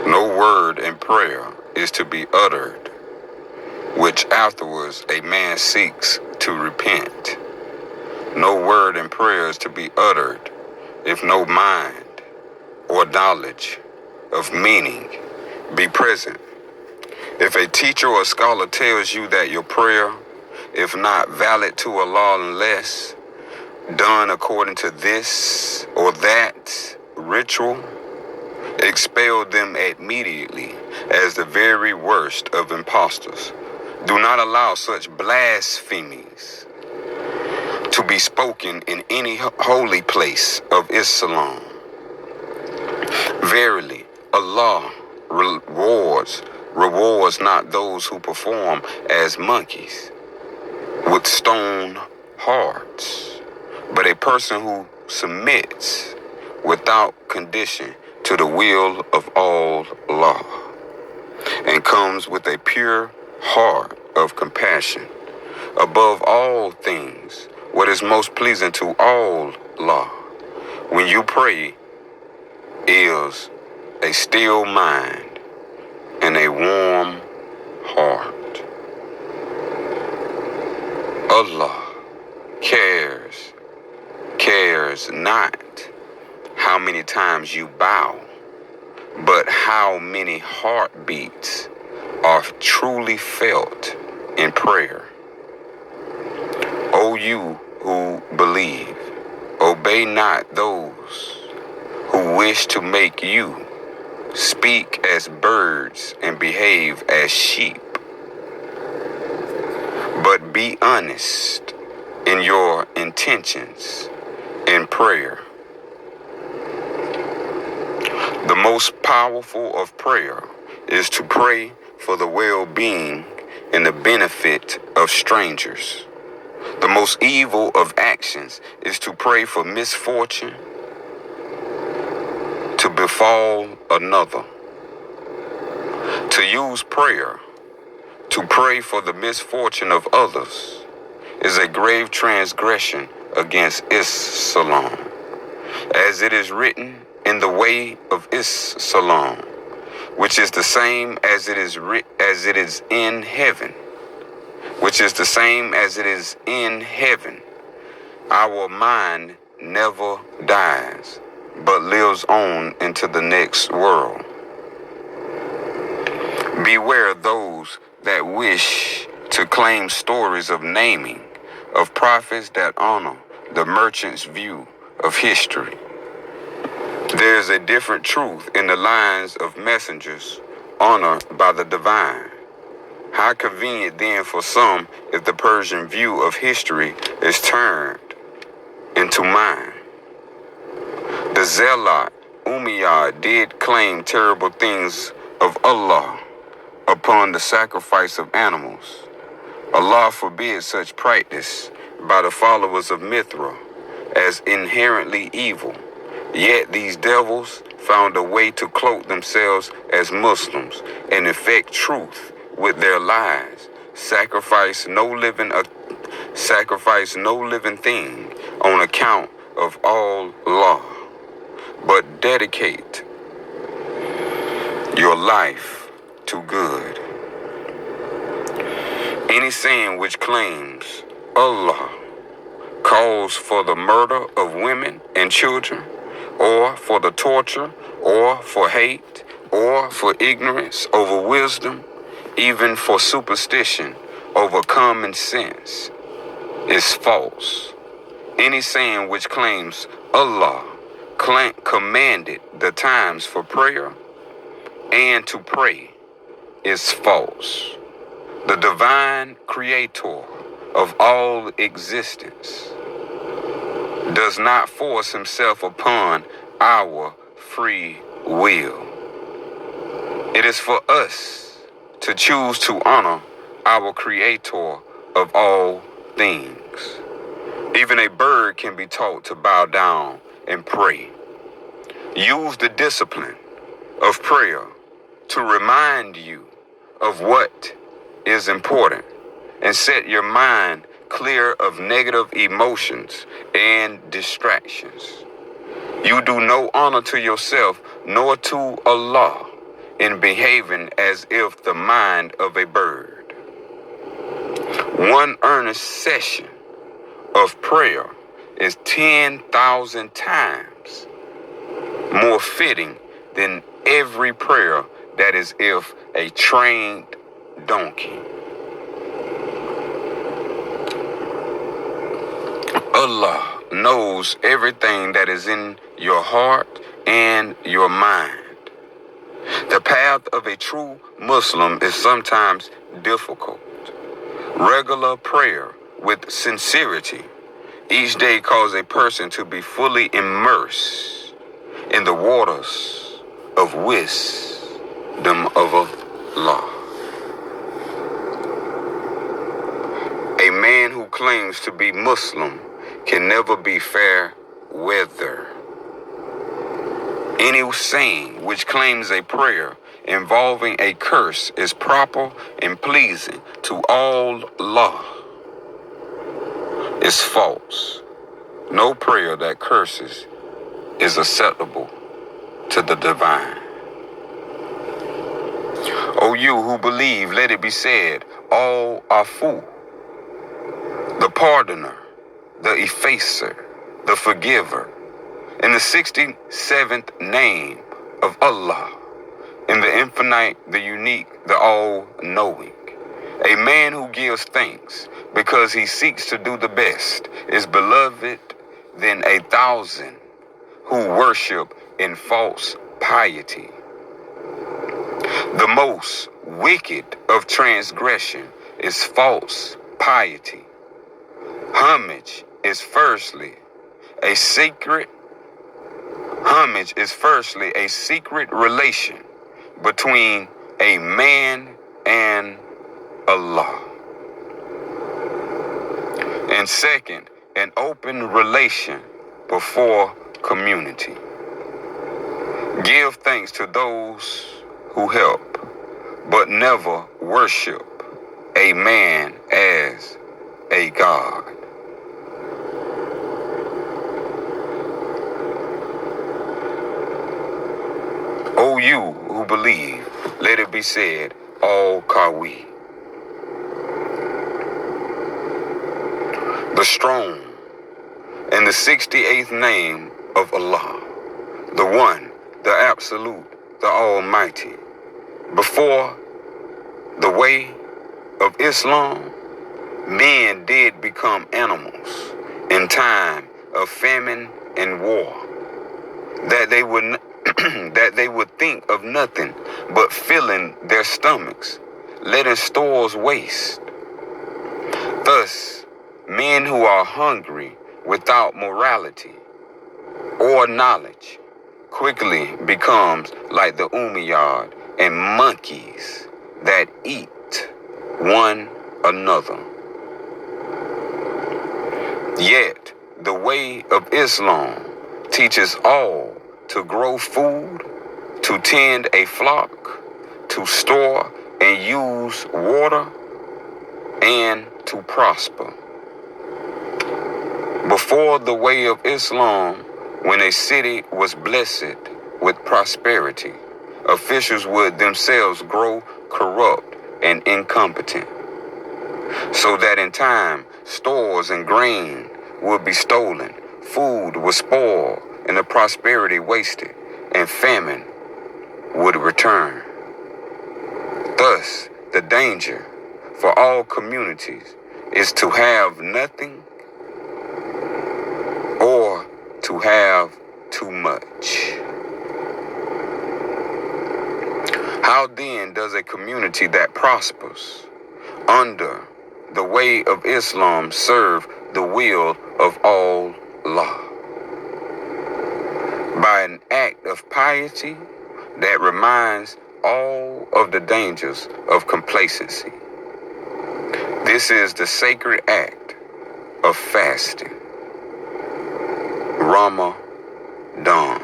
No word in prayer is to be uttered, which afterwards a man seeks to repent. No word in prayer is to be uttered if no mind or knowledge of meaning be present. If a teacher or scholar tells you that your prayer, if not valid to Allah unless done according to this or that ritual, expel them immediately as the very worst of impostors. Do not allow such blasphemies to be spoken in any holy place of Islam. Verily, Allah rewards not those who perform as monkeys with stone hearts, but a person who submits without condition to the will of Allah and comes with a pure heart of compassion. Above all things, what is most pleasing to Allah when you pray is a still mind and a warm heart. Allah cares not how many times you bow, but how many heartbeats are truly felt in prayer. O you who believe, obey not those who wish to make you speak as birds and behave as sheep, but be honest in your intentions in prayer. The most powerful of prayer is to pray for the well-being and the benefit of strangers. The most evil of actions is to pray for misfortune to befall another. To use prayer to pray for the misfortune of others is a grave transgression against Islam, as it is written in the way of Islam, which is the same as it is in heaven, Our mind never dies, but lives on into the next world. Beware those that wish to claim stories of naming of prophets that honor the merchant's view of history. There is a different truth in the lines of messengers honored by the divine. How convenient then for some if the Persian view of history is turned into mine. The Zealot Umayyad did claim terrible things of Allah upon the sacrifice of animals. Allah forbids such practice by the followers of Mithra as inherently evil, Yet these devils found a way to cloak themselves as Muslims and infect truth with their lies, sacrifice no living thing on account of Allah, but dedicate your life to good. Any saying which claims Allah calls for the murder of women and children, or for the torture, or for hate, or for ignorance over wisdom, even for superstition over common sense, is false. Any saying which claims Allah commanded the times for prayer and to pray is false. The divine creator of all existence does not force himself upon our free will. It is for us to choose to honor our creator of all things. Even a bird can be taught to bow down and pray. Use the discipline of prayer to remind you of what is important and set your mind clear of negative emotions and distractions. You do no honor to yourself nor to Allah in behaving as if the mind of a bird. One earnest session of prayer is 10,000 times more fitting than every prayer that is if a trained donkey. Allah knows everything that is in your heart and your mind. The path of a true Muslim is sometimes difficult. Regular prayer with sincerity each day calls a person to be fully immersed in the waters of wisdom of Allah. A man who claims to be Muslim can never be fair weather. Any saying which claims a prayer involving a curse is proper and pleasing to Allah is false. No prayer that curses is acceptable to the divine. O you who believe, let it be said, Al-Afu, the pardoner, the effacer, the forgiver, in the 67th name of Allah, in the infinite, the unique, the all-knowing. A man who gives thanks because he seeks to do the best is beloved than 1,000 who worship in false piety. The most wicked of transgression is false piety. Homage is firstly a secret relation between a man and Allah. And second, an open relation before community. Give thanks to those who help, but never worship a man as a god. O you who believe, let it be said, Al-Qawi, the strong, and the 68th name of Allah, the one, the absolute, the almighty. Before the way of Islam, men did become animals in time of famine and war, that they would think of nothing but filling their stomachs, letting stores waste. Thus, men who are hungry without morality or knowledge quickly becomes like the Umayyad and monkeys that eat one another. Yet, the way of Islam, teaches all to grow food, to tend a flock, to store and use water, and to prosper. Before the way of Islam, when a city was blessed with prosperity, officials would themselves grow corrupt and incompetent, so that in time stores and grain would be stolen, food would spoil, and the prosperity wasted, and famine would return. Thus, the danger for all communities is to have nothing or to have too much. How then does a community that prospers under the way of Islam serve the will of Allah? By an act of piety that reminds all of the dangers of complacency. This is the sacred act of fasting. Ramadan.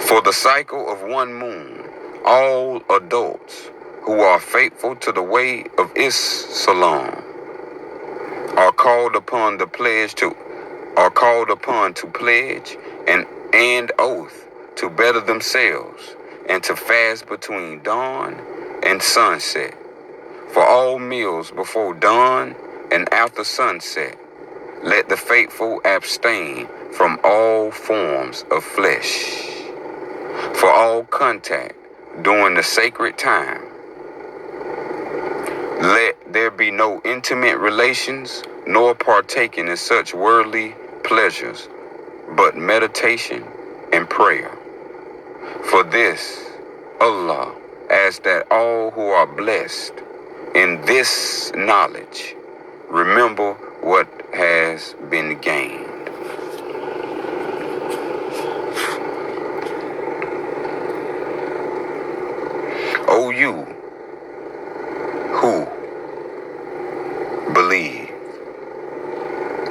For the cycle of one moon, all adults who are faithful to the way of Islam are called upon to pledge and oath to better themselves and to fast between dawn and sunset. For all meals before dawn and after sunset, let the faithful abstain from all forms of flesh. For all contact during the sacred time, let there be no intimate relations nor partaking in such worldly pleasures, but meditation and prayer. For this, Allah asks that all who are blessed in this knowledge remember what has been gained. O you who believe,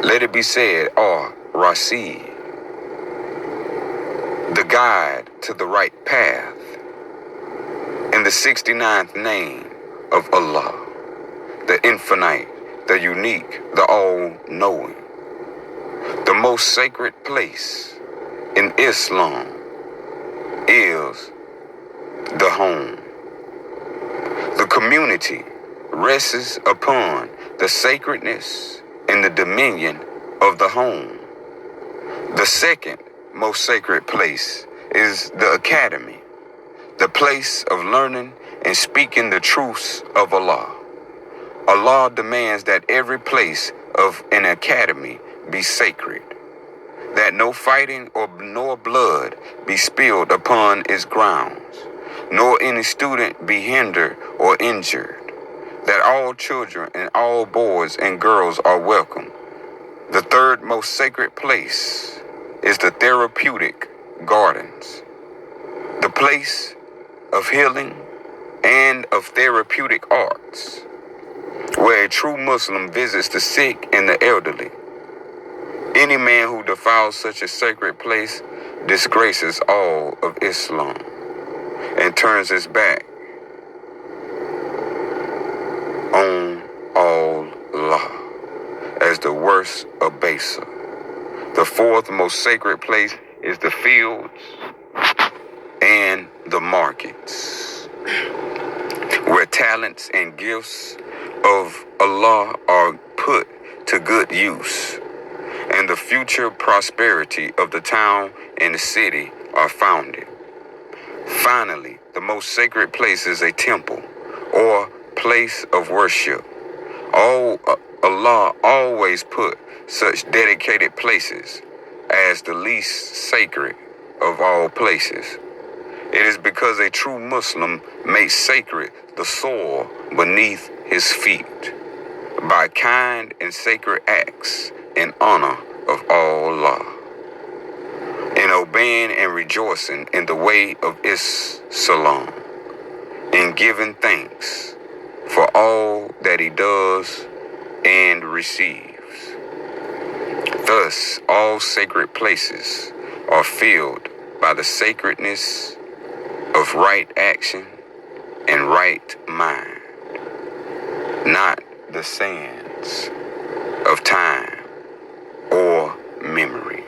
let it be said, Rasid, the guide to the right path, in the 69th name of Allah, the infinite, the unique, the all-knowing. The most sacred place in Islam is the home. The community rests upon the sacredness and the dominion of the home. The second most sacred place is the academy, the place of learning and speaking the truths of Allah. Allah demands that every place of an academy be sacred, that no fighting nor blood be spilled upon its grounds, nor any student be hindered or injured, that all children and all boys and girls are welcome. The third most sacred place is the therapeutic gardens, the place of healing and of therapeutic arts, where a true Muslim visits the sick and the elderly. Any man who defiles such a sacred place disgraces all of Islam and turns his back on Allah as the worst abaser. The fourth most sacred place is the fields and the markets, where talents and gifts of Allah are put to good use, and the future prosperity of the town and the city are founded. Finally, the most sacred place is a temple or place of worship. Allah always put such dedicated places as the least sacred of all places. It is because a true Muslim makes sacred the soil beneath his feet by kind and sacred acts in honor of Allah, in obeying and rejoicing in the way of Islam, in giving thanks for all that he does and receives. Thus, all sacred places are filled by the sacredness of right action and right mind, not the sands of time or memory.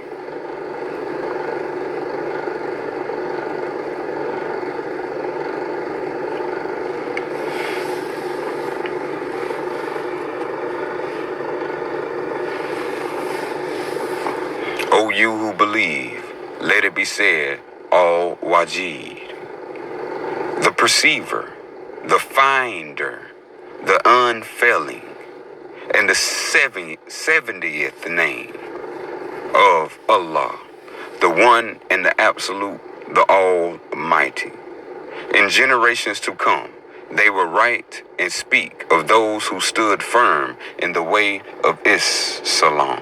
O you who believe, let it be said, Al-Wajid, the perceiver, the finder, the unfailing, and the 70th name of Allah, the one and the absolute, the Almighty. In generations to come, they will write and speak of those who stood firm in the way of Islam,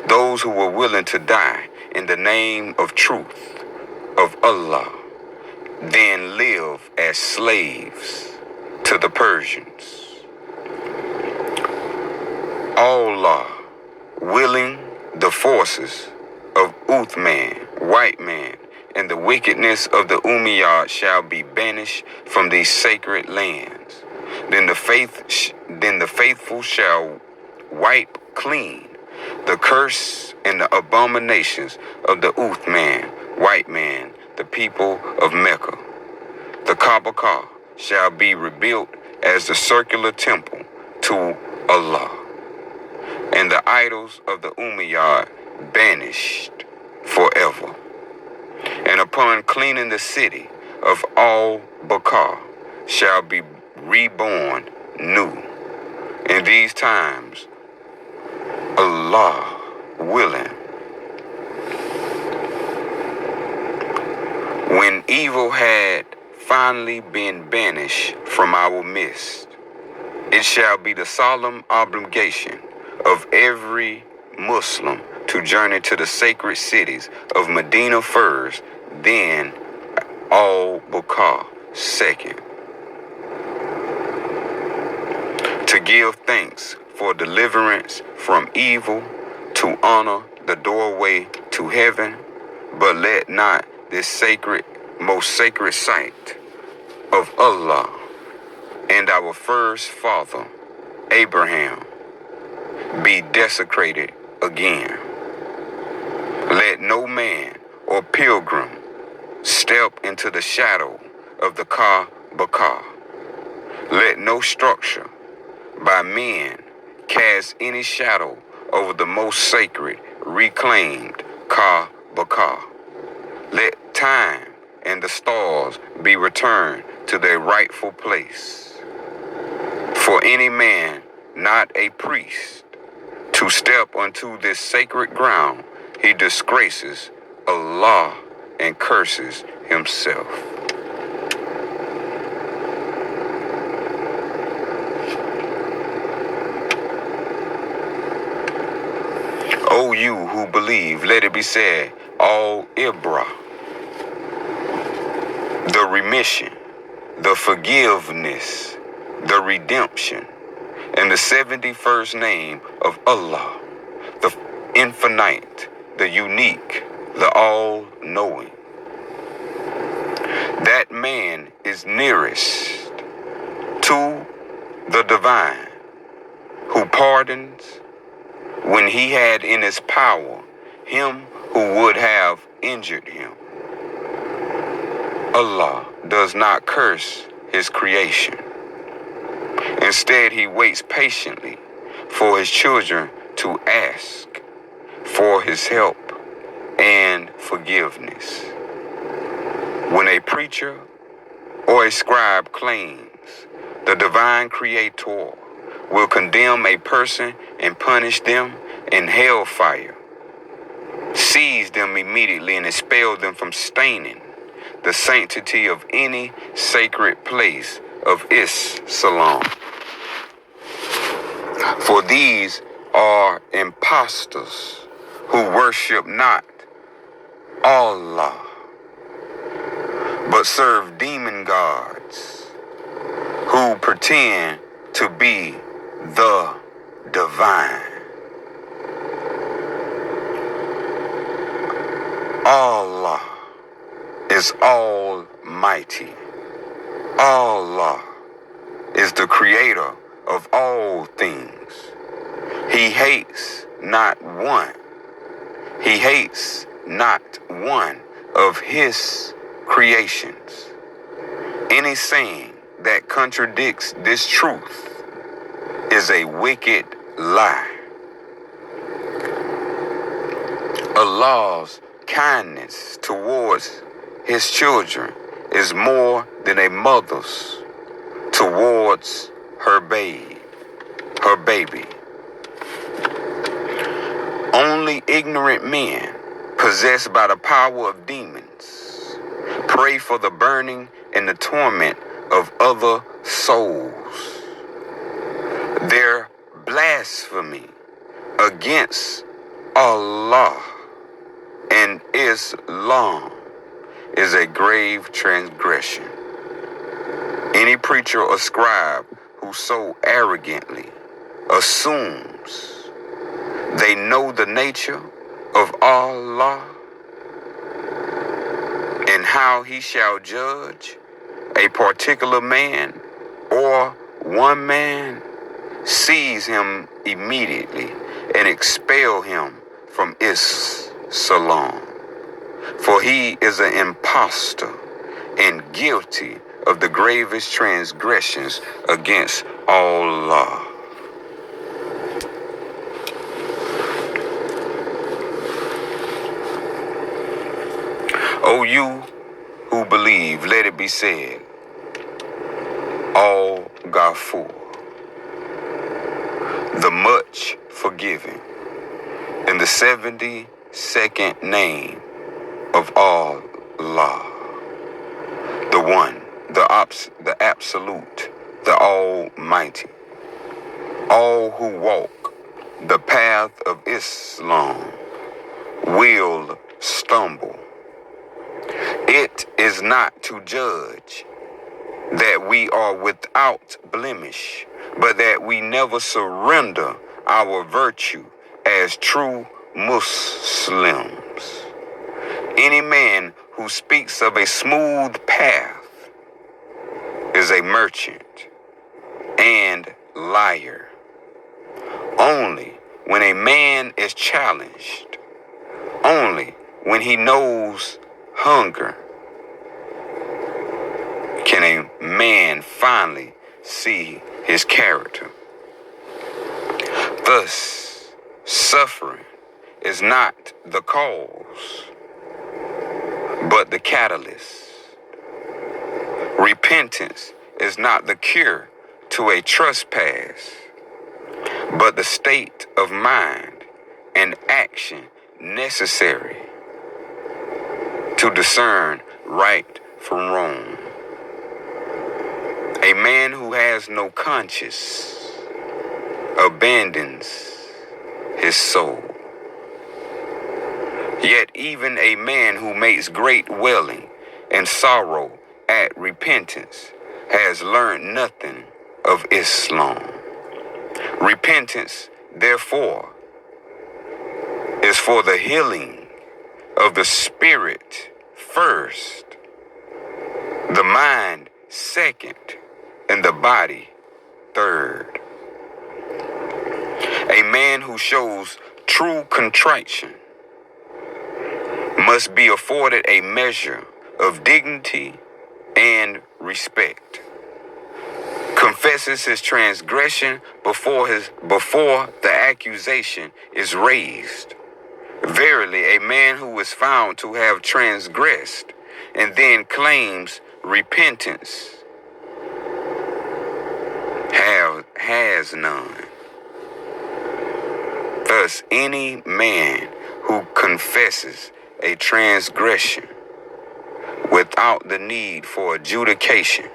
those who were willing to die in the name of truth of Allah, then live as slaves to the Persians. Allah willing, the forces of Uthman, white man, and the wickedness of the Umayyad shall be banished from these sacred lands. Then the faithful shall wipe clean the curse and the abominations of the Uthman, white man, the people of Mecca. The Kaaba shall be rebuilt as the circular temple to Allah, and the idols of the Umayyad banished forever. And upon cleaning the city of Al-Bakar shall be reborn new. In these times, Allah willing. When evil had finally been banished from our midst, it shall be the solemn obligation of every Muslim to journey to the sacred cities of Medina first, then Al-Bakar second, to give thanks for deliverance from evil, to honor the doorway to heaven, but let not this most sacred site of Allah and our first father, Abraham, be desecrated again. Let no man or pilgrim step into the shadow of the Kaaba. Let no structure by men cast any shadow over the most sacred, reclaimed Kaaba. Let time and the stars be returned to their rightful place. For any man, not a priest, to step onto this sacred ground, he disgraces Allah and curses himself. O you who believe, let it be said, Al-Ibra, the remission, the forgiveness, the redemption, and the 71st name of Allah, the infinite, the unique, the all-knowing. That man is nearest to the divine, who pardons when he had in his power him who would have injured him. Allah does not curse his creation. Instead, he waits patiently for his children to ask for his help and forgiveness. When a preacher or a scribe claims the divine creator will condemn a person and punish them in hellfire, seize them immediately and expel them from staining the sanctity of any sacred place of Islam. For these are impostors who worship not Allah, but serve demon gods who pretend to be the divine. Allah is almighty. Allah is the creator of all things. He hates not one. He hates not one of his creations. Any saying that contradicts this truth is a wicked lie. Allah's kindness towards his children is more than a mother's towards her baby. Only ignorant men, possessed by the power of demons, pray for the burning and the torment of other souls. Their blasphemy against Allah and Islam is a grave transgression. Any preacher or scribe who so arrogantly assumes they know the nature of Allah and how he shall judge a particular man or one man, seize him immediately and expel him from Islam. For he is an impostor and guilty of the gravest transgressions against Allah. O you who believe, let it be said, Al-Ghafur, the much forgiving, in the 72nd name of Allah, the one, the absolute, the almighty. All who walk the path of Islam will stumble. It is not to judge that we are without blemish, but that we never surrender our virtue as true Muslims. Any man who speaks of a smooth path is a merchant and liar. Only when a man is challenged, only when he knows hunger, can a man finally see his character. Thus, suffering is not the cause, but the catalyst. Repentance is not the cure to a trespass, but the state of mind and action necessary to discern right from wrong. A man who has no conscience abandons his soul. Yet even a man who makes great wailing and sorrow at repentance has learned nothing of Islam. Repentance, therefore, is for the healing of the spirit first, the mind second, and the body third. A man who shows true contrition must be afforded a measure of dignity and respect. Confesses his transgression before the accusation is raised. Verily, a man who is found to have transgressed and then claims repentance has none. Thus, any man who confesses a transgression without the need for adjudication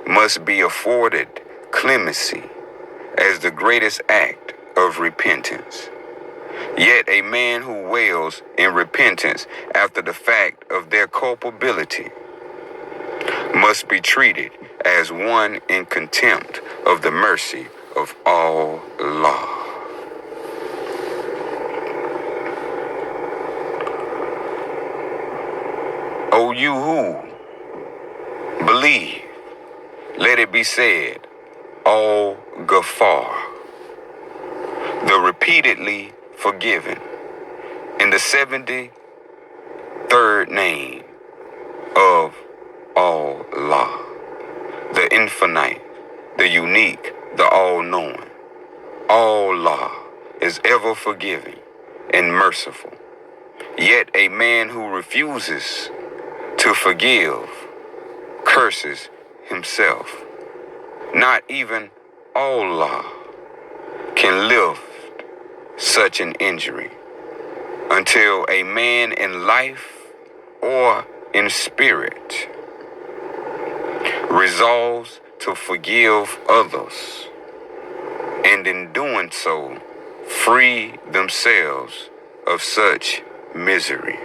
must be afforded clemency as the greatest act of repentance. Yet a man who wails in repentance after the fact of their culpability must be treated as one in contempt of the mercy of Allah. O you who believe, let it be said, Al Ghaffar, the repeatedly forgiven, in the 73rd name of Allah, the infinite, the unique, the all-knowing. Allah is ever forgiving and merciful. Yet a man who refuses to forgive curses himself. Not even Allah can lift such an injury until a man in life or in spirit resolves to forgive others, and in doing so, free themselves of such misery.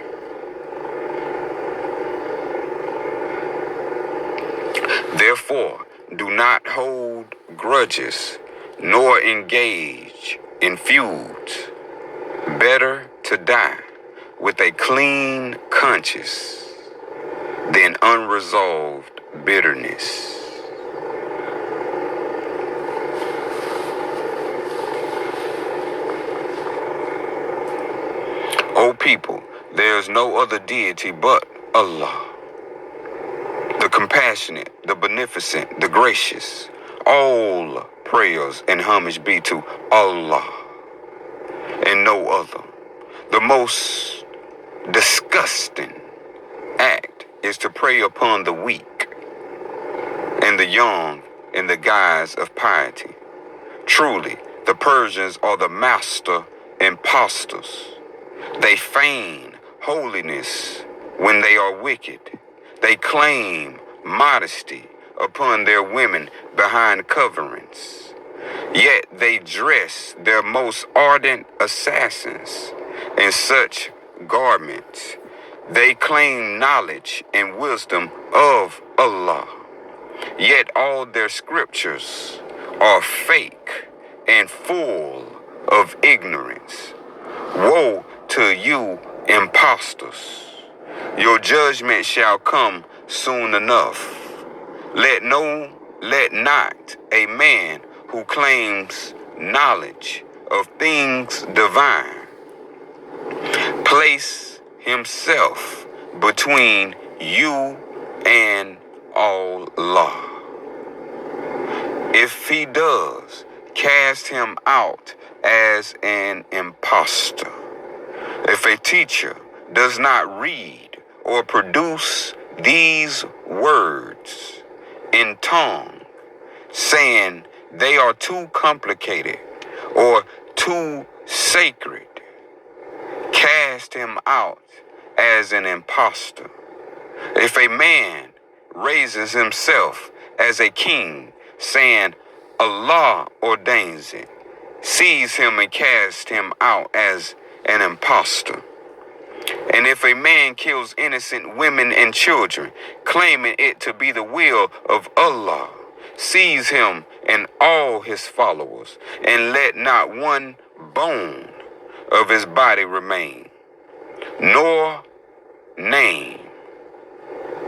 Therefore, do not hold grudges, nor engage in feuds. Better to die with a clean conscience than unresolved bitterness. O people, there is no other deity but Allah, the compassionate, the beneficent, the gracious. All prayers and homage be to Allah and no other. The most disgusting act is to prey upon the weak and the young in the guise of piety. Truly, the Persians are the master impostors. They feign holiness when they are wicked. They claim modesty upon their women behind coverings. Yet they dress their most ardent assassins in such garments. They claim knowledge and wisdom of Allah. Yet all their scriptures are fake and full of ignorance. Woe to you, impostors! Your judgment shall come soon enough. Let not a man who claims knowledge of things divine place himself between you and Allah. If he does, cast him out as an impostor. If a teacher does not read or produce these words in tongue, saying they are too complicated or too sacred, cast him out as an impostor. If a man raises himself as a king, saying Allah ordains it, seize him and cast him out as an impostor. And if a man kills innocent women and children, claiming it to be the will of Allah, seize him and all his followers, and let not one bone of his body remain, nor name,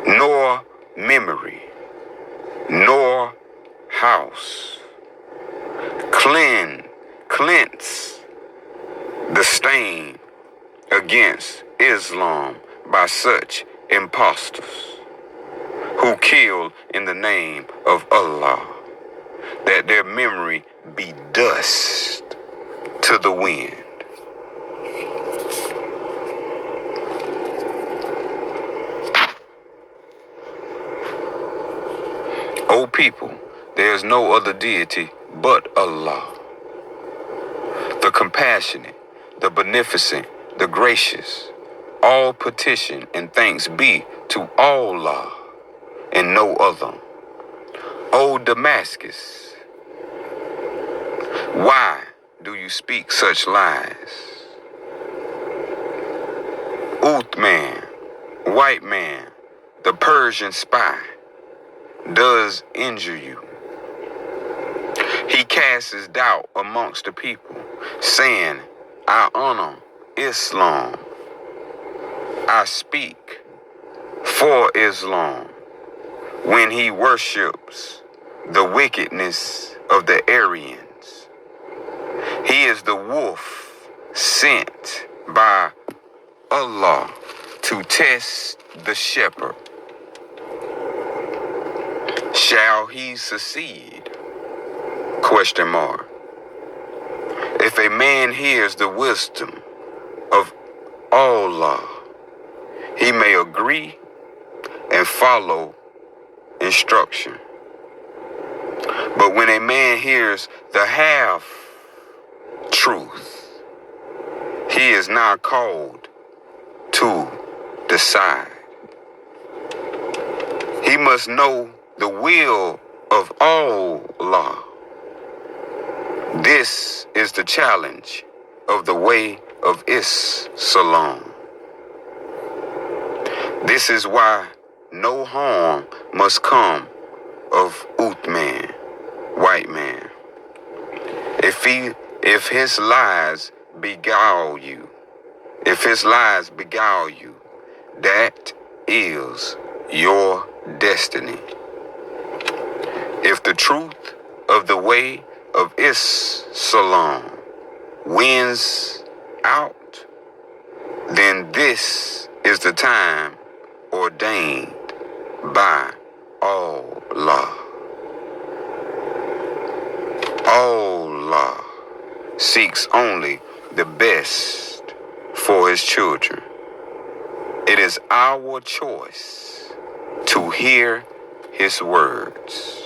nor memory, nor house. Cleanse the stain against Islam by such impostors who kill in the name of Allah, that their memory be dust to the wind. O people, there is no other deity but Allah, the compassionate, the beneficent, the gracious. All petition and thanks be to Allah and no other. O Damascus, why do you speak such lies? Uthman, white man, the Persian spy, does injure you. He casts doubt amongst the people, saying, I honor Islam. I speak for Islam when he worships the wickedness of the Aryans. He is the wolf sent by Allah to test the shepherd. Shall he succeed? Question mark. If a man hears the wisdom of Allah, he may agree and follow instruction. But when a man hears the half truth, he is now called to decide. He must know the will of Allah. This is the challenge of the way of Islam. This is why no harm must come of Uthman, white man. If his lies beguile you, that is your destiny. If the truth of the way of Islam wins out, then this is the time ordained by Allah. Allah seeks only the best for his children. It is our choice to hear his words.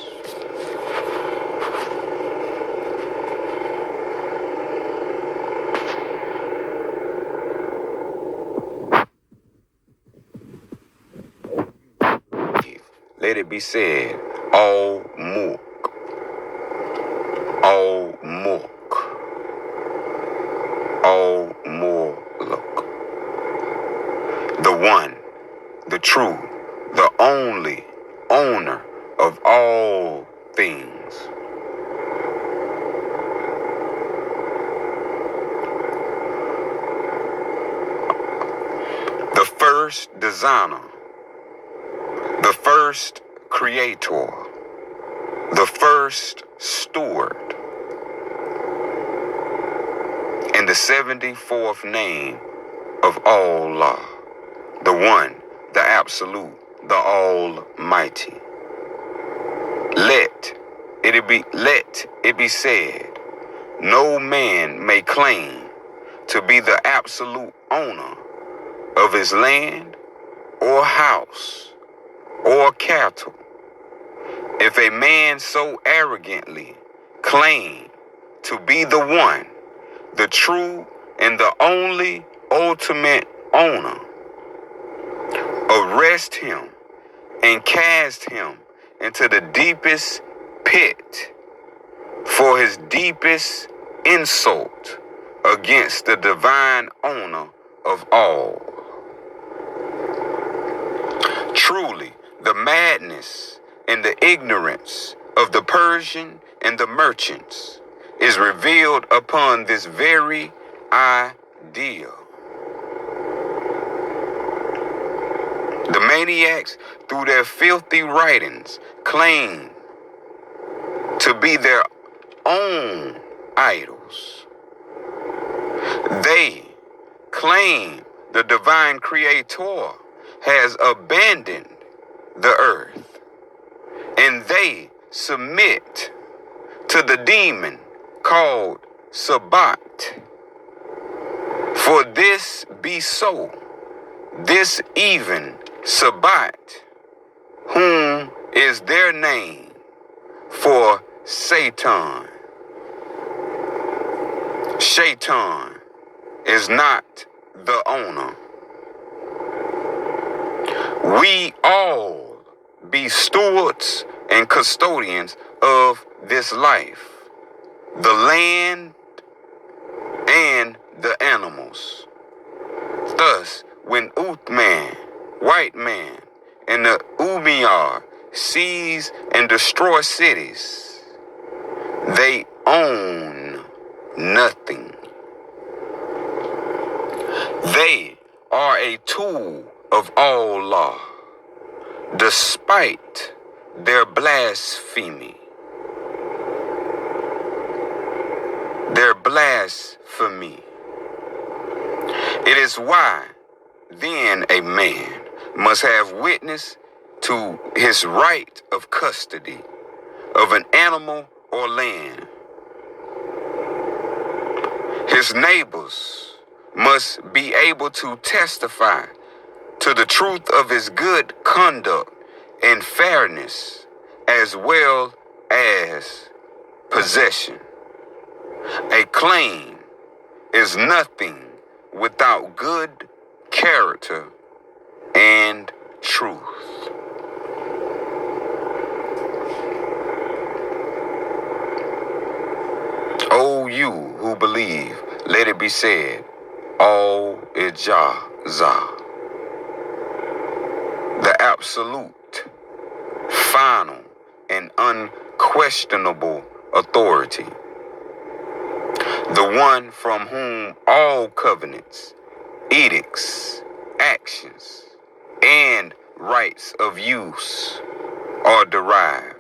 Let it be said, Al-Mulk, Al-Mulk, Al-Mulk. The one, the true, the only owner of all things. The first designer, the first creator, the first steward, and the 74th name of Allah, the one, the absolute, the almighty. Let it be said, no man may claim to be the absolute owner of his land or house or cattle. If a man so arrogantly claim to be the one, the true and the only ultimate owner, arrest him and cast him into the deepest pit for his deepest insult against the divine owner of all. Truly, the madness and the ignorance of the Persian and the merchants is revealed upon this very idea. The maniacs, through their filthy writings, claim to be their own idols. They claim the divine creator has abandoned the earth, and they submit to the demon called Sabbat. For this be so, this even Sabbat, whom is their name for Satan. Shaitan is not the owner. We all be stewards and custodians of this life, the land and the animals. Thus, when Uthman, white man, and the Umayyad seize and destroy cities, they own nothing. They are a tool of Allah. despite their blasphemy. Their blasphemy. It is why then a man must have witness to his right of custody of an animal or land. His neighbors must be able to testify to the truth of his good conduct and fairness, as well as possession. A claim is nothing without good character and truth. O you who believe, let it be said, All Ijaza. The absolute, final, and unquestionable authority. The one from whom all covenants, edicts, actions, and rights of use are derived.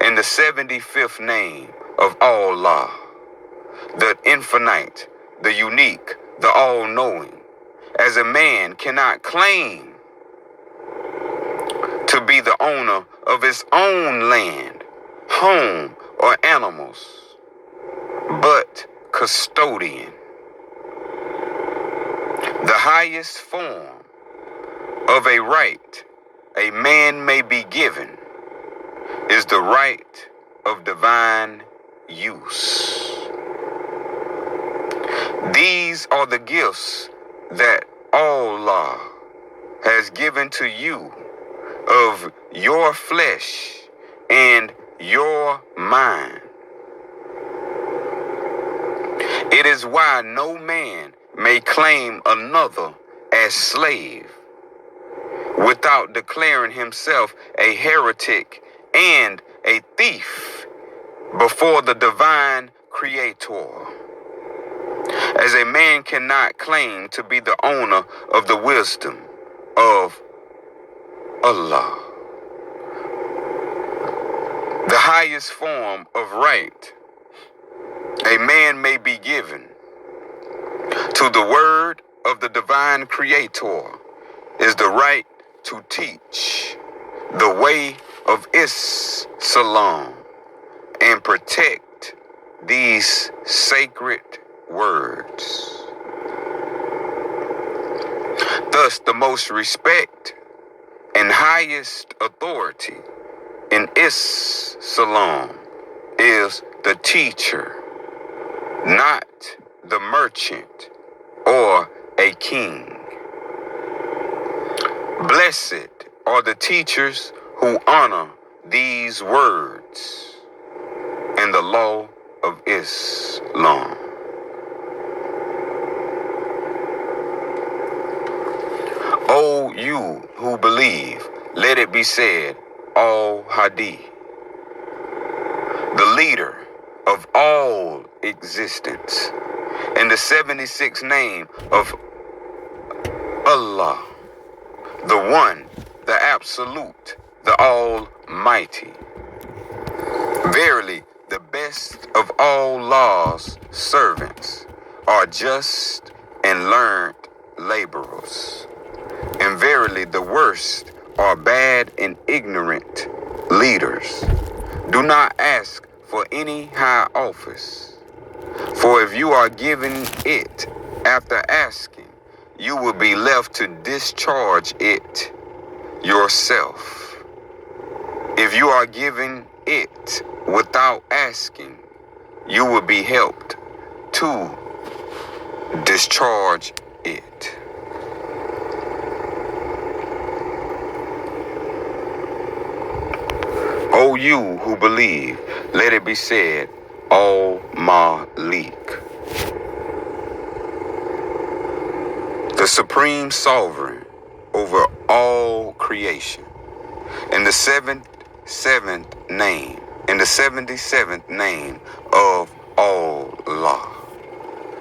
And the 75th name of Allah, the infinite, the unique, the all-knowing, as a man cannot claim to be the owner of his own land, home, or animals, but custodian. The highest form of a right a man may be given is the right of divine use. These are the gifts that Allah has given to you of your flesh and your mind. It is why no man may claim another as slave without declaring himself a heretic and a thief before the divine Creator. As a man cannot claim to be the owner of the wisdom of Allah. The highest form of right a man may be given to the word of the divine Creator is the right to teach the way of Islam and protect these sacred words. Thus, the most respect and highest authority in Islam is the teacher, not the merchant or a king. Blessed are the teachers who honor these words and the law of Islam. O you who believe, let it be said, Al Hadi, the leader of all existence, and the 76th name of Allah, the one, the absolute, the almighty. Verily, the best of all Allah's servants are just and learned laborers. And verily, the worst are bad and ignorant leaders. Do not ask for any high office, for if you are given it after asking, you will be left to discharge it yourself. If you are given it without asking, you will be helped to discharge it. O you who believe, let it be said, Al-Malik, the supreme sovereign over all creation, and the 77th name, and the 77th name of Allah,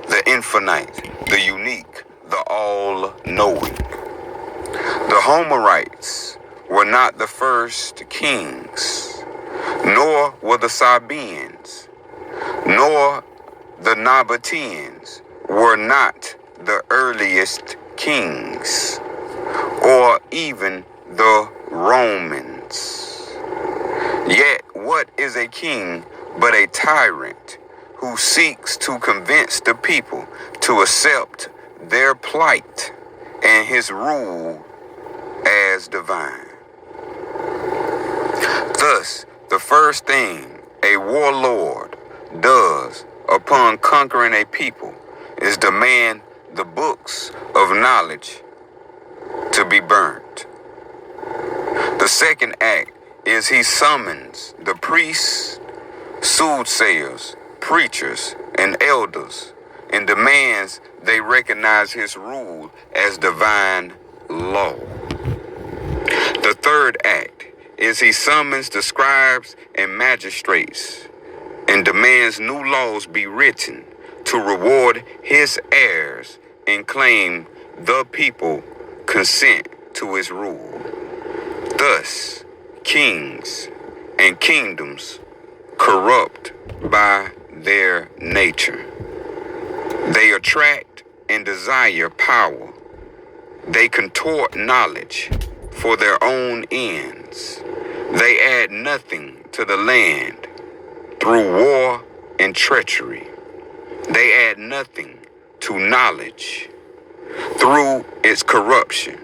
the infinite, the unique, the all-knowing. The Homerites were not the first kings, nor were the Sabaeans, nor the Nabateans were not the earliest kings, or even the Romans. Yet what is a king but a tyrant who seeks to convince the people to accept their plight and his rule as divine? Thus, the first thing a warlord does upon conquering a people is demand the books of knowledge to be burnt. The second act is he summons the priests, soothsayers, preachers, and elders and demands they recognize his rule as divine law. The third act is he summons the scribes and magistrates and demands new laws be written to reward his heirs and claim the people consent to his rule. Thus, kings and kingdoms corrupt by their nature. They attract and desire power. They contort knowledge for their own ends. They add nothing to the land through war and treachery. They add nothing to knowledge through its corruption,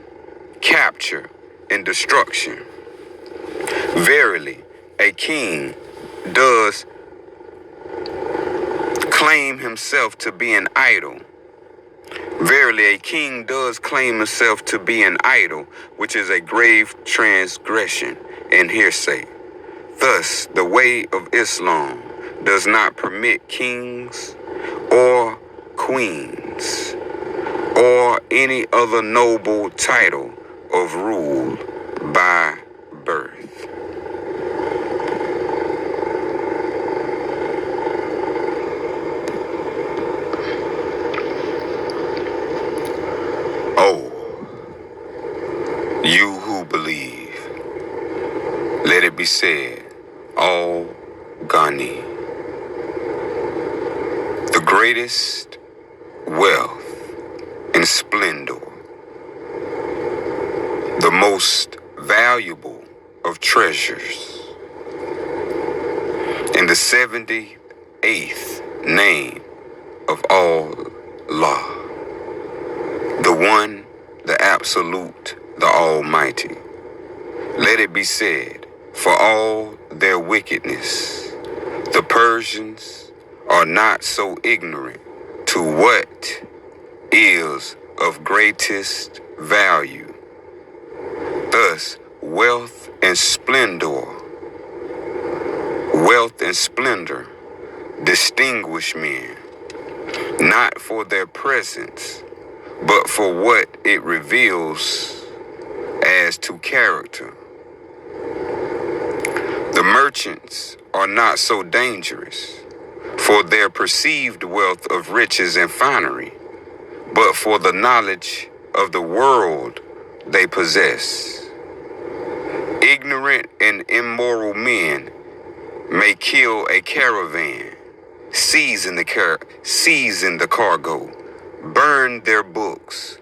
capture, and destruction. Verily, a king does claim himself to be an idol. Verily, a king does claim himself to be an idol, which is a grave transgression and hearsay. Thus, the way of Islam does not permit kings or queens or any other noble title of rule by birth. Oh, you who believe, let it be said, all Ghani, the greatest wealth and splendor, the most valuable of treasures, in the 78th name of Allah, the one, the absolute, the almighty. Let it be said, for all their wickedness, the Persians are not so ignorant to what is of greatest value. Thus, wealth and splendor distinguish men, not for their presence, but for what it reveals as to character. The merchants are not so dangerous for their perceived wealth of riches and finery, but for the knowledge of the world they possess. Ignorant and immoral men may kill a caravan, seize in the cargo, burn their books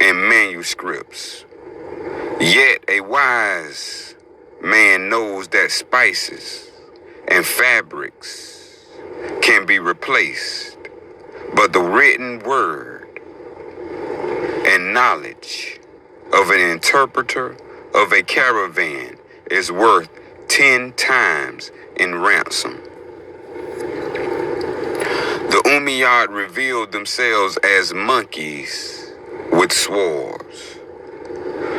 and manuscripts. Yet a wise man knows that spices and fabrics can be replaced, but the written word and knowledge of an interpreter of a caravan is worth 10 times in ransom. The Umayyad revealed themselves as monkeys with swords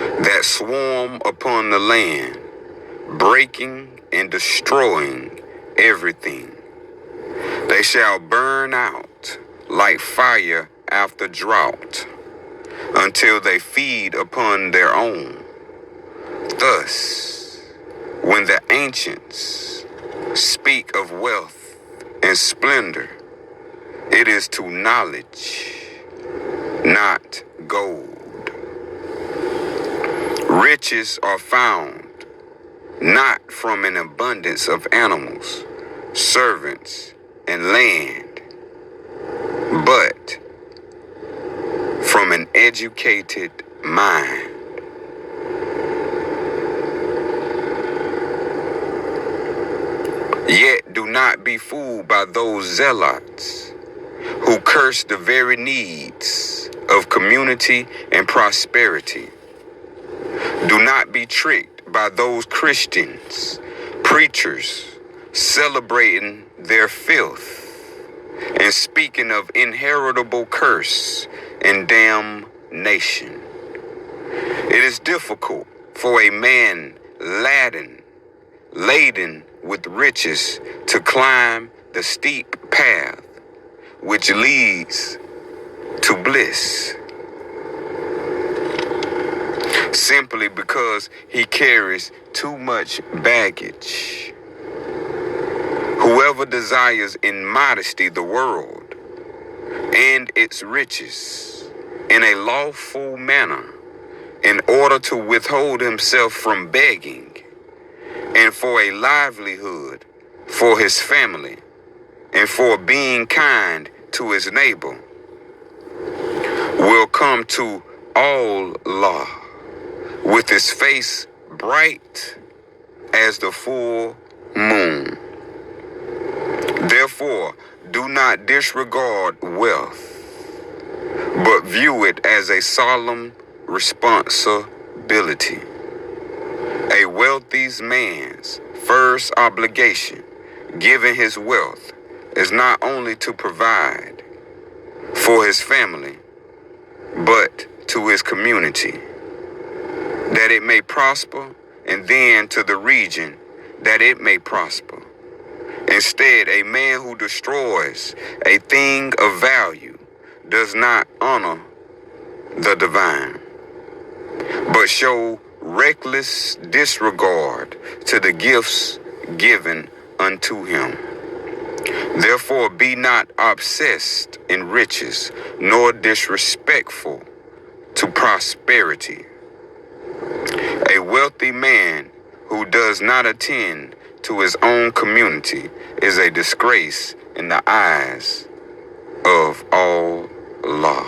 that swarm upon the land, breaking and destroying everything. They shall burn out like fire after drought until they feed upon their own. Thus, when the ancients speak of wealth and splendor, it is to knowledge, not gold. Riches are found not from an abundance of animals, servants, and land, but from an educated mind. Yet do not be fooled by those zealots who curse the very needs of community and prosperity. Do not be tricked by those Christians, preachers, celebrating their filth and speaking of inheritable curse and damnation. It is difficult for a man laden with riches to climb the steep path which leads to bliss, simply because he carries too much baggage. Whoever desires in modesty the world and its riches in a lawful manner, in order to withhold himself from begging, and for a livelihood for his family, and for being kind to his neighbor, will come to Allah with his face bright as the full moon. Therefore, do not disregard wealth, but view it as a solemn responsibility. A wealthy man's first obligation, given his wealth, is not only to provide for his family, but to his community, that it may prosper, and then to the region, that it may prosper. Instead, a man who destroys a thing of value does not honor the divine, but show reckless disregard to the gifts given unto him. Therefore, be not obsessed in riches, nor disrespectful to prosperity. A wealthy man who does not attend to his own community is a disgrace in the eyes of Allah.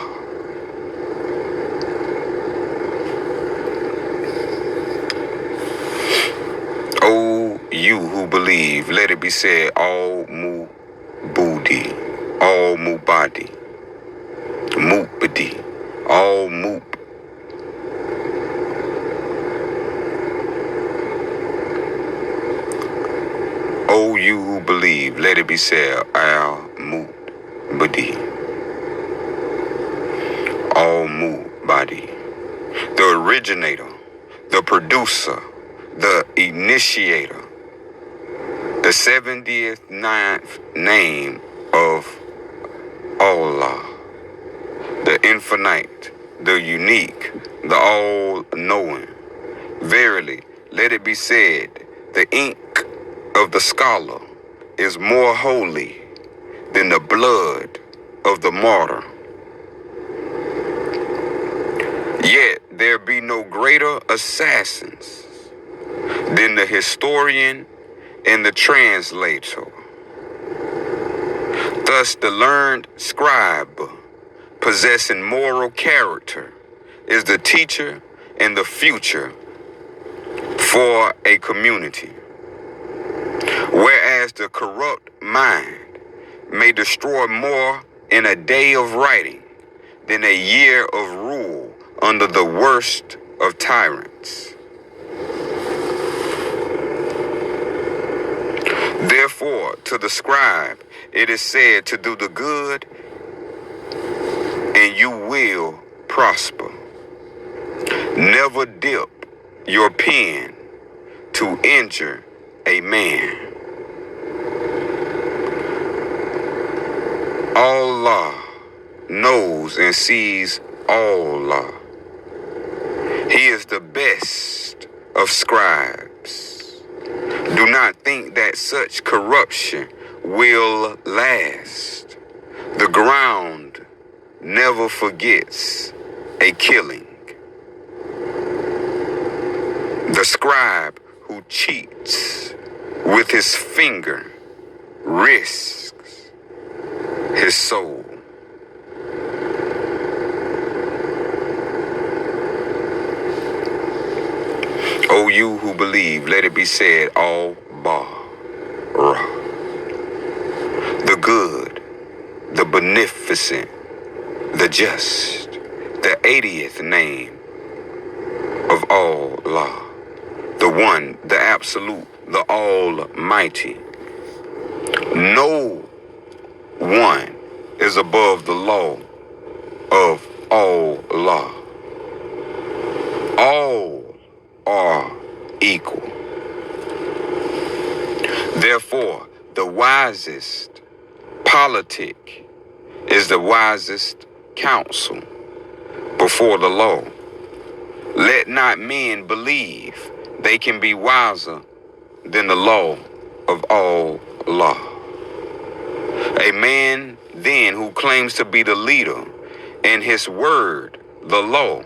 O you who believe, let it be said, all mubudi, all mubadi, mubadi, all mub. O you who believe, let it be said, al-mubadi, all mubadi, the originator, the producer, the initiator, the 79th name of Allah, the infinite, the unique, the all-knowing. Verily, let it be said, the ink of the scholar is more holy than the blood of the martyr. Yet there be no greater assassins than the historian and the translator. Thus the learned scribe, possessing moral character, is the teacher and the future for a community. Whereas the corrupt mind may destroy more in a day of writing than a year of rule under the worst of tyrants. Therefore, to the scribe, it is said to do the good, and you will prosper. Never dip your pen to injure a man. Allah knows and sees Allah. He is the best of scribes. Do not think that such corruption will last. The ground never forgets a killing. The scribe who cheats with his finger risks his soul. O you who believe, let it be said, Al-Ba-Ra. The good, the beneficent, the just, the 80th name of Allah, the one, the absolute, the almighty. No one is above the law of Allah. All are equal. Therefore, the wisest politic is the wisest counsel before the law. Let not men believe they can be wiser than the law of Allah. A man then who claims to be the leader and his word, the law,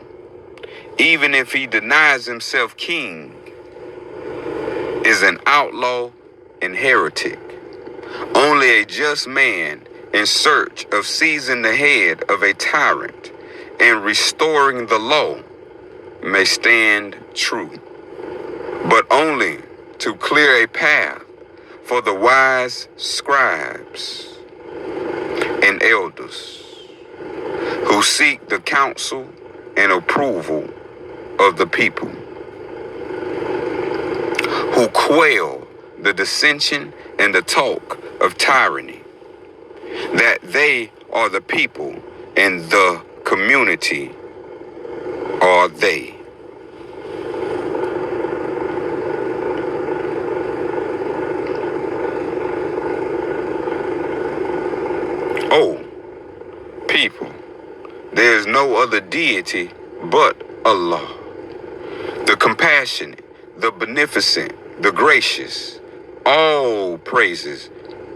even if he denies himself king, is an outlaw and heretic. Only a just man in search of seizing the head of a tyrant and restoring the law may stand true, but only to clear a path for the wise scribes and elders who seek the counsel and approval of the people, who quail the dissension and the talk of tyranny, that they are the people and the community are they. Oh, people, there is no other deity but Allah, the compassionate, the beneficent, the gracious. All praises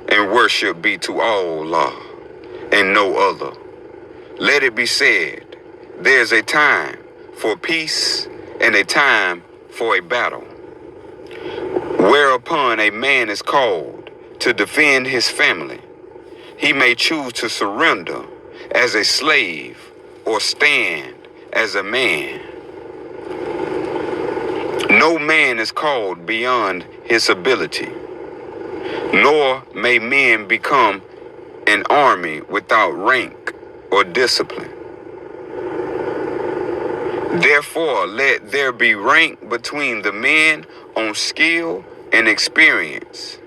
and worship be to Allah and no other. Let it be said, there's a time for peace and a time for a battle, whereupon a man is called to defend his family. He may choose to surrender as a slave or stand as a man. No man is called beyond his ability, nor may men become an army without rank or discipline. Therefore, let there be rank between the men on skill and experience,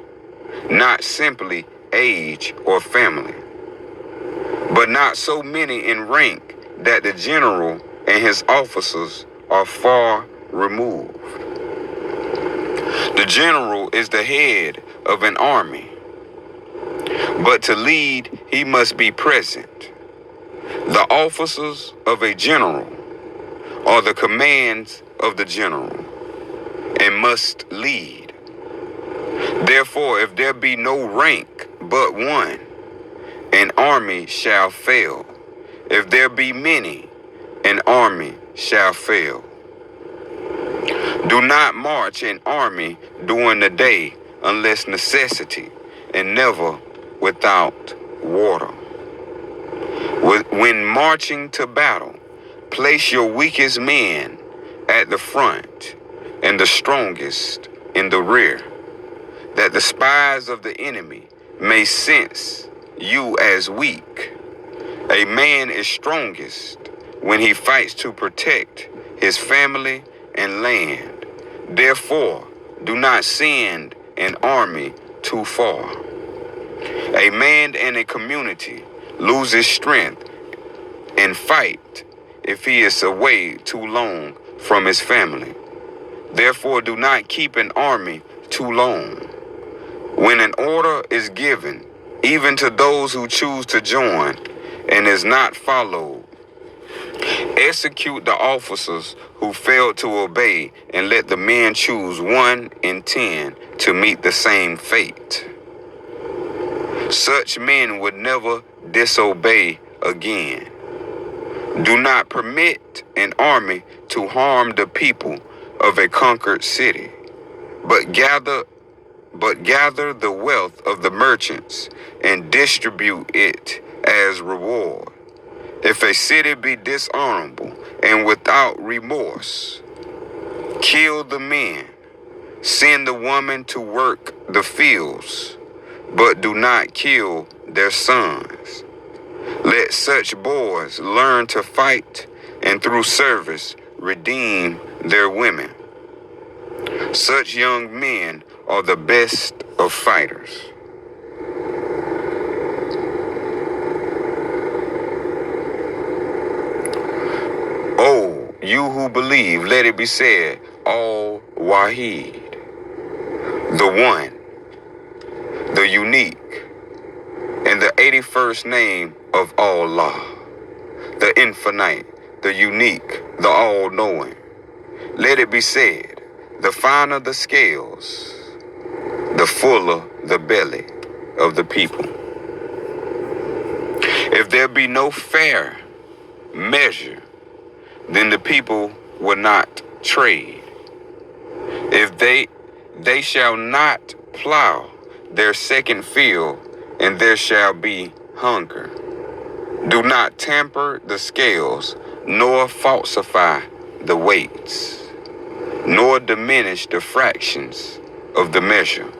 not simply age or family, but not so many in rank that the general and his officers are far removed. The general is the head of an army, but to lead he must be present. The officers of a general are the commands of the general and must lead. Therefore, if there be no rank but one, an army shall fail. If there be many, an army shall fail. Do not march an army during the day unless necessity, and never without water. When marching to battle, place your weakest men at the front and the strongest in the rear, that the spies of the enemy may sense you as weak. A man is strongest when he fights to protect his family and land. Therefore, do not send an army too far. A man and a community loses strength and fight if he is away too long from his family. Therefore, do not keep an army too long. When an order is given, even to those who choose to join, and is not followed, execute the officers who failed to obey, and let the men choose 1 in 10 to meet the same fate. Such men would never disobey again. Do not permit an army to harm the people of a conquered city, but gather the wealth of the merchants and distribute it as reward. If a city be dishonorable and without remorse, kill the men, send the woman to work the fields, but do not kill their sons. Let such boys learn to fight, and through service redeem their women. Such young men are the best of fighters. Oh, you who believe, let it be said, Al-Wahid, the one, the unique, and the 81st name of Allah, the infinite, the unique, the all-knowing. Let it be said, the finer the scales, the fuller the belly of the people. If there be no fair measure, then the people will not trade. If they shall not plow their second field, and there shall be hunger. Do not tamper the scales, nor falsify the weights, nor diminish the fractions of the measure.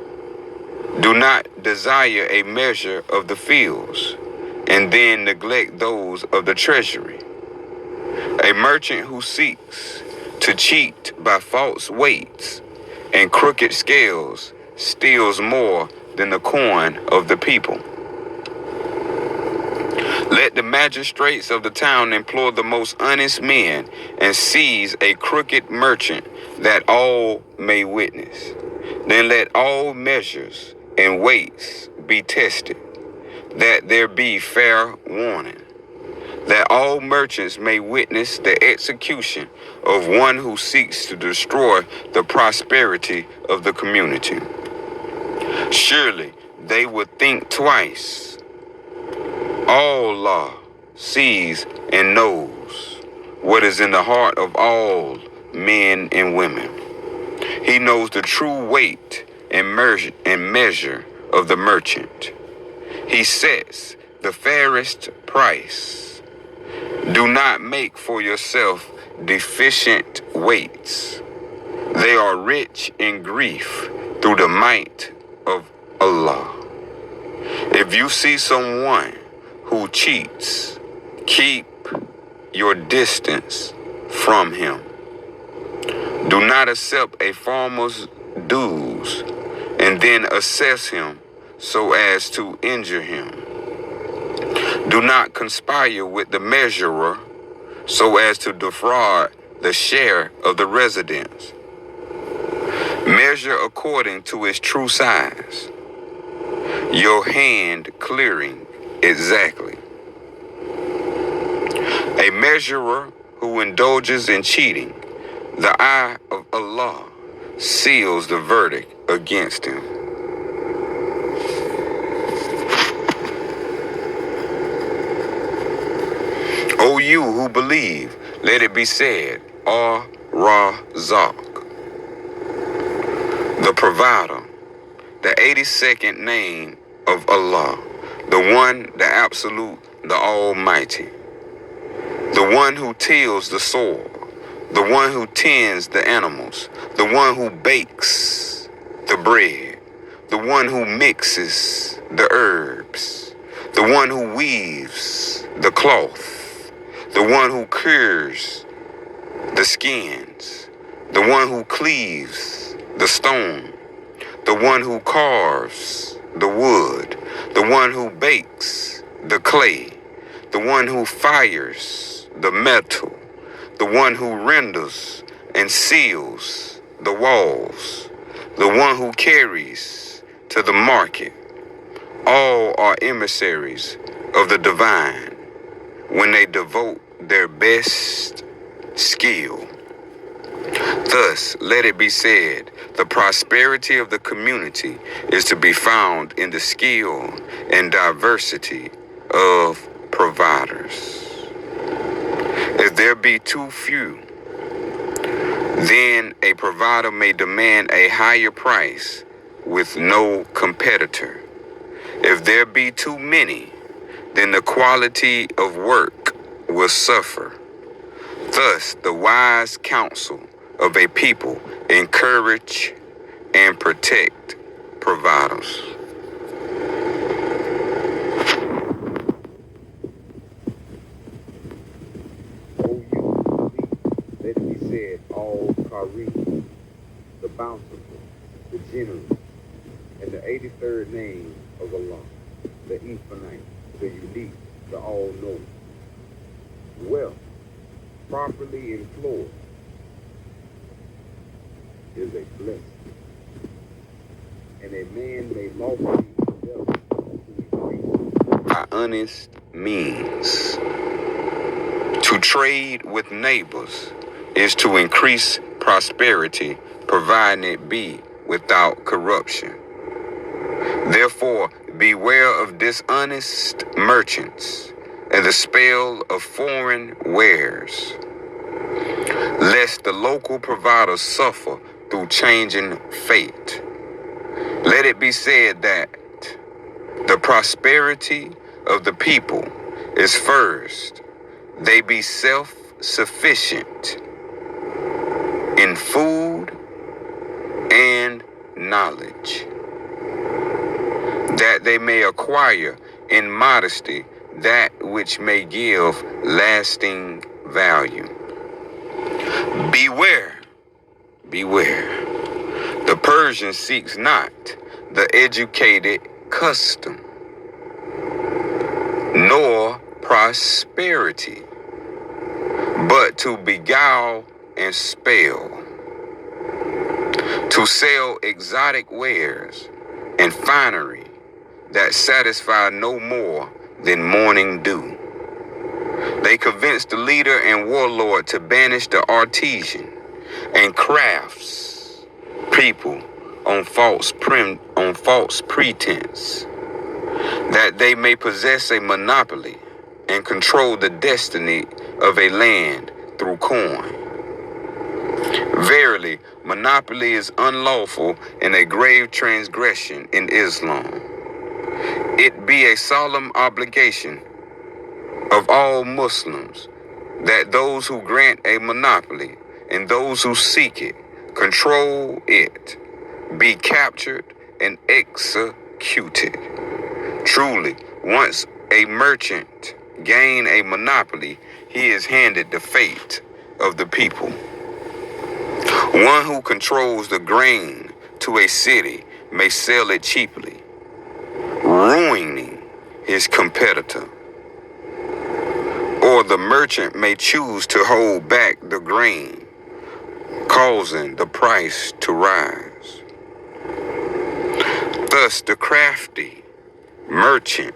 Do not desire a measure of the fields, and then neglect those of the treasury. A merchant who seeks to cheat by false weights and crooked scales steals more than the coin of the people. Let the magistrates of the town employ the most honest men and seize a crooked merchant, that all may witness. Then let all measures and weights be tested, that there be fair warning, that all merchants may witness the execution of one who seeks to destroy the prosperity of the community. Surely they would think twice. Allah sees and knows what is in the heart of all men and women. He knows the true weight and measure of the merchant. He sets the fairest price. Do not make for yourself deficient weights. They are rich in grief through the might of Allah. If you see someone who cheats, keep your distance from him. Do not accept a farmer's dues and then assess him so as to injure him. Do not conspire with the measurer so as to defraud the share of the residents. Measure according to its true size, your hand clearing exactly. A measurer who indulges in cheating, the eye of Allah seals the verdict against him. O you who believe, let it be said, Ar-Razak, the provider, the 82nd name of Allah, the one, the absolute, the almighty, the one who tills the soil, the one who tends the animals, the one who bakes the bread, the one who mixes the herbs, the one who weaves the cloth, the one who cures the skins, the one who cleaves the stone, the one who carves the wood, the one who bakes the clay, the one who fires the metal, the one who renders and seals the walls, the one who carries to the market. All are emissaries of the divine when they devote their best skill. Thus, let it be said, the prosperity of the community is to be found in the skill and diversity of providers. If there be too few, Then a provider may demand a higher price with no competitor. If there be too many, then the quality of work will suffer. Thus, the wise counsel of a people encourage and protect providers. O you, let it be said, all Kareem, the bountiful, the generous, and the 83rd name of Allah, the infinite, the unique, the all-knowing. Wealth, properly employed, is a blessing, and a man may lawfully endeavor to increase by honest means. To trade with neighbors is to increase prosperity, providing it be without corruption. Therefore, beware of dishonest merchants and the spell of foreign wares, lest the local providers suffer through changing fate. Let it be said that the prosperity of the people is first, they be self-sufficient in food and knowledge, that they may acquire in modesty that which may give lasting value. Beware, beware. The Persian seeks not the educated custom, nor prosperity, but to beguile and spell, to sell exotic wares and finery that satisfy no more than morning dew. They convince the leader and warlord to banish the artisan and crafts people on false pretense, that they may possess a monopoly and control the destiny of a land through coin. Verily, monopoly is unlawful and a grave transgression in Islam. It be a solemn obligation of all Muslims that those who grant a monopoly and those who seek it, control it, be captured and executed. Truly, once a merchant gain a monopoly, he is handed the fate of the people. One who controls the grain to a city may sell it cheaply, ruining his competitor. Or the merchant may choose to hold back the grain, causing the price to rise. Thus, the crafty merchant,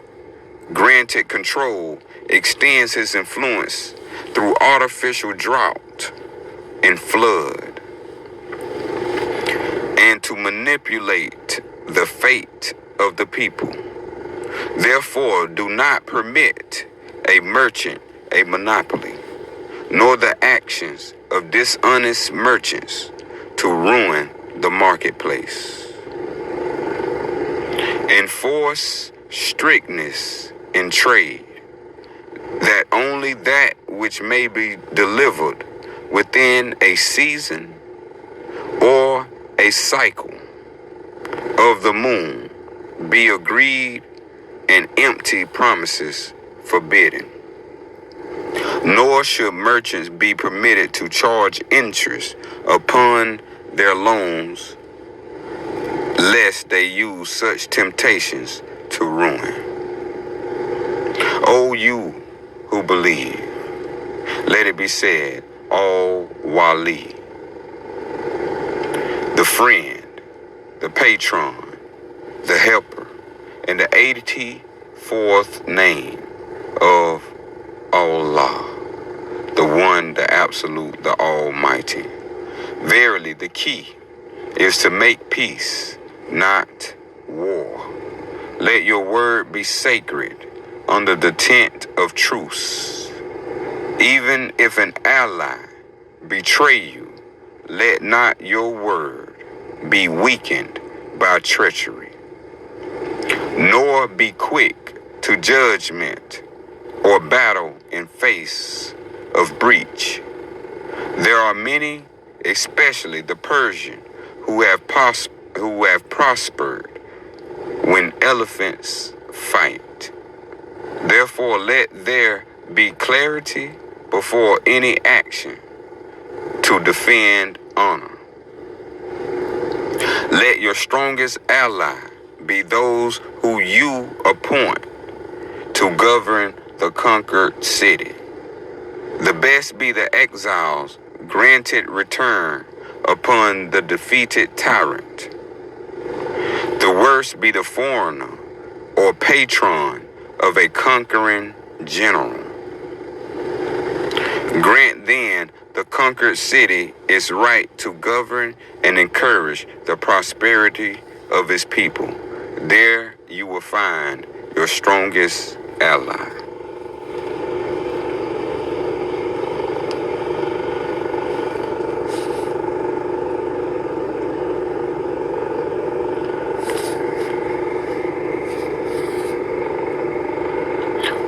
granted control, extends his influence through artificial drought and flood, and to manipulate the fate of the people. Therefore, do not permit a merchant a monopoly, nor the actions of dishonest merchants to ruin the marketplace. Enforce strictness in trade, that only that which may be delivered within a season or a cycle of the moon be agreed, and empty promises forbidden. Nor should merchants be permitted to charge interest upon their loans, lest they use such temptations to ruin. O you who believe, let it be said, Al-Wali, the friend, the patron, the helper, and the 84th name of Allah, the one, the absolute, the almighty. Verily, the key is to make peace, not war. Let your word be sacred under the tent of truce. Even if an ally betray you, let not your word be weakened by treachery, nor be quick to judgment or battle in face of breach. There are many, especially the Persian, who have prospered when elephants fight. Therefore, let there be clarity before any action to defend honor. Let your strongest ally be those who you appoint to govern the conquered city. The best be the exiles granted return upon the defeated tyrant. The worst be the foreigner or patron of a conquering general. Grant then the conquered city its right to govern and encourage the prosperity of its people. There you will find your strongest ally.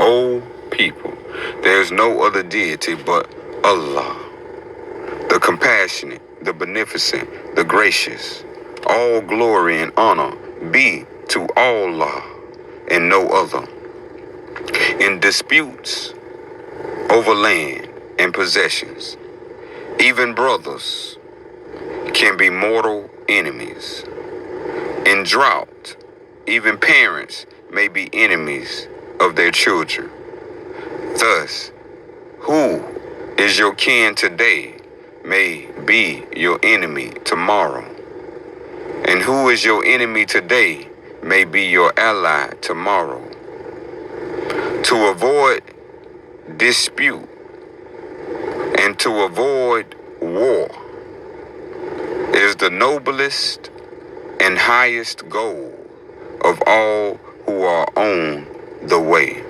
O people, there is no other deity but Allah, the compassionate, the beneficent, the gracious. All glory and honor be to Allah and no other. In disputes over land and possessions, even brothers can be mortal enemies. In drought, even parents may be enemies of their children. Thus, who is your kin today may be your enemy tomorrow. And who is your enemy today may be your ally tomorrow. To avoid dispute and to avoid war is the noblest and highest goal of all who are on the way.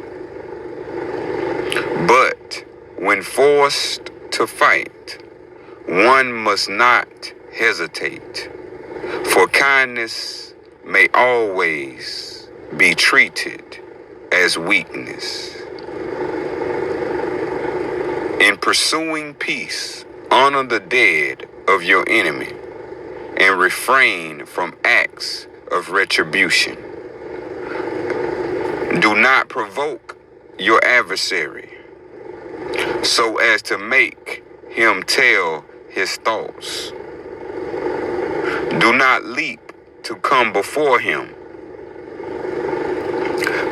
But when forced to fight, one must not hesitate, for kindness may always be treated as weakness. In pursuing peace, honor the dead of your enemy and refrain from acts of retribution. Do not provoke your adversary so as to make him tell his thoughts. Do not leap to come before him.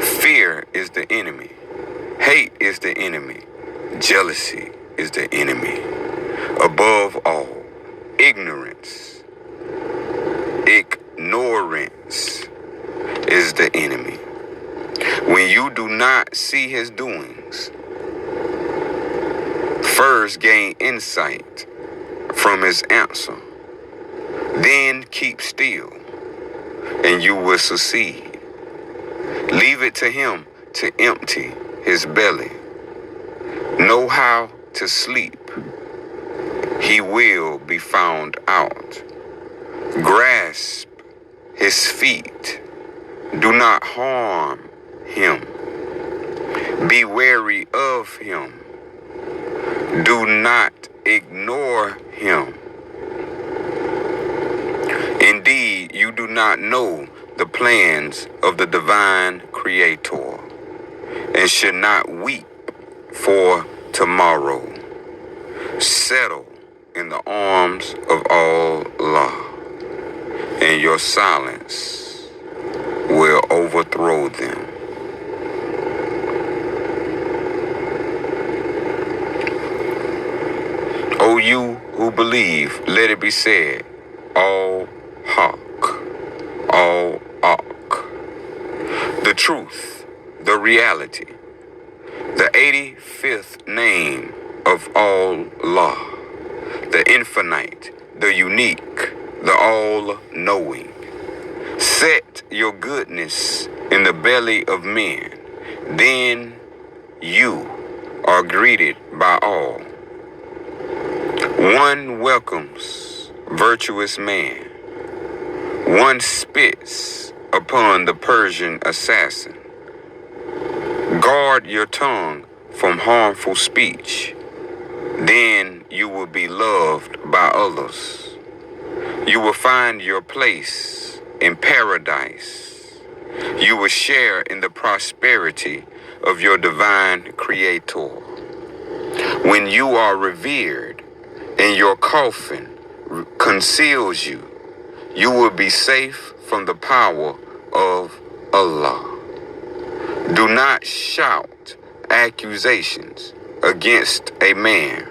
Fear is the enemy. Hate is the enemy. Jealousy is the enemy. Above all, ignorance is the enemy. When you do not see his doings, first gain insight from his answer. Then keep still, and you will succeed. Leave it to him to empty his belly. Know how to sleep. He will be found out. Grasp his feet. Do not harm him. Be wary of him. Do not ignore him. Indeed, you do not know the plans of the divine Creator and should not weep for tomorrow. Settle in the arms of Allah, and your silence will overthrow them. O you who believe, let it be said, all haq, all haq. The truth, the reality, the 85th name of Allah, the infinite, the unique, the all-knowing. Set your goodness in the belly of men, then you are greeted by all. One welcomes virtuous man. One spits upon the Persian assassin. Guard your tongue from harmful speech. Then you will be loved by others. You will find your place in paradise. You will share in the prosperity of your divine Creator. When you are revered and your coffin conceals you, you will be safe from the power of Allah. Do not shout accusations against a man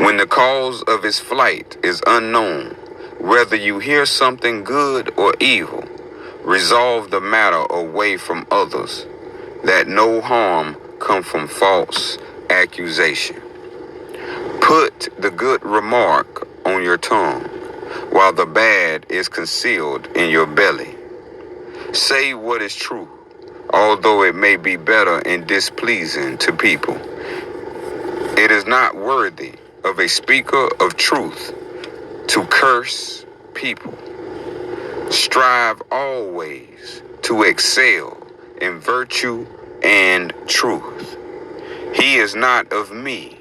when the cause of his flight is unknown. Whether you hear something good or evil, resolve the matter away from others, that no harm come from false accusation. Put the good remark on your tongue, while the bad is concealed in your belly. Say what is true, although it may be bitter and displeasing to people. It is not worthy of a speaker of truth to curse people. Strive always to excel in virtue and truth. He is not of me,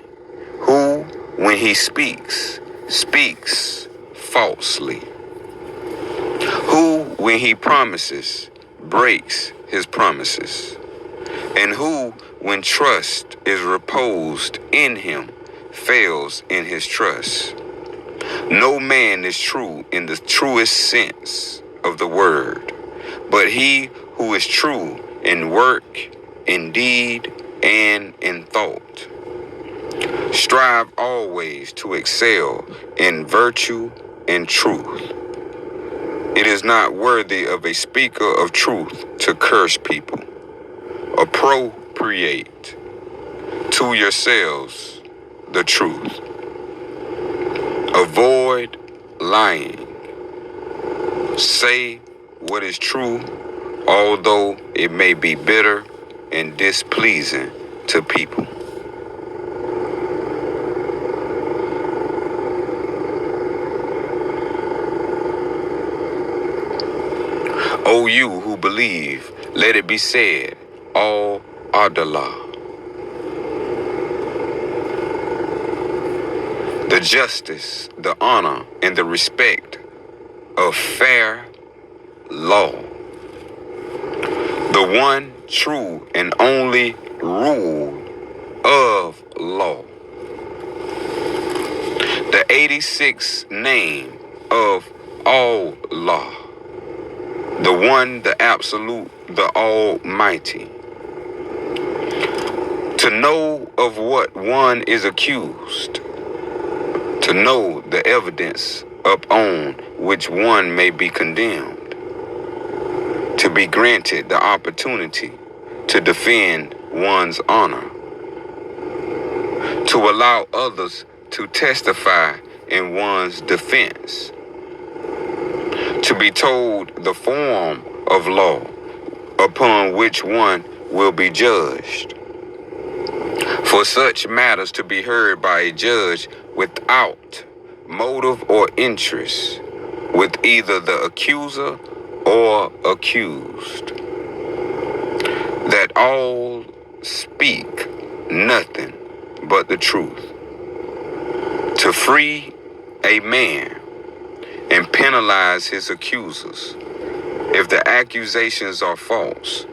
who, when he speaks, speaks falsely. Who, when he promises, breaks his promises. And who, when trust is reposed in him, fails in his trust. No man is true in the truest sense of the word, but he who is true in work, in deed, and in thought. Strive always to excel in virtue and truth. It is not worthy of a speaker of truth to curse people. Appropriate to yourselves the truth. Avoid lying. Say what is true, although it may be bitter and displeasing to people. O you who believe, let it be said, all Adallah. The justice, the honor, and the respect of fair law. The one true and only rule of law. The 86th name of Allah. The one, the absolute, the almighty. To know of what one is accused. To know the evidence upon which one may be condemned. To be granted the opportunity to defend one's honor. To allow others to testify in one's defense. To be told the form of law upon which one will be judged. For such matters to be heard by a judge without motive or interest, with either the accuser or accused. That all speak nothing but the truth. To free a man and penalize his accusers if the accusations are false,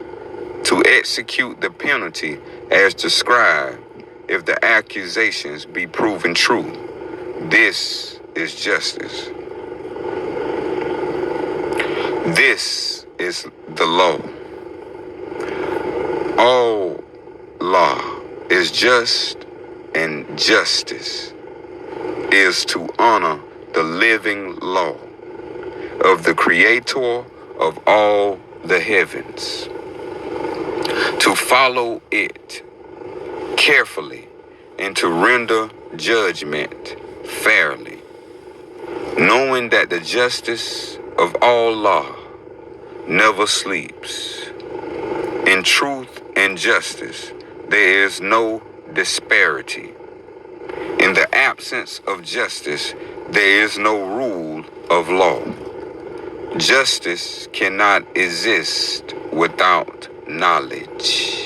to execute the penalty as described if the accusations be proven true. This is justice. This is the law. All law is just, and justice is to honor the living law of the Creator of all the heavens, to follow it carefully and to render judgment fairly, knowing that the justice of Allah never sleeps. In truth and justice there is no disparity. In the absence of justice, there is no rule of law. Justice cannot exist without knowledge.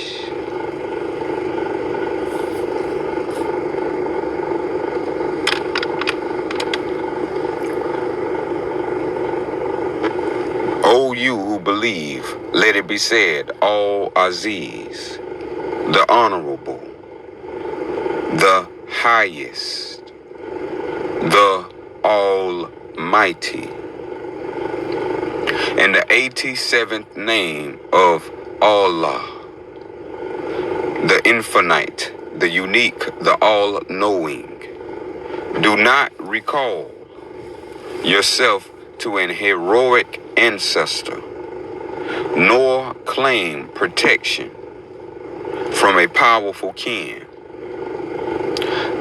O you who believe, let it be said, Al-Aziz, the Honorable, the Highest, the Almighty, and the 87th name of Allah, the Infinite, the Unique, the All-Knowing. Do not recall yourself to an heroic ancestor, nor claim protection from a powerful kin.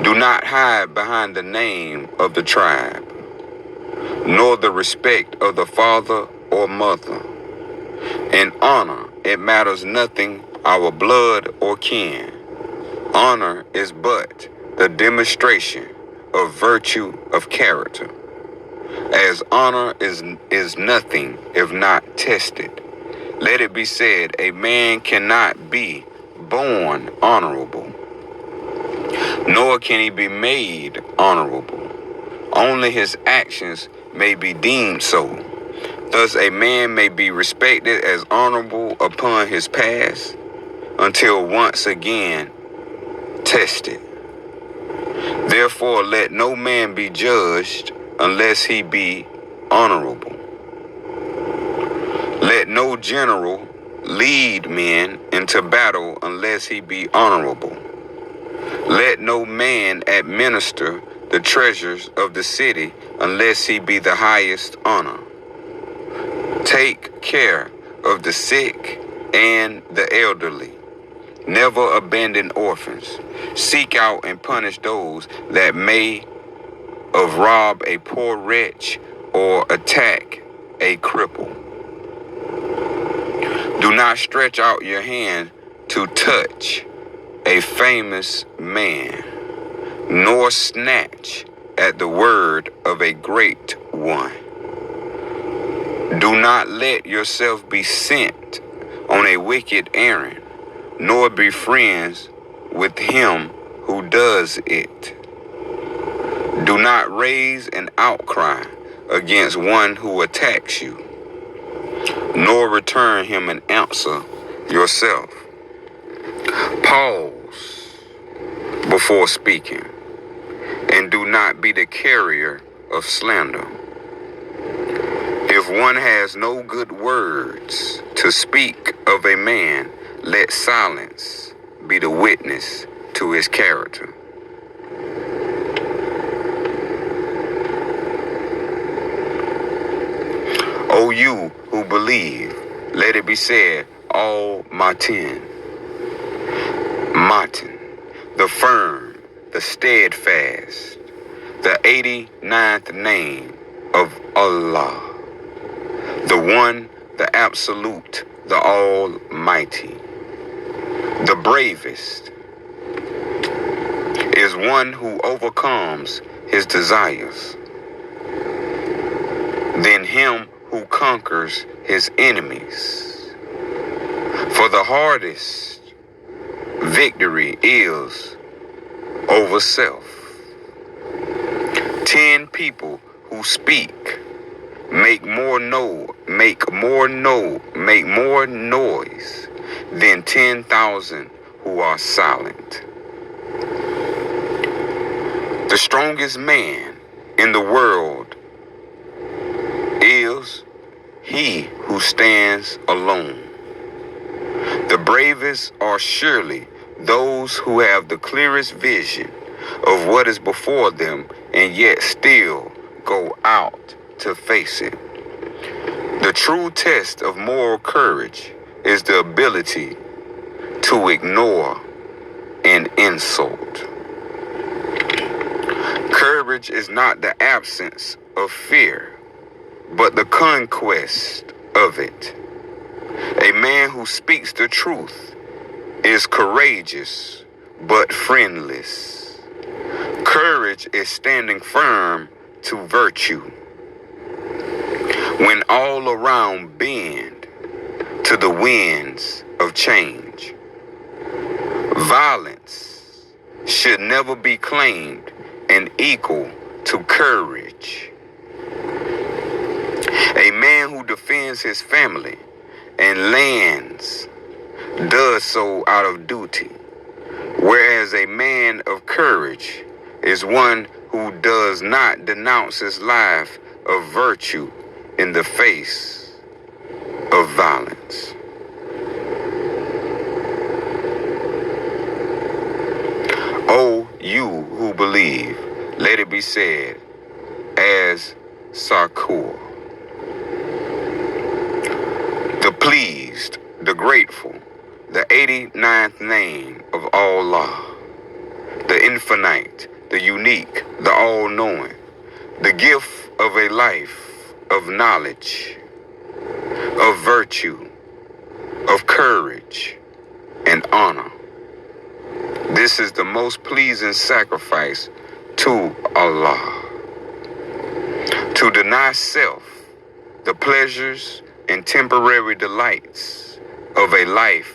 Do not hide behind the name of the tribe, nor the respect of the father or mother. In honor, it matters nothing our blood or kin. Honor is but the demonstration of virtue of character, as honor is nothing if not tested. Let it be said, a man cannot be born honorable, nor can he be made honorable. Only his actions may be deemed so. Thus a man may be respected as honorable upon his past until once again tested. Therefore let no man be judged unless he be honorable. Let no general lead men into battle unless he be honorable. Let no man administer the treasures of the city unless he be the highest honor. Take care of the sick and the elderly. Never abandon orphans. Seek out and punish those that may rob a poor wretch or attack a cripple. Do not stretch out your hand to touch a famous man, nor snatch at the word of a great one. Do not let yourself be sent on a wicked errand, nor be friends with him who does it. Do not raise an outcry against one who attacks you, nor return him an answer yourself. Pause before speaking, and do not be the carrier of slander. If one has no good words to speak of a man, let silence be the witness to his character. O you who believe, let it be said, Al-Matin, Matin, the firm, the steadfast, the 89th name of Allah, the one, the absolute, the Almighty. The bravest is one who overcomes his desires, then him who conquers his enemies. For the hardest victory is over self. 10 people who speak make more noise than 10,000 who are silent. The strongest man in the world is he who stands alone. The bravest are surely those who have the clearest vision of what is before them and yet still go out to face it. The true test of moral courage is the ability to ignore an insult. Courage is not the absence of fear, but the conquest of it. A man who speaks the truth is courageous but friendless. Courage is standing firm to virtue when all around bend to the winds of change. Violence should never be claimed and equal to courage. A man who defends his family and lands does so out of duty, whereas a man of courage is one who does not denounce his life of virtue in the face of violence. O you who believe, let it be said, as Sakur. The pleased, the grateful, the 89th name of Allah, the infinite, the unique, the all-knowing, the gift of a life of knowledge, of virtue, of courage, and honor. This is the most pleasing sacrifice to Allah. To deny self the pleasures and temporary delights of a life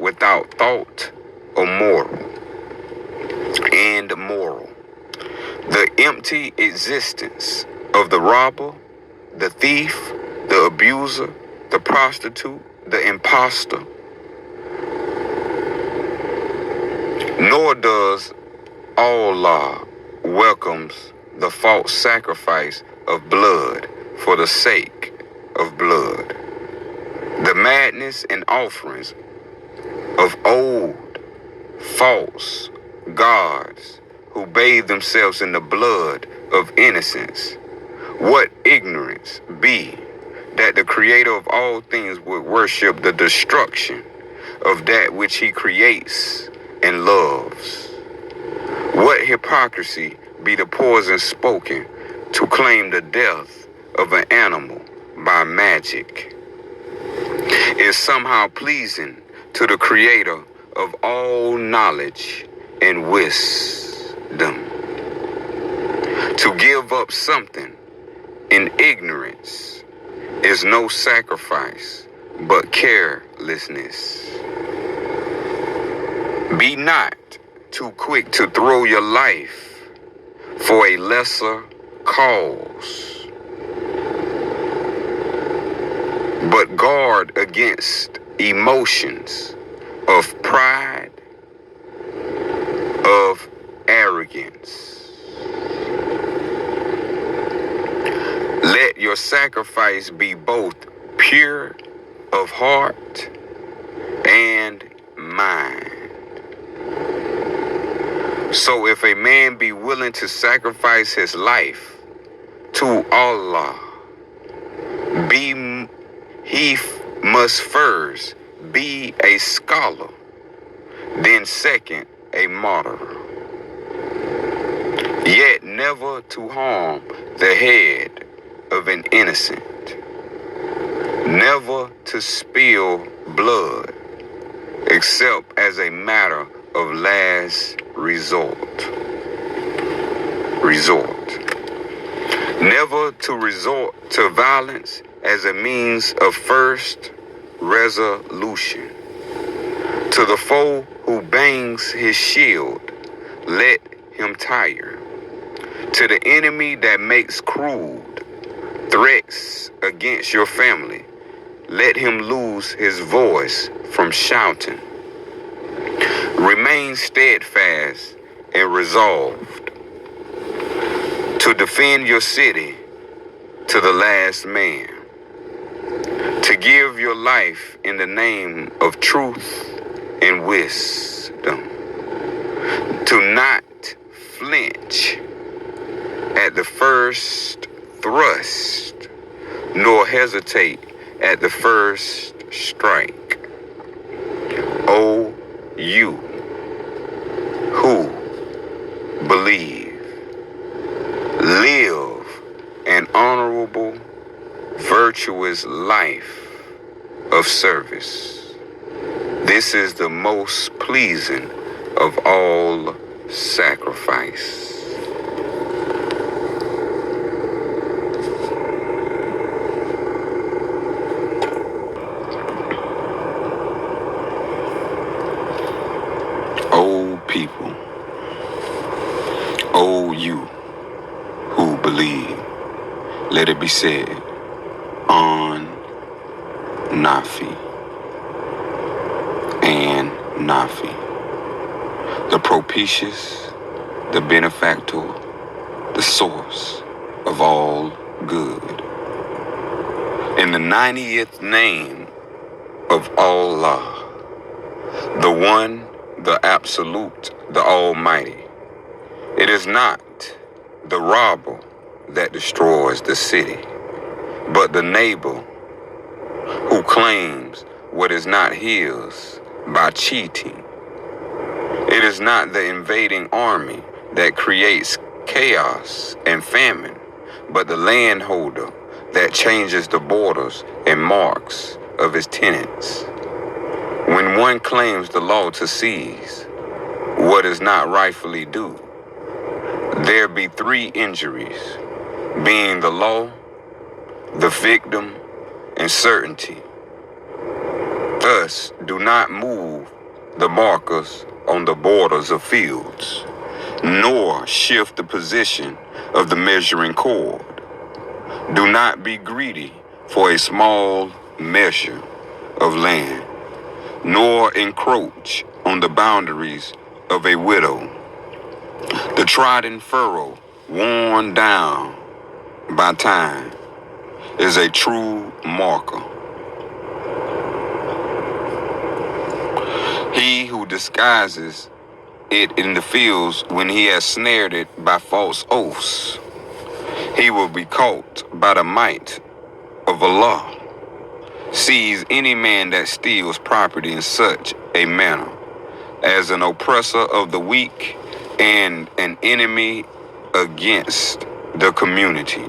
without thought or moral. The empty existence of the robber, the thief, the abuser, the prostitute, the imposter. Nor does Allah welcomes the false sacrifice of blood for the sake of blood. The madness and offerings of old false gods who bathe themselves in the blood of innocence. What ignorance be that the Creator of all things would worship the destruction of that which He creates and loves. What hypocrisy be the poison spoken to claim the death of an animal by magic is somehow pleasing to the Creator of all knowledge and wisdom. To give up something in ignorance is no sacrifice but carelessness. Be not too quick to throw your life for a lesser cause, but guard against emotions of pride, of arrogance. Let your sacrifice be both pure of heart and mind. So if a man be willing to sacrifice his life to Allah, he must first be a scholar, then second a martyr. Yet never to harm the head of an innocent, never to spill blood, except as a matter of last resort. Never to resort to violence as a means of first resolution. To the foe who bangs his shield, let him tire. To the enemy that makes crude threats against your family, let him lose his voice from shouting. Remain steadfast and resolved to defend your city to the last man, to give your life in the name of truth and wisdom, to not flinch at the first thrust, nor hesitate at the first strike. O you who believe, live an honorable, virtuous life of service. This is the most pleasing of all sacrifice. people. O you who believe, let it be said, on Nafi and Nafi, the propitious, the benefactor, the source of all good. In the 90th name of Allah, the One, the Absolute, the Almighty. It is not the robber that destroys the city, but the neighbor who claims what is not his by cheating. It is not the invading army that creates chaos and famine, but the landholder that changes the borders and marks of his tenants. When one claims the law to seize what is not rightfully due, there be three injuries, being the law, the victim, and certainty. Thus, do not move the markers on the borders of fields, nor shift the position of the measuring cord. Do not be greedy for a small measure of land, nor encroach on the boundaries of a widow. The trodden furrow, worn down by time, is a true marker. He who disguises it in the fields when he has snared it by false oaths, he will be caught by the might of Allah. Seize any man that steals property in such a manner as an oppressor of the weak and an enemy against the community.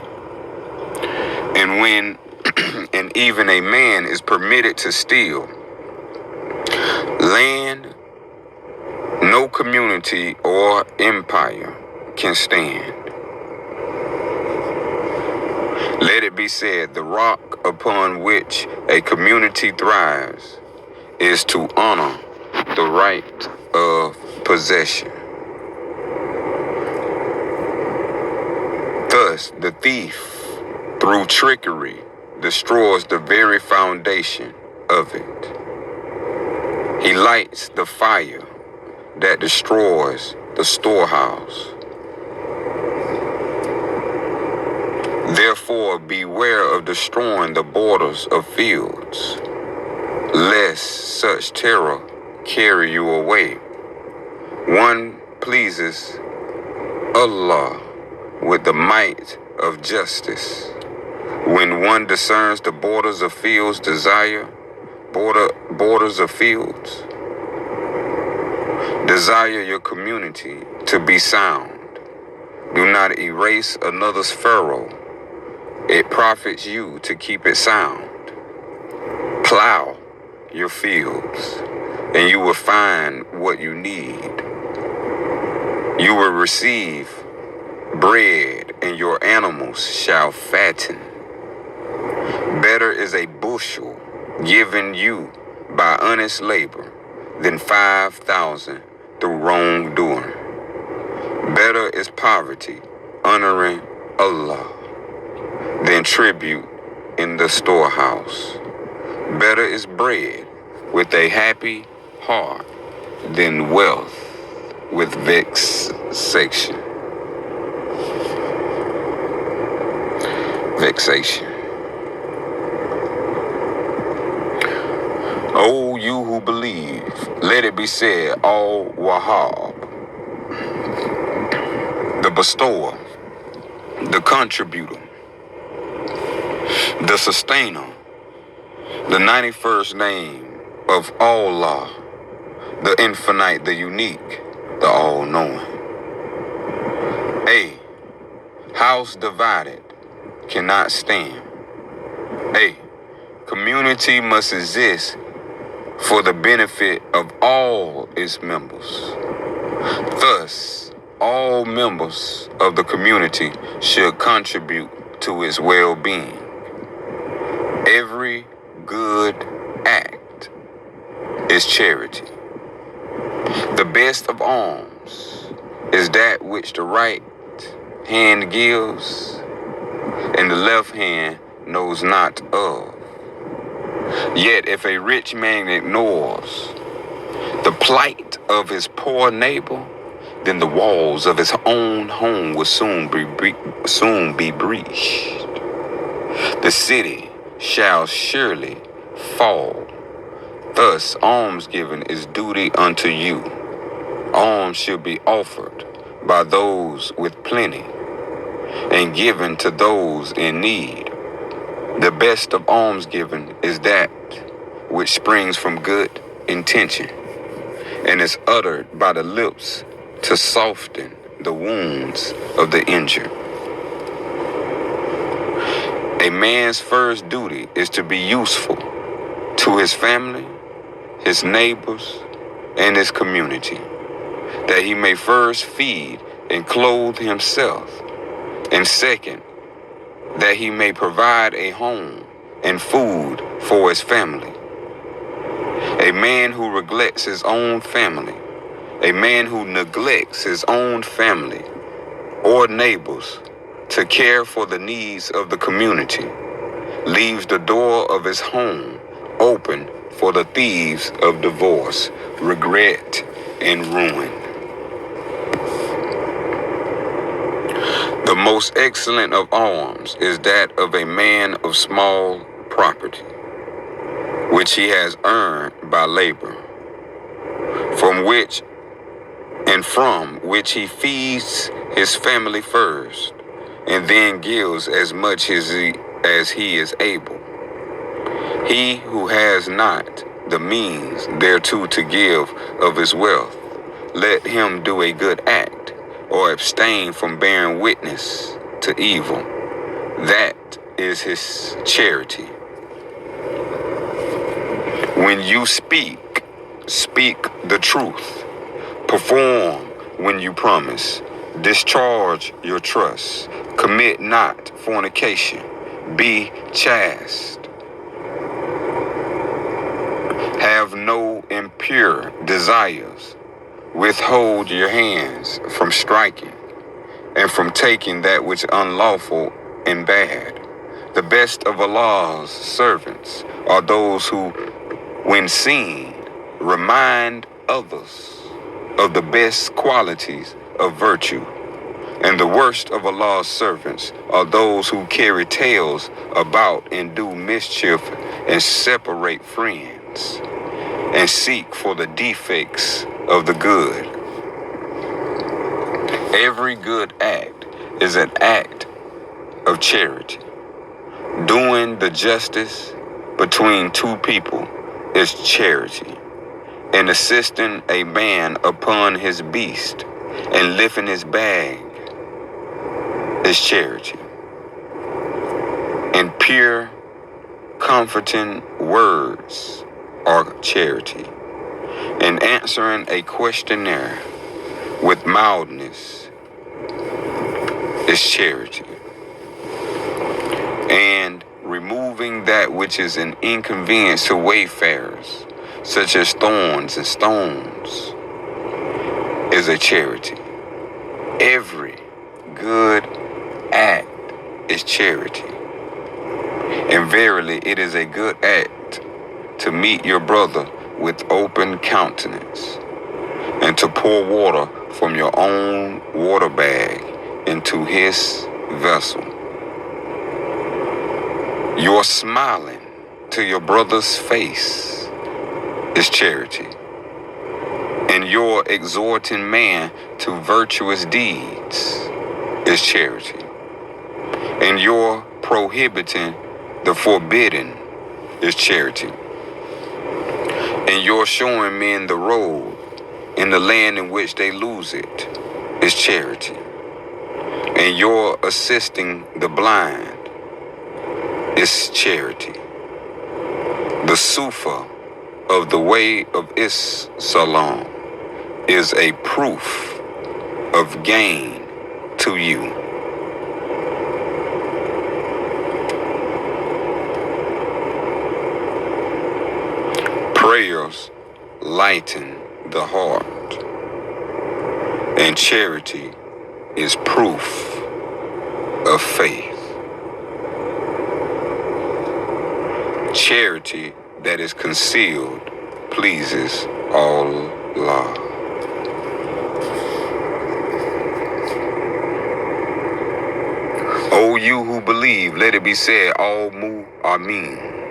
And when and even a man is permitted to steal land, no community or empire can stand. Let it be said, the rock upon which a community thrives is to honor the right of possession. Thus, the thief, through trickery, destroys the very foundation of it. He lights the fire that destroys the storehouse. Therefore, beware of destroying the borders of fields, lest such terror carry you away. One pleases Allah with the might of justice. When one discerns the borders of fields, borders of fields, desire your community to be sound. Do not erase another's furrow. It profits you to keep it sound. Plow your fields, and you will find what you need. You will receive bread, and your animals shall fatten. Better is a bushel given you by honest labor than 5,000 through wrongdoing. Better is poverty honoring Allah than tribute in the storehouse. Better is bread with a happy heart than wealth with vexation. O you who believe, let it be said, Al-Wahhab, the bestower, the contributor, the sustainer, the 91st name of Allah, the infinite, the unique, the all-knowing. A house divided cannot stand. A community must exist for the benefit of all its members. Thus, all members of the community should contribute to its well-being. Every good act is charity. The best of alms is that which the right hand gives and the left hand knows not of. Yet if a rich man ignores the plight of his poor neighbor, then the walls of his own home will soon be breached. The city shall surely fall. Thus almsgiving is duty unto you. Alms should be offered by those with plenty and given to those in need. The best of almsgiving is that which springs from good intention and is uttered by the lips to soften the wounds of the injured. A man's first duty is to be useful to his family, his neighbors, and his community, that he may first feed and clothe himself, and second, that he may provide a home and food for his family. A man who neglects his own family or neighbors to care for the needs of the community leaves the door of his home open for the thieves of divorce, regret, and ruin. The most excellent of alms is that of a man of small property, which he has earned by labor, from which he feeds his family first, and then gives as much as he is able. He who has not the means thereto to give of his wealth, let him do a good act, or abstain from bearing witness to evil. That is his charity. When you speak the truth. Perform when you promise. Discharge your trust. Commit not fornication. Be chaste. Have no impure desires. Withhold your hands from striking and from taking that which is unlawful and bad. The best of Allah's servants are those who, when seen, remind others of the best qualities of virtue. And the worst of Allah's servants are those who carry tales about and do mischief and separate friends and seek for the defects of the good. Every good act is an act of charity. Doing the justice between two people is charity. And assisting a man upon his beast and lifting his bag is charity. And pure, comforting words are charity. And answering a questionnaire with mildness is charity. And removing that which is an inconvenience to wayfarers, such as thorns and stones, is a charity. Every good act is charity. And verily, it is a good act to meet your brother with open countenance, and to pour water from your own water bag into his vessel. Your smiling to your brother's face is charity, and your exhorting man to virtuous deeds is charity, and your prohibiting the forbidden is charity, and your showing men the road in the land in which they lose it is charity, and your assisting the blind is charity. The Sufi of the way of Islam is a proof of gain to you. Prayers lighten the heart. And charity is proof of faith. Charity that is concealed pleases Allah. O you who believe, let it be said, Al-Mu Amin,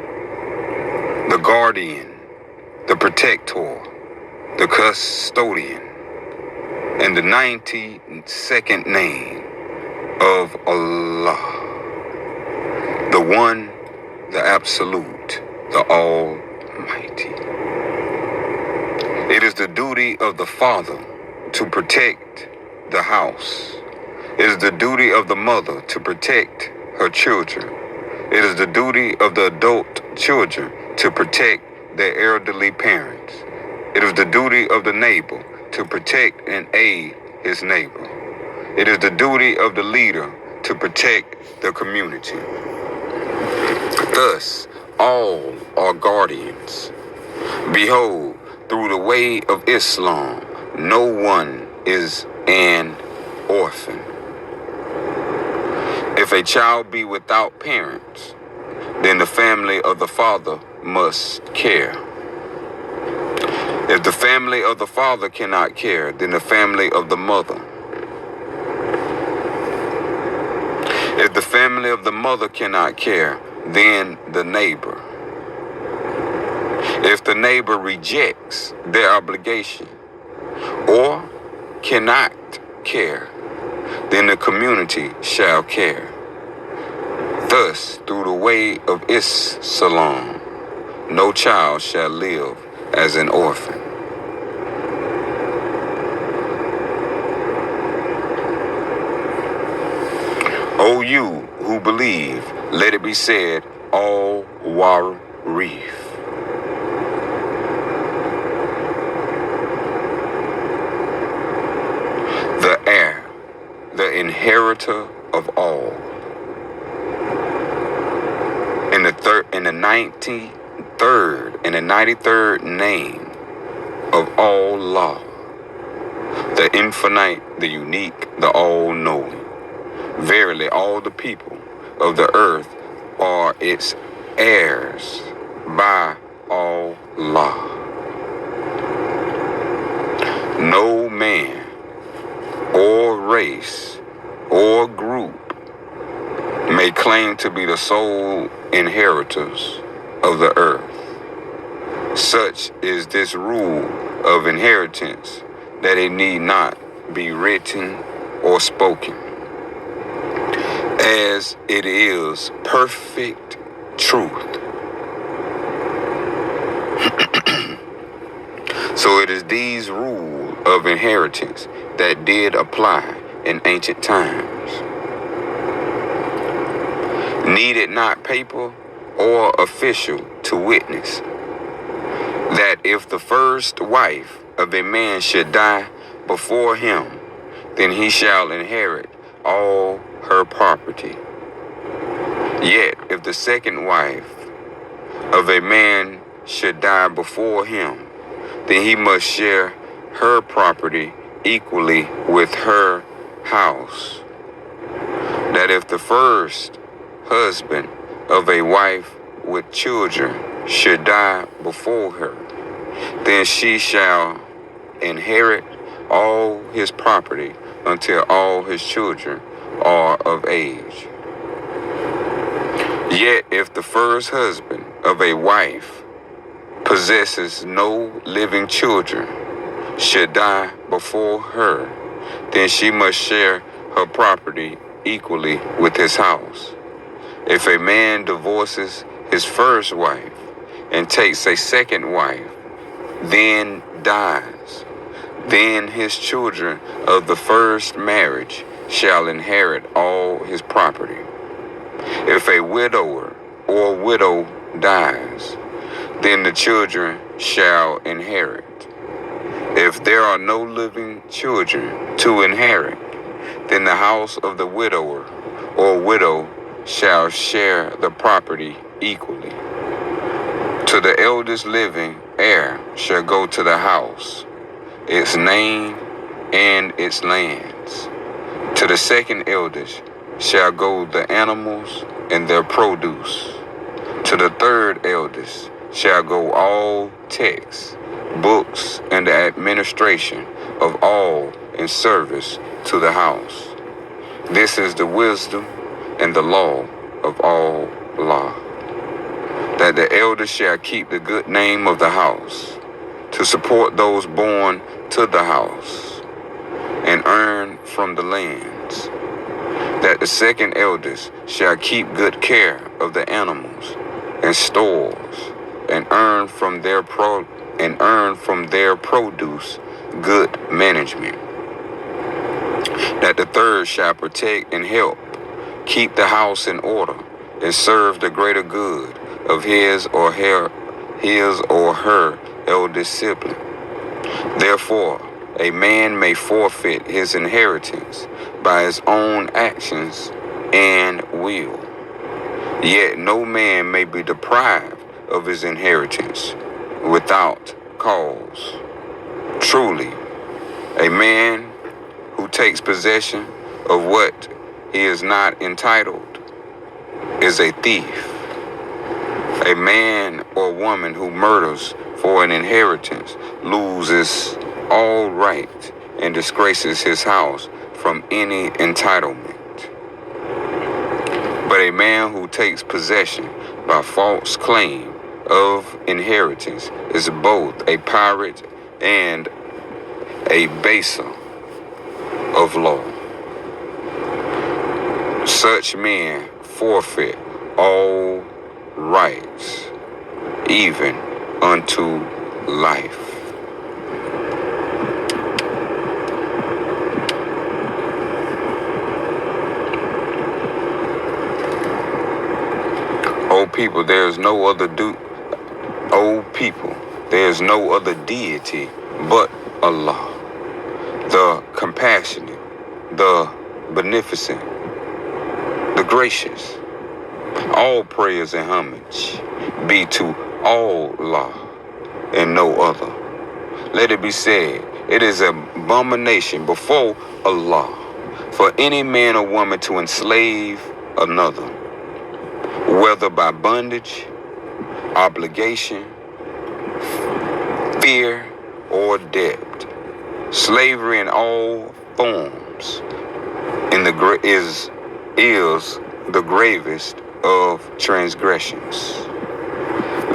the guardian, the protector, the custodian, and the 92nd name of Allah, the One, the Absolute, the Almighty. It is the duty of the father to protect the house. It is the duty of the mother to protect her children. It is the duty of the adult children to protect their elderly parents. It is the duty of the neighbor to protect and aid his neighbor. It is the duty of the leader to protect the community. Thus, all are guardians. Behold, through the way of Islam, no one is an orphan. If a child be without parents, then the family of the father must care. If the family of the father cannot care, then the family of the mother. If the family of the mother cannot care, then the neighbor. If the neighbor rejects their obligation or cannot care, then the community shall care. Thus, through the way of Islam, no child shall live as an orphan. O you who believe, let it be said, Al-Warif, the heir, the inheritor of all. In the 93rd and the 93rd name of Allah, the infinite, the unique, the all-knowing. Verily, all the people of the earth are its heirs by Allah. No man or race or group may claim to be the sole inheritors of the earth. Such is this rule of inheritance that it need not be written or spoken, as it is perfect truth. So it is these rules of inheritance that did apply in ancient times. Needed not paper or official to witness that if the first wife of a man should die before him, then he shall inherit all her property. Yet if the second wife of a man should die before him, then he must share her property equally with her house. That if the first husband of a wife with children should die before her, then she shall inherit all his property until all his children are of age. Yet if the first husband of a wife possesses no living children should die before her, then she must share her property equally with his house. If a man divorces his first wife and takes a second wife, then dies, then his children of the first marriage shall inherit all his property. If a widower or widow dies, then the children shall inherit. If there are no living children to inherit, then the house of the widower or widow shall share the property equally. To the eldest living heir shall go to the house its name and its lands. To the second eldest shall go the animals and their produce. To the third eldest shall go all texts, books, and the administration of all in service to the house. This is the wisdom and the law of Allah, that the elders shall keep the good name of the house, to support those born to the house, and earn from the lands. That the second elders shall keep good care of the animals and stores, and earn from their produce good management. That the third shall protect and help keep the house in order and serve the greater good of his or her eldest sibling. Therefore, a man may forfeit his inheritance by his own actions and will. Yet no man may be deprived of his inheritance without cause. Truly, a man who takes possession of what he is not entitled is a thief. A man or woman who murders for an inheritance loses all right and disgraces his house from any entitlement. But a man who takes possession by false claim of inheritance is both a pirate and a baser of law. Such men forfeit all rights, even unto life. O people, there is no other deity but Allah, the compassionate, the beneficent, the gracious. All praise and homage be to Allah and no other. Let it be said, it is an abomination before Allah for any man or woman to enslave another, whether by bondage, obligation, fear, or debt. Slavery in all forms is the gravest of transgressions.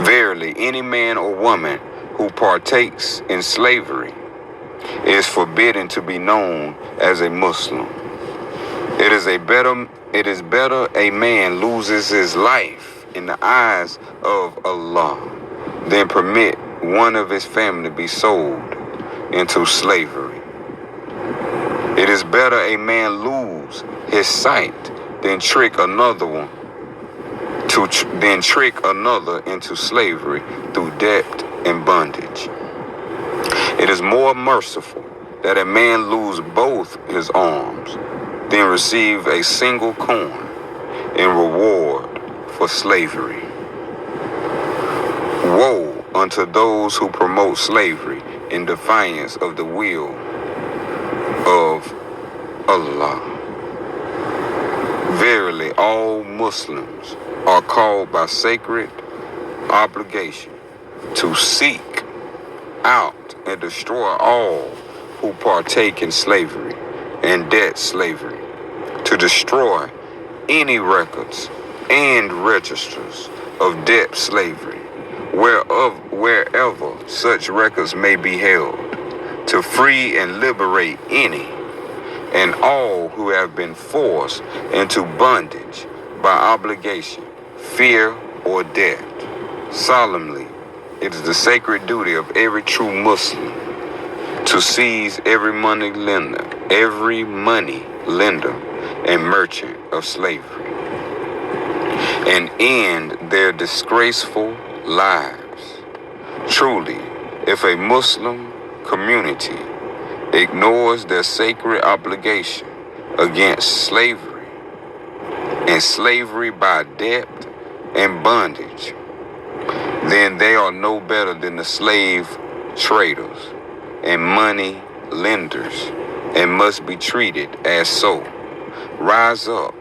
Verily, any man or woman who partakes in slavery is forbidden to be known as a Muslim. It is better a man loses his life in the eyes of Allah than permit one of his family be sold into slavery. It is better a man lose his sight than trick another into slavery through debt and bondage. It is more merciful that a man lose both his arms than receive a single coin in reward for slavery. Woe unto those who promote slavery in defiance of the will of Allah. Verily, all Muslims are called by sacred obligation to seek out and destroy all who partake in slavery and debt slavery, to destroy any records and registers of debt slavery, wherever such records may be held, to free and liberate any and all who have been forced into bondage by obligation, fear, or debt. Solemnly, it is the sacred duty of every true Muslim to seize every money lender and merchant of slavery, and end their disgraceful lives. Truly, if a Muslim community ignores their sacred obligation against slavery and slavery by debt and bondage, then they are no better than the slave traders and money lenders and must be treated as so. Rise up,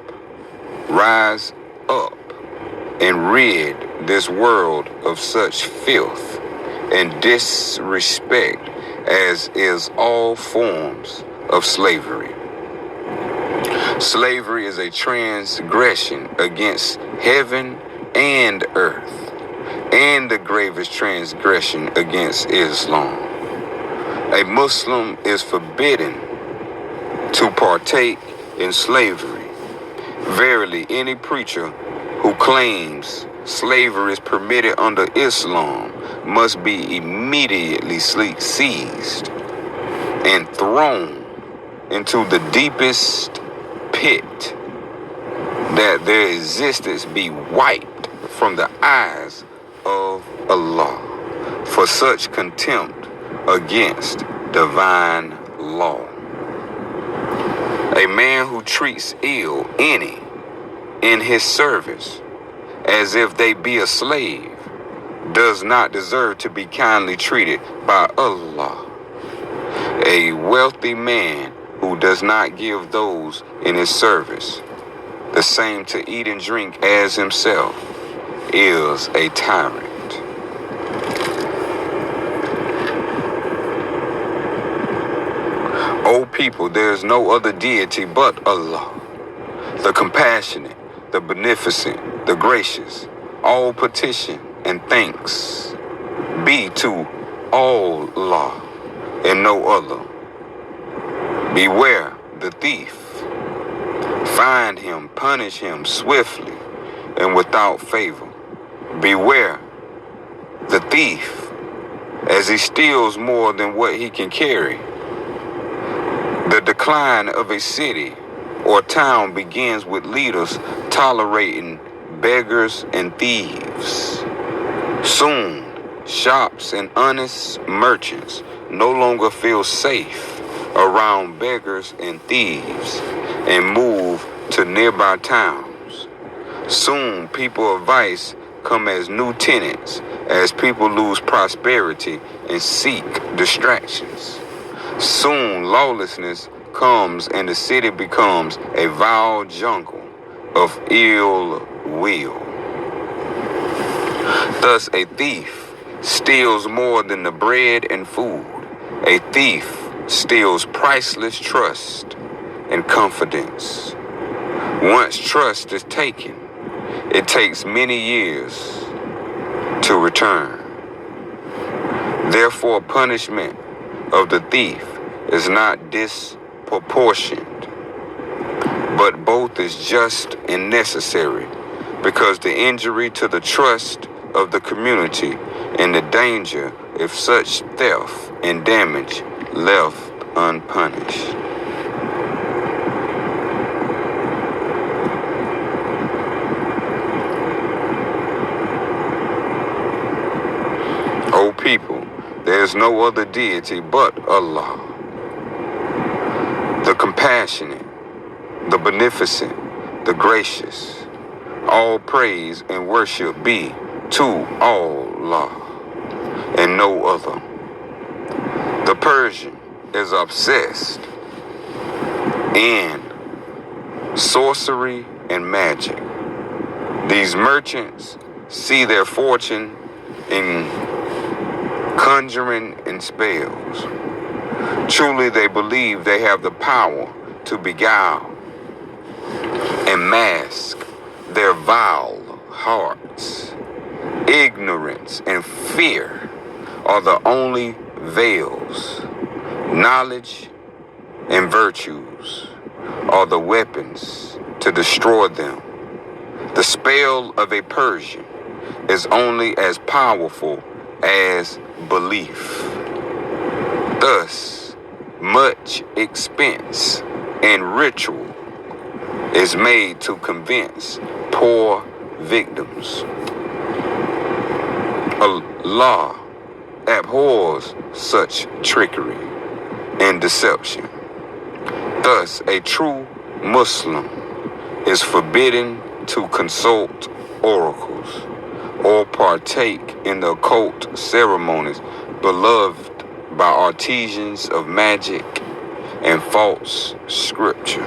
and rid this world of such filth and disrespect as is all forms of slavery. Slavery is a transgression against heaven and earth, and the gravest transgression against Islam. A Muslim is forbidden to partake in slavery. Verily, any preacher who claims slavery is permitted under Islam must be immediately seized and thrown into the deepest pit, that their existence be wiped from the eyes of Allah for such contempt against divine law. A man who treats ill any in his service as if they be a slave does not deserve to be kindly treated by Allah. A wealthy man who does not give those in his service the same to eat and drink as himself is a tyrant. O people, there is no other deity but Allah, the compassionate, the beneficent, the gracious. All petition and thanks be to Allah and no other. Beware the thief. Find him, punish him swiftly and without favor. Beware the thief, as he steals more than what he can carry. The decline of a city or town begins with leaders tolerating beggars and thieves. Soon, shops and honest merchants no longer feel safe around beggars and thieves and move to nearby towns. Soon, people of vice come as new tenants as people lose prosperity and seek distractions. Soon, lawlessness comes and the city becomes a vile jungle of ill will. Thus, a thief steals more than the bread and food. A thief steals priceless trust and confidence. Once trust is taken, it takes many years to return. Therefore, punishment of the thief is not disproportioned, but both is just and necessary, because the injury to the trust of the community and the danger if such theft and damage left unpunished. O people, there is no other deity but Allah, the compassionate, the beneficent, the gracious. All praise and worship be to Allah and no other. The Persian is obsessed in sorcery and magic. These merchants see their fortune in conjuring and spells. Truly, they believe they have the power to beguile and mask their vile hearts. Ignorance and fear are the only veils. Knowledge and virtues are the weapons to destroy them. The spell of a Persian is only as powerful as belief. Thus, much expense and ritual is made to convince poor victims. Allah abhors such trickery and deception. Thus, a true Muslim is forbidden to consult oracles or partake in the occult ceremonies beloved by artisans of magic and false scripture.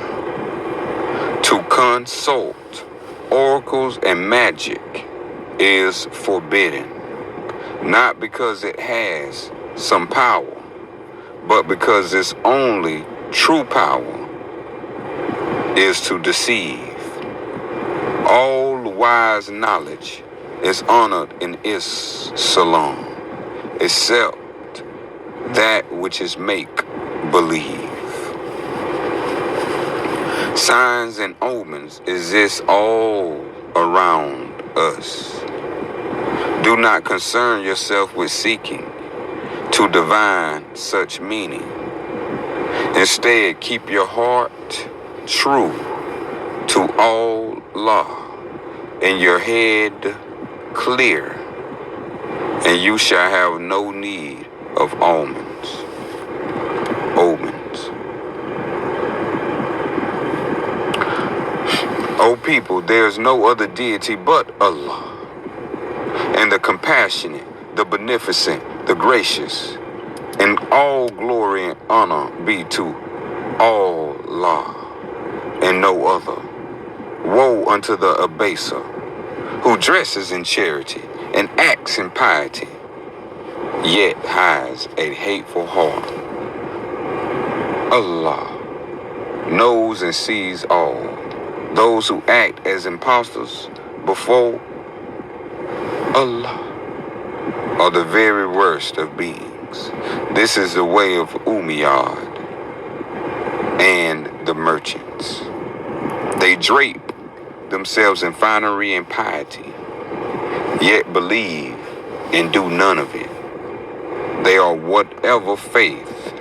To consult oracles and magic is forbidden, not because it has some power, but because its only true power is to deceive. All wise knowledge is honored in Islam, except that which is make-believe. Signs and omens exist all around us. Do not concern yourself with seeking to divine such meaning. Instead, keep your heart true to Allah and your head clear, and you shall have no need of omens. O people, there is no other deity but Allah, and the compassionate, the beneficent, the gracious, and all glory and honor be to Allah and no other. Woe unto the abaser, who dresses in charity and acts in piety, yet hides a hateful heart. Allah knows and sees all. Those who act as impostors before Allah are the very worst of beings. This is the way of Umayyad and the merchants. They drape themselves in finery and piety, yet believe and do none of it. They are whatever faith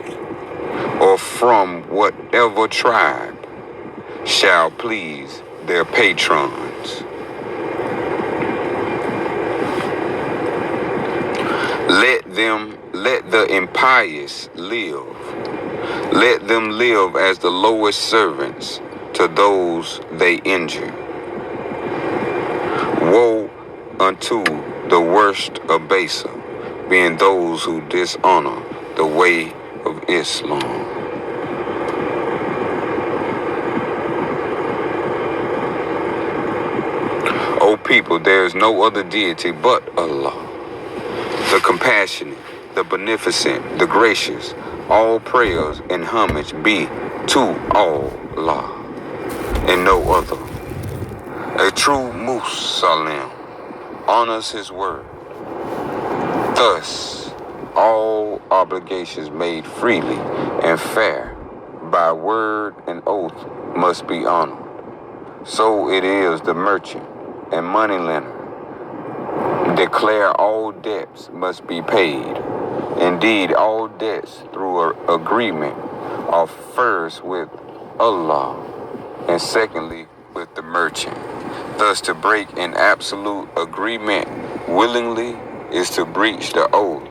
or from whatever tribe shall please their patrons. Let the impious live. Let them live as the lowest servants to those they injure. Woe unto the worst abaser, being those who dishonor the way of Islam. O people, there is no other deity but Allah, the compassionate, the beneficent, the gracious. All prayers and homage be to Allah and no other. A true Muslim honors his word. Thus, all obligations made freely and fair by word and oath must be honored. So it is the merchant and moneylender. Declare all debts must be paid. Indeed, all debts through agreement are first with Allah and secondly with the merchant. Thus, to break an absolute agreement willingly is to breach the oath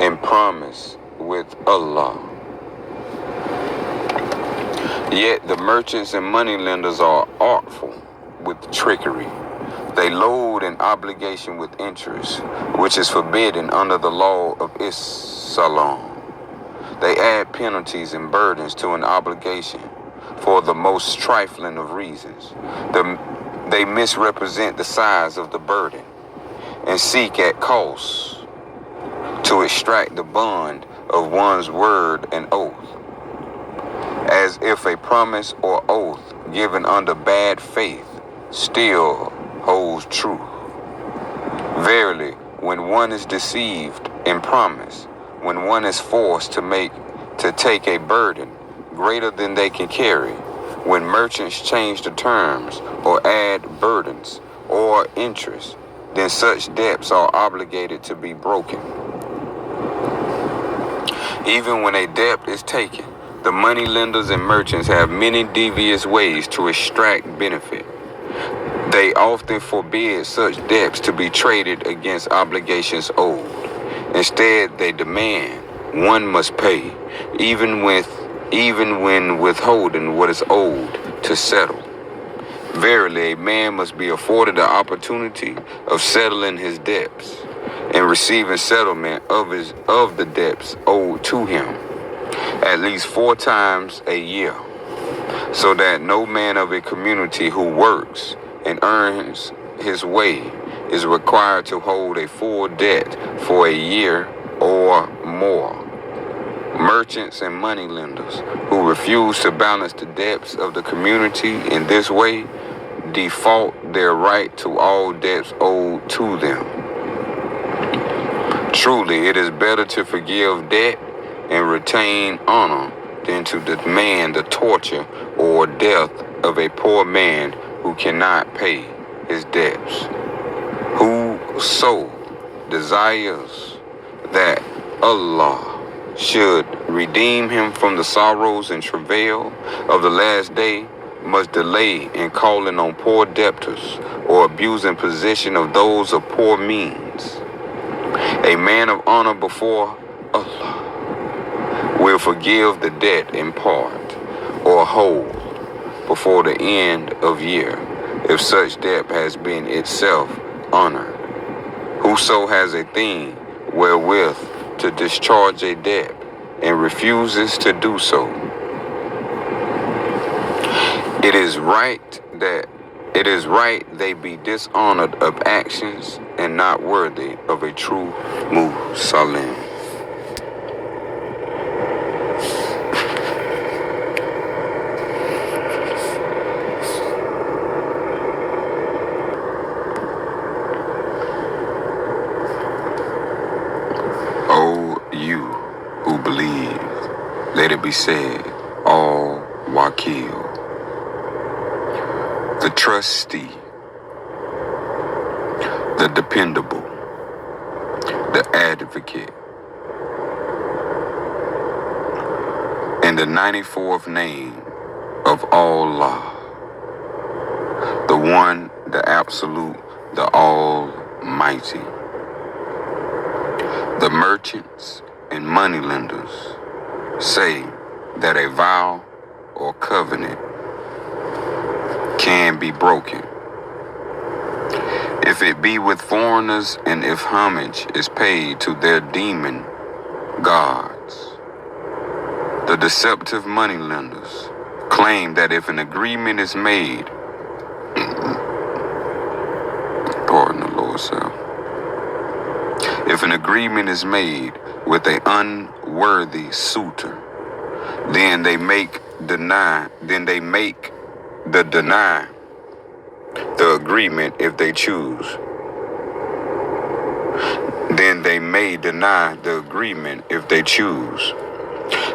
and promise with Allah. Yet the merchants and moneylenders are artful with trickery. They load an obligation with interest, which is forbidden under the law of Islam. They add penalties and burdens to an obligation for the most trifling of reasons. They misrepresent the size of the burden and seek at cost to extract the bond of one's word and oath, as if a promise or oath given under bad faith still holds true. Verily, when one is deceived in promise, when one is forced to take a burden greater than they can carry, when merchants change the terms or add burdens or interest, then such debts are obligated to be broken. Even when a debt is taken, the money lenders and merchants have many devious ways to extract benefit. They often forbid such debts to be traded against obligations owed. Instead, they demand one must pay, even when withholding what is owed to settle. Verily, a man must be afforded the opportunity of settling his debts and receiving settlement of the debts owed to him. at least 4 times a year, so that no man of a community who works and earns his way is required to hold a full debt for a year or more. Merchants and moneylenders who refuse to balance the debts of the community in this way default their right to all debts owed to them. Truly, it is better to forgive debt and retain honor than to demand the torture or death of a poor man who cannot pay his debts. Whoso desires that Allah should redeem him from the sorrows and travail of the last day must delay in calling on poor debtors or abusing possession of those of poor means. A man of honor before Allah will forgive the debt in part or whole before the end of year, if such debt has been itself honored. Whoso has a thing wherewith to discharge a debt and refuses to do so, it is right they be dishonored of actions and not worthy of a true Muslim. O you who believe, let it be said, all Wakil, the trustee, the dependable, the advocate, in the 94th name of Allah, the one, the absolute, the almighty. The merchants and moneylenders say that a vow or covenant can be broken if it be with foreigners and if homage is paid to their demon gods. The deceptive moneylenders claim that if an agreement is made, pardon the Lord, sir, if an agreement is made with an unworthy suitor, then they make the agreement if they choose. Then they may deny the agreement if they choose.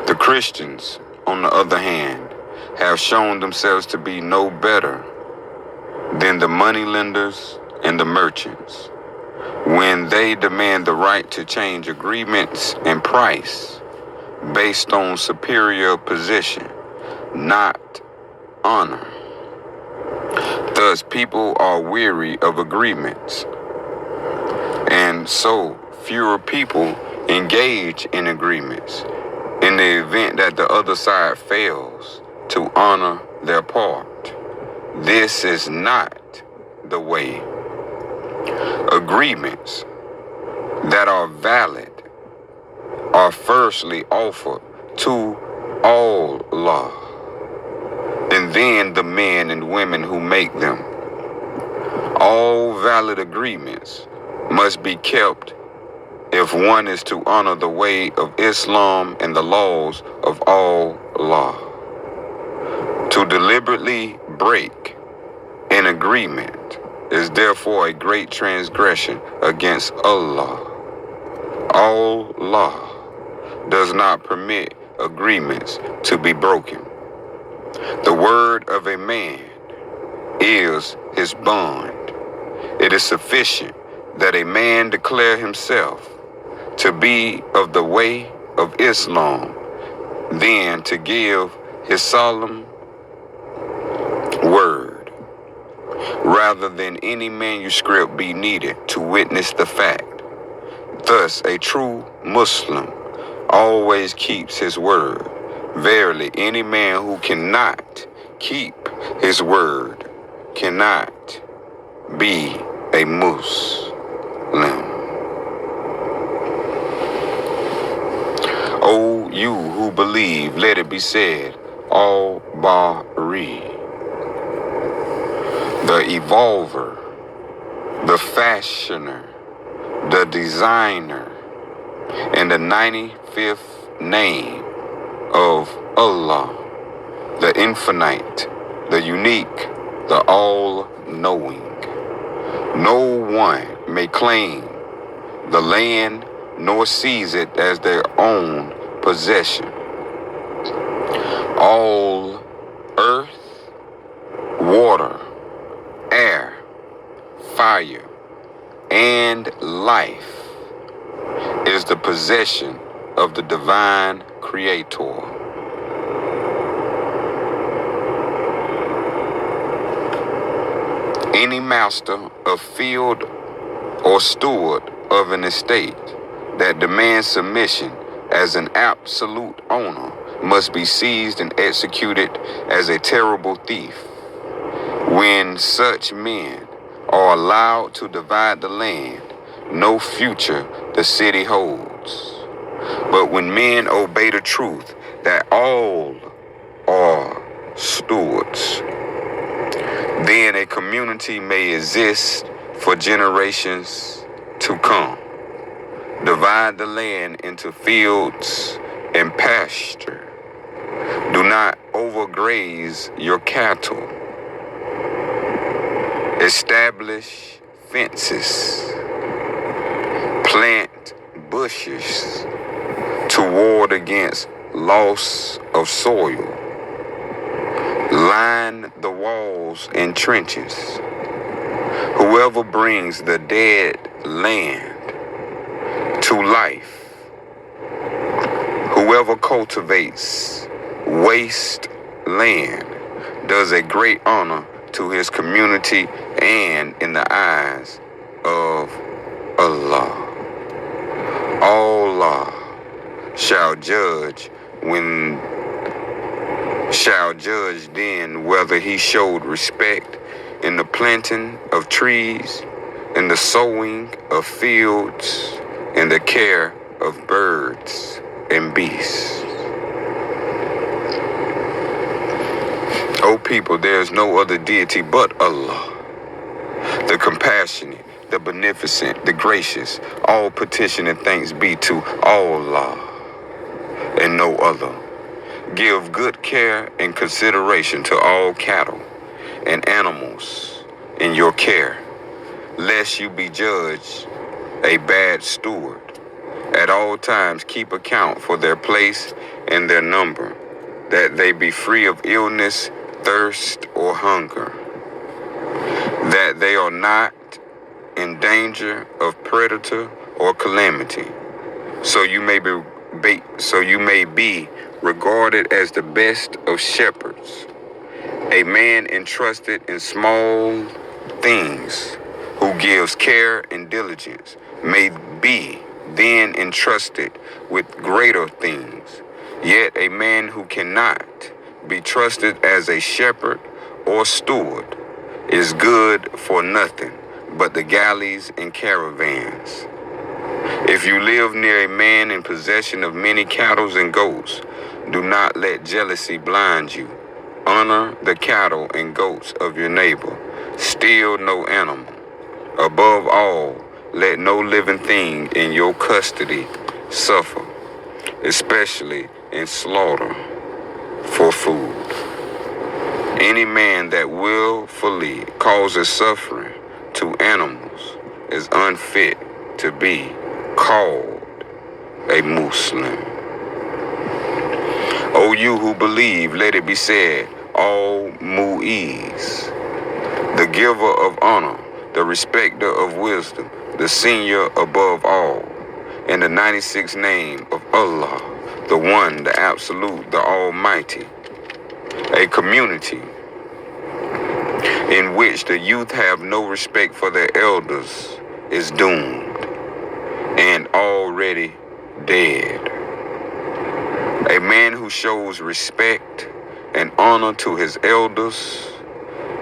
The Christians, on the other hand, have shown themselves to be no better than the moneylenders and the merchants when they demand the right to change agreements and price based on superior position, not honor. Thus, people are weary of agreements, and so fewer people engage in agreements in the event that the other side fails to honor their part. This is not the way. Agreements that are valid are firstly offered to Allah, and then the men and women who make them. All valid agreements must be kept if one is to honor the way of Islam and the laws of Allah. To deliberately break an agreement is therefore a great transgression against Allah. Allah does not permit agreements to be broken. The word of a man is his bond. It is sufficient that a man declare himself to be of the way of Islam, then to give his solemn word, rather than any manuscript be needed to witness the fact. Thus, a true Muslim always keeps his word. Verily, any man who cannot keep his word cannot be a Muslim. O you who believe, let it be said, Al-Bari, the evolver, the fashioner, the designer, and the 95th name of Allah, the infinite, the unique, the all-knowing. No one may claim the land nor seize it as their own possession. All earth, water, air, fire, and life is the possession of the divine Creator. Any master of field or steward of an estate that demands submission as an absolute owner must be seized and executed as a terrible thief. When such men are allowed to divide the land, no future the city holds. But when men obey the truth that all are stewards, then a community may exist for generations to come. Divide the land into fields and pasture. Do not overgraze your cattle. Establish fences. Plant bushes to ward against loss of soil. Line the walls and trenches. Whoever brings the dead land to life, whoever cultivates waste land, does a great honor to his community and in the eyes of Allah. Allah shall judge then whether he showed respect in the planting of trees, in the sowing of fields, in the care of birds and beasts. O people, there is no other deity but Allah, the compassionate, the beneficent, the gracious. All petition and thanks be to Allah and no other. Give good care and consideration to all cattle and animals in your care, lest you be judged a bad steward. At all times keep account for their place and their number, that they be free of illness, thirst, or hunger, that they are not in danger of predator or calamity, so you may be regarded as the best of shepherds. A man entrusted in small things, who gives care and diligence, may be then entrusted with greater things. Yet a man who cannot be trusted as a shepherd or steward is good for nothing but the galleys and caravans. If you live near a man in possession of many cattle and goats, do not let jealousy blind you. Honor the cattle and goats of your neighbor. Steal no animal. Above all, let no living thing in your custody suffer, especially in slaughter for food. Any man that willfully causes suffering to animals is unfit to be called a Muslim. O you who believe, let it be said, all Mu'iz, the giver of honor, the respecter of wisdom, the senior above all, in the 96th name of Allah, the One, the Absolute, the Almighty. A community in which the youth have no respect for their elders is doomed and already dead. A man who shows respect and honor to his elders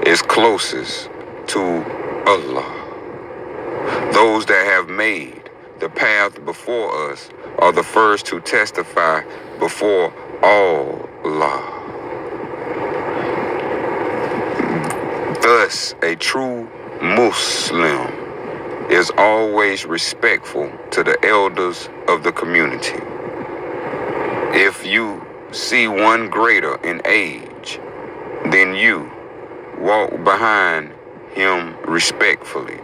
is closest to Allah. Those that have made the path before us are the first to testify before Allah. Thus, a true Muslim is always respectful to the elders of the community. If you see one greater in age than you, walk behind him respectfully.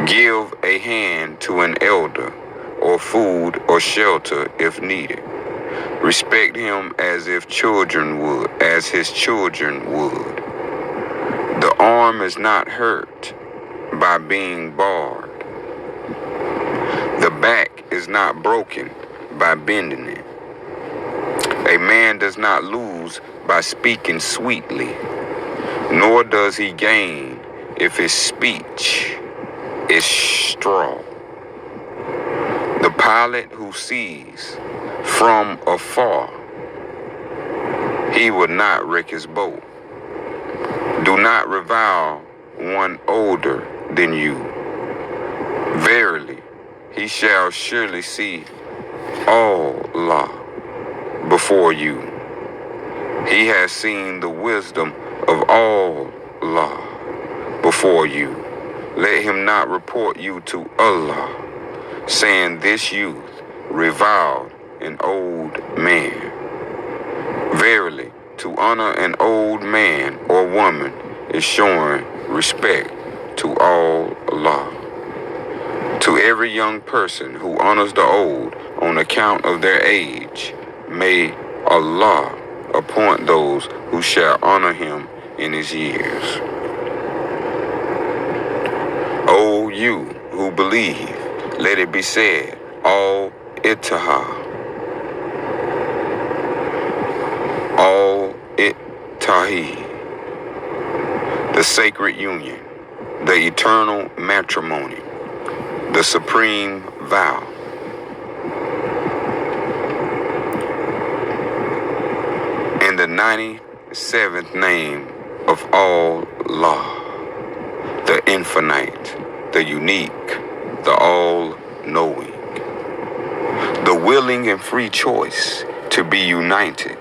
Give a hand to an elder, or food or shelter if needed. Respect him as if children would, as his children would. The arm is not hurt by being barred. The back is not broken by bending it. A man does not lose by speaking sweetly, nor does he gain if his speech is straw. The pilot who sees from afar, he will not wreck his boat. Do not revile one older than you. Verily, he shall surely see Allah before you. He has seen the wisdom of Allah before you. Let him not report you to Allah, saying this youth reviled an old man. Verily, to honor an old man or woman is showing respect to Allah. To every young person who honors the old on account of their age, may Allah appoint those who shall honor him in his years. O you who believe, let it be said, Al-Ittihad. Al-Ittihad. The sacred union, the eternal matrimony, the supreme vow. In the 97th name of Allah, the infinite, the unique, the all-knowing, the willing and free choice to be united,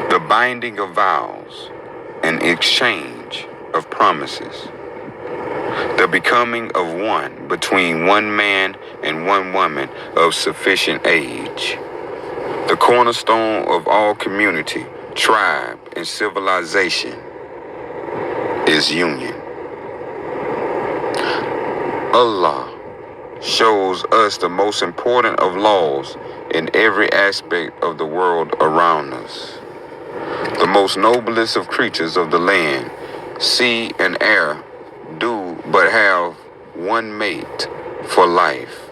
the binding of vows and exchange of promises, the becoming of one between one man and one woman of sufficient age, the cornerstone of all community, tribe, and civilization is union. Allah shows us the most important of laws in every aspect of the world around us. The most noblest of creatures of the land, sea and air, do but have one mate for life.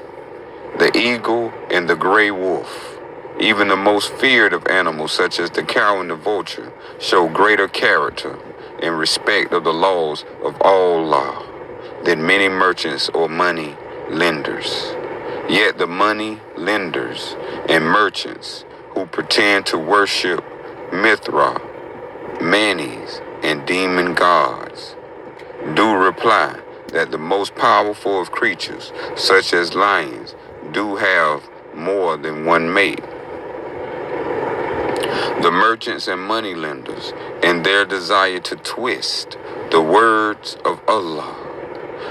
The eagle and the gray wolf, even the most feared of animals such as the cow and the vulture, show greater character and respect of the laws of Allah than many merchants or money lenders. Yet the money lenders and merchants who pretend to worship Mithra, Manes, and demon gods do reply that the most powerful of creatures, such as lions, do have more than one mate. The merchants and money lenders, in their desire to twist the words of Allah,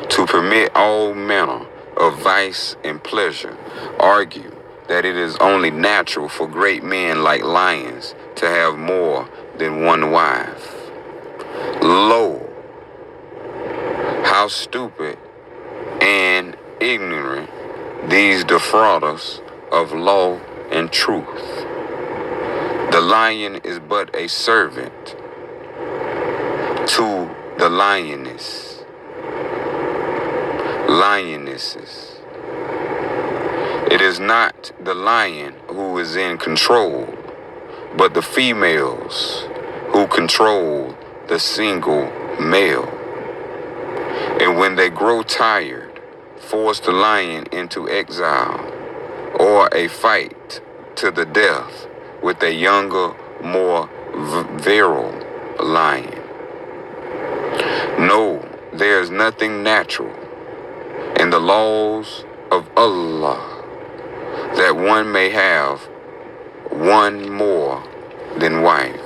to permit all manner of vice and pleasure, argue that it is only natural for great men like lions to have more than one wife. Lo, how stupid and ignorant these defrauders of law and truth. The lion is but a servant to the lionesses. It is not the lion who is in control, but the females who control the single male. And when they grow tired, force the lion into exile or a fight to the death with a younger, more virile lion. No, there is nothing natural in the laws of Allah, that one may have one more than wife.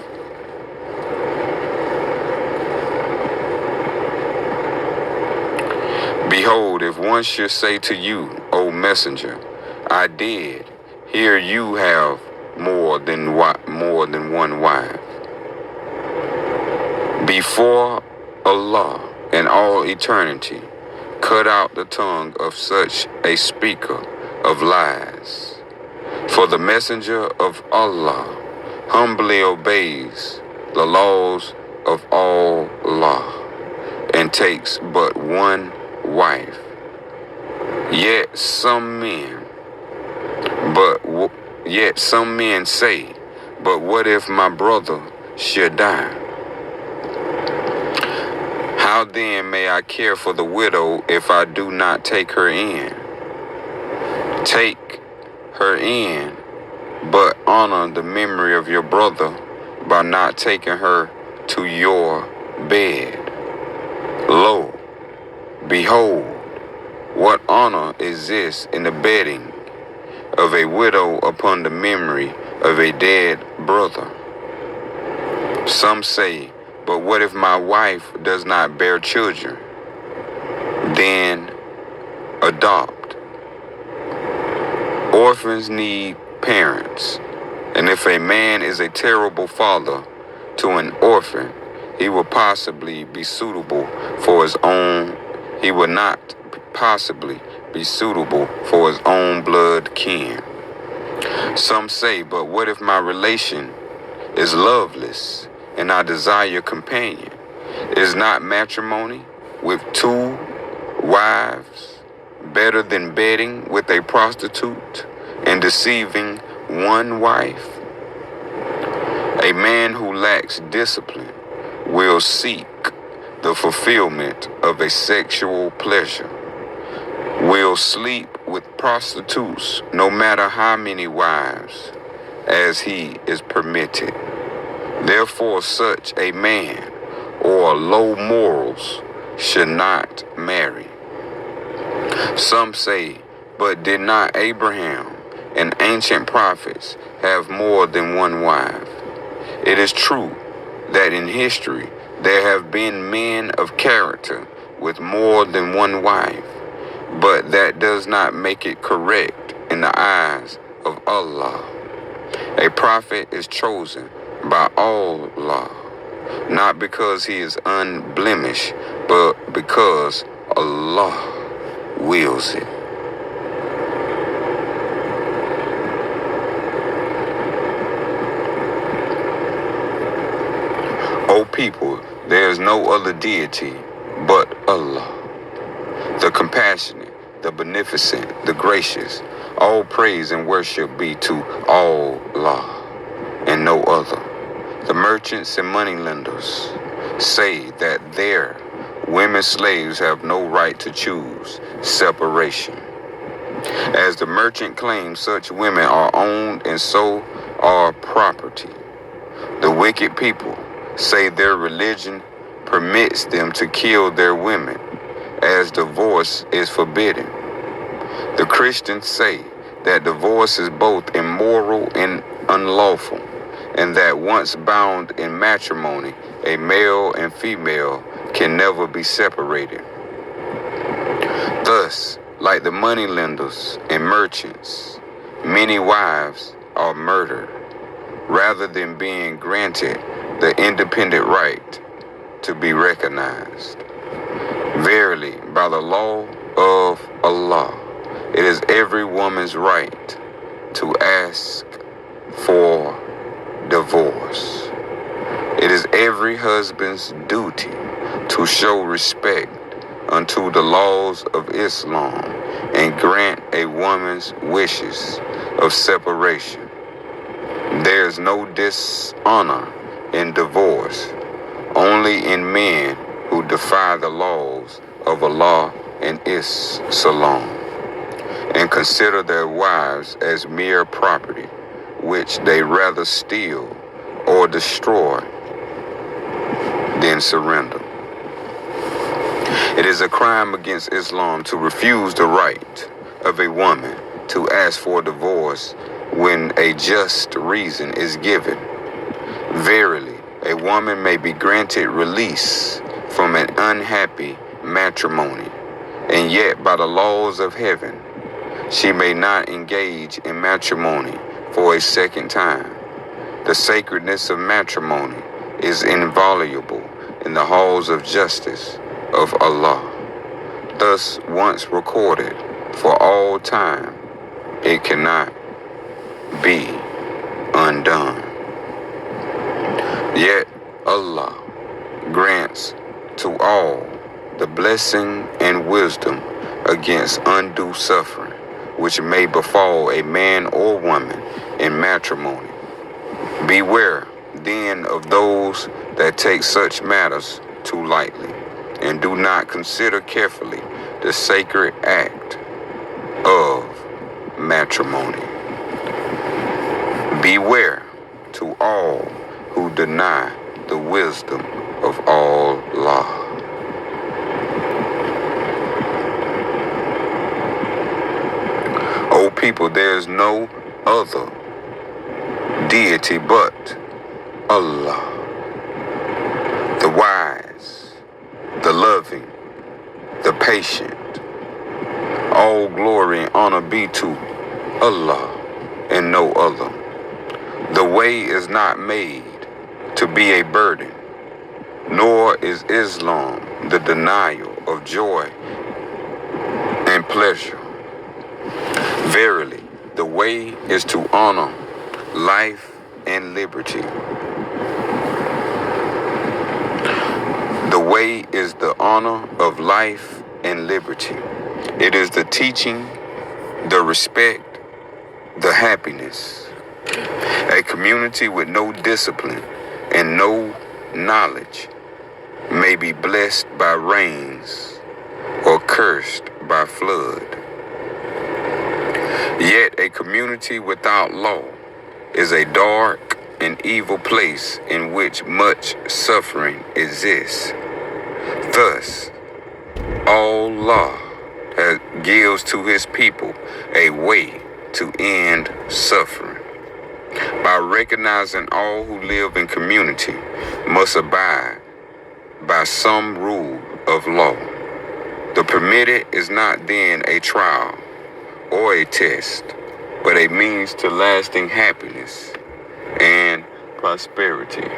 Behold, if one should say to you, O messenger, I did hear you have more than one wife. Before Allah and all eternity, cut out the tongue of such a speaker of lies. For the messenger of Allah humbly obeys the laws of Allah and takes but one wife. Yet some men say, but what if my brother should die? How then may I care for the widow if I do not take her in? Take her in, but honor the memory of your brother by not taking her to your bed. Lo, behold, what honor exists in the bedding of a widow upon the memory of a dead brother. Some say, but what if my wife does not bear children? Then adopt. Orphans need parents, and if a man is a terrible father to an orphan, he will possibly be suitable for his own. He will not possibly be suitable for his own blood kin. Some say, but what if my relation is loveless and I desire a companion? Is not matrimony with two wives better than bedding with a prostitute and deceiving one wife? A man who lacks discipline will seek the fulfillment of a sexual pleasure, will sleep with prostitutes no matter how many wives as he is permitted. Therefore, such a man or low morals should not marry. Some say, but did not Abraham and ancient prophets have more than one wife? It is true that in history there have been men of character with more than one wife, but that does not make it correct in the eyes of Allah. A prophet is chosen by Allah, not because he is unblemished, but because Allah wills it. O people, there is no other deity but Allah, the compassionate, the beneficent, the gracious. All praise and worship be to Allah and no other. The merchants and moneylenders say that their women slaves have no right to choose separation. As the merchant claims such women are owned and so are property. The wicked people say their religion permits them to kill their women, as divorce is forbidden. The Christians say that divorce is both immoral and unlawful, and that once bound in matrimony, a male and female can never be separated. Thus, like the moneylenders and merchants, many wives are murdered, rather than being granted the independent right to be recognized. Verily, by the law of Allah, it is every woman's right to ask for divorce. It is every husband's duty to show respect unto the laws of Islam and grant a woman's wishes of separation. There is no dishonor in divorce, only in men who defy the laws of Allah and Islam, and consider their wives as mere property, which they rather steal or destroy than surrender. It is a crime against Islam to refuse the right of a woman to ask for divorce when a just reason is given. Verily, a woman may be granted release from an unhappy matrimony, and yet by the laws of heaven, she may not engage in matrimony for a second time. The sacredness of matrimony is inviolable in the halls of justice of Allah. Thus, once recorded for all time, it cannot be undone. Yet Allah grants to all the blessing and wisdom against undue suffering, which may befall a man or woman in matrimony. Beware then of those that take such matters too lightly, and do not consider carefully the sacred act of matrimony. Beware to all who deny the wisdom of Allah. O people, there is no other deity but Allah, the wise, the loving, the patient. All glory and honor be to Allah and no other. The way is not made to be a burden, nor is Islam the denial of joy and pleasure. Verily, the way is to honor life and liberty. The way is the honor of life and liberty. It is the teaching, the respect, the happiness. A community with no discipline and no knowledge may be blessed by rains or cursed by flood. Yet a community without law is a dark and evil place in which much suffering exists. Thus, Allah gives to his people a way to end suffering. By recognizing all who live in community must abide by some rule of law. The permitted is not then a trial or a test, but a means to lasting happiness and prosperity.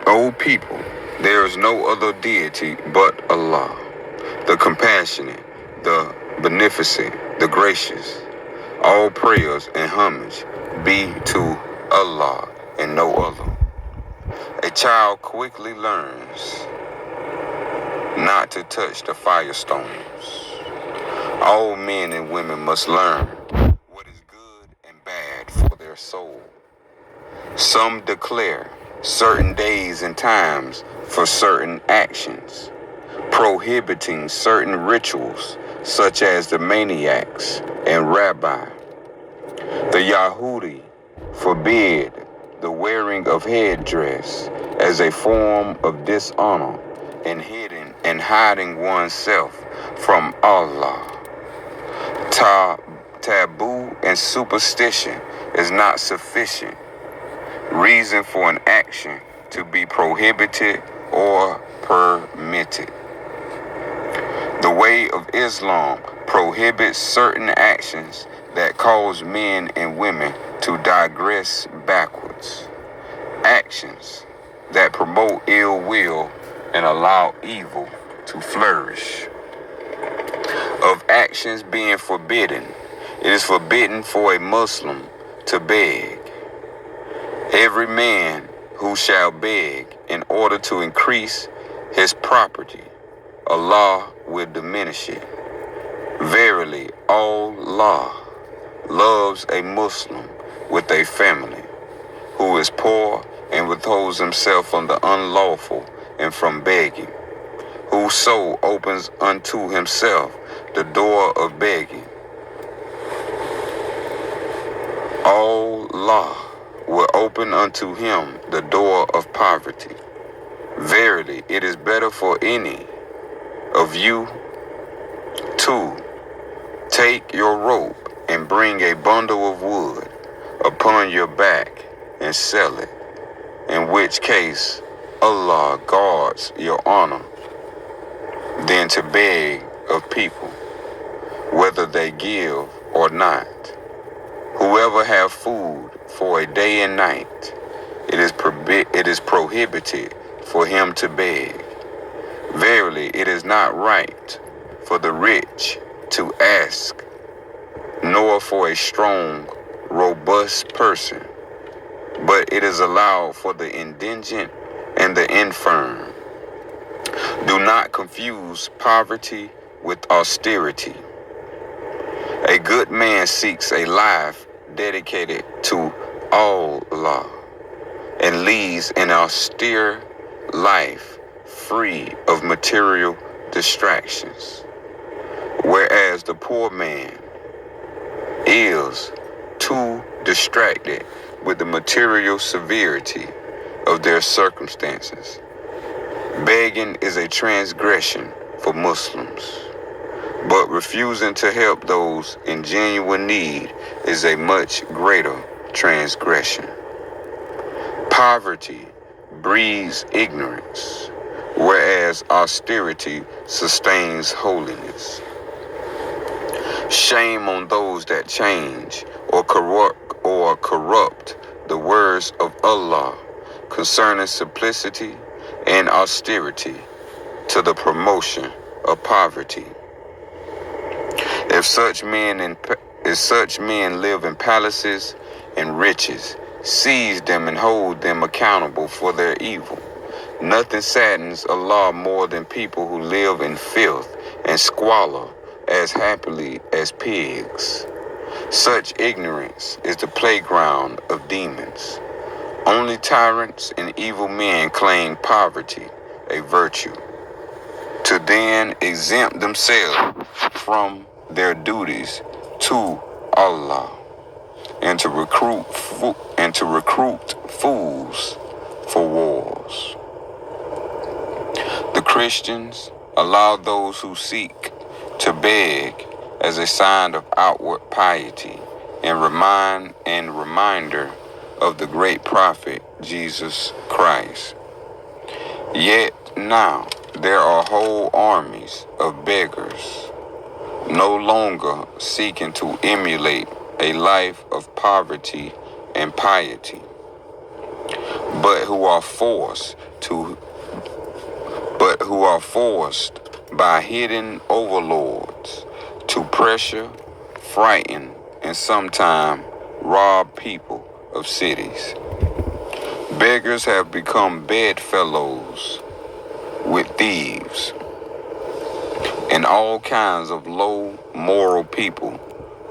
O people, there is no other deity but Allah, the compassionate, the beneficent, the gracious. All prayers and homage be to Allah and no other. A child quickly learns not to touch the firestones. All men and women must learn what is good and bad for their soul. Some declare certain days and times for certain actions, prohibiting certain rituals such as the maniacs and rabbi. The Yahudi forbid the wearing of headdress as a form of dishonor and hiding oneself from Allah. Taboo and superstition is not sufficient reason for an action to be prohibited or permitted. The way of Islam prohibits certain actions that cause men and women to digress backwards. Actions that promote ill will and allow evil to flourish. Of actions being forbidden, it is forbidden for a Muslim to beg. Every man who shall beg in order to increase his property, Allah will diminish it. Verily, Allah loves a Muslim with a family who is poor and withholds himself from the unlawful and from begging. Whoso opens unto himself the door of begging Allah will open unto him the door of poverty. Verily, it is better for any of you to take your rope and bring a bundle of wood upon your back and sell it, in which case Allah guards your honor, than to beg of people, whether they give or not. Whoever have food for a day and night, it is prohibited for him to beg. Verily, it is not right for the rich to ask, nor for a strong, robust person, but it is allowed for the indigent and the infirm. Do not confuse poverty with austerity. A good man seeks a life dedicated to Allah and leads an austere life free of material distractions, whereas the poor man is too distracted with the material severity of their circumstances. Begging is a transgression for Muslims, but refusing to help those in genuine need is a much greater transgression. Poverty breeds ignorance, whereas austerity sustains holiness. Shame on those that change or corrupt the words of Allah concerning simplicity and austerity to the promotion of poverty. If such men live in palaces and riches, seize them and hold them accountable for their evil. Nothing saddens Allah more than people who live in filth and squalor as happily as pigs. Such ignorance is the playground of demons. Only tyrants and evil men claim poverty a virtue, to then exempt themselves from their duties to Allah, and to recruit fools for wars. The Christians allow those who seek to beg as a sign of outward piety and reminder of the great prophet Jesus Christ. Yet now there are whole armies of beggars, no longer seeking to emulate a life of poverty and piety, but who are forced by hidden overlords to pressure, frighten, and sometimes rob people of cities. Beggars have become bedfellows with thieves and all kinds of low moral people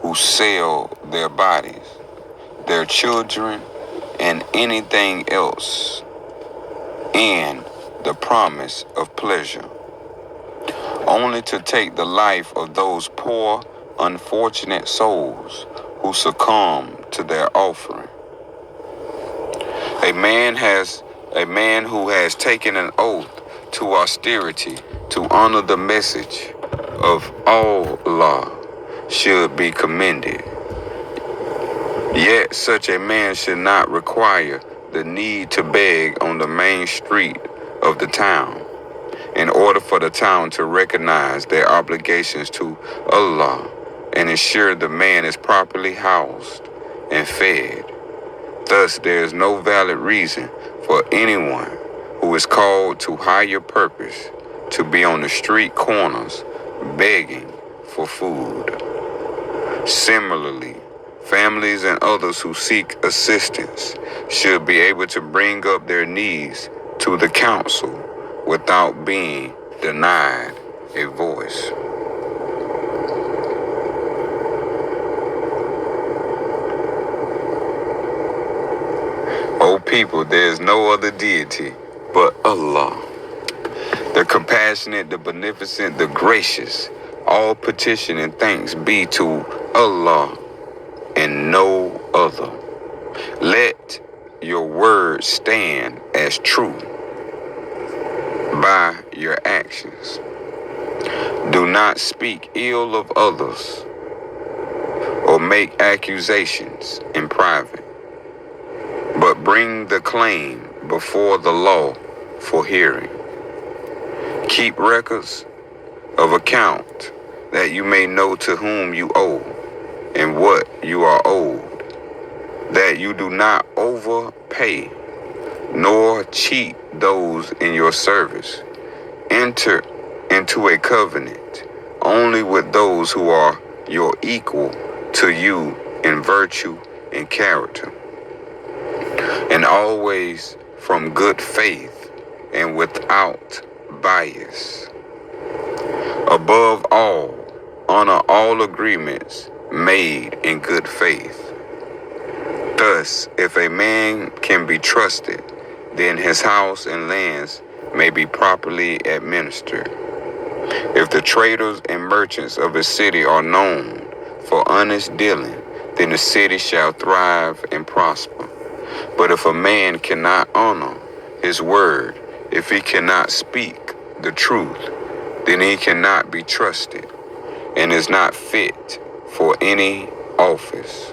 who sell their bodies, their children, and anything else in the promise of pleasure, only to take the life of those poor, unfortunate souls who succumb to their offering. A man who has taken an oath to austerity to honor the message of Allah should be commended. Yet such a man should not require the need to beg on the main street of the town in order for the town to recognize their obligations to Allah and ensure the man is properly housed and fed. Thus, there is no valid reason for anyone who is called to higher purpose to be on the street corners begging for food. Similarly, families and others who seek assistance should be able to bring up their needs to the council without being denied a voice. O people, there is no other deity but Allah, the compassionate, the beneficent, the gracious. All petition and thanks be to Allah and no other. Let your words stand as true by your actions. Do not speak ill of others or make accusations in private, but bring the claim before the law for hearing. Keep records of account that you may know to whom you owe and what you are owed, that you do not overpay nor cheat those in your service. Enter into a covenant only with those who are your equal to you in virtue and character, and always from good faith and without bias. Above all, honor all agreements made in good faith. Thus, if a man can be trusted, then his house and lands may be properly administered. If the traders and merchants of a city are known for honest dealing, then the city shall thrive and prosper. But if a man cannot honor his word, if he cannot speak the truth, then he cannot be trusted and is not fit for any office.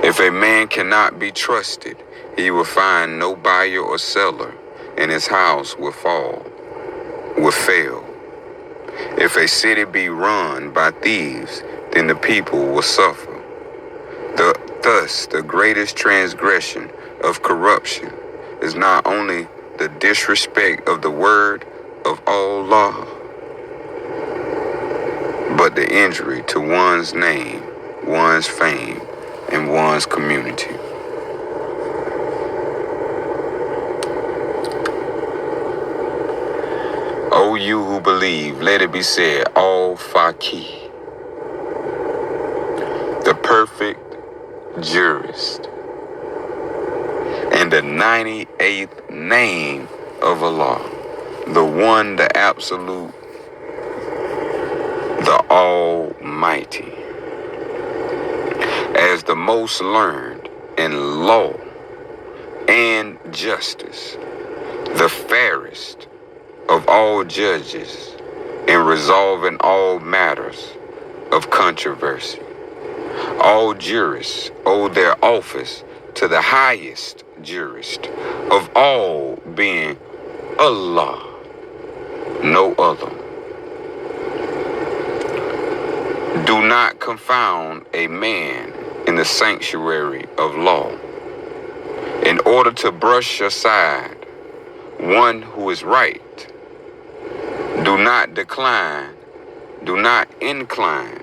If a man cannot be trusted, he will find no buyer or seller, and his house will fail. If a city be run by thieves, then the people will suffer. Thus, the greatest transgression of corruption is not only the disrespect of the word of Allah, but the injury to one's name, one's fame, and one's community. O you who believe, let it be said, Al-Faqih, the perfect jurist, and the 98th name of Allah, the one, the absolute, the Almighty, as the most learned in law and justice, the fairest of all judges in resolving all matters of controversy. All jurists owe their office to the highest jurist of all, being Allah, no other. Do not confound a man in the sanctuary of law in order to brush aside one who is right. Do not incline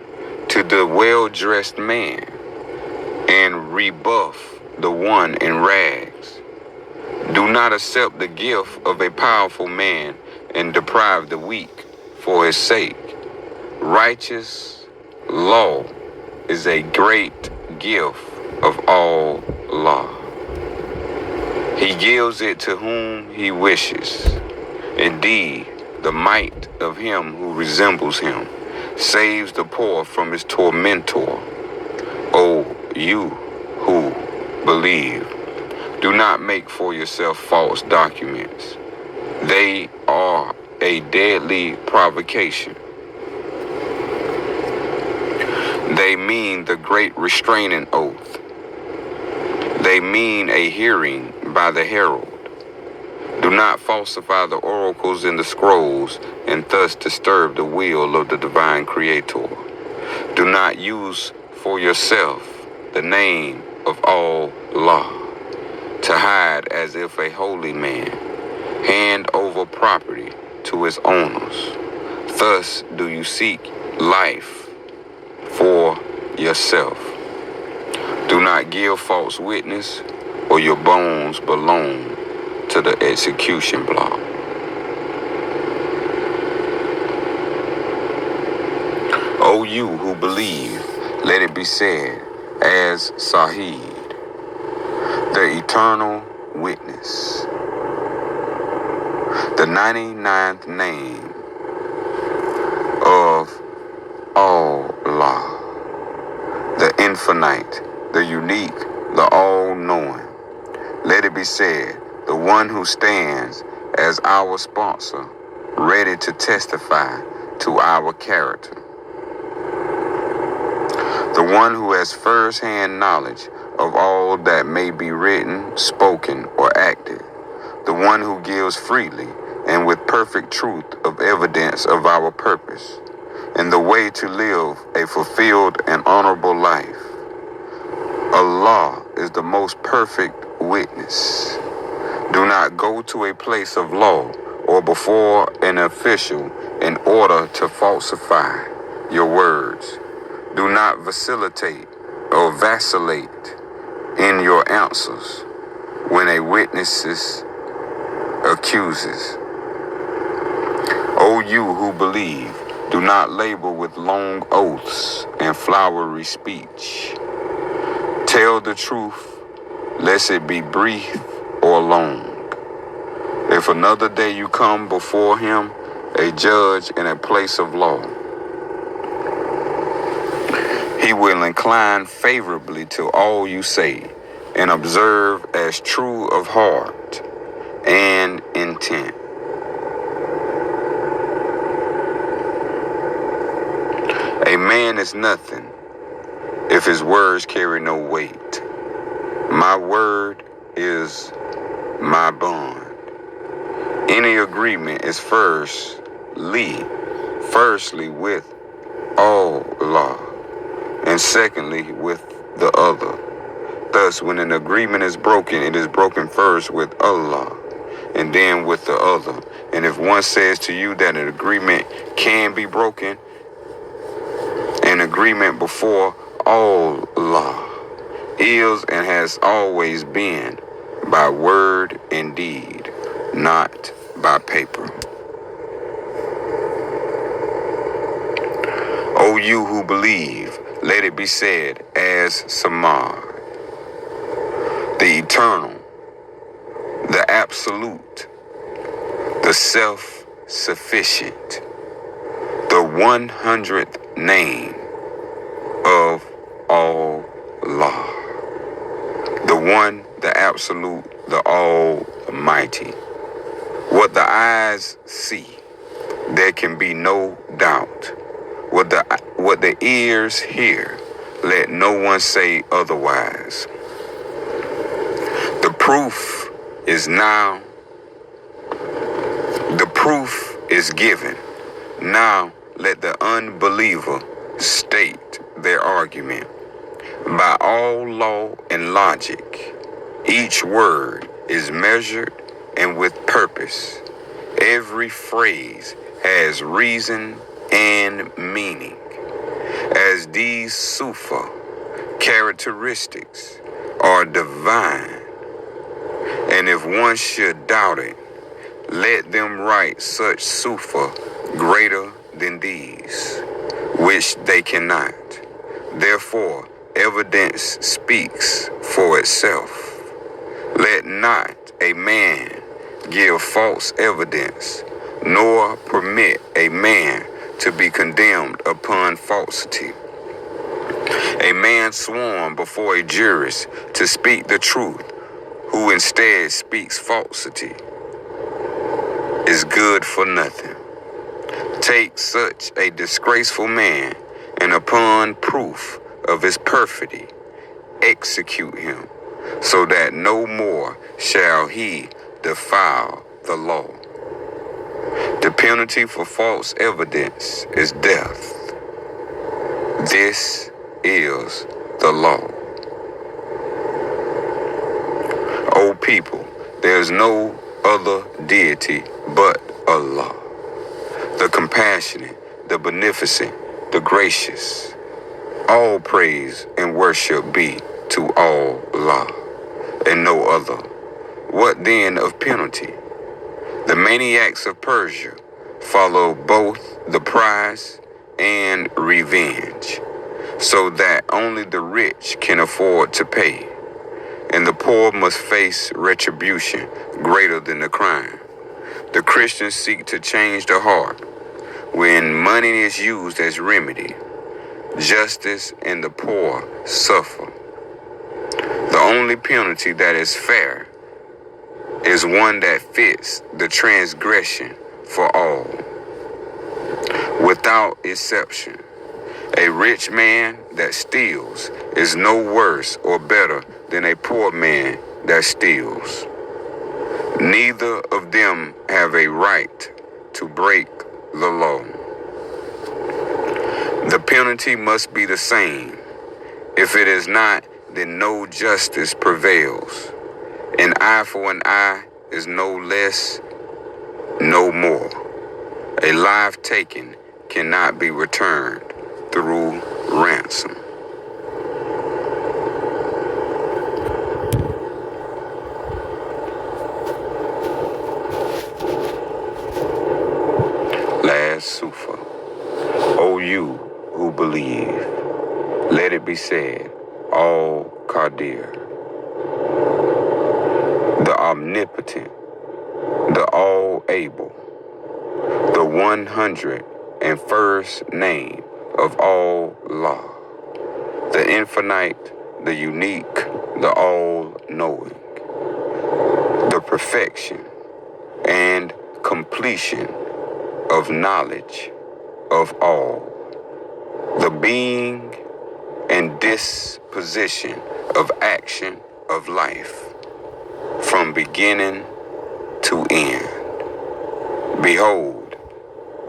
to the well-dressed man and rebuff the one in rags. Do not accept the gift of a powerful man and deprive the weak for his sake. Righteous law is a great gift of Allah. He gives it to whom he wishes. Indeed, the might of him who resembles him saves the poor from his tormentor. O you who believe, do not make for yourself false documents. They are a deadly provocation. They mean the great restraining oath. They mean a hearing by the herald. Do not falsify the oracles in the scrolls and thus disturb the will of the divine creator. Do not use for yourself the name of Allah to hide as if a holy man hand over property to his owners. Thus do you seek life for yourself. Do not give false witness, or your bones belong to the execution block. O you who believe, let it be said, as Sahid, the eternal witness, the 99th name of Allah, the infinite, the unique, the all-knowing. Let it be said, the one who stands as our sponsor, ready to testify to our character. The one who has first-hand knowledge of all that may be written, spoken, or acted. The one who gives freely and with perfect truth of evidence of our purpose and the way to live a fulfilled and honorable life. Allah is the most perfect witness. Do not go to a place of law or before an official in order to falsify your words. Do not vacillate in your answers when a witness accuses. O you who believe, do not labor with long oaths and flowery speech. Tell the truth, lest it be brief or long. If another day you come before him, a judge in a place of law, he will incline favorably to all you say and observe as true of heart and intent. A man is nothing if his words carry no weight. My word is my bond. Any agreement is firstly with Allah, and secondly with the other. Thus, when an agreement is broken, it is broken first with Allah, and then with the other. And if one says to you that an agreement can be broken, an agreement before Allah is and has always been by word and deed, not by paper. O you who believe, let it be said as Samad, the eternal, the absolute, the self-sufficient, the 100th name of Allah, the one, the absolute, the almighty. What the eyes see, there can be no doubt. What the ears hear, let no one say otherwise. The proof is given. Now let the unbeliever state their argument. By all law and logic, each word is measured and with purpose. Every phrase has reason and meaning. As these Sufi characteristics are divine, and if one should doubt it, let them write such Sufi greater than these, which they cannot. Therefore, evidence speaks for itself. Let not a man give false evidence, nor permit a man to be condemned upon falsity. A man sworn before a jurist to speak the truth, who instead speaks falsity, is good for nothing. Take such a disgraceful man, and upon proof of his perfidy, execute him, so that no more shall he defile the law. The penalty for false evidence is death. This is the law. O people, there is no other deity but Allah, the compassionate, the beneficent, the gracious. All praise and worship be to Allah and no other. What then of penalty? The maniacs of Persia follow both the prize and revenge, so that only the rich can afford to pay, and the poor must face retribution greater than the crime. The Christians seek to change the heart when money is used as remedy. justice and the poor suffer. The only penalty that is fair is one that fits the transgression for all, without exception. A rich man that steals is no worse or better than a poor man that steals. Neither of them have a right to break the law. The penalty must be the same. If it is not, then no justice prevails. An eye for an eye is no less, no more. A life taken cannot be returned through ransom. Last Sufa. O you who believe, let it be said, All Qadir, the Omnipotent, the All-Able, the 101st name of Allah, the Infinite, the Unique, the All-Knowing, the perfection and completion of knowledge of all, the being and disposition of action of life, from beginning to end. Behold,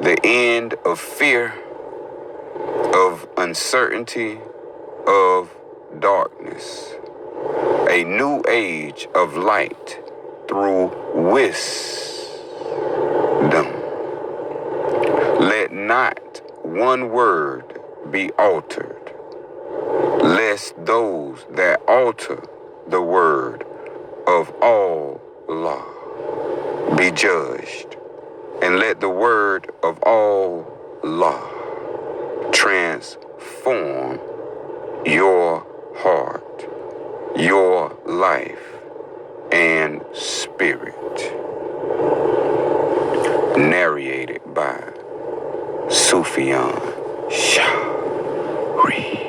the end of fear, of uncertainty, of darkness, a new age of light through wisdom. Let not one word be altered, lest those that alter the word of Allah be judged, and let the word of Allah transform your heart, your life, and spirit. Narrated by Sufian Shareef.